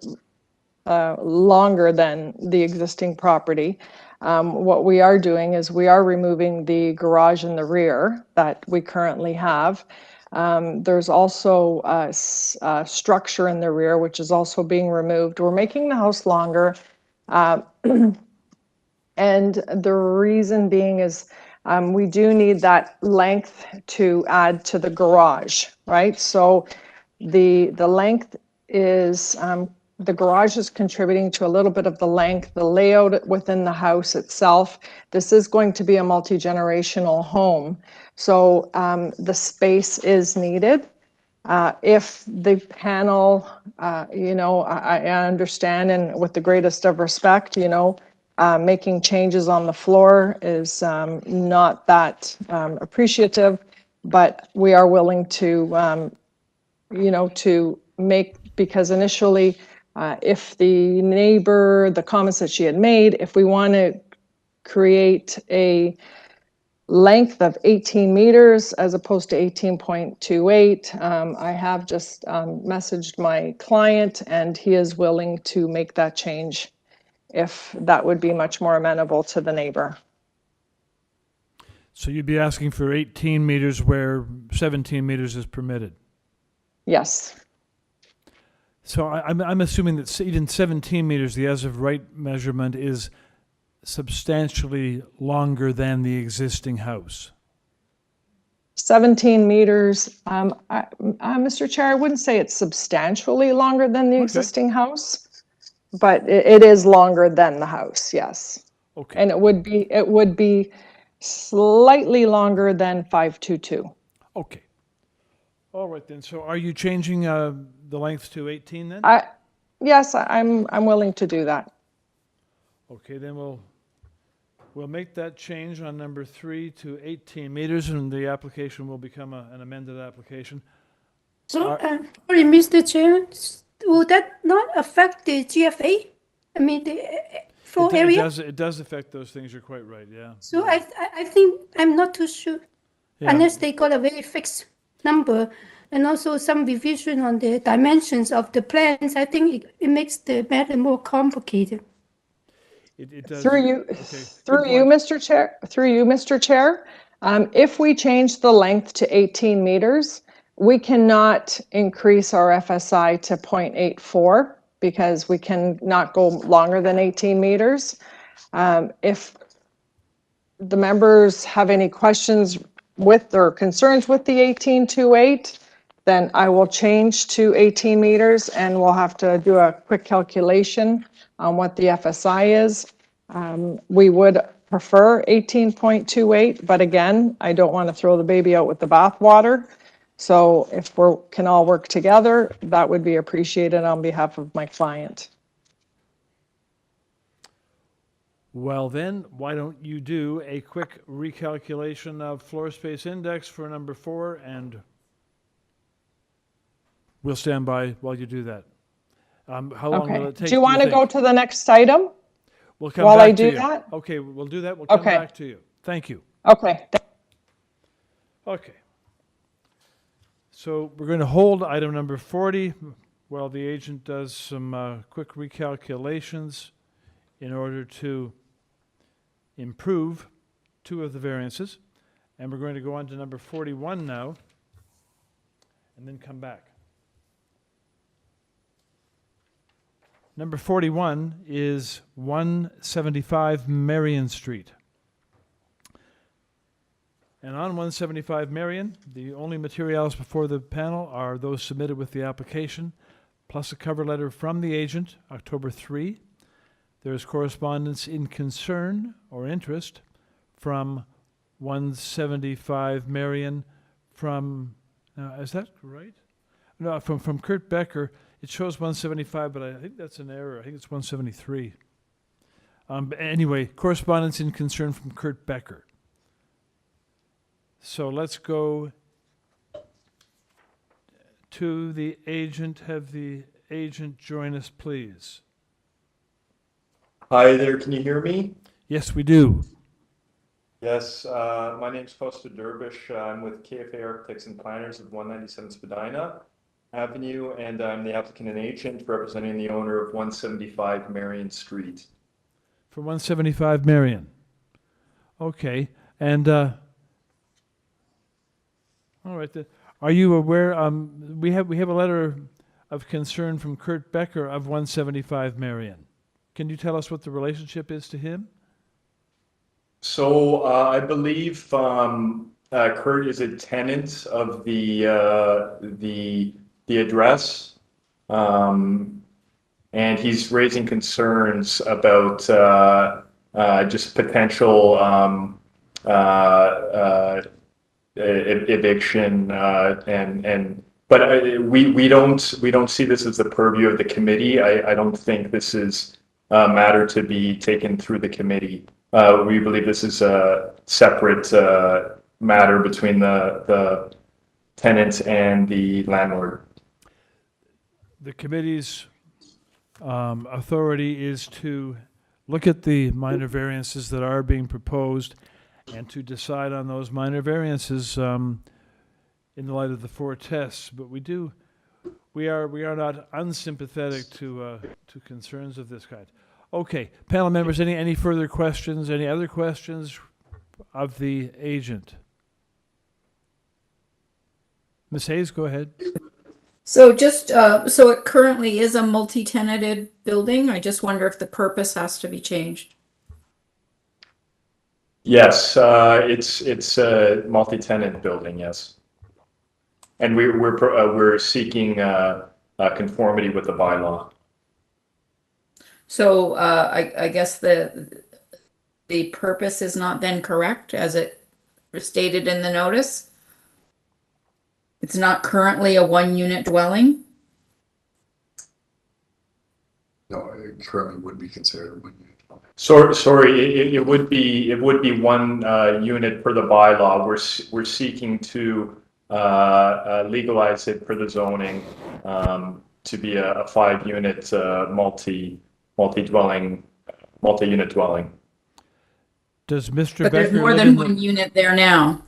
longer than the existing property. What we are doing is we are removing the garage in the rear that we currently have. There's also a structure in the rear, which is also being removed. We're making the house longer. And the reason being is we do need that length to add to the garage, right? So the length is, the garage is contributing to a little bit of the length, the layout within the house itself. This is going to be a multi-generational home. So the space is needed. If the panel, you know, I understand, and with the greatest of respect, you know, making changes on the floor is not that appreciative, but we are willing to, you know, to make, because initially, if the neighbor, the comments that she had made, if we want to create a length of 18 meters as opposed to 18.28, I have just messaged my client, and he is willing to make that change if that would be much more amenable to the neighbor. So you'd be asking for 18 meters where 17 meters is permitted? Yes. So I'm assuming that even 17 meters, the as of right measurement, is substantially longer than the existing house. 17 meters. Mr. Chair, I wouldn't say it's substantially longer than the existing house, but it is longer than the house, yes. Okay. And it would be slightly longer than 522. Okay. All right then, so are you changing the length to 18 then? Yes, I'm willing to do that. Okay, then we'll make that change on number 3 to 18 meters, and the application will become an amended application. So, sorry, Mr. Chair, will that not affect the GFA? I mean, the floor area? It does affect those things, you're quite right, yeah. So I think, I'm not too sure, Yeah. unless they got a very fixed number, and also some revision on the dimensions of the plans. I think it makes the matter more complicated. It does. Through you, Okay. Mr. Chair, if we change the length to 18 meters, we cannot increase our FSI to 0.84 because we cannot go longer than 18 meters. If the members have any questions with or concerns with the 18.28, then I will change to 18 meters and we'll have to do a quick calculation on what the FSI is. We would prefer 18.28, but again, I don't want to throw the baby out with the bathwater. So if we can all work together, that would be appreciated on behalf of my client. Well then, why don't you do a quick recalculation of floor space index for number 4, and we'll stand by while you do that. How long will it take? Do you want to think? go to the next item? We'll come while back I to do you. that? Okay, we'll do that. We'll come Okay. back to you. Thank you. Okay. Okay. So we're going to hold item number 40 while the agent does some quick recalculations in order to improve 2 of the variances. And we're going to go on to number 41 now and then come back. Number 41 is 175 Marion Street. And on 175 Marion, the only materials before the panel are those submitted with the application, plus a cover letter from the agent, October 3. There is correspondence in concern or interest from 175 Marion from, is that right? No, from Kurt Becker. It shows 175, but I think that's an error. I think it's 173. But anyway, correspondence in concern from Kurt Becker. So let's go to the agent. Have the agent join us, please. Hi there, can you hear me? Yes, we do. Yes, my name's Costa Dervish. I'm with KFA Architects and Planners of 197 Spadina Avenue, and I'm the applicant and agent representing the owner of 175 Marion Street. For 175 Marion. Okay, and all right. Are you aware? We have a letter of concern from Kurt Becker of 175 Marion. Can you tell us what the relationship is to him? So I believe Kurt is a tenant of the address, and he's raising concerns about just potential eviction, but we don't see this as the purview of the committee. I don't think this is a matter to be taken through the committee. We believe this is a separate matter between the tenant and the landlord. The committee's authority is to look at the minor variances that are being proposed and to decide on those minor variances in the light of the 4 tests. But we are not unsympathetic to concerns of this kind. Okay, panel members, any further questions? Any other questions of the agent? Ms. Hayes, go ahead. So just, so it currently is a multi-tenanted building. I just wonder if the purpose has to be changed. Yes, it's a multi-tenant building. Yes, and we're seeking conformity with the bylaw. So I guess the purpose is not then correct as it stated in the notice? It's not currently a one-unit dwelling? No, it currently would be considered one unit. Sorry, it would be one unit per the bylaw. We're seeking to legalize it for the zoning to be a 5-unit multi-unit dwelling. Does Mr. But there's Becker more live than in the- one unit there now.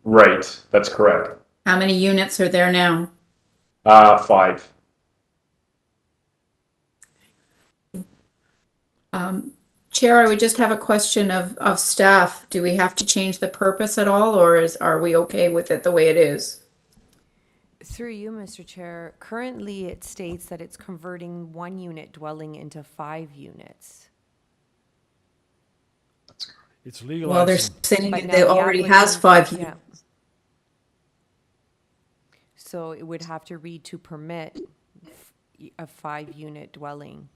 Right, that's correct. How many units are there now? 5. Chair, I would just have a question of staff. Do we have to change the purpose at all, or are we okay with it the way it is? Through you, Mr. Chair, currently it states that it's converting 1-unit dwelling into 5 units. It's legalized. Well, they're saying But that now they the already has 5 applicant- units. yeah. So it would have to read to permit a 5-unit dwelling.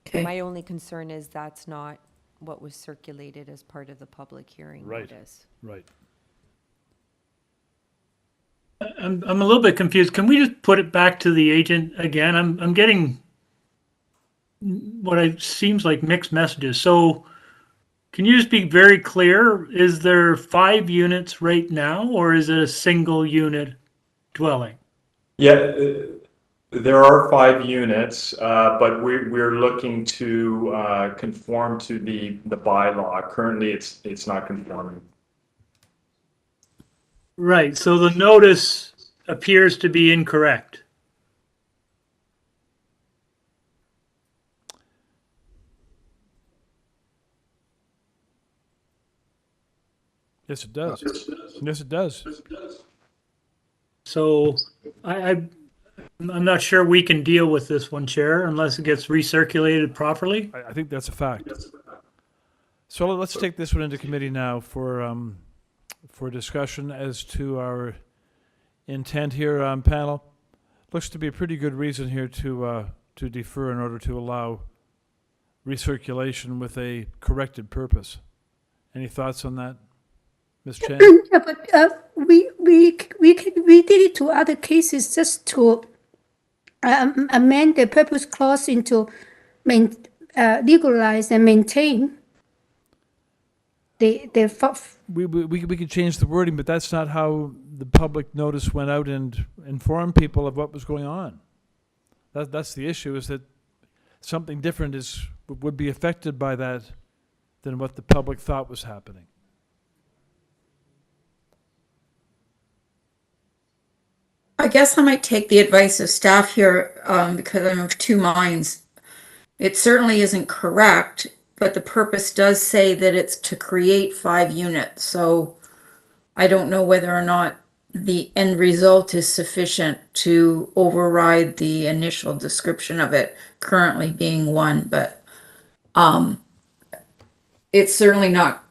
Okay. My only concern is that's not what was circulated as part of the public hearing Right. notice. Right. I'm a little bit confused. Can we just put it back to the agent again? I'm getting seems like mixed messages. So can you just be very clear? Is there 5 units right now, or is it a single unit dwelling? Yeah, there are 5 units, but we're looking to conform to the bylaw. Currently, it's not conforming. Right. So the notice appears to be incorrect. Yes, it does. Yes, it does. So I'm not sure we can deal with this one, Chair, unless it gets recirculated properly. I think that's a fact. So let's take this one into committee now for discussion as to our intent here on panel. Looks to be a pretty good reason here to defer in order to allow recirculation with a corrected purpose. Any thoughts on that, Ms. Chan? Yeah, but we did it to other cases just to amend the purpose clause into legalize and maintain the We could change the wording, but that's not how the public notice went out and informed people of what was going on. That's the issue, is that something different would be affected by that than what the public thought was happening. I guess I might take the advice of staff here because I'm of 2 minds. It certainly isn't correct, but the purpose does say that it's to create 5 units. So I don't know whether or not the end result is sufficient to override the initial description of it currently being 1, but it's certainly not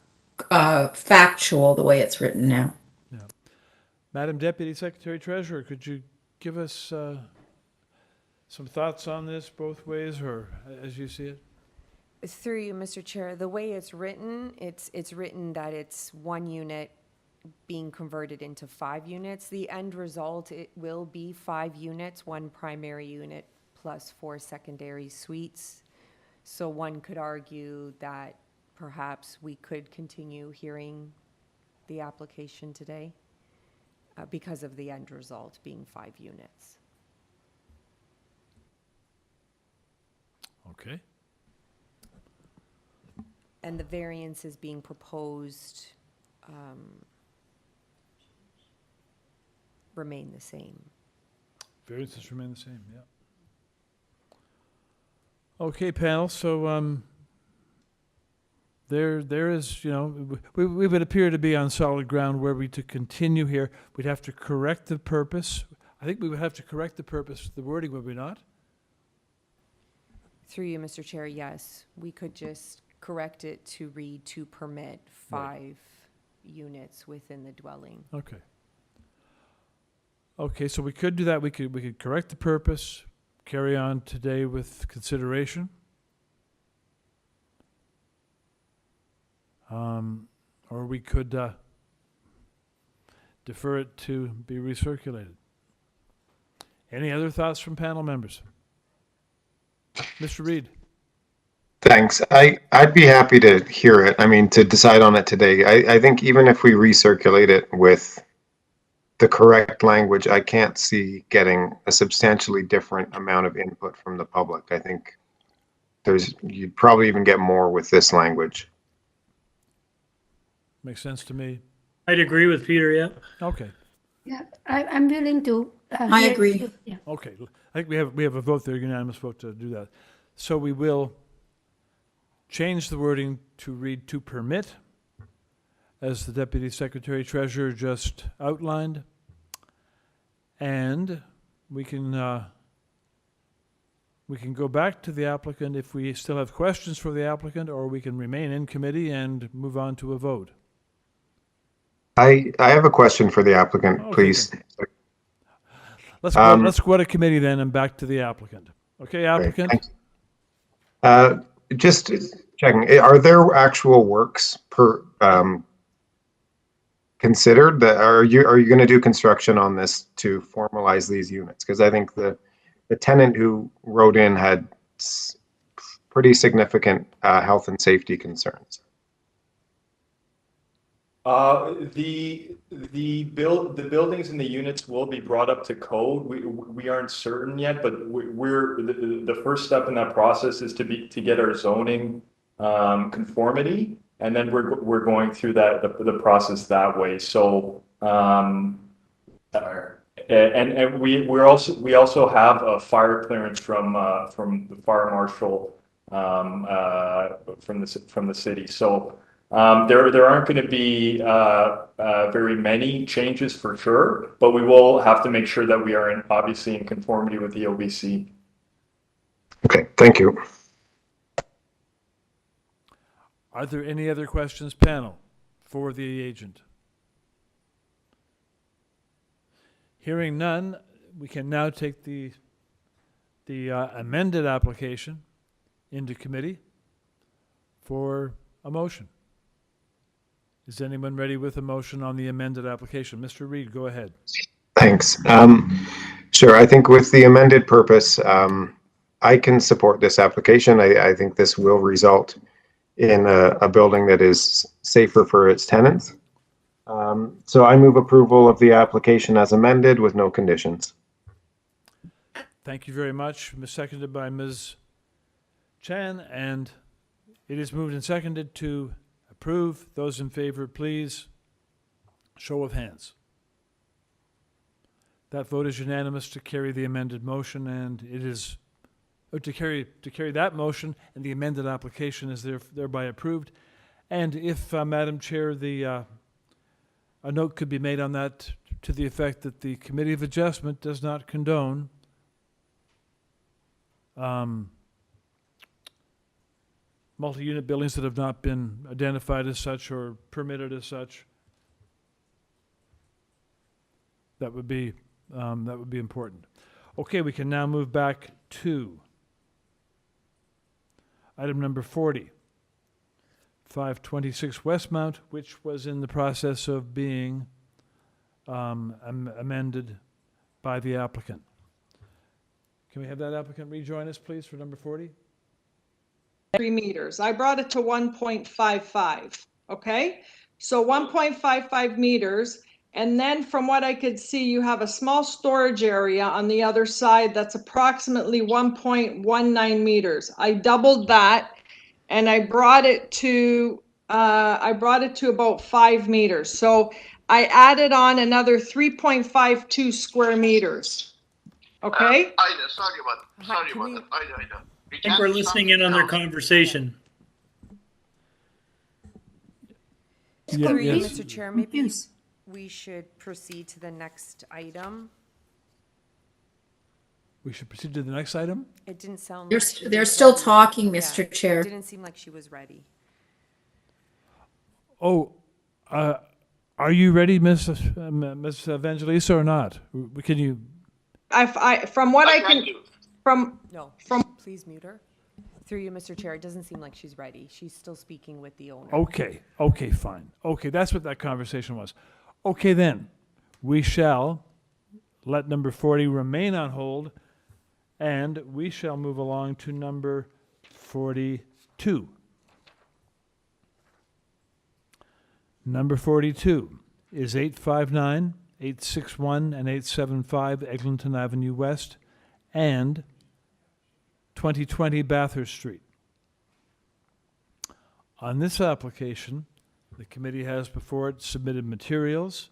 factual the way it's written now. Madam Deputy Secretary Treasurer, could you give us some thoughts on this both ways, or as you see it? Through you, Mr. Chair, the way it's written written that it's 1 unit being converted into 5 units. The end result, it will be 5 units, 1 primary unit plus 4 secondary suites. So one could argue that perhaps we could continue hearing the application today because of the end result being 5 units. Okay. And the variances being proposed remain the same. Variances remain the same, yeah. Okay, panel, so there is, we would appear to be on solid ground where we to continue here. We'd have to correct the purpose. I think we would have to correct the purpose, the wording, would we not? Through you, Mr. Chair, yes. We could just correct it to read to permit 5 units within the dwelling. Okay. Okay, so we could do that. We could correct the purpose, carry on today with consideration. Or or we could defer it to be recirculated. Any other thoughts from panel members? Mr. Reed? Thanks. I'd be happy to hear it. I mean, to decide on it today. I think even if we recirculate it with the correct language, I can't see getting a substantially different amount of input from the public. I think you'd probably even get more with this language. Makes sense to me. I'd agree with Peter, yeah. Okay. Yeah, I'm willing to. I hear agree. you. Yeah. Okay. I think we have a vote there, unanimous vote to do that. So we will change the wording to read "to permit," as the Deputy Secretary Treasurer just outlined. And we can go back to the applicant if we still have questions for the applicant, or we can remain in committee and move on to a vote. I have a question for the applicant, Okay, please. Let's go to committee then and back to the applicant. Okay, applicant? Just checking, are there actual works considered that are you going to do construction on this to formalize these units? Because I think the tenant who wrote in had pretty significant health and safety concerns. The buildings and the units will be brought up to code. We aren't certain yet, but the first step in that process is to get our zoning conformity, and then we're going through the process that way. So and we also have a fire clearance from the fire marshal from the city. So there aren't going to be very many changes for sure, but we will have to make sure that we are obviously in conformity with the OBC. Okay, thank you. Are there any other questions, panel, for the agent? Hearing none, we can now take the amended application into committee for a motion. Is anyone ready with a motion on the amended application? Mr. Reed, go ahead. Thanks. Sure. I think with the amended purpose, I can support this application. I think this will result in a building that is safer for its tenants. So I move approval of the application as amended with no conditions. Thank you very much. Seconded by Ms. Chan, and it is moved and seconded to approve. Those in favor, please. Show of hands. That vote is unanimous to carry the amended motion, and it is to carry that motion, and the amended application is thereby approved. And if, Madam Chair, a note could be made on that to the effect that the Committee of Adjustment does not condone multi-unit buildings that have not been identified as such or permitted as such. That would be important. Okay, we can now move back to item number 40, 526 Westmount, which was in the process of being amended by the applicant. Can we have that applicant rejoin us, please, for number 40? 3 meters. I brought it to 1.55. Okay, so 1.55 meters. And then from what I could see, you have a small storage area on the other side that's approximately 1.19 meters. I doubled that and I brought it to about 5 meters. So I added on another 3.52 square meters. Okay? Ida, sorry about that. Ida. I think we're listening in on their conversation. Yeah, Through you, yes. Mr. Chair, maybe we should proceed to the next item. We should proceed to the next item? It didn't sound They're, like she they're was still ready. talking, Yeah, Mr. Chair. It didn't seem like she was ready. Oh, are you ready, Ms. Evangelista, or not? Can you? From what I can, No, please mute her. Through you, Mr. Chair, it doesn't seem like she's ready. She's still speaking with the owner. Okay, okay, fine. Okay, that's what that conversation was. Okay, then, we shall let number 40 remain on hold, and we shall move along to number 42. Number 42 is 859, 861, and 875 Eglinton Avenue West, and 2020 Bathurst Street. On this application, the committee has before it submitted materials.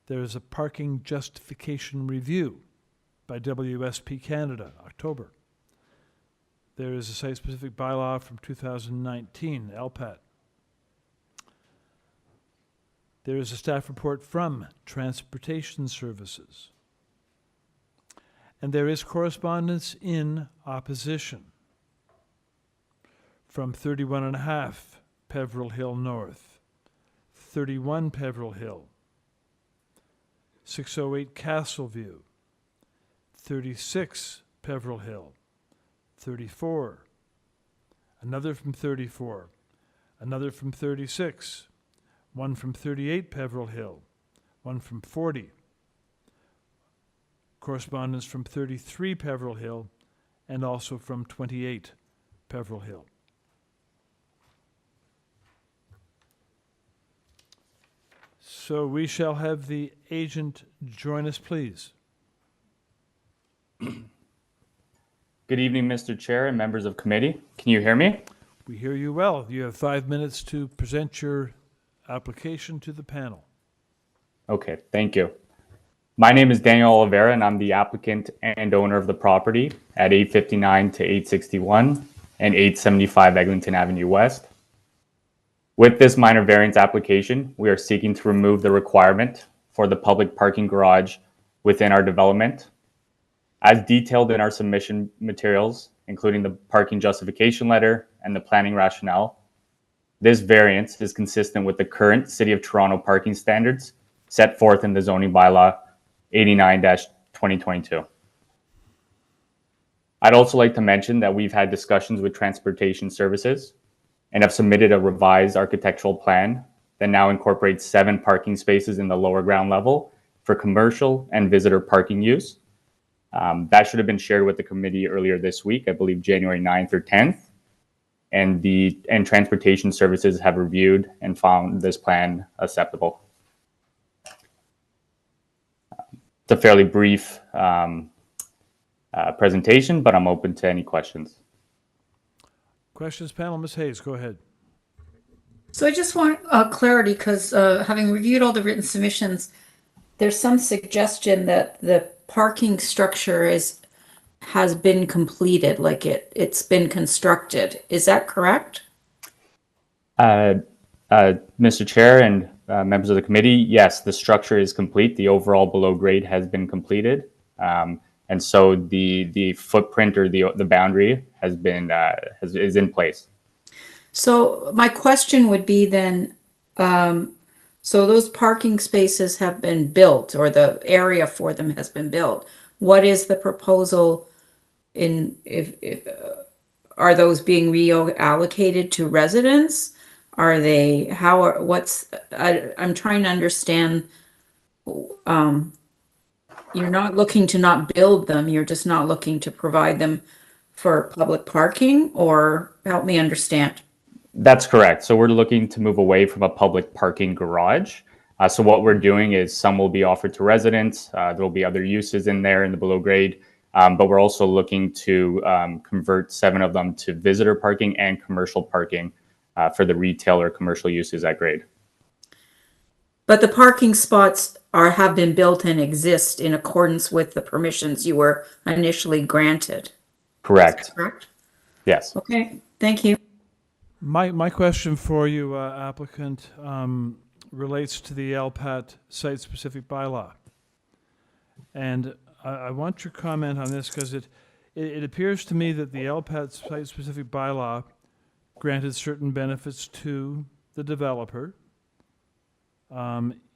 There is a parking justification review by WSP Canada, October. There is a site-specific bylaw from 2019, LPAT. There is a staff report from Transportation Services. And there is correspondence in opposition from 31.5 Peveril Hill North, 31 Peveril Hill, 608 Castleview, 36 Peveril Hill, 34, another from 34, another from 36, one from 38 Peveril Hill, one from 40, correspondence from 33 Peveril Hill, and also from 28 Peveril Hill. So we shall have the agent join us, please. Good evening, Mr. Chair and members of committee. Can you hear me? We hear you well. You have 5 minutes to present your application to the panel. Okay, thank you. My name is Daniel Oliveira, and I'm the applicant and owner of the property at 859 to 861 and 875 Eglinton Avenue West. With this minor variance application, we are seeking to remove the requirement for the public parking garage within our development. As detailed in our submission materials, including the parking justification letter and the planning rationale, this variance is consistent with the current City of Toronto parking standards set forth in the zoning bylaw 89-2022. I'd also like to mention that we've had discussions with Transportation Services and have submitted a revised architectural plan that now incorporates 7 parking spaces in the lower ground level for commercial and visitor parking use. That should have been shared with the committee earlier this week, I believe January 9th or 10th. And Transportation Services have reviewed and found this plan acceptable. It's a fairly brief presentation, but I'm open to any questions. Questions, panel? Ms. Hayes, go ahead. So I just want clarity because having reviewed all the written submissions, there's some suggestion that the parking structure has been completed, like it's been constructed. Is that correct? Mr. Chair and members of the committee, yes, the structure is complete. The overall below grade has been completed. And so the footprint or the boundary has been is in place. So my question would be then, so those parking spaces have been built, or the area for them has been built. What is the proposal in if are those being reallocated to residents? Are they I'm trying to understand. You're not looking to not build them, you're just not looking to provide them for public parking, or help me understand. That's correct. So we're looking to move away from a public parking garage. So what we're doing is some will be offered to residents. There will be other uses in there in the below grade, but we're also looking to convert 7 of them to visitor parking and commercial parking for the retail or commercial uses at grade. But the parking spots have been built and exist in accordance with the permissions you were initially granted. Correct. Correct? Yes. Okay, thank you. My question for you, applicant, relates to the LPAT site-specific bylaw. And I want your comment on this because it appears to me that the LPAT site-specific bylaw granted certain benefits to the developer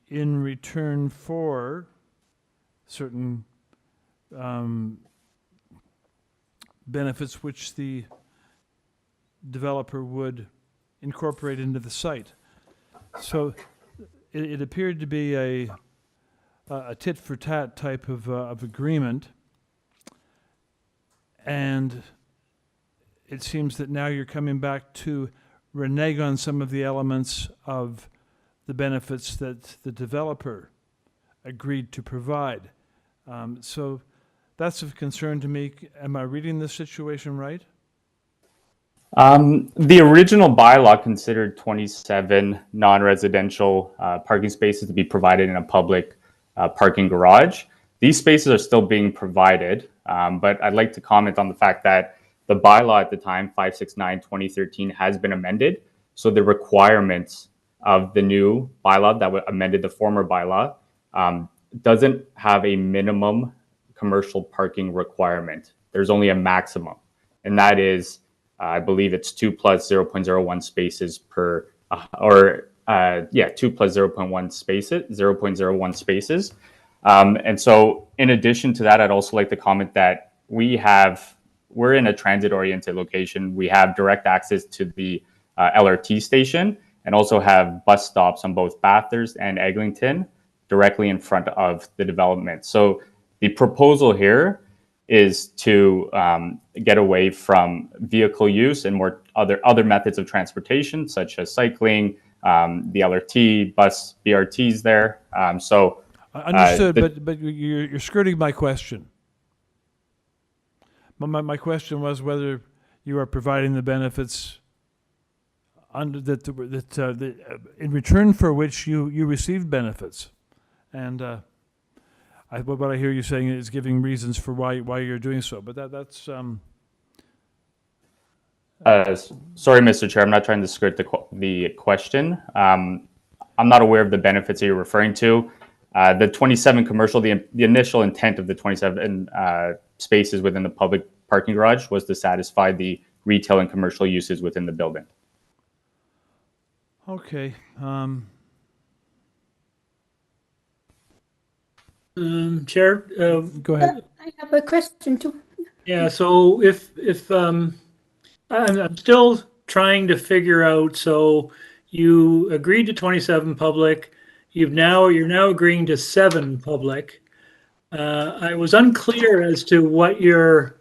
in return for certain benefits which the developer would incorporate into the site. So it appeared to be a tit for tat type of agreement, and it seems that now you're coming back to renege on some of the elements of the benefits that the developer agreed to provide. So that's of concern to me. Am I reading this situation right? The original bylaw considered 27 non-residential parking spaces to be provided in a public parking garage. These spaces are still being provided, but I'd like to comment on the fact that the bylaw at the time, 569/2013, has been amended. So the requirements of the new bylaw that amended the former bylaw doesn't have a minimum commercial parking requirement. There's only a maximum, and that is, I believe it's 2 plus 0.01 spaces per, 2 plus 0.01 spaces. And so in addition to that, I'd also like to comment that we're in a transit-oriented location. We have direct access to the LRT station and also have bus stops on both Bathurst and Eglinton directly in front of the development. So the proposal here is to get away from vehicle use and more other methods of transportation, such as cycling, the LRT, bus, BRTs there. Understood, but you're skirting my question. My question was whether you are providing the benefits under in return for which you received benefits, and what I hear you saying is giving reasons for why you're doing so. But that's sorry, Mr. Chair, I'm not trying to skirt the question. I'm not aware of the benefits that you're referring to. The 27 commercial, the initial intent of the 27 spaces within the public parking garage was to satisfy the retail and commercial uses within the building. okay. Chair, Go ahead. I have a question too. yeah, so if I'm still trying to figure out, so you agreed to 27 public, you're now agreeing to 7 public. I was unclear as to what your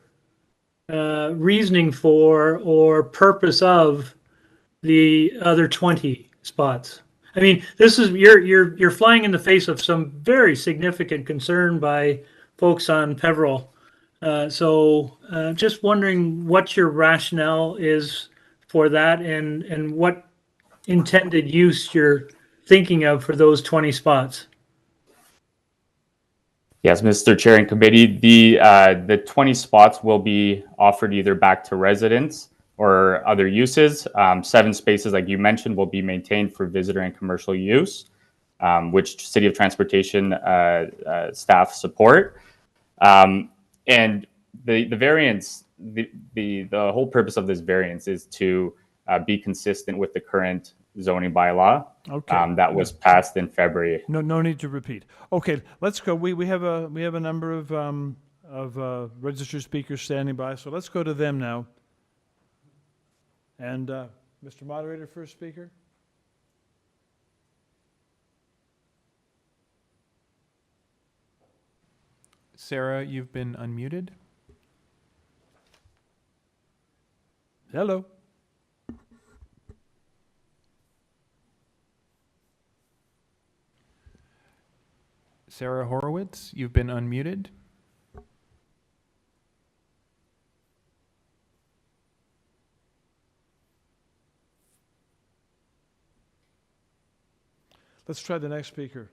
reasoning for or purpose of the other 20 spots. I mean, this is you're flying in the face of some very significant concern by folks on Peveril. So just wondering what your rationale is for that and what intended use you're thinking of for those 20 spots. Yes, Mr. Chair and Committee, the 20 spots will be offered either back to residents or other uses. 7 spaces, like you mentioned, will be maintained for visitor and commercial use, which City of Transportation staff support. And the variance, the whole purpose of this variance is to be consistent with the current zoning bylaw that was passed in February. No need to repeat. Okay, let's go. We have a number of registered speakers standing by, so let's go to them now. And Mr. Moderator, first speaker. Sarah, you've been unmuted. Hello. Sarah Horowitz, you've been unmuted. Let's try the next speaker.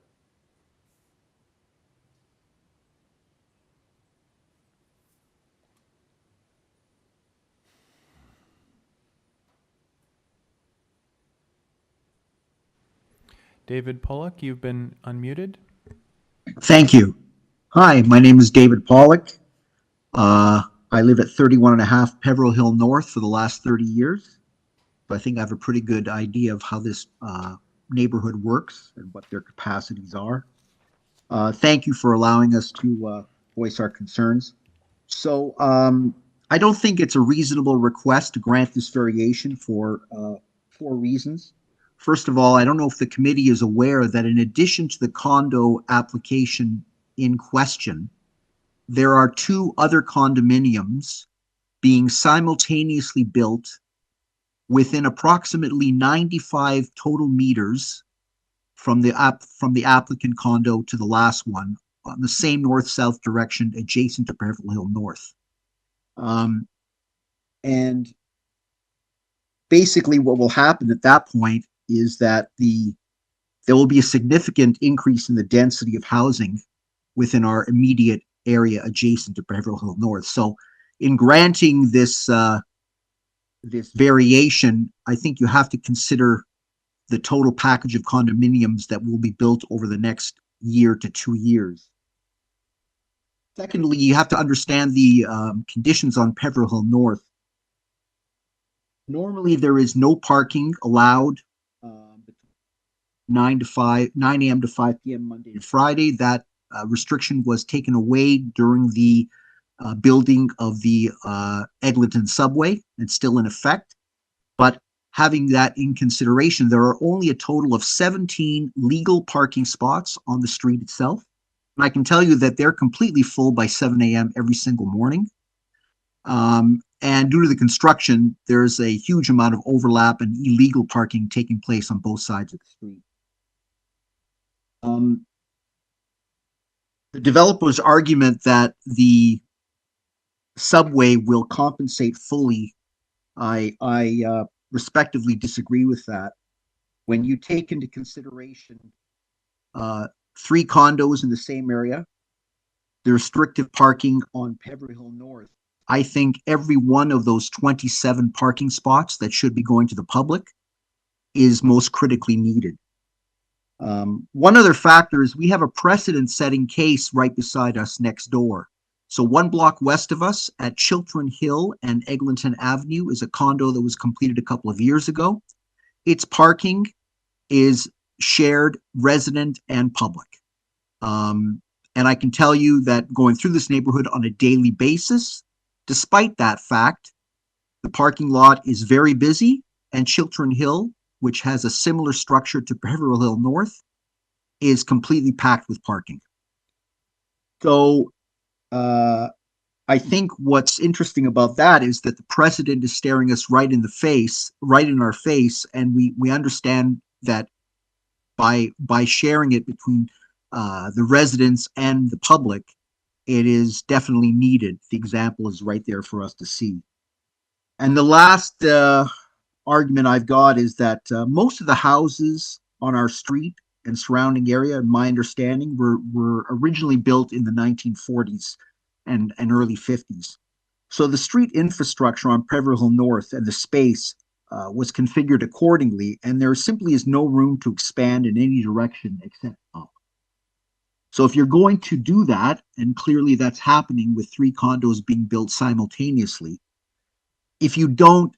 David Pollock, you've been unmuted. Thank you. Hi, my name is David Pollock. I live at 31.5 Peveril Hill North for the last 30 years. So I think I have a pretty good idea of how this neighborhood works and what their capacities are. Thank you for allowing us to voice our concerns. So I don't think it's a reasonable request to grant this variation for 4 reasons. First of all, I don't know if the committee is aware that in addition to the condo application in question, there are 2 other condominiums being simultaneously built within approximately 95 total meters from the applicant condo to the last one on the same north-south direction adjacent to Beverly Hill North. And basically what will happen at that point is that there will be a significant increase in the density of housing within our immediate area adjacent to Beverly Hill North. So in granting this this variation, I think you have to consider the total package of condominiums that will be built over the next year to 2 years. Secondly, you have to understand the conditions on Beverly Hill North. Normally, there is no parking allowed 9 a.m. to 5 p.m. Monday to Friday. That restriction was taken away during the building of the Eglinton subway. It's still in effect. But having that in consideration, there are only a total of 17 legal parking spots on the street itself. And I can tell you that they're completely full by 7 a.m. every single morning. And due to the construction, there's a huge amount of overlap and illegal parking taking place on both sides of the street. The developer's argument that the subway will compensate fully, I respectively disagree with that. When you take into consideration 3 condos in the same area, the restrictive parking on Beverly Hill North, I think every one of those 27 parking spots that should be going to the public is most critically needed. One other factor is we have a precedent-setting case right beside us next door. So 1 block west of us at Chiltern Hill and Eglinton Avenue is a condo that was completed a couple of years ago. Its parking is shared resident and public. And I can tell you that going through this neighborhood on a daily basis, despite that fact, the parking lot is very busy, and Chiltern Hill, which has a similar structure to Beverly Hill North, is completely packed with parking. So I think what's interesting about that is that the precedent is staring us right in the face, right in our face, and we understand that by sharing it between the residents and the public, it is definitely needed. The example is right there for us to see. And the last argument I've got is that most of the houses on our street and surrounding area, in my understanding, were originally built in the 1940s and early 50s. So the street infrastructure on Beverly Hill North and the space was configured accordingly, and there simply is no room to expand in any direction except up. So if you're going to do that, and clearly that's happening with 3 condos being built simultaneously, if you don't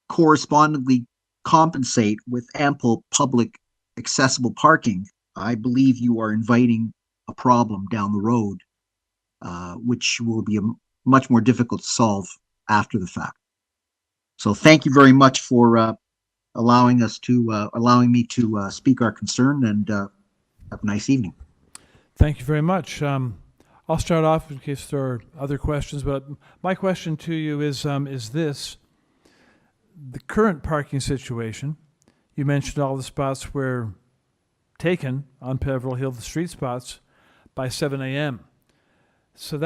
correspondingly compensate with ample public accessible parking, I believe you are inviting a problem down the road, which will be much more difficult to solve after the fact. So thank you very much for allowing me to speak our concern, and have a nice evening. Thank you very much. I'll start off in case there are other questions, but my question to you is this. The current parking situation, you mentioned all the spots were taken on Beverly Hill, the street spots, by 7 a.m. So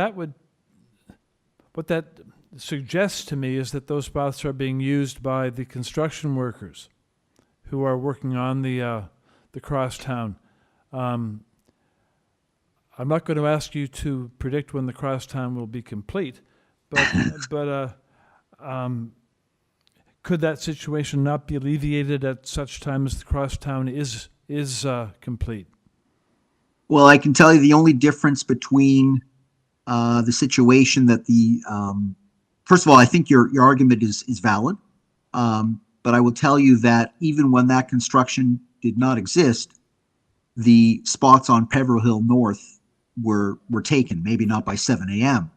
what that suggests to me is that those spots are being used by the construction workers who are working on the crosstown. I'm not going to ask you to predict when the crosstown will be complete, but could that situation not be alleviated at such time as the crosstown is complete? Well, I can tell you the only difference between the situation that first of all, I think your argument is valid, but I will tell you that even when that construction did not exist, the spots on Beverly Hill North were taken, maybe not by 7 a.m.,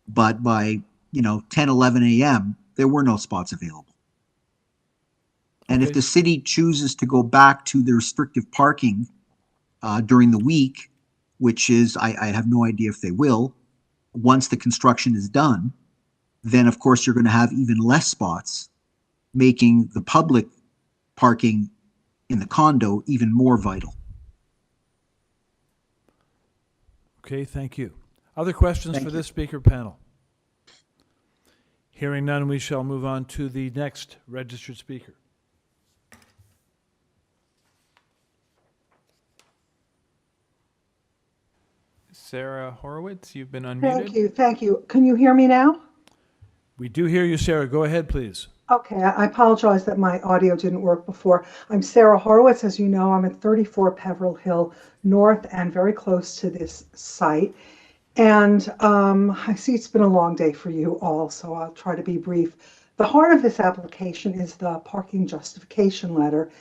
but by 10, 11 a.m., there were no spots available. And if Okay. the city chooses to go back to the restrictive parking during the week, which is, I have no idea if they will, once the construction is done, then of course you're going to have even less spots, making the public parking in the condo even more vital. Okay, thank you. Other questions Thank for you. this speaker panel? Hearing none, we shall move on to the next registered speaker. Sarah Horowitz, you've been unmuted. Thank you. Can you hear me now? We do hear you, Sarah. Go ahead, please. Okay, I apologize that my audio didn't work before. I'm Sarah Horowitz. As you know, I'm at 34 Peveril Hill North and very close to this site. And I see it's been a long day for you all, so I'll try to be brief. The heart of this application is the parking justification letter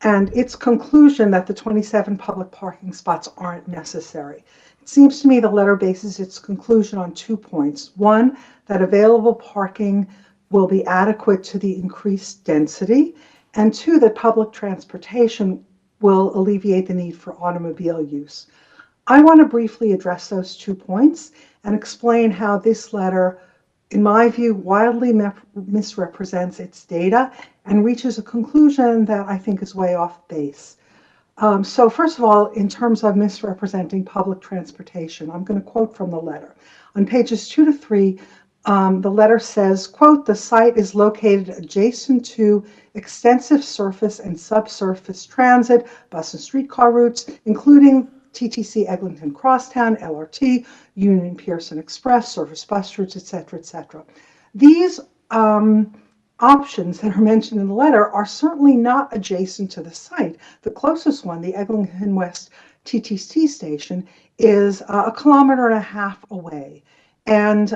and its conclusion that the 27 public parking spots aren't necessary. It seems to me the letter bases its conclusion on 2 points. One, that available parking will be adequate to the increased density, and two, that public transportation will alleviate the need for automobile use. I want to briefly address those 2 points and explain how this letter, in my view, wildly misrepresents its data and reaches a conclusion that I think is way off base. So first of all, in terms of misrepresenting public transportation, I'm going to quote from the letter. On pages 2 to 3, the letter says, quote, "The site is located adjacent to extensive surface and subsurface transit, bus and streetcar routes, including TTC Eglinton Crosstown, LRT, Union Pearson Express, surface bus routes, etc., etc." These options that are mentioned in the letter are certainly not adjacent to the site. The closest one, the Eglinton West TTC station, is 1.5 kilometers away. And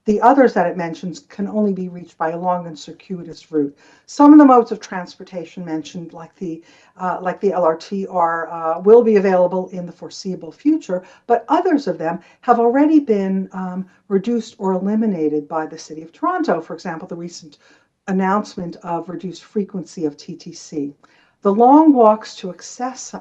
the others that it mentions can only be reached by a long and circuitous route. Some of the modes of transportation mentioned, like the LRT, will be available in the foreseeable future, but others of them have already been reduced or eliminated by the City of Toronto. For example, the recent announcement of reduced frequency of TTC. The long walks to access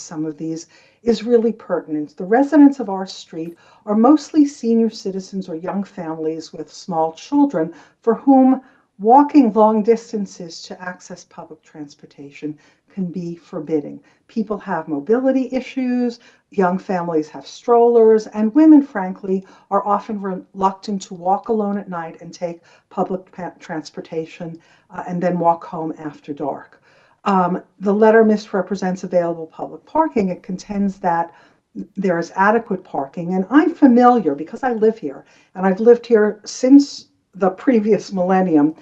some of these is really pertinent. The residents of our street are mostly senior citizens or young families with small children for whom walking long distances to access public transportation can be forbidding. People have mobility issues, young families have strollers, and women, frankly, are often reluctant to walk alone at night and take public transportation and then walk home after dark. The letter misrepresents available public parking. It contends that there is adequate parking, and I'm familiar because I live here, and I've lived here since the previous millennium.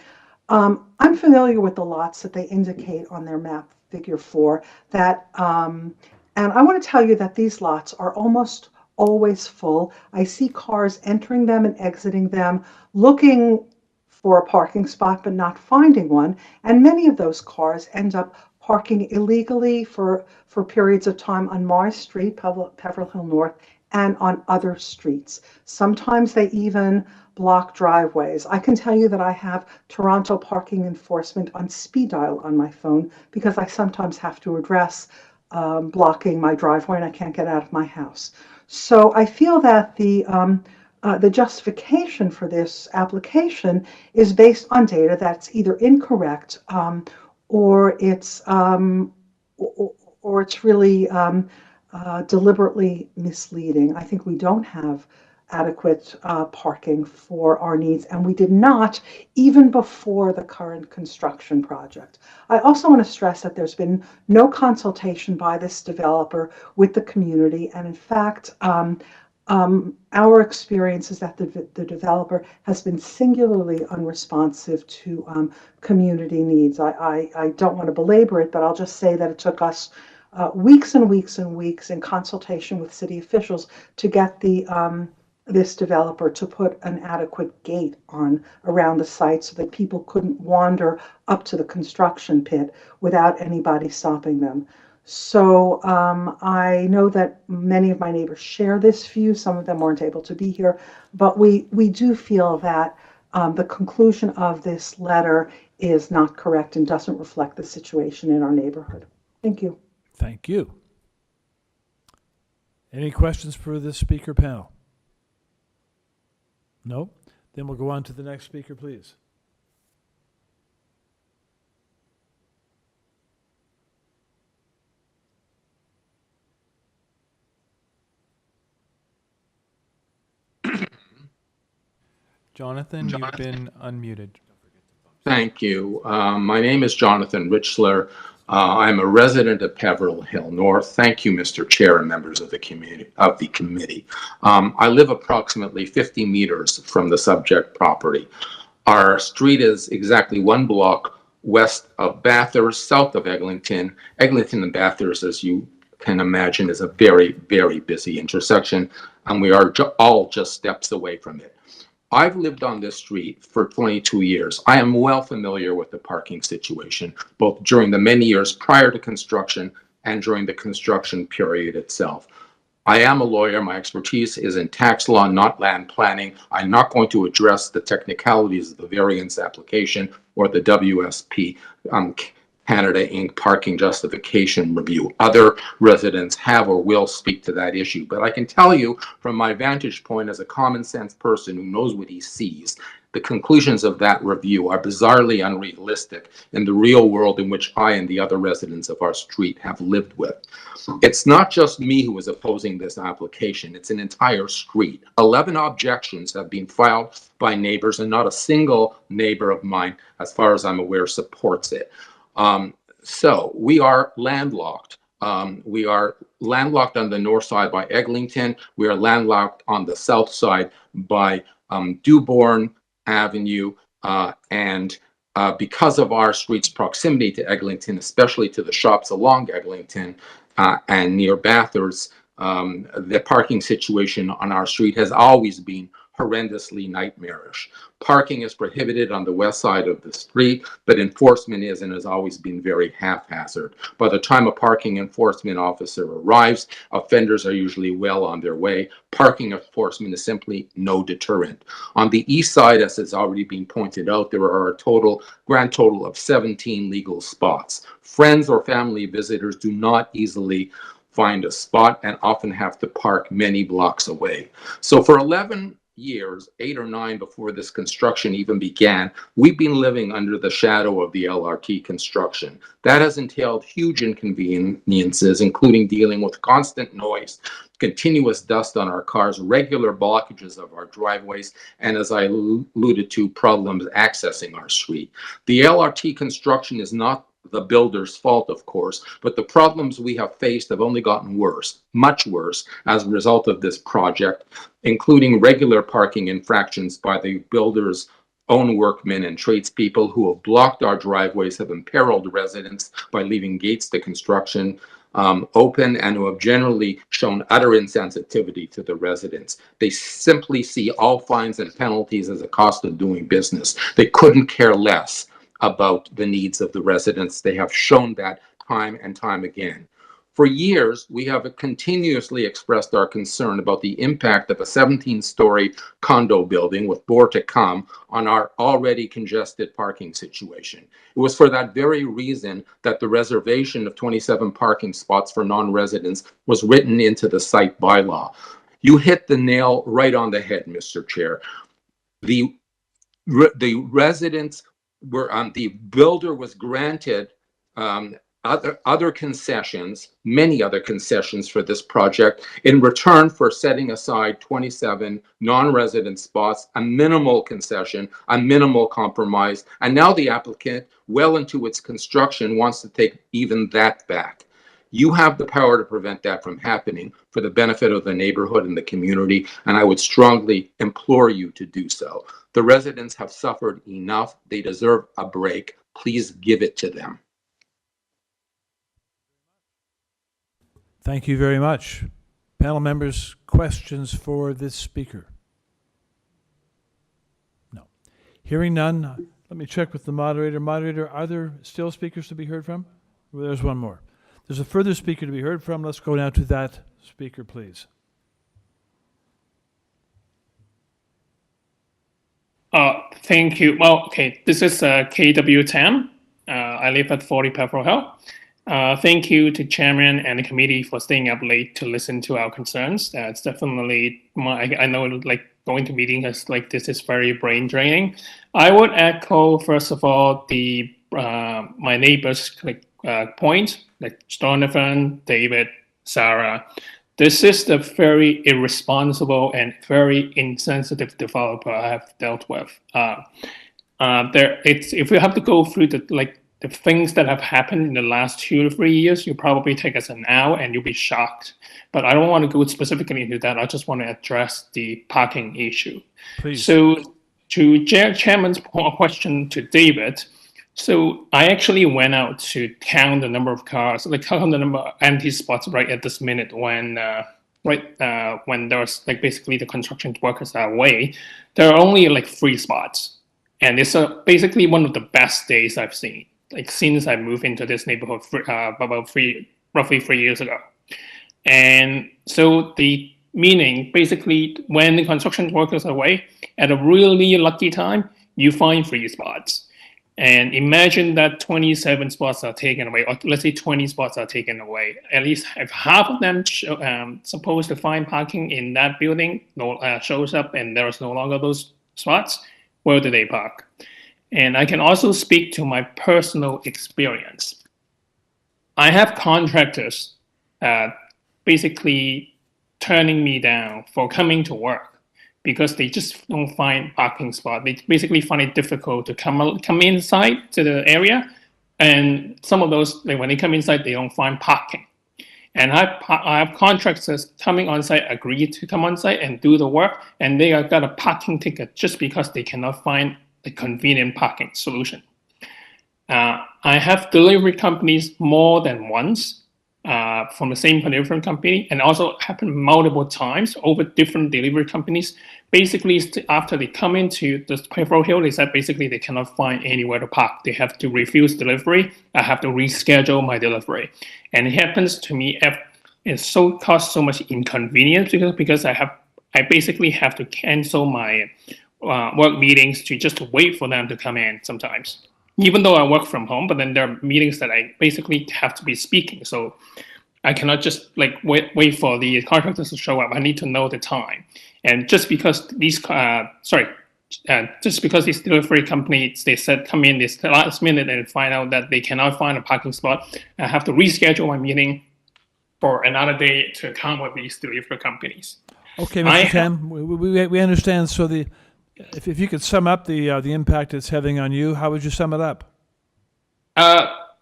I'm familiar with the lots that they indicate on their map, figure 4, that, and I want to tell you that these lots are almost always full. I see cars entering them and exiting them, looking for a parking spot but not finding one, and many of those cars end up parking illegally for periods of time on my street, Peveril Hill North, and on other streets. Sometimes they even block driveways. I can tell you that I have Toronto parking enforcement on speed dial on my phone because I sometimes have to address blocking my driveway and I can't get out of my house. So I feel that the justification for this application is based on data that's either incorrect or it's really deliberately misleading. I think we don't have adequate parking for our needs, and we did not even before the current construction project. I also want to stress that there's been no consultation by this developer with the community, and in fact, our experience is that the developer has been singularly unresponsive to community needs. I don't want to belabor it, but I'll just say that it took us weeks and weeks and weeks in consultation with city officials to get this developer to put an adequate gate around the site so that people couldn't wander up to the construction pit without anybody stopping them. So I know that many of my neighbors share this view. Some of them weren't able to be here, but we do feel that the conclusion of this letter is not correct and doesn't reflect the situation in our neighborhood. Thank you. Thank you. Any questions for this speaker panel? No? Then we'll go on to the next speaker, please. Jonathan, you've been unmuted. Thank you. My name is Jonathan Richler. I'm a resident of Peveril Hill North. Thank you, Mr. Chair and members of the committee. I live approximately 50 meters from the subject property. Our street is exactly 1 block west of Bathurst, south of Eglinton. Eglinton and Bathurst, as you can imagine, is a very, very busy intersection, and we are all just steps away from it. I've lived on this street for 22 years. I am well familiar with the parking situation, both during the many years prior to construction and during the construction period itself. I am a lawyer. My expertise is in tax law, not land planning. I'm not going to address the technicalities of the variance application or the WSP Canada Inc. parking justification review. Other residents have or will speak to that issue. But I can tell you from my vantage point as a common sense person who knows what he sees, the conclusions of that review are bizarrely unrealistic in the real world in which I and the other residents of our street have lived with. It's not just me who is opposing this application, it's an entire street. 11 objections have been filed by neighbors, and not a single neighbor of mine, as far as I'm aware, supports it. So we are landlocked. We are landlocked on the north side by Eglinton. We are landlocked on the south side by Dewborn Avenue. And because of our street's proximity to Eglinton, especially to the shops along Eglinton and near Bathurst, the parking situation on our street has always been horrendously nightmarish. Parking is prohibited on the west side of the street, but enforcement is and has always been very haphazard. By the time a parking enforcement officer arrives, offenders are usually well on their way. Parking enforcement is simply no deterrent. On the east side, as has already been pointed out, there are a grand total of 17 legal spots. Friends or family visitors do not easily find a spot and often have to park many blocks away. So for 11 years, 8 or 9 before this construction even began, we've been living under the shadow of the LRT construction. That has entailed huge inconveniences, including dealing with constant noise, continuous dust on our cars, regular blockages of our driveways, and as I alluded to, problems accessing our street. The LRT construction is not the builder's fault, of course, but the problems we have faced have only gotten worse, much worse, as a result of this project, including regular parking infractions by the builder's own workmen and tradespeople who have blocked our driveways, have imperiled residents by leaving gates to construction open, and who have generally shown utter insensitivity to the residents. They simply see all fines and penalties as a cost of doing business. They couldn't care less about the needs of the residents. They have shown that time and time again. For years, we have continuously expressed our concern about the impact of a 17-story condo building with more to come on our already congested parking situation. It was for that very reason that the reservation of 27 parking spots for non-residents was written into the site bylaw. You hit the nail right on the head, Mr. Chair. The residents were the builder was granted other concessions, many other concessions for this project in return for setting aside 27 non-resident spots, a minimal concession, a minimal compromise. And now the applicant, well into its construction, wants to take even that back. You have the power to prevent that from happening for the benefit of the neighborhood and the community, and I would strongly implore you to do so. The residents have suffered enough. They deserve a break. Please give it to them. Thank you very much. Panel members, questions for this speaker? No. Hearing none, let me check with the moderator. Moderator, are there still speakers to be heard from? Well, there's one more. There's a further speaker to be heard from. Let's go now to that speaker, please. Thank you. Well, okay, this is KW Tam. I live at 40 Pepperell Hill. Thank you to Chairman and the committee for staying up late to listen to our concerns. It's definitely, I know like going to meetings like this is very brain draining. I would echo, first of all, the my neighbors' point, like Jonathan, David, Sarah. This is the very irresponsible and very insensitive developer I have dealt with. If we have to go through the things that have happened in the last 2 to 3 years, you probably take us an hour and you'll be shocked. But I don't want to go specifically into that. I just want to address the parking issue. Please. So to Chairman's question to David, so I actually went out to count the number of cars, like count the number of empty spots right at this minute when when there's like basically the construction workers are away. There are only like 3 spots. And it's basically one of the best days I've seen, like since I moved into this neighborhood roughly 3 years ago. And so the meaning, basically, when the construction workers are away, at a really lucky time, you find 3 spots. And imagine that 27 spots are taken away, or let's say 20 spots are taken away. At least if half of them supposed to find parking in that building shows up and there is no longer those spots, where do they park? And I can also speak to my personal experience. I have contractors basically turning me down for coming to work because they just don't find parking spot. They basically find it difficult to come inside to the area. And some of those, like when they come inside, they don't find parking. And I have contractors coming on site, agree to come on site and do the work, and they have got a parking ticket just because they cannot find a convenient parking solution. I have delivery companies more than once from the same delivery company, and also happened multiple times over different delivery companies. Basically, after they come into the Pepperell Hill, they said basically they cannot find anywhere to park. They have to refuse delivery. I have to reschedule my delivery. And it happens to me, it costs so much inconvenience because I basically have to cancel my work meetings to just wait for them to come in sometimes. Even though I work from home, but then there are meetings that I basically have to be speaking. So I cannot just like wait for the contractors to show up. I need to know the time. And just because these these delivery companies, they said come in this last minute and find out that they cannot find a parking spot, I have to reschedule my meeting for another day to account with these delivery companies. Okay, Mr. Tam, we understand. So if you could sum up the impact it's having on you, how would you sum it up?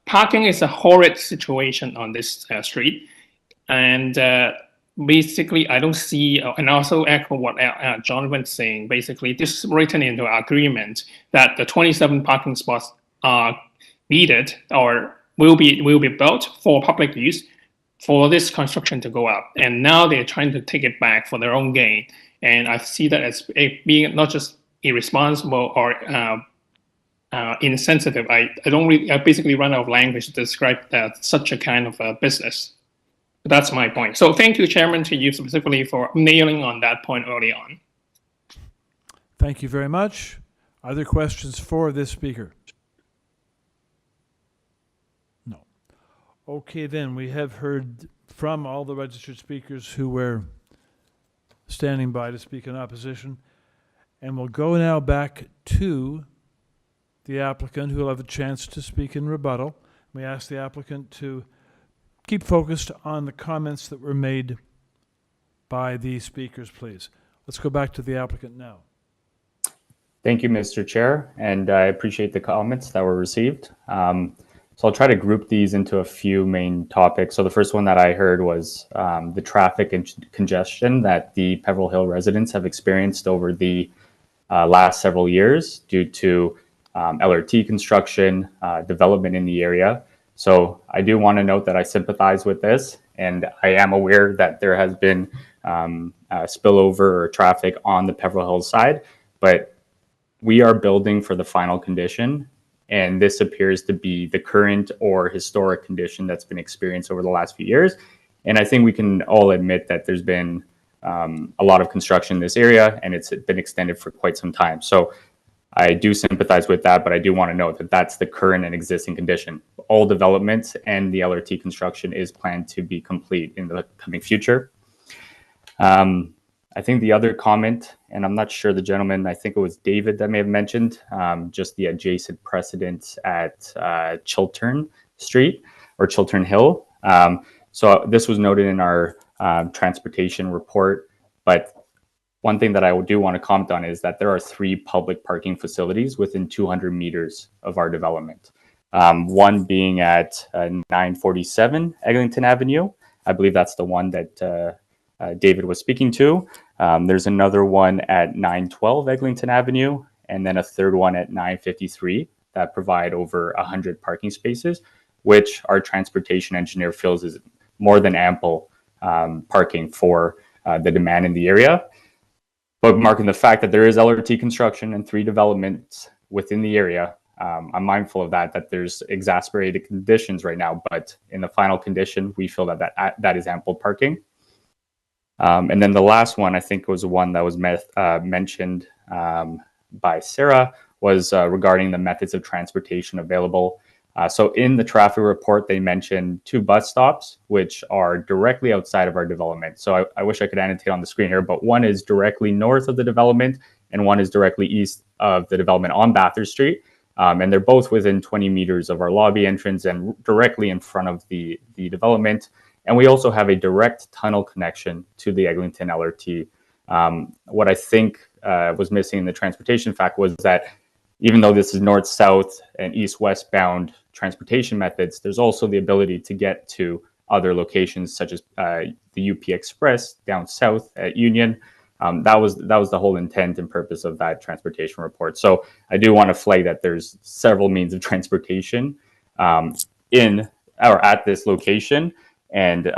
Parking is a horrid situation on this street, and basically I don't see, and also echo what John was saying. Basically, this is written into our agreement that the 27 parking spots are needed or will be built for public use for this construction to go up, and now they're trying to take it back for their own gain. And I see that as being not just irresponsible or insensitive. I basically run out of language to describe such a kind of business. That's my point. So thank you, Chairman, to you specifically for nailing on that point early on. Thank you very much. Other questions for this speaker? No. Okay, then we have heard from all the registered speakers who were standing by to speak in opposition. And we'll go now back to the applicant, who will have a chance to speak in rebuttal. We ask the applicant to keep focused on the comments that were made by the speakers, please. Let's go back to the applicant now. Thank you, Mr. Chair, and I appreciate the comments that were received. So I'll try to group these into a few main topics. So the first one that I heard was the traffic and congestion that the Pepperell Hill residents have experienced over the last several years due to LRT construction, development in the area. So I do want to note that I sympathize with this, and I am aware that there has been spillover or traffic on the Pepperell Hill side, but we are building for the final condition And this appears to be the current or historic condition that's been experienced over the last few years. And I think we can all admit that there's been a lot of construction in this area, and it's been extended for quite some time. So I do sympathize with that, but I do want to note that that's the current and existing condition. All developments and the LRT construction is planned to be complete in the coming future. I think the other comment, and I'm not sure the gentleman, I think it was David that may have mentioned, just the adjacent precedence at Chiltern Street or Chiltern Hill. So this was noted in our transportation report, but one thing that I do want to comment on is that there are 3 public parking facilities within 200 meters of our development. One being at 947 Eglinton Avenue. I believe that's the one that David was speaking to. There's another one at 912 Eglinton Avenue, and then a third one at 953 that provide over 100 parking spaces, which our transportation engineer feels is more than ample parking for the demand in the area. But marking the fact that there is LRT construction and 3 developments within the area, I'm mindful of that there's exacerbated conditions right now, but in the final condition, we feel that is ample parking. And then the last one, I think was one that was mentioned by Sarah, was regarding the methods of transportation available. So in the traffic report, they mentioned 2 bus stops, which are directly outside of our development. So I wish I could annotate on the screen here, but one is directly north of the development and one is directly east of the development on Bathurst Street. And they're both within 20 meters of our lobby entrance and directly in front of the development. And we also have a direct tunnel connection to the Eglinton LRT. What I think was missing in the transportation fact was that even though this is north-south and east-west bound transportation methods, there's also the ability to get to other locations such as the UP Express down south at Union. That was the whole intent and purpose of that transportation report. So I do want to flag that there's several means of transportation in or at this location, and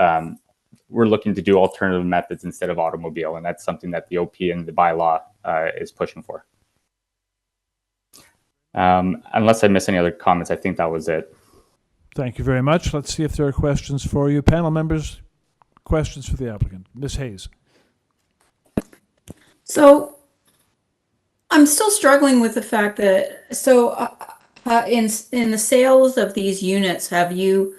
we're looking to do alternative methods instead of automobile, and that's something that the OP and the bylaw is pushing for. Unless I miss any other comments, I think that was it. Thank you very much. Let's see if there are questions for you. Panel members, questions for the applicant. Ms. Hayes. So I'm still struggling with the fact that, in the sales of these units, have you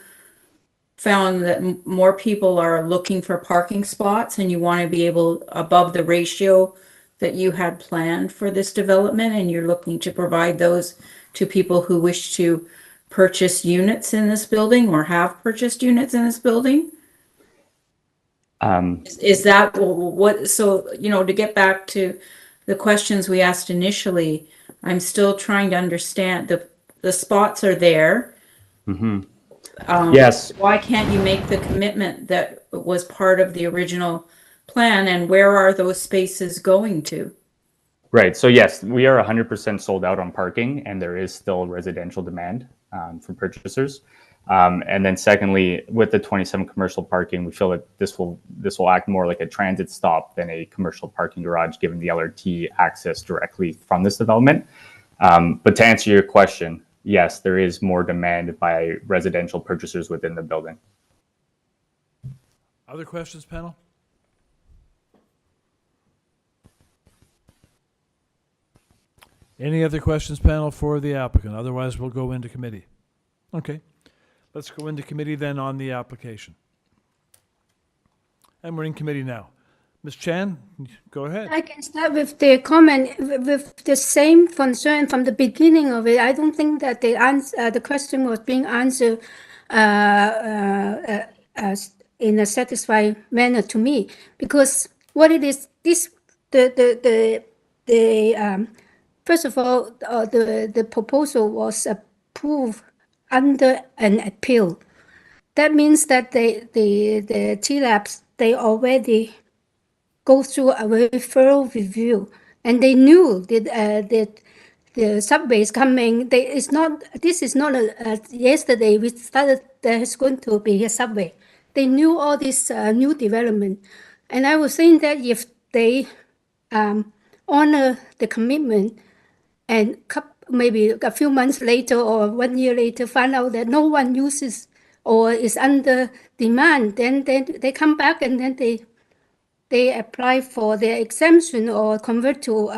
found that more people are looking for parking spots and you want to be able above the ratio that you had planned for this development, and you're looking to provide those to people who wish to purchase units in this building or have purchased units in this building? Is that what, so, to get back to the questions we asked initially, I'm still trying to understand the spots are there. Mm-hmm. Yes. Why can't you make the commitment that was part of the original plan, and where are those spaces going to? Right. So yes, we are 100% sold out on parking, and there is still residential demand from purchasers. And then secondly, with the 27 commercial parking, we feel that this will act more like a transit stop than a commercial parking garage, given the LRT access directly from this development. But to answer your question, yes, there is more demand by residential purchasers within the building. Other questions, panel? Any other questions, panel, for the applicant? Otherwise, we'll go into committee. Okay. Let's go into committee then on the application. And we're in committee now. Ms. Chan, go ahead. I can start with the comment with the same concern from the beginning of it. I don't think that the question was being answered in a satisfying manner to me, because what it is, first of all, the proposal was approved under an appeal. That means that the TLABs, they already go through a very thorough review, and they knew that the subway is coming. This is not yesterday we started there's going to be a subway. They knew all this new development, and I was saying that if they honor the commitment and maybe a few months later or 1 year later, find out that no one uses or is under demand, then they come back and then they apply for their exemption or convert to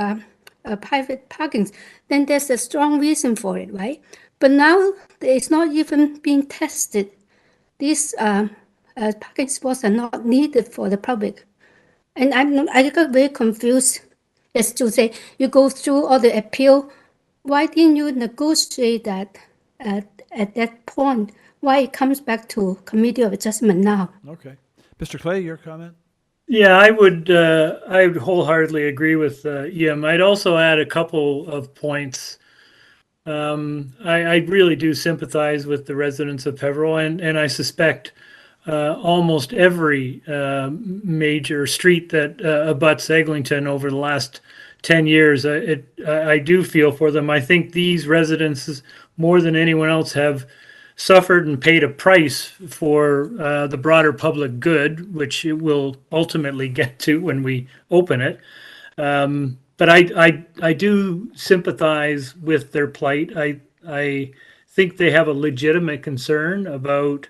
private parking. Then there's a strong reason for it, right? But now it's not even being tested. These parking spots are not needed for the public. And I got very confused as to say, you go through all the appeal, why didn't you negotiate that at that point? Why it comes back to Committee of Adjustment now? Okay. Mr. Clay, your comment? Yeah, I would wholeheartedly agree with Ian. I'd also add a couple of points. I really do sympathize with the residents of Peveril, and I suspect almost every major street that abuts Eglinton over the last 10 years. I do feel for them. I think these residents, more than anyone else, have suffered and paid a price for the broader public good, which it will ultimately get to when we open it. But I do sympathize with their plight. I think they have a legitimate concern about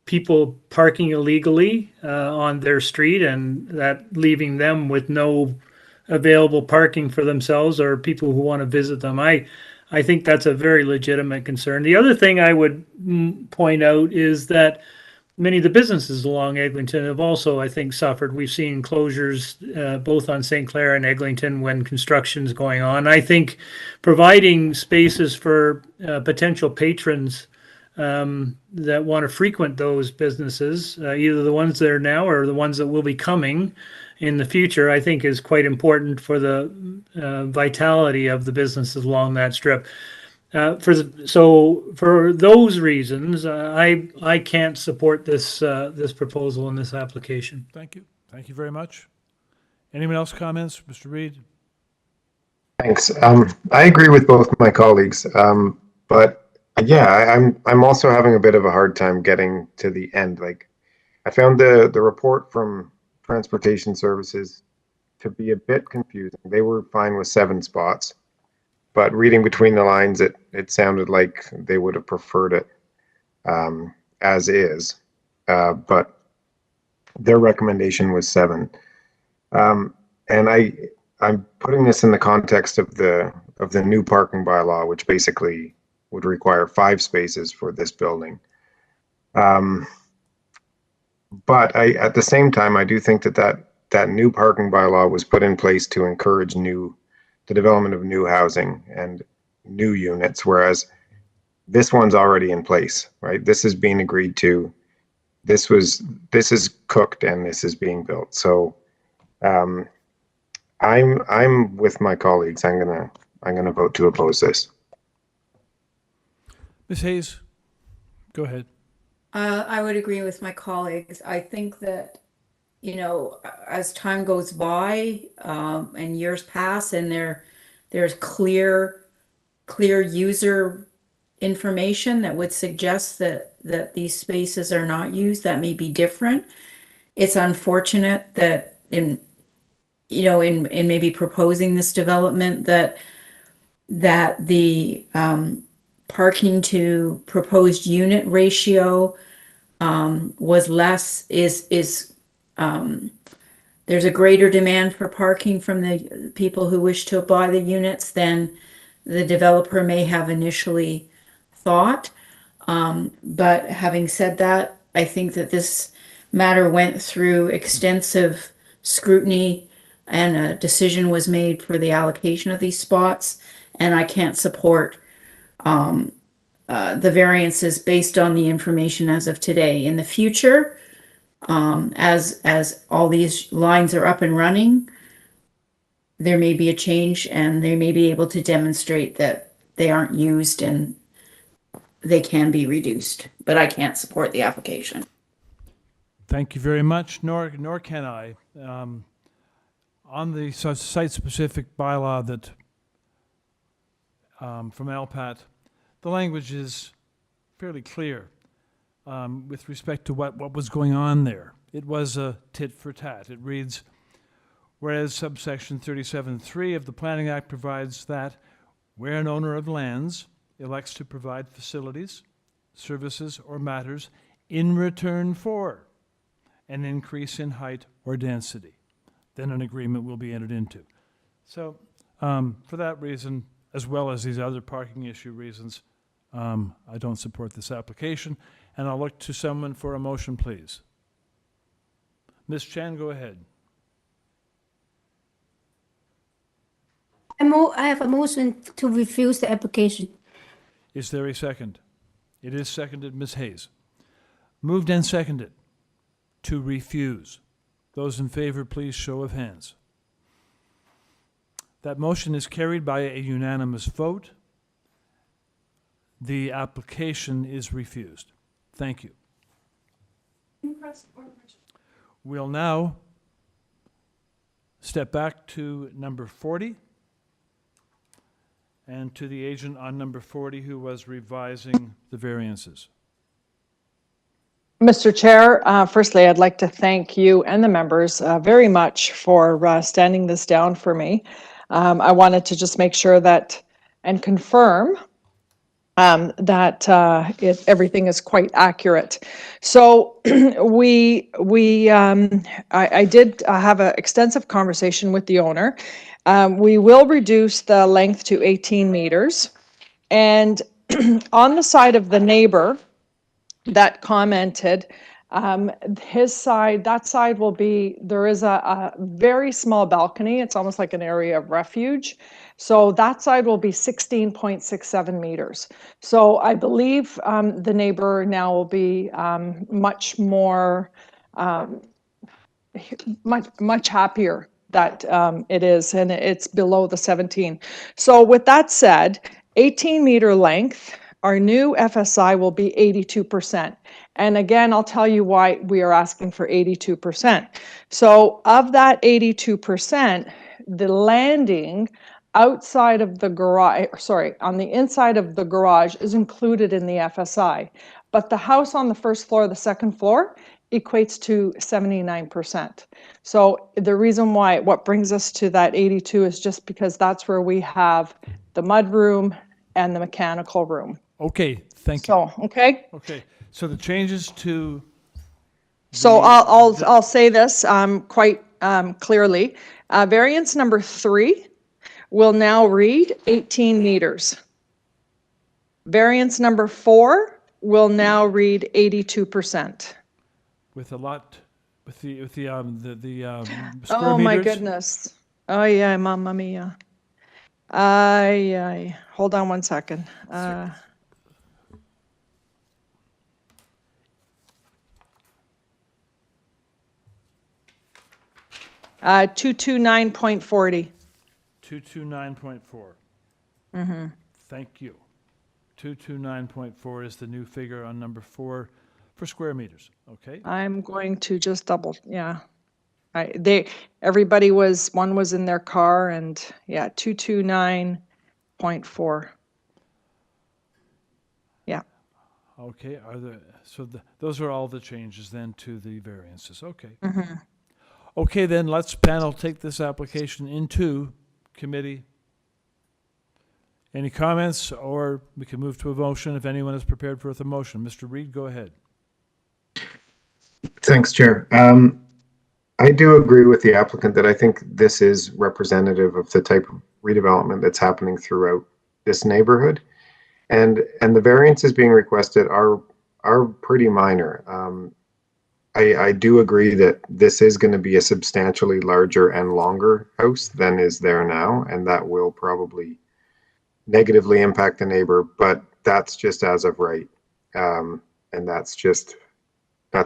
people parking illegally on their street, and that leaving them with no available parking for themselves or people who want to visit them. I think that's a very legitimate concern. The other thing I would point out is that many of the businesses along Eglinton have also, I think, suffered. We've seen closures both on St. Clair and Eglinton when construction's going on. I think providing spaces for potential patrons that want to frequent those businesses, either the ones that are now or the ones that will be coming in the future, I think is quite important for the vitality of the businesses along that strip. For those reasons, I can't support this proposal in this application. Thank you. Thank you very much. Anyone else comments? Mr. Reed? Thanks. I agree with both my colleagues, but yeah, I'm also having a bit of a hard time getting to the end. Like, I found the report from Transportation Services to be a bit confusing. They were fine with 7 spots, but reading between the lines, it sounded like they would have preferred it as is, but their recommendation was 7. And I'm putting this in the context of the new parking bylaw, which basically would require 5 spaces for this building. But at the same time, I do think that new parking bylaw was put in place to encourage the development of new housing and new units, whereas this one's already in place, right? This is being agreed to. This is cooked and this is being built. So I'm with my colleagues. I'm gonna vote to oppose this. Ms. Hayes, go ahead. I would agree with my colleagues. I think that, as time goes by and years pass, and there's clear user information that would suggest that these spaces are not used, that may be different. It's unfortunate that in maybe proposing this development that the parking to proposed unit ratio was less, there's a greater demand for parking from the people who wish to buy the units than the developer may have initially thought. But having said that, I think that this matter went through extensive scrutiny and a decision was made for the allocation of these spots, and I can't support the variances based on the information as of today. In the future, as all these lines are up and running, there may be a change and they may be able to demonstrate that they aren't used and they can be reduced, but I can't support the application. Thank you very much, nor can I. On the site-specific bylaw that from LPAT, the language is fairly clear with respect to what was going on there. It was a tit for tat. It reads, Whereas subsection 37(3) of the Planning Act provides that where an owner of lands elects to provide facilities, services, or matters in return for an increase in height or density, then an agreement will be entered into. So for that reason, as well as these other parking issue reasons, I don't support this application, and I'll look to someone for a motion, please. Ms. Chan, go ahead. I have a motion to refuse the application. Is there a second? It is seconded, Ms. Hayes. Moved and seconded to refuse. Those in favor, please show of hands. That motion is carried by a unanimous vote. The application is refused. Thank you. We'll now step back to number 40 and to the agent on number 40 who was revising the variances. Mr. Chair, firstly, I'd like to thank you and the members very much for standing this down for me. I wanted to just make sure that and confirm that everything is quite accurate. So I did have an extensive conversation with the owner. We will reduce the length to 18 meters. And on the side of the neighbor that commented, his side, that side will be, there is a very small balcony. It's almost like an area of refuge. So that side will be 16.67 meters. So I believe the neighbor now will be much more, much happier that it is, and it's below the 17. So with that said, 18-meter length, our new FSI will be 82%. And again, I'll tell you why we are asking for 82%. So of that 82%, the landing outside of the garage, on the inside of the garage is included in the FSI. But the house on the first floor, the second floor, equates to 79%. So the reason why, what brings us to that 82 is just because that's where we have the mud room and the mechanical room. Okay, thank you. So, okay. Okay, so the changes to... So I'll say this quite clearly. Variance number 3 will now read 18 meters. Variance number 4 will now read 82%. With a lot, with the square Oh my meters? goodness. Oh yeah, mamma mia. Ay. Hold on one second. 229.40. 229.4. Mm-hmm. Thank you. 229.4 is the new figure on number 4 for square meters, okay? I'm going to just double, yeah. Everybody was, one was in their car, and yeah, 229.4. Yeah. Okay, those are all the changes then to the variances, okay. Mm-hmm. Okay, then let's panel take this application into committee. Any comments, or we can move to a motion if anyone is prepared for a motion. Mr. Reed, go ahead. Thanks, Chair. I do agree with the applicant that I think this is representative of the type of redevelopment that's happening throughout this neighborhood. And the variances being requested are pretty minor. I do agree that this is going to be a substantially larger and longer house than is there now, and that will probably negatively impact the neighbor, but that's just as of right. And that's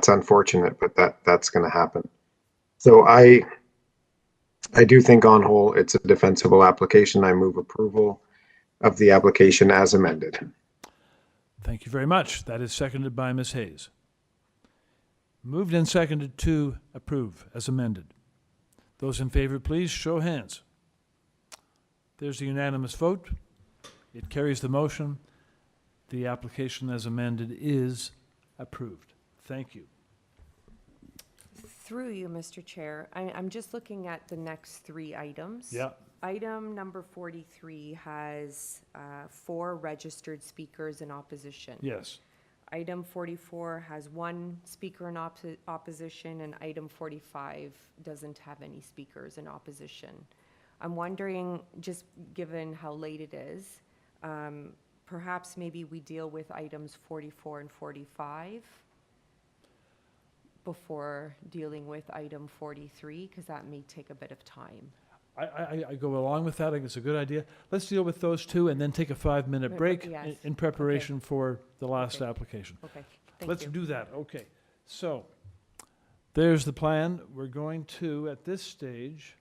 unfortunate, but that's going to happen. So I do think on whole, it's a defensible application. I move approval of the application as amended. Thank you very much. That is seconded by Ms. Hayes. Moved and seconded to approve as amended. Those in favor, please show hands. There's a unanimous vote. It carries the motion. The application as amended is approved. Thank you. Through you, Mr. Chair, I'm just looking at the next three items. Yeah. Item number 43 has 4 registered speakers in opposition. Yes. Item 44 has 1 speaker in opposition, and item 45 doesn't have any speakers in opposition. I'm wondering, just given how late it is, perhaps maybe we deal with items 44 and 45 before dealing with item 43, because that may take a bit of time. I go along with that. I think it's a good idea. Let's deal with those two and then take a 5-minute break Yes. in preparation for the last application. Okay, thank Let's you. do that. Okay. So there's the plan. We're going to, at this stage,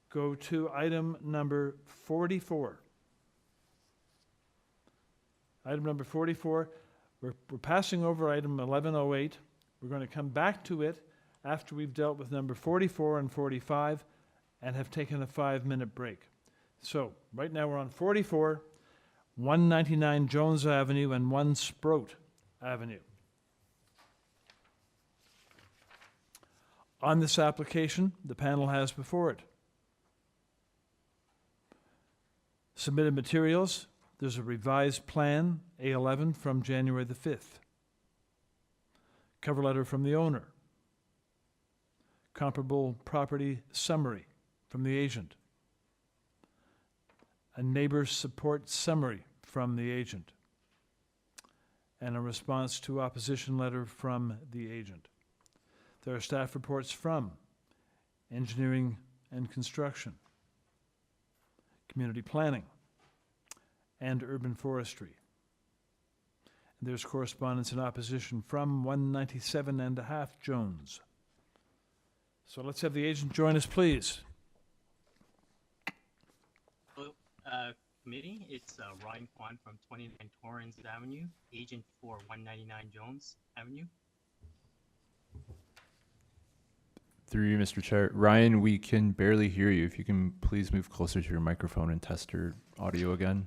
go to item number 44. Item number 44, we're passing over item 1108. We're going to come back to it after we've dealt with number 44 and 45 and have taken a 5-minute break. So right now we're on 44, 199 Jones Avenue and 1 SPROAT Avenue. On this application, the panel has before it submitted materials. There's a revised plan, A11, from January the 5th. Cover letter from the owner. Comparable property summary from the agent. A neighbor support summary from the agent. And a response to opposition letter from the agent. There are staff reports from engineering and construction, community planning, and urban forestry. And there's correspondence in opposition from 197.5 Jones. So let's have the agent join us, please. Hello, committee. It's Ryan Kwan from 29 Torrens Avenue, agent for 199 Jones Avenue. Through you, Mr. Chair. Ryan, we can barely hear you. If you can please move closer to your microphone and test your audio again.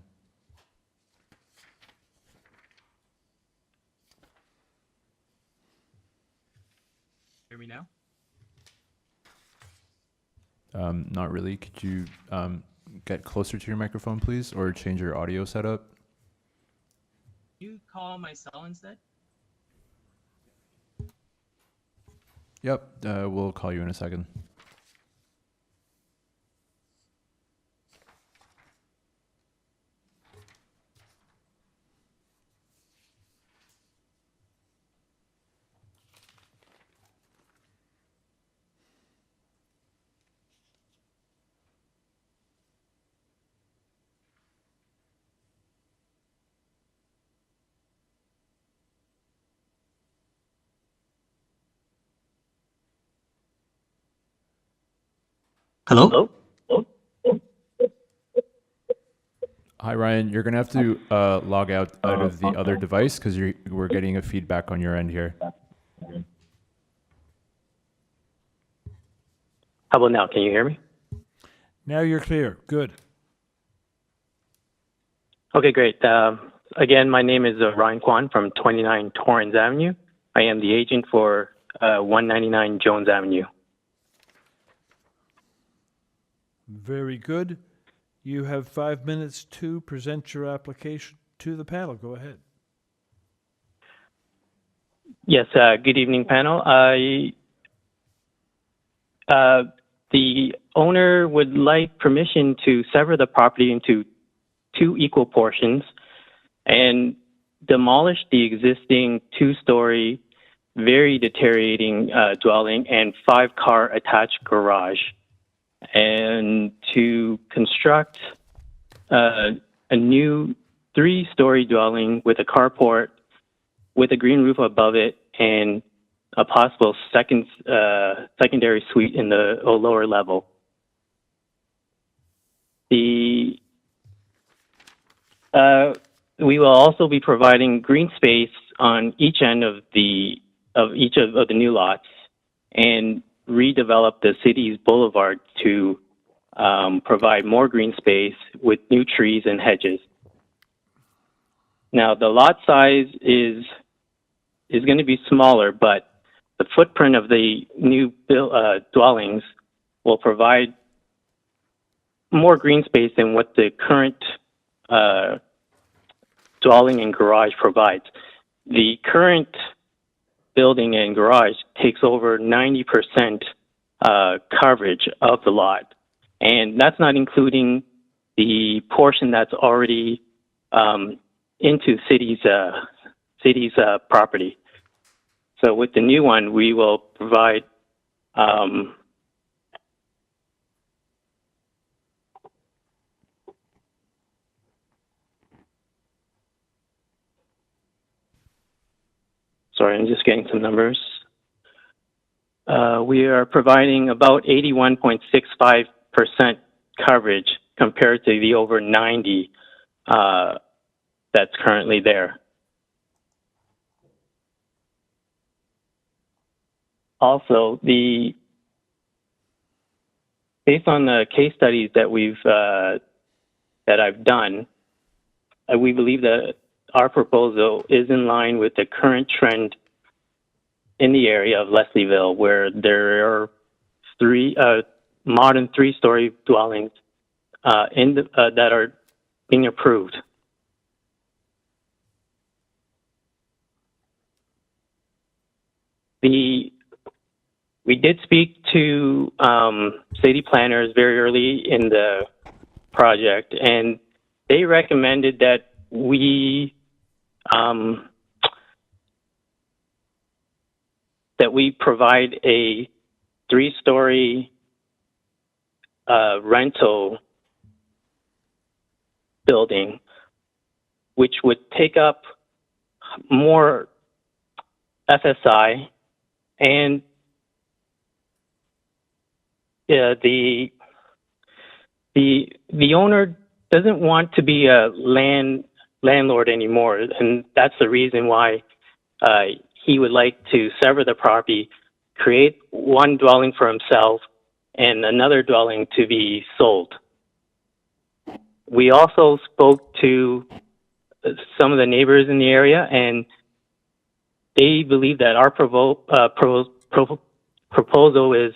Hear me now? Not really. Could you get closer to your microphone, please, or change your audio setup? You call my cell instead? Yep, we'll call you in a second. Hello? Hi, Ryan. You're going to have to log out of the other device because we're getting a feedback on your end here. How about now? Can you hear me? Now you're clear. Good. Okay, great. Again, my name is Ryan Kwan from 29 Torrens Avenue. I am the agent for 199 Jones Avenue. Very good. You have 5 minutes to present your application to the panel. Go ahead. Yes, good evening, panel. The owner would like permission to sever the property into 2 equal portions and demolish the existing 2-story, very deteriorating dwelling and 5-car attached garage, and to construct a new 3-story dwelling with a carport with a green roof above it and a possible secondary suite in the lower level. We will also be providing green space on each end of each of the new lots, and redevelop the city's boulevard to provide more green space with new trees and hedges. Now, the lot size is going to be smaller, but the footprint of the new dwellings will provide more green space than what the current dwelling and garage provides. The current building and garage takes over 90% coverage of the lot, and that's not including the portion that's already into city's property. So with the new one, we will provide sorry, I'm just getting some numbers. We are providing about 81.65% coverage compared to the over 90 that's currently there. Also, based on the case studies that I've done, we believe that our proposal is in line with the current trend in the area of Leslieville, where there are modern three-story dwellings that are being approved. We did speak to city planners very early in the project, and they recommended that we provide a three-story rental building, which would take up more FSI, and the owner doesn't want to be a landlord anymore, and that's the reason why he would like to sever the property, create one dwelling for himself and another dwelling to be sold. We also spoke to some of the neighbors in the area, and they believe that our proposal is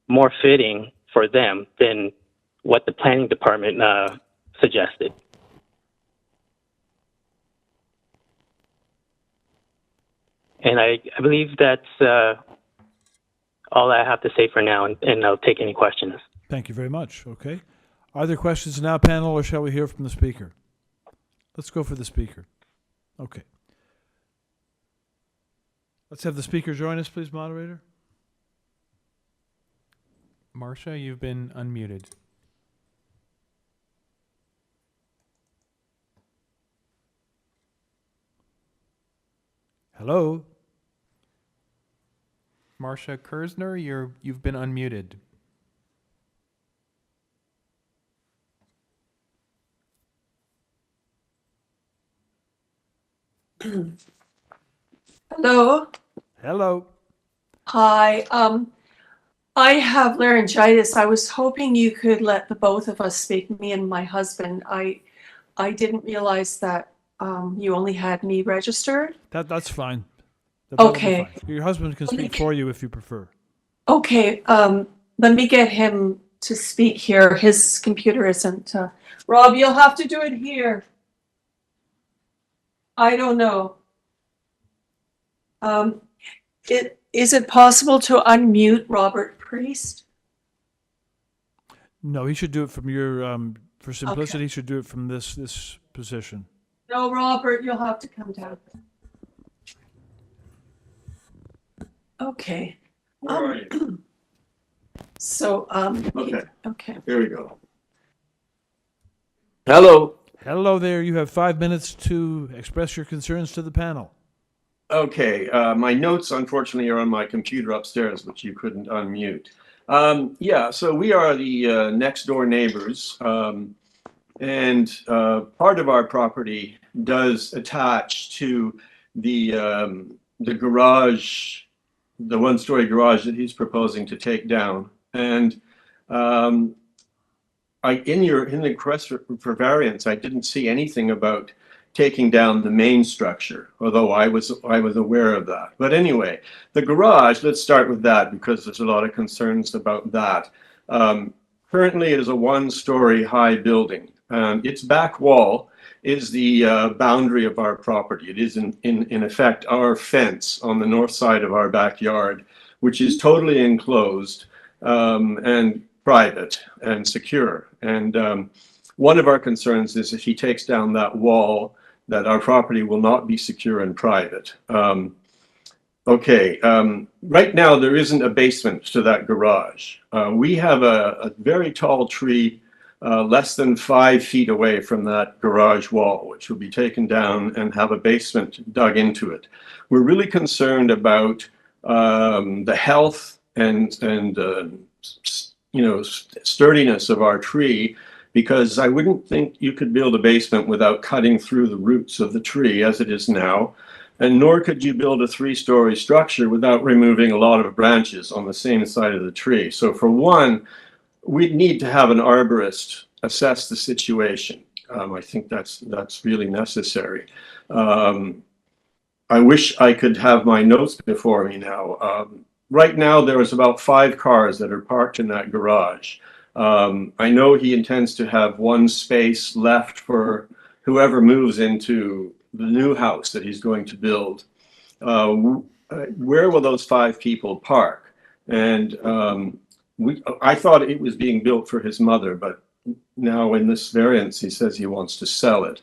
more fitting for them than what the planning department suggested. And I believe that's all I have to say for now, and I'll take any questions. Thank you very much. Okay. Are there questions now, panel, or shall we hear from the speaker? Let's go for the speaker. Okay. Let's have the speaker join us, please, moderator. Marcia, you've been unmuted. Hello? Marcia Kersner, you've been unmuted. Hello. Hello. Hi. I have laryngitis. I was hoping you could let the both of us speak, me and my husband. I didn't realize that you only had me registered. That's fine. That'll be Okay. fine. Your husband can speak for you if you prefer. Okay. Let me get him to speak here. His computer isn't. Rob, you'll have to do it here. I don't know. Is it possible to unmute Robert Priest? No, he should do it from your, for simplicity, he should do it from this position. No, Robert, you'll have to come down. Okay. So, okay. Here we go. Hello. Hello there. You have 5 minutes to express your concerns to the panel. Okay, my notes unfortunately are on my computer upstairs, which you couldn't unmute. Yeah, so we are the next door neighbors, and part of our property does attach to the garage the one-story garage that he's proposing to take down. And in the request for variance, I didn't see anything about taking down the main structure, although I was aware of that. But anyway, the garage, let's start with that because there's a lot of concerns about that. Currently, it is a one-story high building. Its back wall is the boundary of our property. It is in effect our fence on the north side of our backyard, which is totally enclosed and private and secure. And one of our concerns is if he takes down that wall, that our property will not be secure and private. Right now there isn't a basement to that garage. We have a very tall tree less than 5 feet away from that garage wall, which will be taken down and have a basement dug into it. We're really concerned about the health and sturdiness of our tree, because I wouldn't think you could build a basement without cutting through the roots of the tree as it is now, and nor could you build a 3-story structure without removing a lot of branches on the same side of the tree. So for one, we'd need to have an arborist assess the situation. I think that's really necessary. I wish I could have my notes before me now. Right now, there is about 5 cars that are parked in that garage. I know he intends to have one space left for whoever moves into the new house that he's going to build. Where will those 5 people park? And I thought it was being built for his mother, but now in this variance, he says he wants to sell it.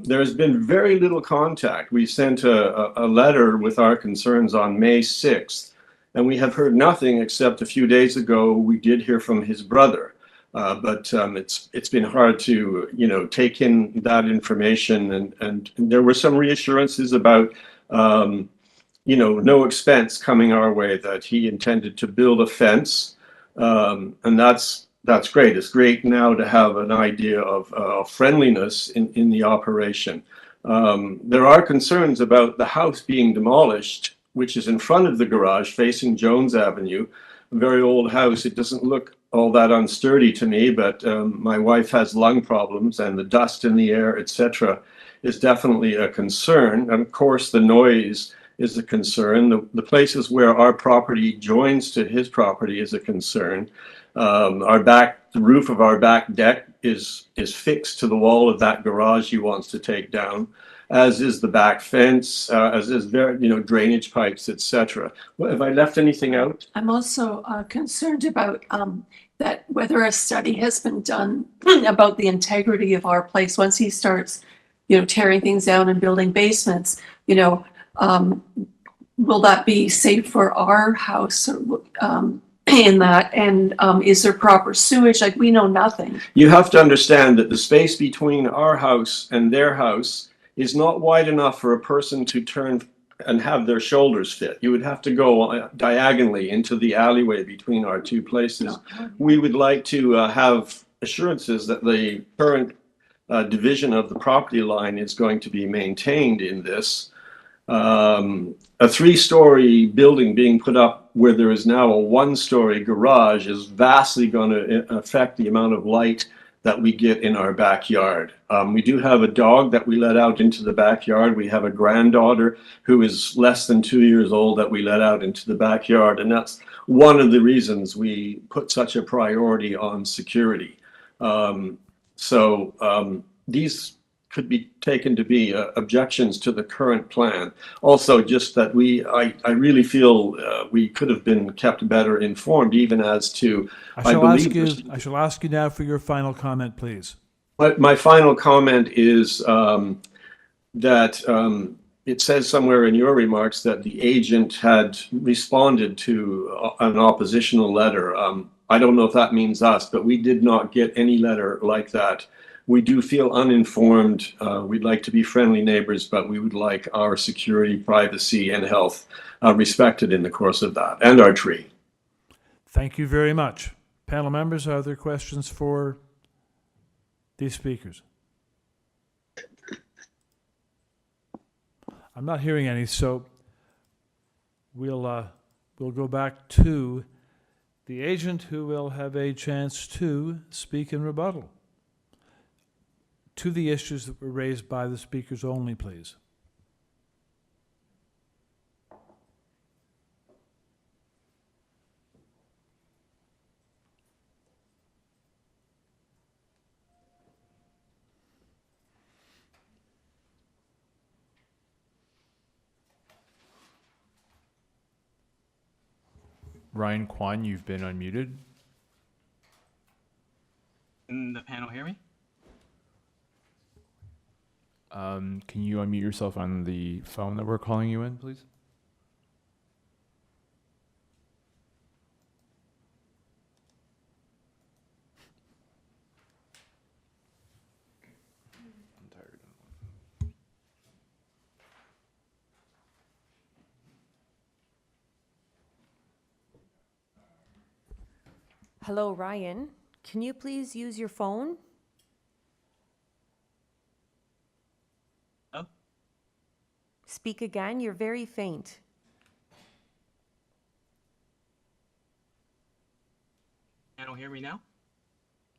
There's been very little contact. We sent a letter with our concerns on May 6th. And we have heard nothing except a few days ago we did hear from his brother, but it's been hard to take in that information, and there were some reassurances about no expense coming our way, that he intended to build a fence, and that's great. It's great now to have an idea of friendliness in the operation. There are concerns about the house being demolished, which is in front of the garage facing Jones Avenue, a very old house. It doesn't look all that unsturdy to me, but my wife has lung problems, and the dust in the air, etc., is definitely a concern. And of course, the noise is a concern. The places where our property joins to his property is a concern. The roof of our back deck is fixed to the wall of that garage he wants to take down, as is the back fence, as is drainage pipes, etc. Have I left anything out? I'm also concerned about that whether a study has been done about the integrity of our place once he starts, tearing things down and building basements. Will that be safe for our house in that? And is there proper sewage? Like, we know nothing. You have to understand that the space between our house and their house is not wide enough for a person to turn and have their shoulders fit. You would have to go diagonally into the alleyway between our 2 places. We would like to have assurances that the current division of the property line is going to be maintained in this. A 3-story building being put up where there is now a 1-story garage is vastly going to affect the amount of light that we get in our backyard. We do have a dog that we let out into the backyard. We have a granddaughter who is less than 2 years old that we let out into the backyard. And that's one of the reasons we put such a priority on security. These could be taken to be objections to the current plan. Also, just that I really feel we could have been kept better informed, even as to, I shall ask you now for your final comment, please. My final comment is that it says somewhere in your remarks that the agent had responded to an oppositional letter. I don't know if that means us, but we did not get any letter like that. We do feel uninformed. We'd like to be friendly neighbors, but we would like our security, privacy, and health respected in the course of that, and our tree. Thank you very much. Panel members, are there questions for these speakers? I'm not hearing any, so we'll go back to the agent, who will have a chance to speak in rebuttal to the issues that were raised by the speakers only, please. Ryan Kwan, you've been unmuted. Can the panel hear me? Can you unmute yourself on the phone that we're calling you in, please? Hello, Ryan. Can you please use your phone? Oh. Speak again. You're very faint. Panel hear me now?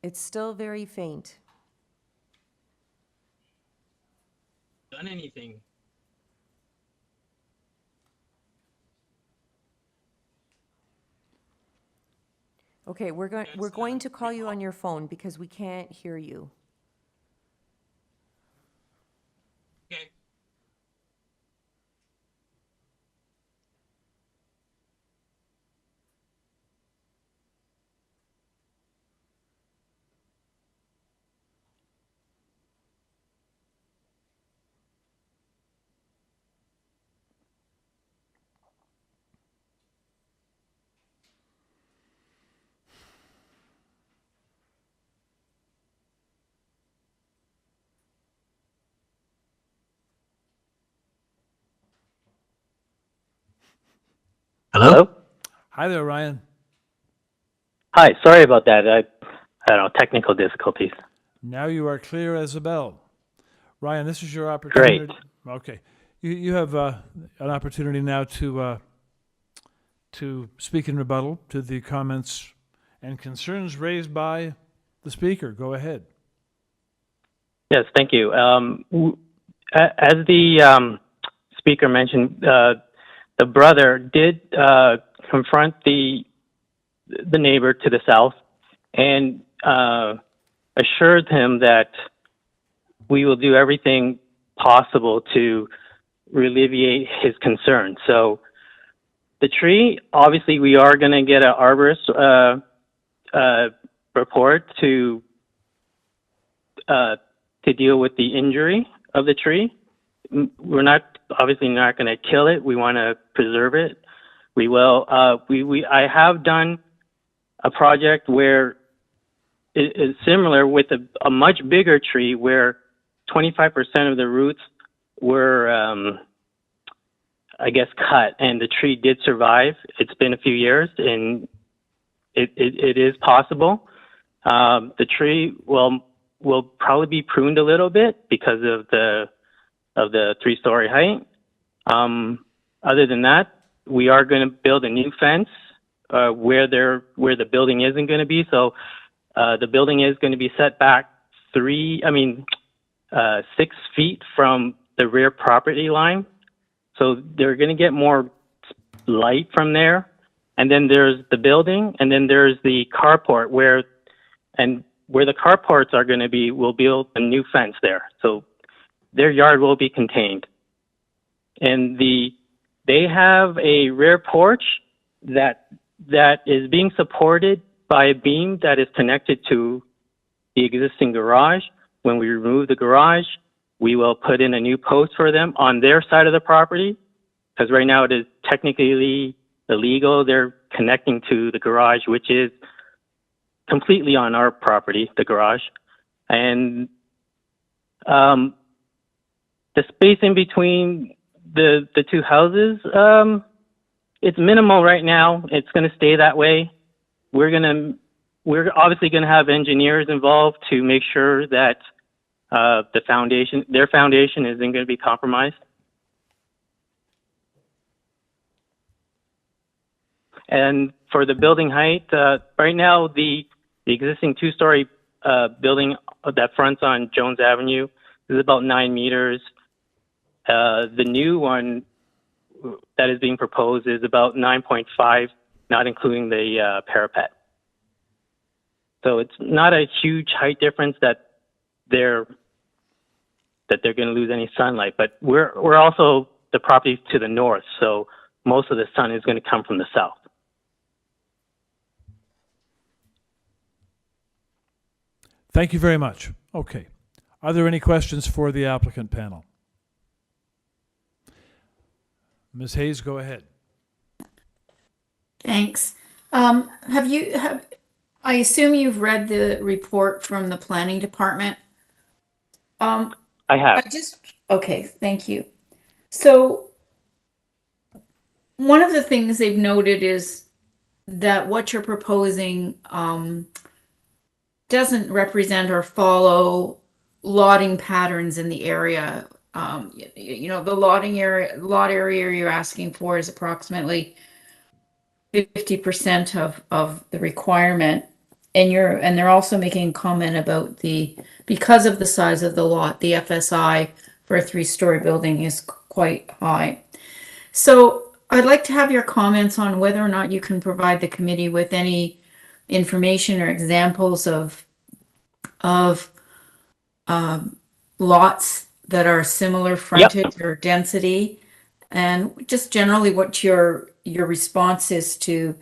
It's still very faint. Done anything? Okay, we're going to call you on your phone because we can't hear you. Okay. Hello? Hi there, Ryan. Hi, sorry about that. I don't know, technical difficulties. Now you are clear as a bell. Ryan, this is your opportunity. Great. Okay. You have an opportunity now to speak in rebuttal to the comments and concerns raised by the speaker. Go ahead. Yes, thank you. As the speaker mentioned, the brother did confront the neighbor to the south and assured him that we will do everything possible to alleviate his concern. So the tree, obviously, we are going to get an arborist report to deal with the injury of the tree. We're obviously not going to kill it. We want to preserve it. We will. I have done a project where it is similar with a much bigger tree where 25% of the roots were, I guess, cut, and the tree did survive. It's been a few years, and it is possible. The tree will probably be pruned a little bit because of the 3-story height. Other than that, we are going to build a new fence where the building isn't going to be. So the building is going to be set back 6 feet from the rear property line. So they're going to get more light from there. And then there's the building, and then there's the carport where the carports are going to be, we'll build a new fence there. So their yard will be contained. And they have a rear porch that is being supported by a beam that is connected to the existing garage. When we remove the garage, we will put in a new post for them on their side of the property, because right now it is technically illegal. They're connecting to the garage, which is completely on our property, the garage. And the space in between the two houses, it's minimal right now. It's going to stay that way. We're obviously going to have engineers involved to make sure that their foundation isn't going to be compromised. And for the building height, right now the existing two-story building that fronts on Jones Avenue is about 9 meters. The new one that is being proposed is about 9.5, not including the parapet. So it's not a huge height difference that they're going to lose any sunlight. But we're also the property to the north, so most of the sun is going to come from the south. Thank you very much. Okay. Are there any questions for the applicant panel? Ms. Hayes, go ahead. Thanks. I assume you've read the report from the planning department. I have. Okay, thank you. So one of the things they've noted is that what you're proposing doesn't represent or follow lotting patterns in the area. The lot area you're asking for is approximately 50% of the requirement. And they're also making a comment about because of the size of the lot, the FSI for a 3-story building is quite high. So I'd like to have your comments on whether or not you can provide the committee with any information or examples of lots that are similar frontage or density, and just generally what your response is to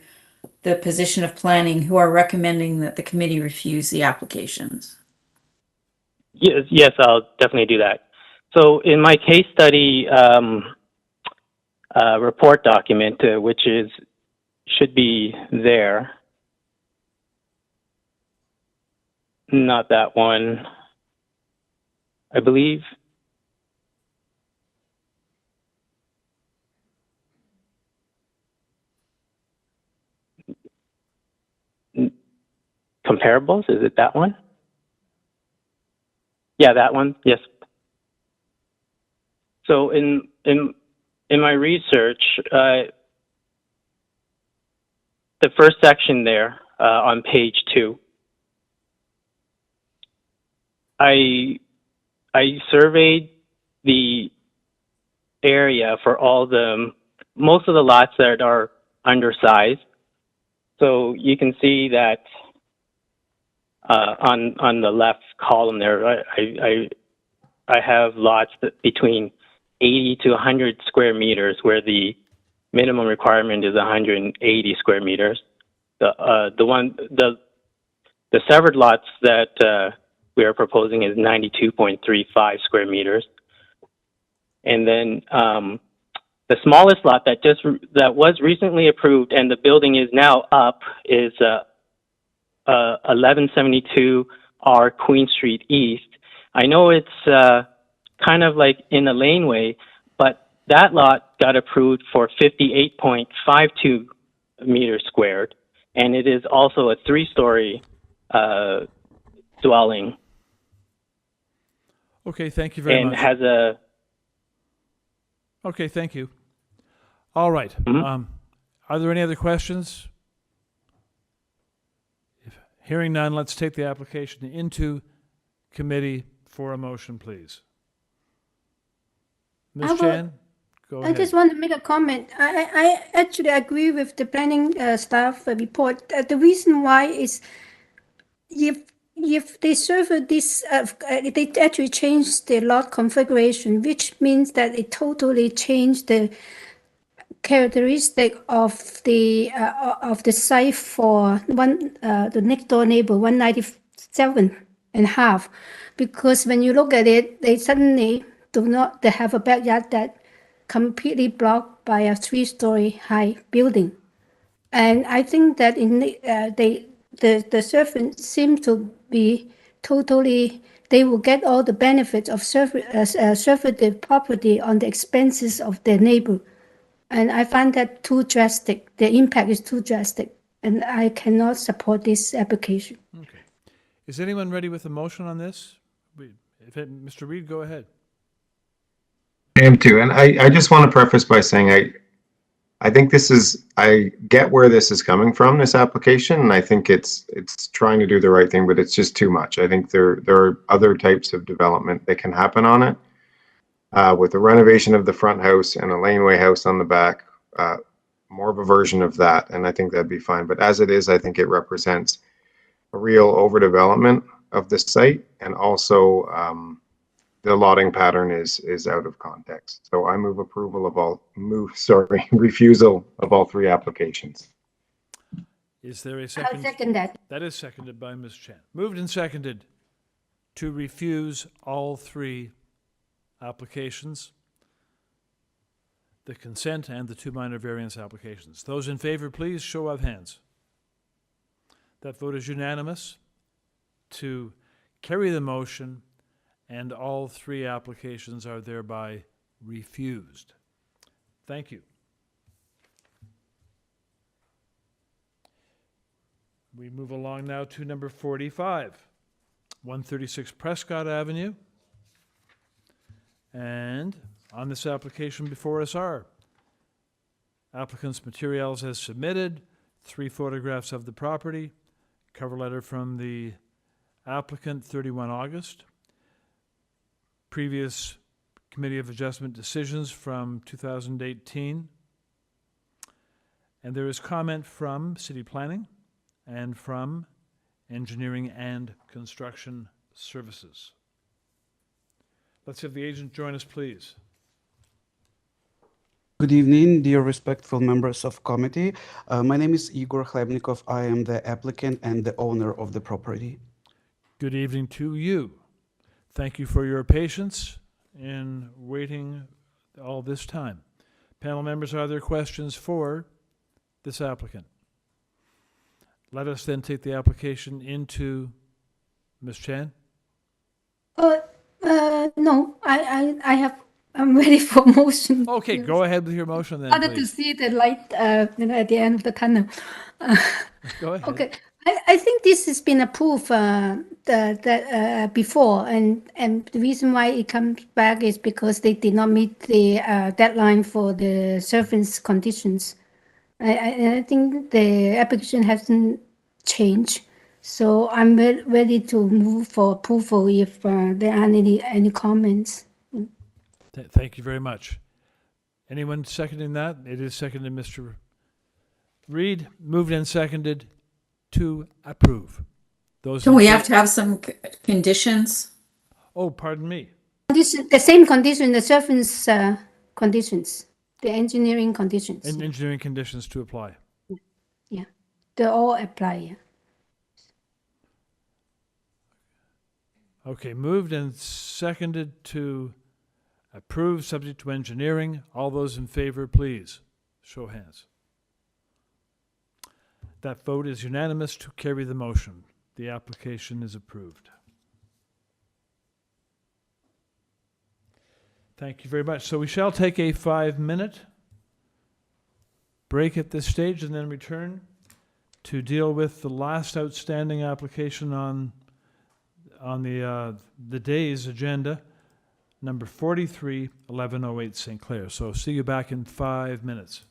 the position of planning, who are recommending that the committee refuse the applications. Yes, I'll definitely do that. So in my case study report document, which should be there, not that one, I believe. Comparables, is it that one? Yeah, that one, yes. So in my research, the first section there on page 2, I surveyed the area for most of the lots that are undersized. So you can see that on the left column there, I have lots between 80 to 100 square meters, where the minimum requirement is 180 square meters. The severed lots that we are proposing is 92.35 square meters, and then the smallest lot that was recently approved and the building is now up is 1172 R Queen Street East. I know it's kind of like in a laneway, but that lot got approved for 58.52 meters squared, and it is also a 3-story dwelling. Okay, thank you very much. And has a... Okay, thank you. All right. Are there any other questions? Hearing none, let's take the application into committee for a motion, please. Ms. Chan, go ahead. I just want to make a comment. I actually agree with the planning staff report. The reason why is if they serve this, they actually change the lot configuration, which means that it totally changed the characteristic of the site for the next door neighbor 197.5, because when you look at it, they suddenly they have a backyard that completely blocked by a 3-story high building, and I think that the servants seem to be totally. They will get all the benefits of serve the property on the expenses of their neighbor. And I find that too drastic. The impact is too drastic, and I cannot support this application. Okay. Is anyone ready with a motion on this? Mr. Reed, go ahead. I am too, and I just want to preface by saying I think I get where this is coming from, this application, and I think it's trying to do the right thing, but it's just too much. I think there are other types of development that can happen on it. With the renovation of the front house and a laneway house on the back, more of a version of that, and I think that'd be fine. But as it is, I think it represents a real overdevelopment of the site, and also the lotting pattern is out of context. So I move refusal of all three applications. Is there a second? I'll second that. That is seconded by Ms. Chan. Moved and seconded to refuse all three applications, the consent and the two minor variance applications. Those in favor, please show of hands. That vote is unanimous to carry the motion, and all three applications are thereby refused. Thank you. We move along now to number 45, 136 Prescott Avenue. And on this application before us are applicant's materials as submitted, 3 photographs of the property, cover letter from the applicant, 31 August, previous Committee of Adjustment decisions from 2018, and there is comment from City Planning and from Engineering and Construction Services. Let's have the agent join us, please. Good evening, dear respectful members of committee. My name is Igor Khlebnikov. I am the applicant and the owner of the property. Good evening to you. Thank you for your patience in waiting all this time. Panel members, are there questions for this applicant? Let us then take the application into Ms. Chan. No, I'm ready for motion. Okay, go ahead with your motion then, Harder to please. see the light at the end of the tunnel. Go ahead. Okay, I think this has been approved before, and the reason why it comes back is because they did not meet the deadline for the surface conditions. I think the application hasn't changed, so I'm ready to move for approval if there are any comments. Thank you very much. Anyone seconding that? It is seconded, Mr. Reed. Moved and seconded to approve. Those Don't in we fa- have to have some conditions? Oh, pardon me. The same condition, the surface conditions, the engineering conditions. And engineering conditions to apply. Yeah, they all apply. Yeah. Okay, moved and seconded to approve, subject to engineering. All those in favor, please show hands. That vote is unanimous to carry the motion. The application is approved. Thank you very much. So we shall take a 5-minute break at this stage and then return to deal with the last outstanding application on the day's agenda, number 43, 1108 St. Clair. So see you back in 5 minutes.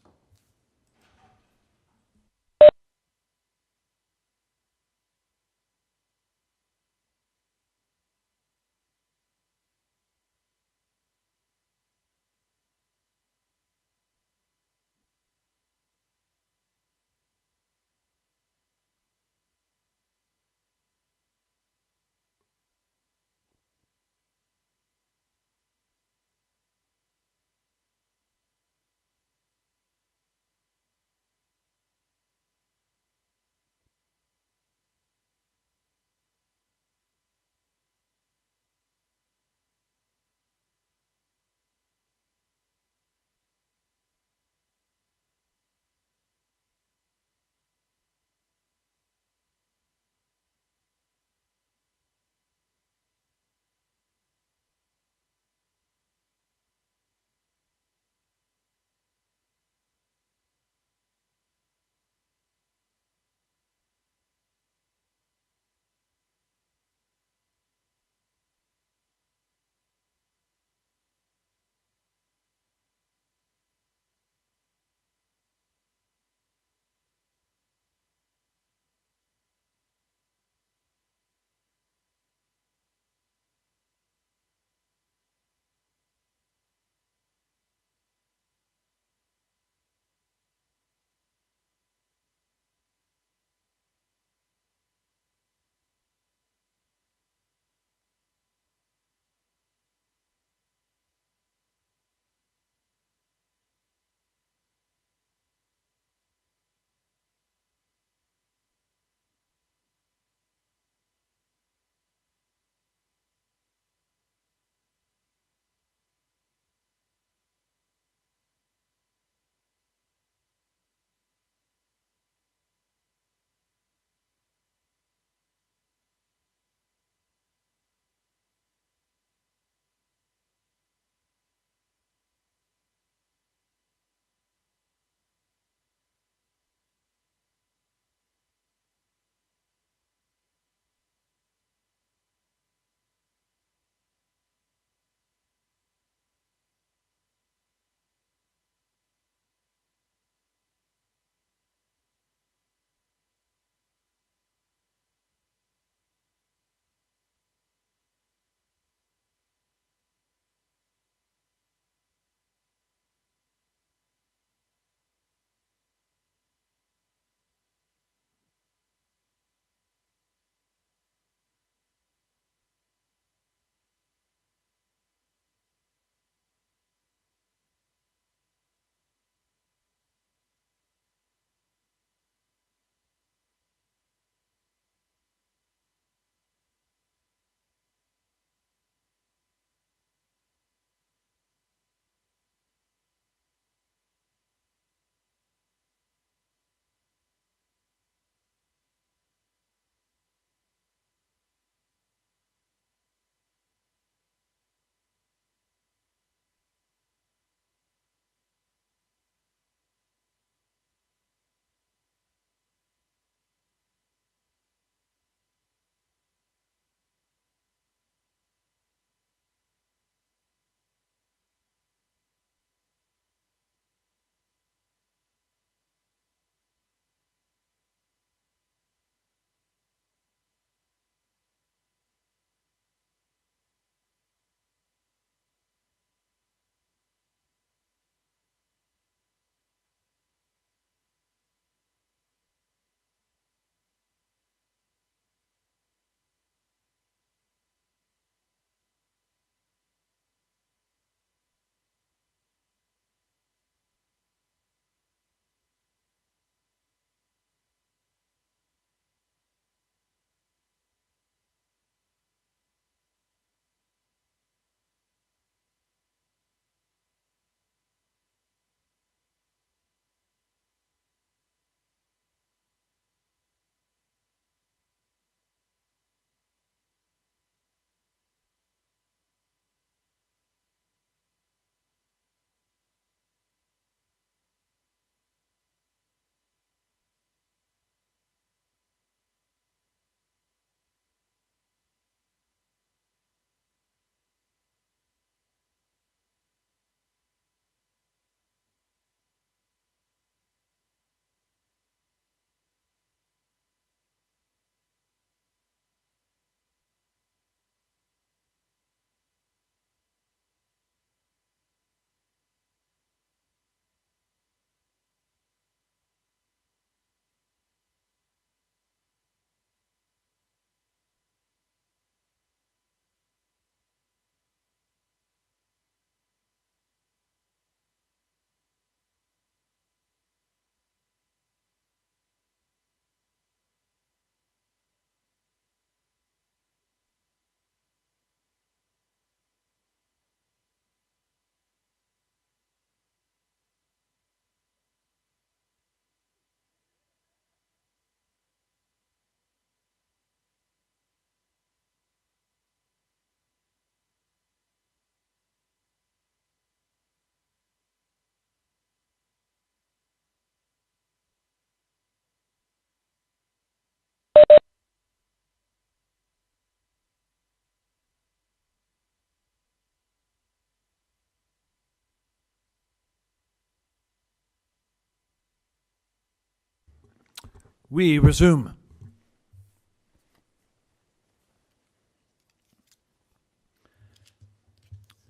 We resume.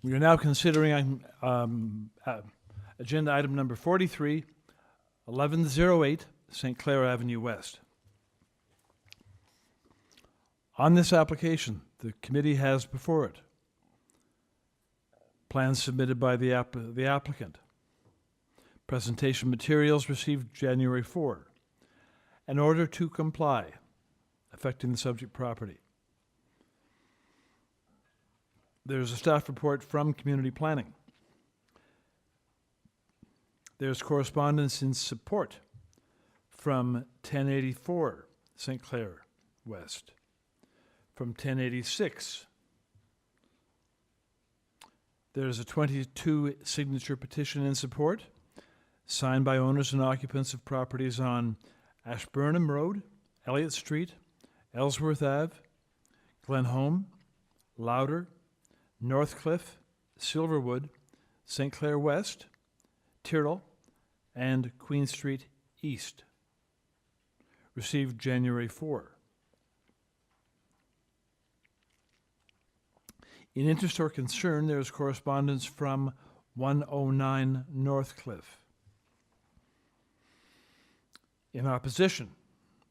We are now considering agenda item number 43, 1108 St. Clair Avenue West. On this application, the committee has before it plans submitted by the applicant, presentation materials received January 4, an order to comply affecting the subject property. There's a staff report from Community Planning. There's correspondence in support from 1084 St. Clair West, from 1086. There's a 22 signature petition in support, signed by owners and occupants of properties on Ashburnham Road, Elliott Street, Ellsworth Ave, Glenholme, Louder, Northcliffe, Silverwood, St. Clair West, Tyrrell, and Queen Street East. Received January 4. In interest or concern, there is correspondence from 109 Northcliffe. In opposition,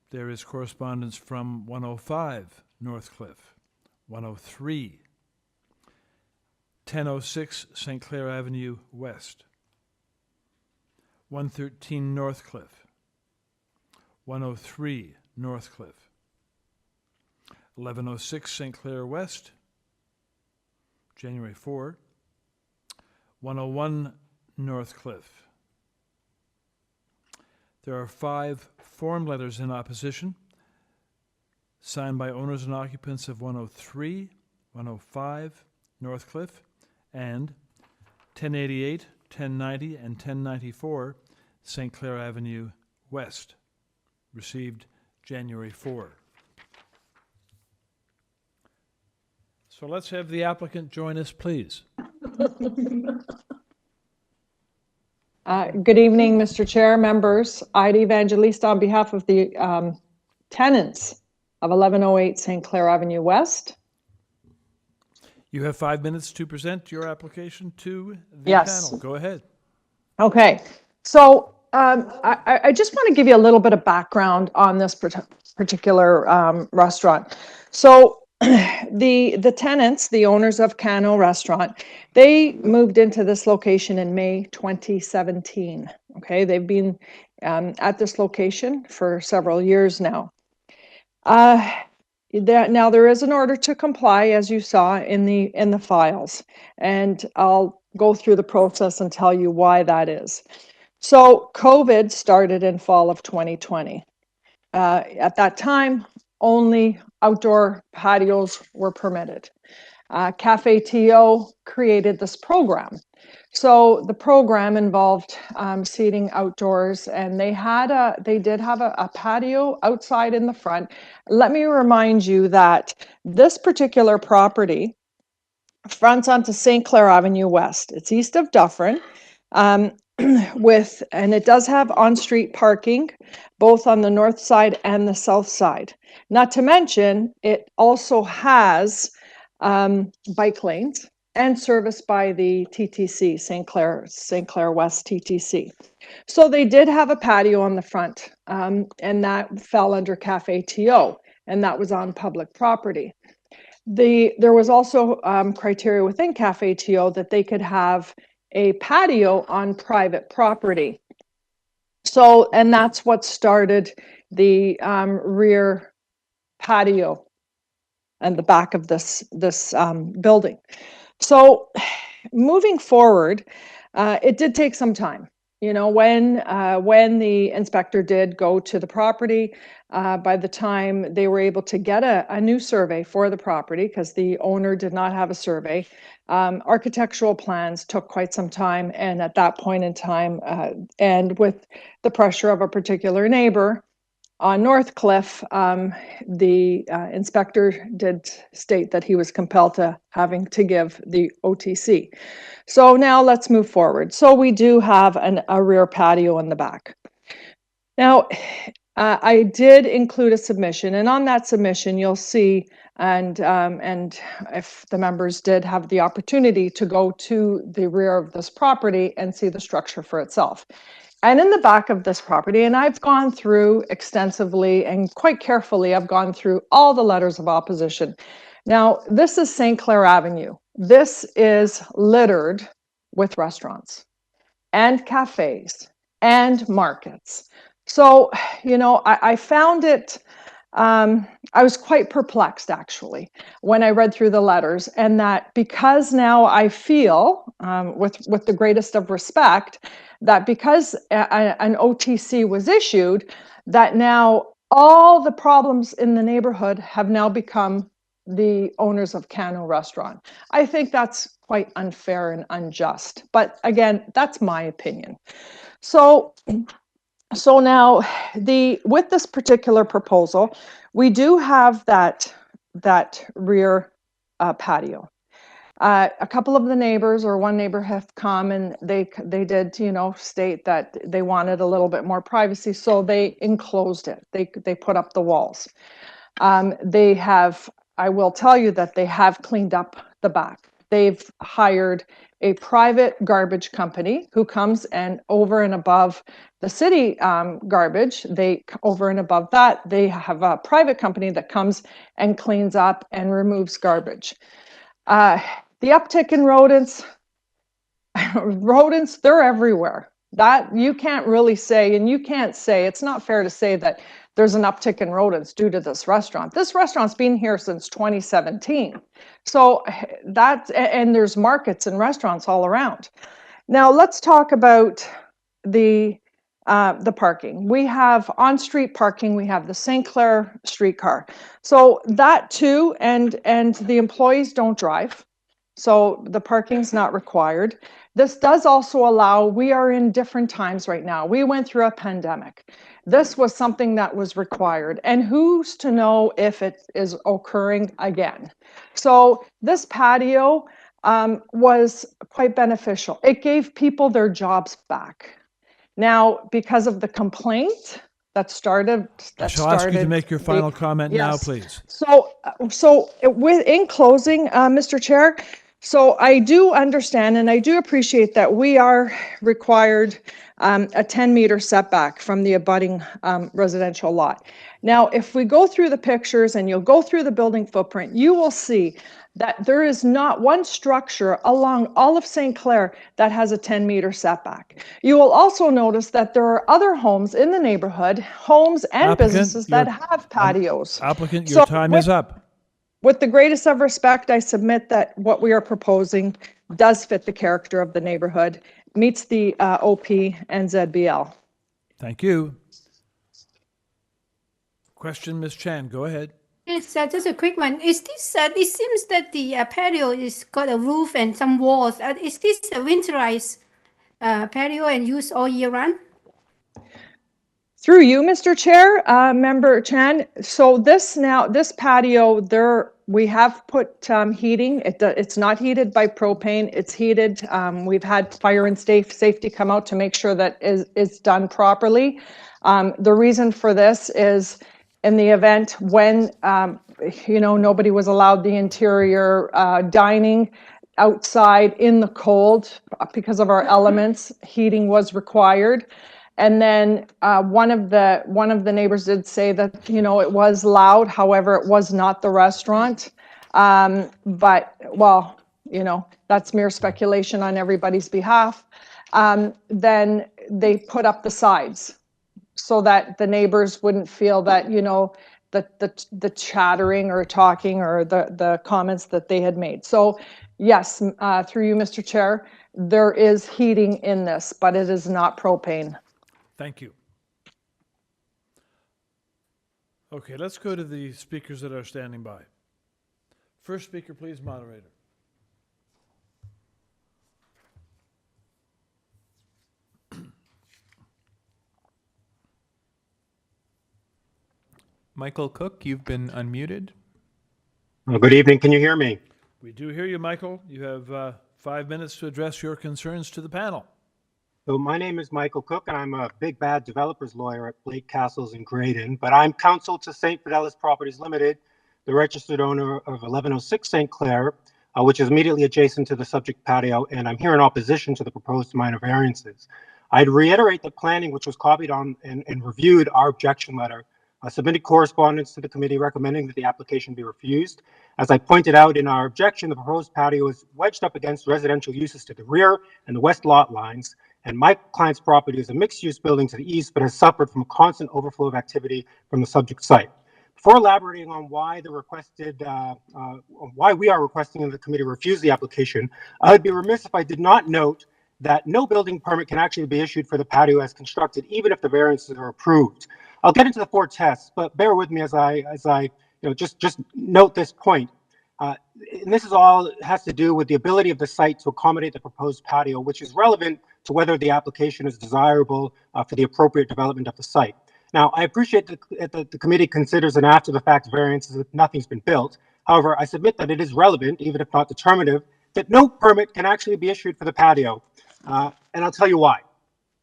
there is correspondence from 105 Northcliffe, 103, 1006 St. Clair Avenue West, 113 Northcliffe, 103 Northcliffe, 1106 St. Clair West, January 4, 101 Northcliffe. There are 5 form letters in opposition, signed by owners and occupants of 103, 105 Northcliffe, and 1088, 1090, and 1094 St. Clair Avenue West. Received January 4. So let's have the applicant join us, please. Good evening, Mr. Chair, members. Ida Evangelista on behalf of the tenants of 1108 St. Clair Avenue West. You have 5 minutes to present your application to the Yes. panel. Go ahead. Okay. So I just want to give you a little bit of background on this particular restaurant. So the tenants, the owners of Cano Restaurant, they moved into this location in May 2017. Okay, they've been at this location for several years now. Now there is an order to comply, as you saw in the files, and I'll go through the process and tell you why that is. So COVID started in fall of 2020. At that time, only outdoor patios were permitted. Cafe TO created this program. So the program involved seating outdoors, and they did have a patio outside in the front. Let me remind you that this particular property fronts onto St. Clair Avenue West. It's east of Dufferin. And it does have on-street parking, both on the north side and the south side. Not to mention, it also has bike lanes and serviced by the TTC, St. Clair West TTC. So they did have a patio on the front, and that fell under Cafe TO, and that was on public property. There was also criteria within Cafe TO that they could have a patio on private property. So, and that's what started the rear patio and the back of this building. So moving forward, it did take some time. You know, when the inspector did go to the property, by the time they were able to get a new survey for the property, because the owner did not have a survey, architectural plans took quite some time. And at that point in time, and with the pressure of a particular neighbor on Northcliffe, the inspector did state that he was compelled to having to give the OTC. So now let's move forward. So we do have a rear patio in the back. Now, I did include a submission, and on that submission, you'll see, and if the members did have the opportunity to go to the rear of this property and see the structure for itself. And in the back of this property, and I've gone through extensively and quite carefully, I've gone through all the letters of opposition. Now, this is St. Clair Avenue. This is littered with restaurants and cafes and markets. So, you know, I found it, I was quite perplexed actually when I read through the letters, and that because now I feel, with the greatest of respect, that because an OTC was issued, that now all the problems in the neighborhood have now become the owners of Cano Restaurant. I think that's quite unfair and unjust, but again, that's my opinion. So now with this particular proposal, we do have that rear patio. A couple of the neighbors, or one neighbor, have come and they did, you know, state that they wanted a little bit more privacy, so they enclosed it. They put up the walls. They have, I will tell you that they have cleaned up the back. They've hired a private garbage company who comes, and over and above the city garbage, over and above that, they have a private company that comes and cleans up and removes garbage. The uptick in rodents, they're everywhere. That you can't really say, and you can't say, it's not fair to say that there's an uptick in rodents due to this restaurant. This restaurant's been here since 2017. So and there's markets and restaurants all around. Now let's talk about the parking. We have on-street parking. We have the St. Clair streetcar. So that too, and the employees don't drive. So the parking's not required. This does also allow, we are in different times right now. We went through a pandemic. This was something that was required, and who's to know if it is occurring again. So this patio was quite beneficial. It gave people their jobs back. Now, because of the complaint that started, I shall ask you to make your final comment now, please. So in closing, Mr. Chair, so I do understand and I do appreciate that we are required a 10-meter setback from the abutting residential lot. Now, if we go through the pictures and you'll go through the building footprint, you will see that there is not one structure along all of St. Clair that has a 10-meter setback. You will also notice that there are other homes in the neighborhood, homes and businesses that have patios. Applicant, your time is up. With the greatest of respect, I submit that what we are proposing does fit the character of the neighborhood, meets the OP and ZBL. Thank you. Question, Ms. Chan, go ahead. Yes, just a quick one. Is this? It seems that the patio is got a roof and some walls. Is this a winterized patio and used all year round? Through you, Mr. Chair, Member Chan. So this patio, we have put heating. It's not heated by propane. It's heated. We've had fire and safety come out to make sure that it's done properly. The reason for this is, in the event when nobody was allowed the interior dining outside in the cold because of our elements, heating was required. And then one of the neighbors did say that it was loud. However, it was not the restaurant. But well, that's mere speculation on everybody's behalf. Then they put up the sides, so that the neighbors wouldn't feel that, the chattering or talking or the comments that they had made. So yes, through you, Mr. Chair, there is heating in this, but it is not propane. Thank you. Okay, let's go to the speakers that are standing by. First speaker, please, moderator. Michael Cook, you've been unmuted. Well, good evening. Can you hear me? We do hear you, Michael. You have 5 minutes to address your concerns to the panel. So my name is Michael Cook, and I'm a big bad developers lawyer at Blake Castles in Graydon, but I'm counsel to St. Fidelis Properties Limited, the registered owner of 1106 St. Clair, which is immediately adjacent to the subject patio, and I'm here in opposition to the proposed minor variances. I'd reiterate that planning, which was copied on and reviewed our objection letter, submitted correspondence to the committee recommending that the application be refused. As I pointed out in our objection, the proposed patio is wedged up against residential uses to the rear and the west lot lines, and my client's property is a mixed-use building to the east, but has suffered from a constant overflow of activity from the subject site. Before elaborating on why why we are requesting that the committee refuse the application, I would be remiss if I did not note that no building permit can actually be issued for the patio as constructed, even if the variances are approved. I'll get into the 4 tests, but bear with me as I just note this point. And this is all has to do with the ability of the site to accommodate the proposed patio, which is relevant to whether the application is desirable for the appropriate development of the site. Now, I appreciate that the committee considers an after-the-fact variance if nothing's been built. However, I submit that it is relevant, even if not determinative, that no permit can actually be issued for the patio. And I'll tell you why.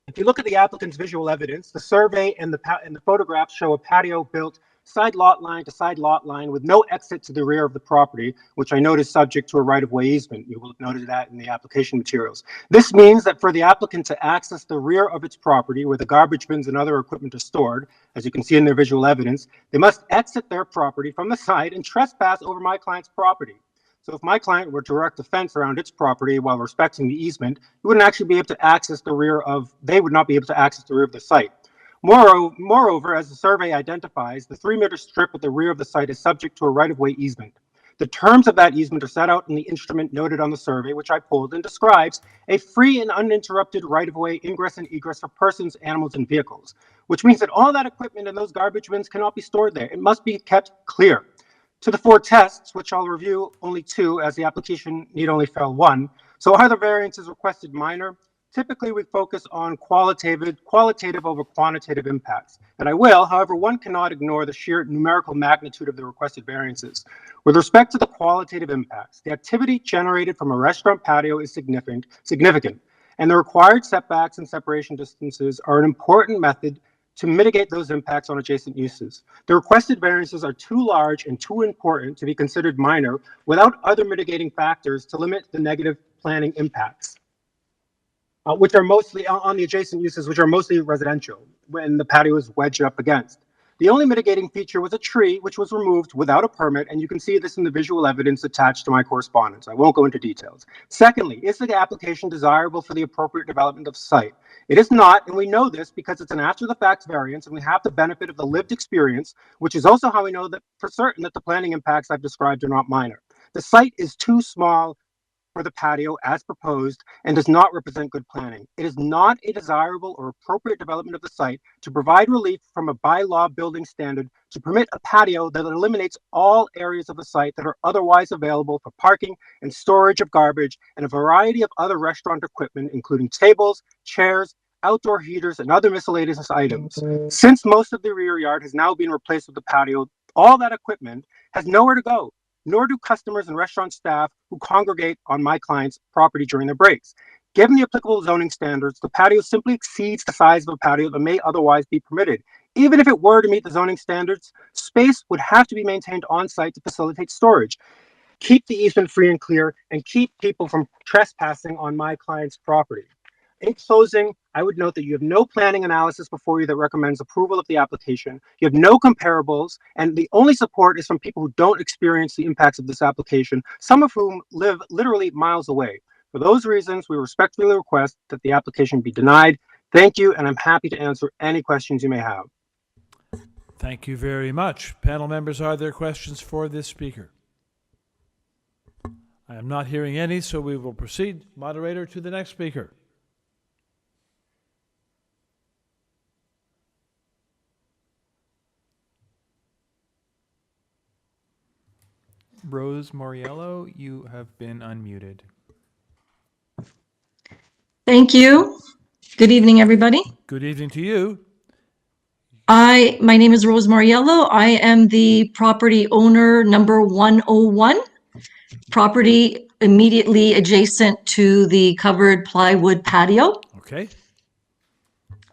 If you look at the applicant's visual evidence, the survey and the photographs show a patio built side lot line to side lot line with no exit to the rear of the property, which I note is subject to a right-of-way easement. You will have noted that in the application materials. This means that for the applicant to access the rear of its property where the garbage bins and other equipment are stored, as you can see in their visual evidence, they must exit their property from the side and trespass over my client's property. So if my client were to erect a fence around its property while respecting the easement, he wouldn't actually be able to access the rear of, they would not be able to access the rear of the site. Moreover, as the survey identifies, the 3-meter strip at the rear of the site is subject to a right-of-way easement. The terms of that easement are set out in the instrument noted on the survey, which I pulled, and describes a free and uninterrupted right-of-way ingress and egress for persons, animals, and vehicles, which means that all that equipment and those garbage bins cannot be stored there. It must be kept clear. To the 4 tests, which I'll review only 2, as the application need only fail 1. So are the variances requested minor? Typically, we focus on qualitative over quantitative impacts. And I will, however, one cannot ignore the sheer numerical magnitude of the requested variances. With respect to the qualitative impacts, the activity generated from a restaurant patio is significant, and the required setbacks and separation distances are an important method to mitigate those impacts on adjacent uses. The requested variances are too large and too important to be considered minor without other mitigating factors to limit the negative planning impacts, which are mostly on the adjacent uses, which are mostly residential, when the patio is wedged up against. The only mitigating feature was a tree, which was removed without a permit, and you can see this in the visual evidence attached to my correspondence. I won't go into details. Secondly, is the application desirable for the appropriate development of the site? It is not, and we know this because it's an after-the-fact variance, and we have the benefit of the lived experience, which is also how we know that for certain that the planning impacts I've described are not minor. The site is too small for the patio as proposed and does not represent good planning. It is not a desirable or appropriate development of the site to provide relief from a bylaw building standard to permit a patio that eliminates all areas of the site that are otherwise available for parking and storage of garbage and a variety of other restaurant equipment, including tables, chairs, outdoor heaters, and other miscellaneous items. Since most of the rear yard has now been replaced with the patio, all that equipment has nowhere to go, nor do customers and restaurant staff who congregate on my client's property during their breaks. Given the applicable zoning standards, the patio simply exceeds the size of a patio that may otherwise be permitted. Even if it were to meet the zoning standards, space would have to be maintained on site to facilitate storage. Keep the easement free and clear, and keep people from trespassing on my client's property. In closing, I would note that you have no planning analysis before you that recommends approval of the application. You have no comparables, and the only support is from people who don't experience the impacts of this application, some of whom live literally miles away. For those reasons, we respectfully request that the application be denied. Thank you, and I'm happy to answer any questions you may have. Thank you very much. Panel members, are there questions for this speaker? I am not hearing any, so we will proceed, moderator, to the next speaker. Rose Moriello, you have been unmuted. Thank you. Good evening, everybody. Good evening to you. My name is Rose Moriello. I am the property owner number 101, property immediately adjacent to the covered plywood patio. Okay.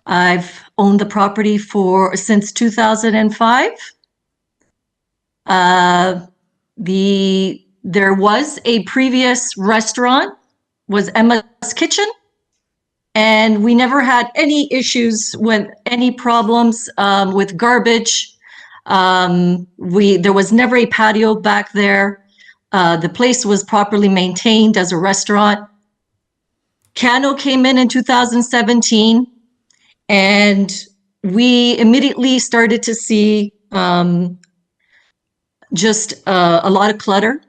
I've owned the property since 2005. There was a previous restaurant, was Emma's Kitchen, and we never had any issues with any problems with garbage. There was never a patio back there. The place was properly maintained as a restaurant. Cano came in 2017, and we immediately started to see just a lot of clutter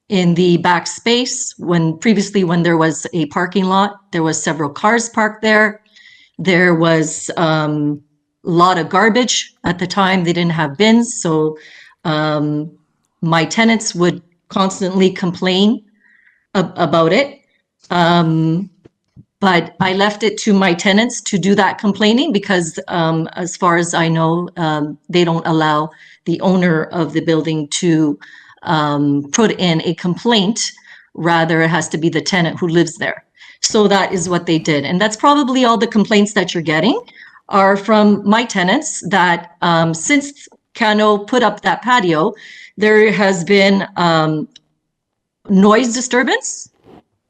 in the back space. Previously when there was a parking lot, there was several cars parked there. There was a lot of garbage at the time. They didn't have bins, so my tenants would constantly complain about it. But I left it to my tenants to do that complaining because as far as I know, they don't allow the owner of the building to put in a complaint. Rather, it has to be the tenant who lives there. So that is what they did. And that's probably all the complaints that you're getting are from my tenants that since Cano put up that patio, there has been noise disturbance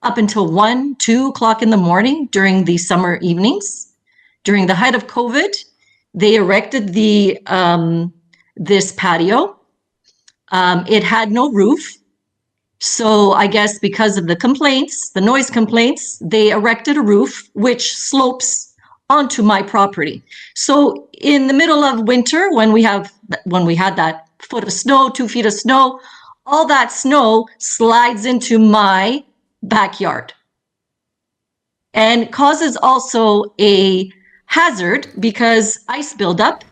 up until 1, 2 o'clock in the morning during the summer evenings. During the height of COVID, they erected this patio. It had no roof. So I guess because of the complaints, the noise complaints, they erected a roof which slopes onto my property. So in the middle of winter, when we had that foot of snow, 2 feet of snow, all that snow slides into my backyard and causes also a hazard because ice buildup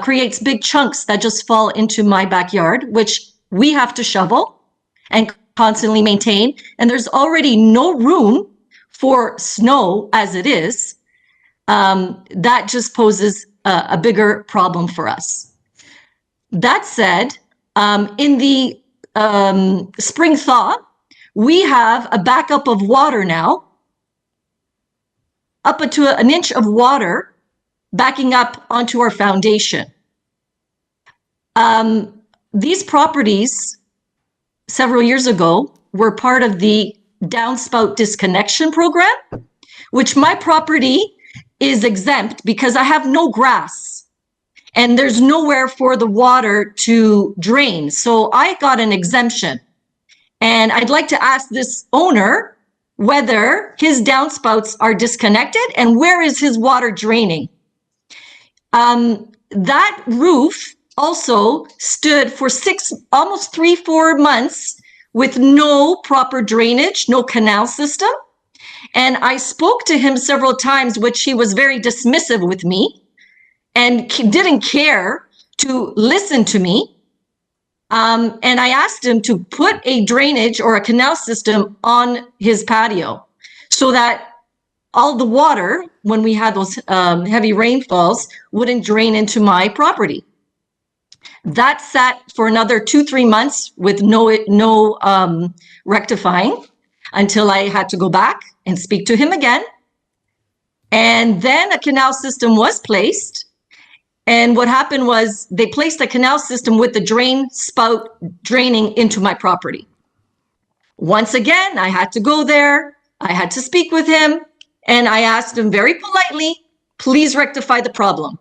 creates big chunks that just fall into my backyard, which we have to shovel and constantly maintain. And there's already no room for snow as it is. That just poses a bigger problem for us. That said, in the spring thaw, we have a backup of water now, up to an inch of water backing up onto our foundation. These properties several years ago were part of the downspout disconnection program, which my property is exempt because I have no grass and there's nowhere for the water to drain. So I got an exemption. And I'd like to ask this owner whether his downspouts are disconnected and where is his water draining. That roof also stood for almost 3-4 months with no proper drainage, no canal system. And I spoke to him several times, which he was very dismissive with me and didn't care to listen to me. And I asked him to put a drainage or a canal system on his patio so that all the water, when we had those heavy rainfalls, wouldn't drain into my property. That sat for another 2-3 months with no rectifying until I had to go back and speak to him again. And then a canal system was placed. And what happened was they placed a canal system with the drain spout draining into my property. Once again, I had to go there. I had to speak with him. And I asked him very politely, please rectify the problem.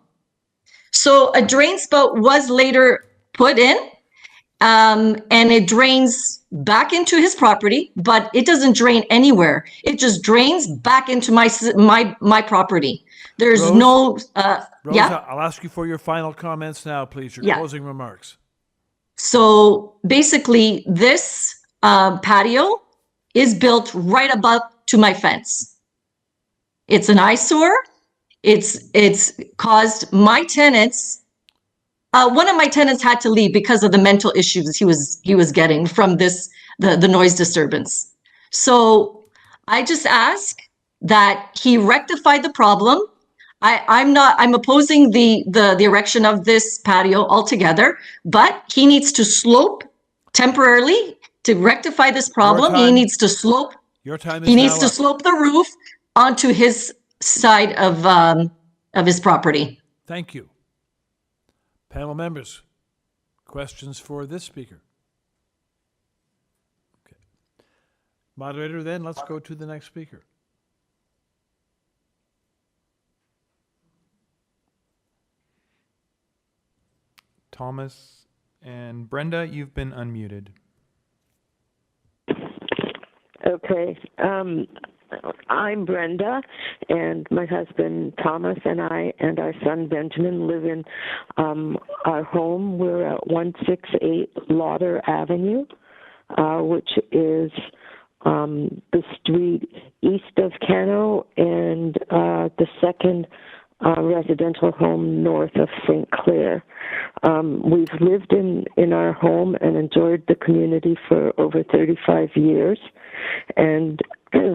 So a drain spout was later put in, and it drains back into his property, but it doesn't drain anywhere. It just drains back into my property. There's Rose? no, Rose, yeah. I'll ask you for your final comments now, please, your Yeah. closing remarks. So basically, this patio is built right above to my fence. It's an eyesore. It's caused my tenants. One of my tenants had to leave because of the mental issues he was getting from the noise disturbance. So I just ask that he rectify the problem. I'm opposing the erection of this patio altogether, but he needs to slope temporarily to rectify this problem. He needs to slope. Your time is He needs now to up. slope the roof onto his side of his property. Thank you. Panel members, questions for this speaker? Okay. Moderator, then let's go to the next speaker. Thomas and Brenda, you've been unmuted. Okay. I'm Brenda, and my husband Thomas and I and our son Benjamin live in our home. We're at 168 Lauder Avenue, which is the street east of Cano and the second residential home north of St. Clair. We've lived in our home and enjoyed the community for over 35 years, and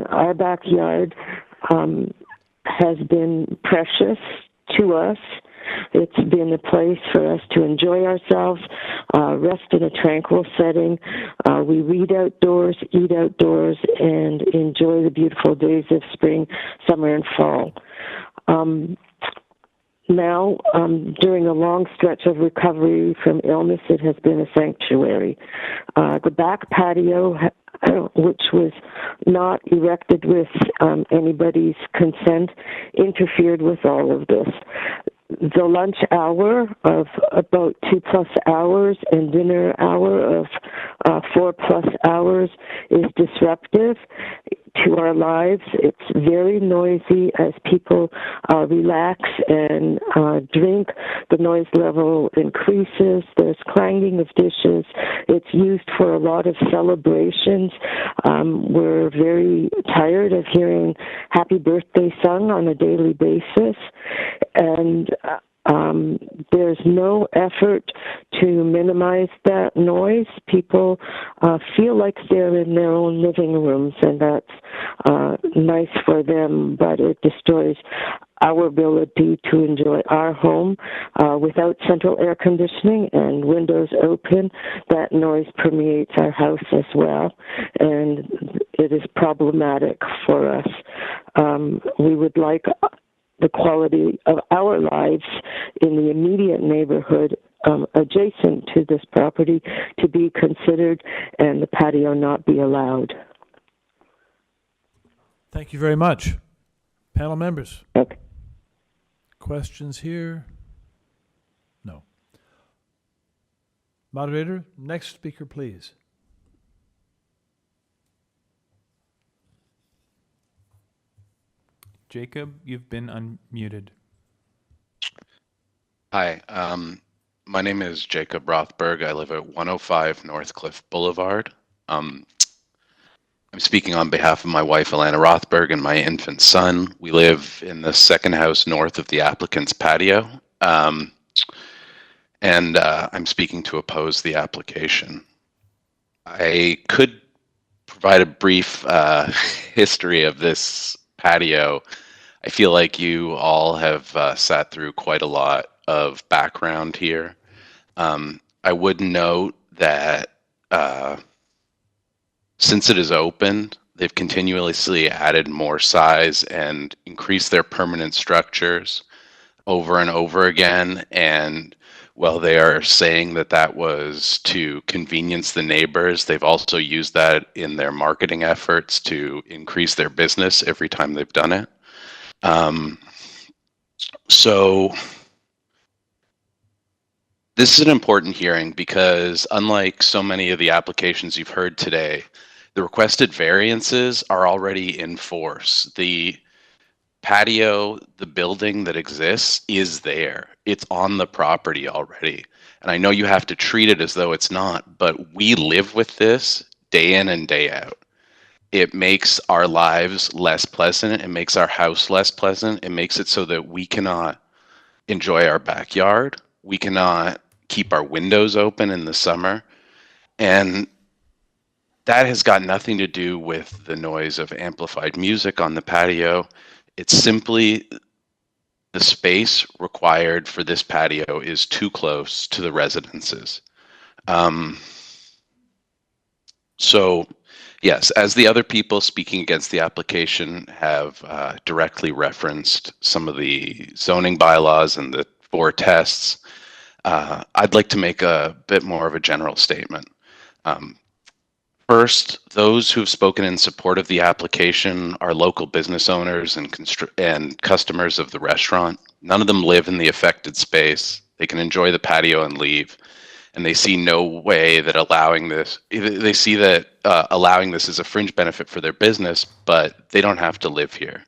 our backyard has been precious to us. It's been a place for us to enjoy ourselves, rest in a tranquil setting. We read outdoors, eat outdoors, and enjoy the beautiful days of spring, summer, and fall. Now, during a long stretch of recovery from illness, it has been a sanctuary. The back patio, which was not erected with anybody's consent, interfered with all of this. The lunch hour of about 2+ hours and dinner hour of 4+ hours is disruptive to our lives. It's very noisy as people relax and drink. The noise level increases. There's clanging of dishes. It's used for a lot of celebrations. We're very tired of hearing happy birthday sung on a daily basis. And there's no effort to minimize that noise. People feel like they're in their own living rooms, and that's nice for them, but it destroys our ability to enjoy our home without central air conditioning and windows open. That noise permeates our house as well, and it is problematic for us. We would like the quality of our lives in the immediate neighborhood adjacent to this property to be considered and the patio not be allowed. Thank you very much. Panel members? Okay. Questions here? No. Moderator, next speaker, please. Jacob, you've been unmuted. Hi, my name is Jacob Rothberg. I live at 105 Northcliffe Boulevard. I'm speaking on behalf of my wife, Alana Rothberg, and my infant son. We live in the second house north of the applicant's patio, and I'm speaking to oppose the application. I could provide a brief history of this patio. I feel like you all have sat through quite a lot of background here. I would note that since it is opened, they've continuously added more size and increased their permanent structures over and over again. And while they are saying that that was to convenience the neighbors, they've also used that in their marketing efforts to increase their business every time they've done it. So this is an important hearing because unlike so many of the applications you've heard today, the requested variances are already in force. The patio, the building that exists is there. It's on the property already. And I know you have to treat it as though it's not, but we live with this day in and day out. It makes our lives less pleasant. It makes our house less pleasant. It makes it so that we cannot enjoy our backyard. We cannot keep our windows open in the summer. And that has got nothing to do with the noise of amplified music on the patio. It's simply the space required for this patio is too close to the residences. So Yes, as the other people speaking against the application have directly referenced some of the zoning bylaws and the 4 tests, I'd like to make a bit more of a general statement. First, those who've spoken in support of the application are local business owners and customers of the restaurant. None of them live in the affected space. They can enjoy the patio and leave. And they see no way that allowing this, they see that allowing this is a fringe benefit for their business, but they don't have to live here.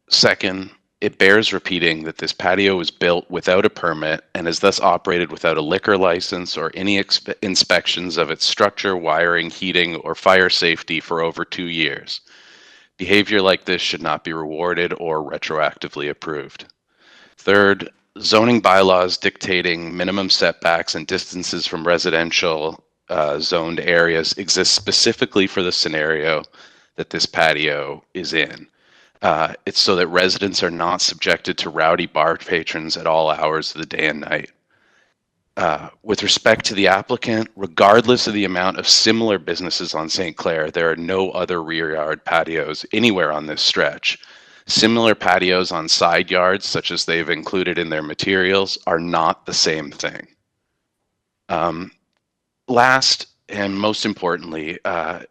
Second, it bears repeating that this patio was built without a permit and is thus operated without a liquor license or any inspections of its structure, wiring, heating, or fire safety for over 2 years. Behavior like this should not be rewarded or retroactively approved. Third, zoning bylaws dictating minimum setbacks and distances from residential zoned areas exist specifically for the scenario that this patio is in. It's so that residents are not subjected to rowdy bar patrons at all hours of the day and night. With respect to the applicant, regardless of the amount of similar businesses on St. Clair, there are no other rear yard patios anywhere on this stretch. Similar patios on side yards, such as they've included in their materials, are not the same thing. Last and most importantly, the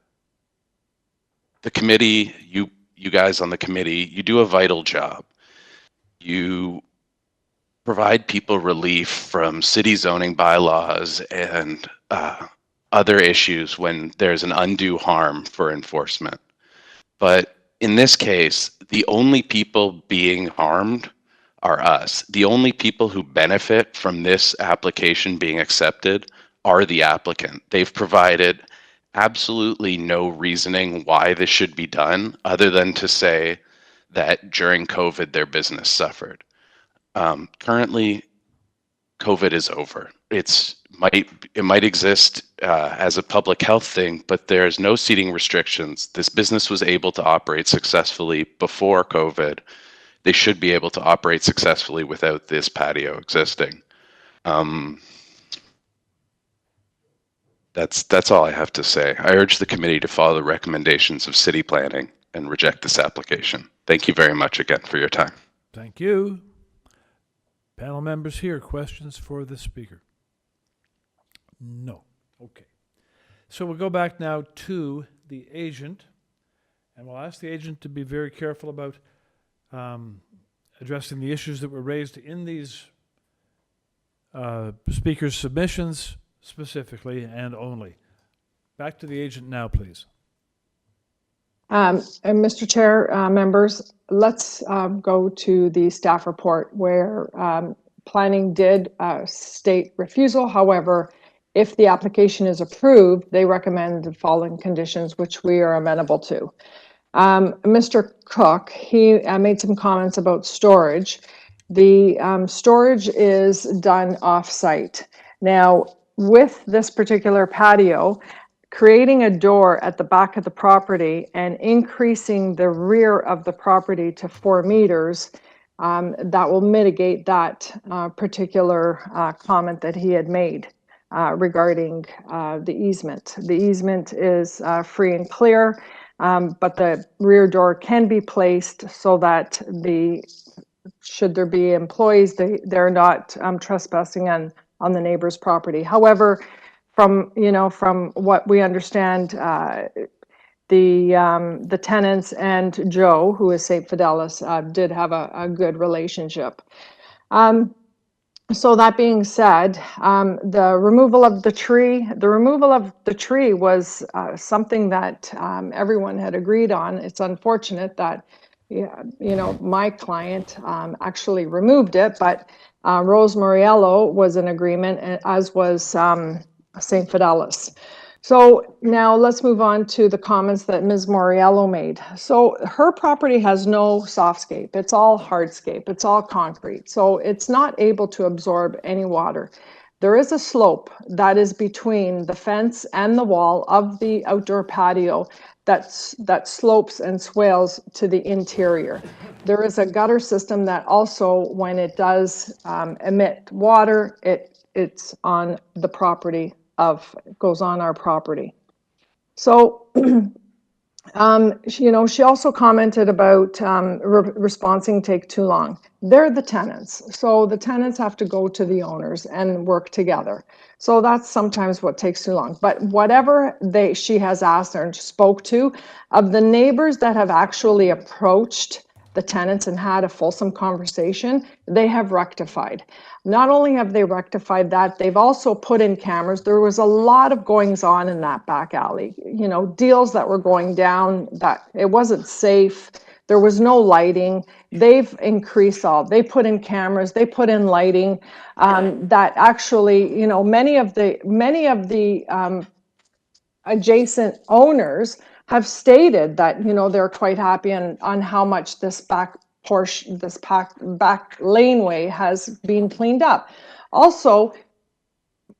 committee, you guys on the committee, you do a vital job. You provide people relief from city zoning bylaws and other issues when there's an undue harm for enforcement. But in this case, the only people being harmed are us. The only people who benefit from this application being accepted are the applicant. They've provided absolutely no reasoning why this should be done other than to say that during COVID their business suffered. Currently, COVID is over. It might exist as a public health thing, but there's no seating restrictions. This business was able to operate successfully before COVID. They should be able to operate successfully without this patio existing. That's all I have to say. I urge the committee to follow the recommendations of city planning and reject this application. Thank you very much again for your time. Thank you. Panel members here, questions for the speaker? No. Okay. So we'll go back now to the agent, and we'll ask the agent to be very careful about addressing the issues that were raised in these speakers' submissions specifically and only. Back to the agent now, please. And Mr. Chair, members, let's go to the staff report where planning did state refusal. However, if the application is approved, they recommend the following conditions, which we are amenable to. Mr. Cook, he made some comments about storage. The storage is done off-site. Now, with this particular patio, creating a door at the back of the property and increasing the rear of the property to 4 meters, that will mitigate that particular comment that he had made regarding the easement. The easement is free and clear, but the rear door can be placed so that should there be employees, they're not trespassing on the neighbor's property. However, from what we understand, the tenants and Joe, who is St. Fidelis, did have a good relationship. So that being said, the removal of the tree was something that everyone had agreed on. It's unfortunate that my client actually removed it, but Rose Moriello was in agreement, as was St. Fidelis. So now let's move on to the comments that Ms. Moriello made. So her property has no softscape. It's all hardscape. It's all concrete. So it's not able to absorb any water. There is a slope that is between the fence and the wall of the outdoor patio that slopes and swales to the interior. There is a gutter system that also, when it does emit water, it's on the property goes on our property. So, she also commented about responsing take too long. They're the tenants, so the tenants have to go to the owners and work together. So that's sometimes what takes too long. But whatever she has asked and spoke to, of the neighbors that have actually approached the tenants and had a fulsome conversation, they have rectified. Not only have they rectified that, they've also put in cameras. There was a lot of goings on in that back alley, deals that were going down, that it wasn't safe. There was no lighting. They've increased they put in cameras, they put in lighting, that actually, many of the adjacent owners have stated that, they're quite happy on how much this back portion, this back laneway has been cleaned up. Also,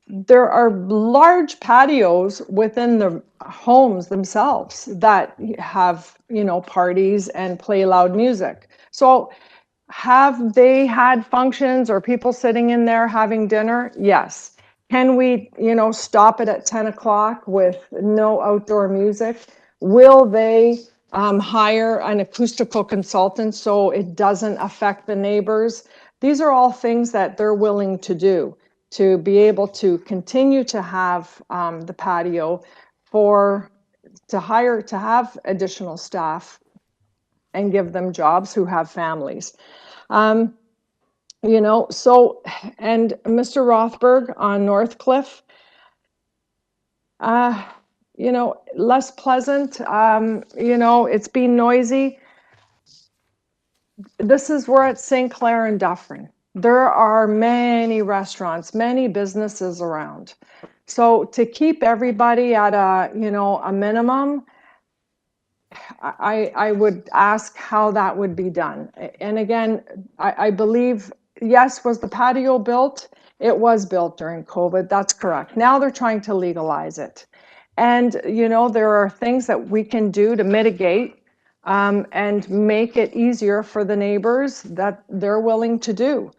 there are large patios within the homes themselves that have, parties and play loud music. So have they had functions or people sitting in there having dinner? Yes. Can we, stop it at 10 o'clock with no outdoor music? Will they hire an acoustical consultant so it doesn't affect the neighbors? These are all things that they're willing to do to be able to continue to have the patio to have additional staff and give them jobs who have families. So, and Mr. Rothberg on Northcliffe, less pleasant, it's been noisy. We're at St. Clair and Dufferin. There are many restaurants, many businesses around. So to keep everybody at a minimum, I would ask how that would be done. And again, I believe, yes, was the patio built? It was built during COVID, that's correct. Now they're trying to legalize it. And, there are things that we can do to mitigate and make it easier for the neighbors that they're willing to do.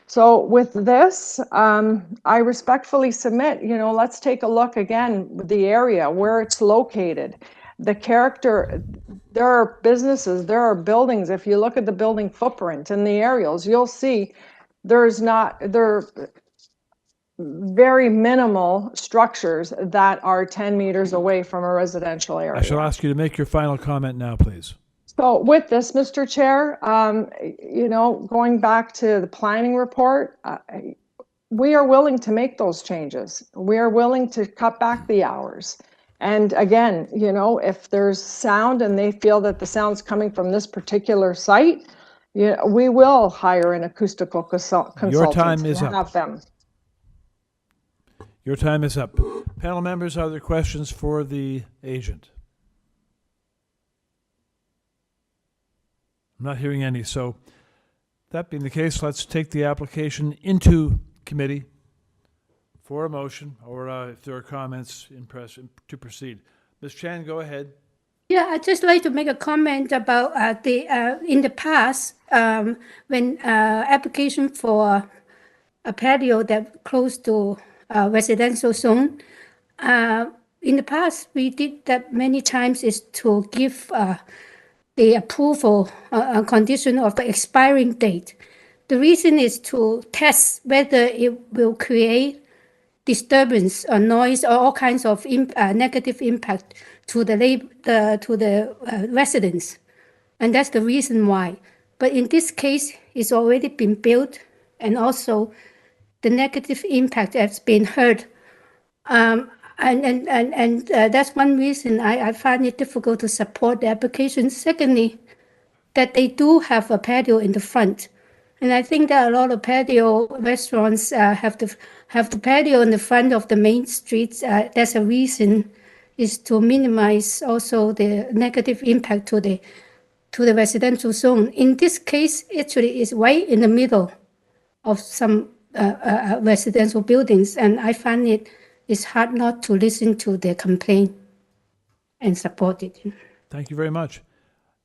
So with this, I respectfully submit, let's take a look again with the area, where it's located, the character. There are businesses, there are buildings. If you look at the building footprint and the aerials, you'll see there are very minimal structures that are 10 meters away from a residential area. I shall ask you to make your final comment now, please. So with this, Mr. Chair, going back to the planning report, we are willing to make those changes. We are willing to cut back the hours. And again, if there's sound and they feel that the sound's coming from this particular site, we will hire an acoustical consultant. Your time is up. Have them. Your time is up. Panel members, are there questions for the agent? I'm not hearing any. So that being the case, let's take the application into committee for a motion, or if there are comments to proceed. Ms. Chan, go ahead. Yeah, I'd just like to make a comment about in the past, when application for a patio that close to residential zone, in the past we did that many times, is to give the approval condition of the expiring date. The reason is to test whether it will create disturbance or noise or all kinds of negative impact to the residents, and that's the reason why. But in this case, it's already been built, and also the negative impact has been heard, and that's one reason I find it difficult to support the application. Secondly, that they do have a patio in the front. And I think that a lot of patio restaurants have the patio in the front of the main streets. That's a reason, is to minimize also the negative impact to the residential zone. In this case, actually, it's right in the middle of some residential buildings, and I find it's hard not to listen to their complaint and support it. Thank you very much.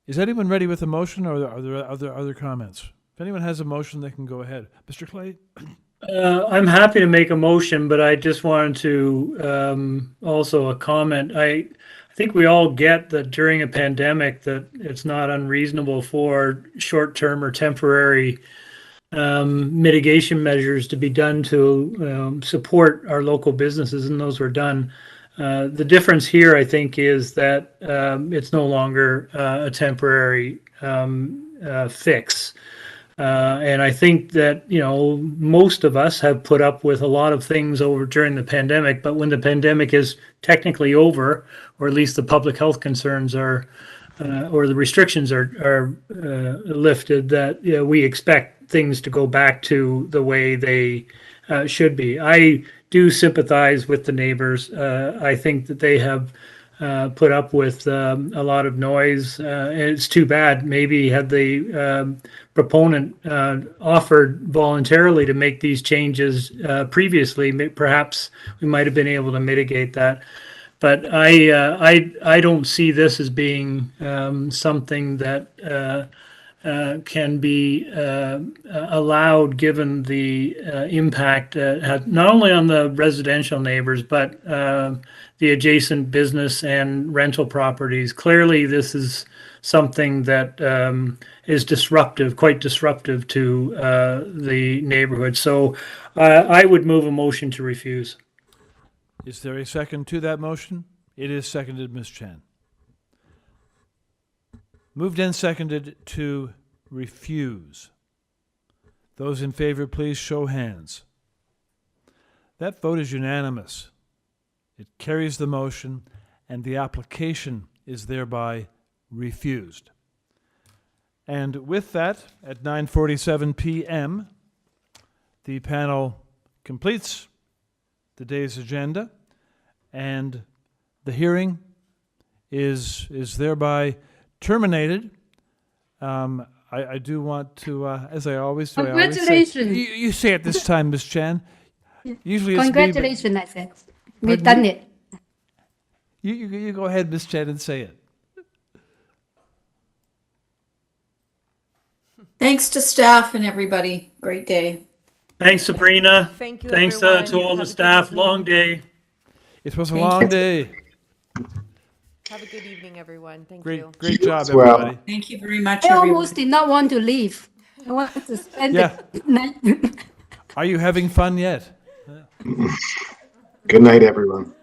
Is anyone ready with a motion, or are there other comments? If anyone has a motion, they can go ahead. Mr. Clay? I'm happy to make a motion, but I just wanted to also a comment. I I think we all get that during a pandemic that it's not unreasonable for short-term or temporary mitigation measures to be done to support our local businesses, and those were done. The difference here, I think, is that it's no longer a temporary fix. And I think that, most of us have put up with a lot of things over during the pandemic, but when the pandemic is technically over, or at least the public health concerns are, or the restrictions are lifted, that we expect things to go back to the way they should be. I do sympathize with the neighbors. I think that they have put up with a lot of noise. And it's too bad. Maybe had the proponent offered voluntarily to make these changes previously, perhaps we might have been able to mitigate that. But I don't see this as being something that can be allowed, given the impact not only on the residential neighbors, but the adjacent business and rental properties. Clearly, this is something that is disruptive, quite disruptive to the neighborhood. So I would move a motion to refuse. Is there a second to that motion? It is seconded, Ms. Chan. Moved and seconded to refuse. Those in favor, please show hands. That vote is unanimous. It carries the motion, and the application is thereby refused. And with that, at 9:47 p.m., the panel completes the day's agenda, and the hearing is thereby terminated. I do want to, as I always do, Congratulations. you say it this time, Ms. Chan. Usually it's Congratulations, I said. We've Pardon done me? it. You go ahead, Ms. Chan, and say it. Thanks to staff and everybody. Great day. Thanks, Sabrina. Thank you, Thanks everyone. to all Have the a good staff. evening. Long day. It was a long day. Have a good evening, everyone. Thank Great, you. great job, well. everybody. Thank you very much, I everyone. almost did not want to leave. I wanted to spend Yeah. the night. Are you having fun yet? Good night, everyone.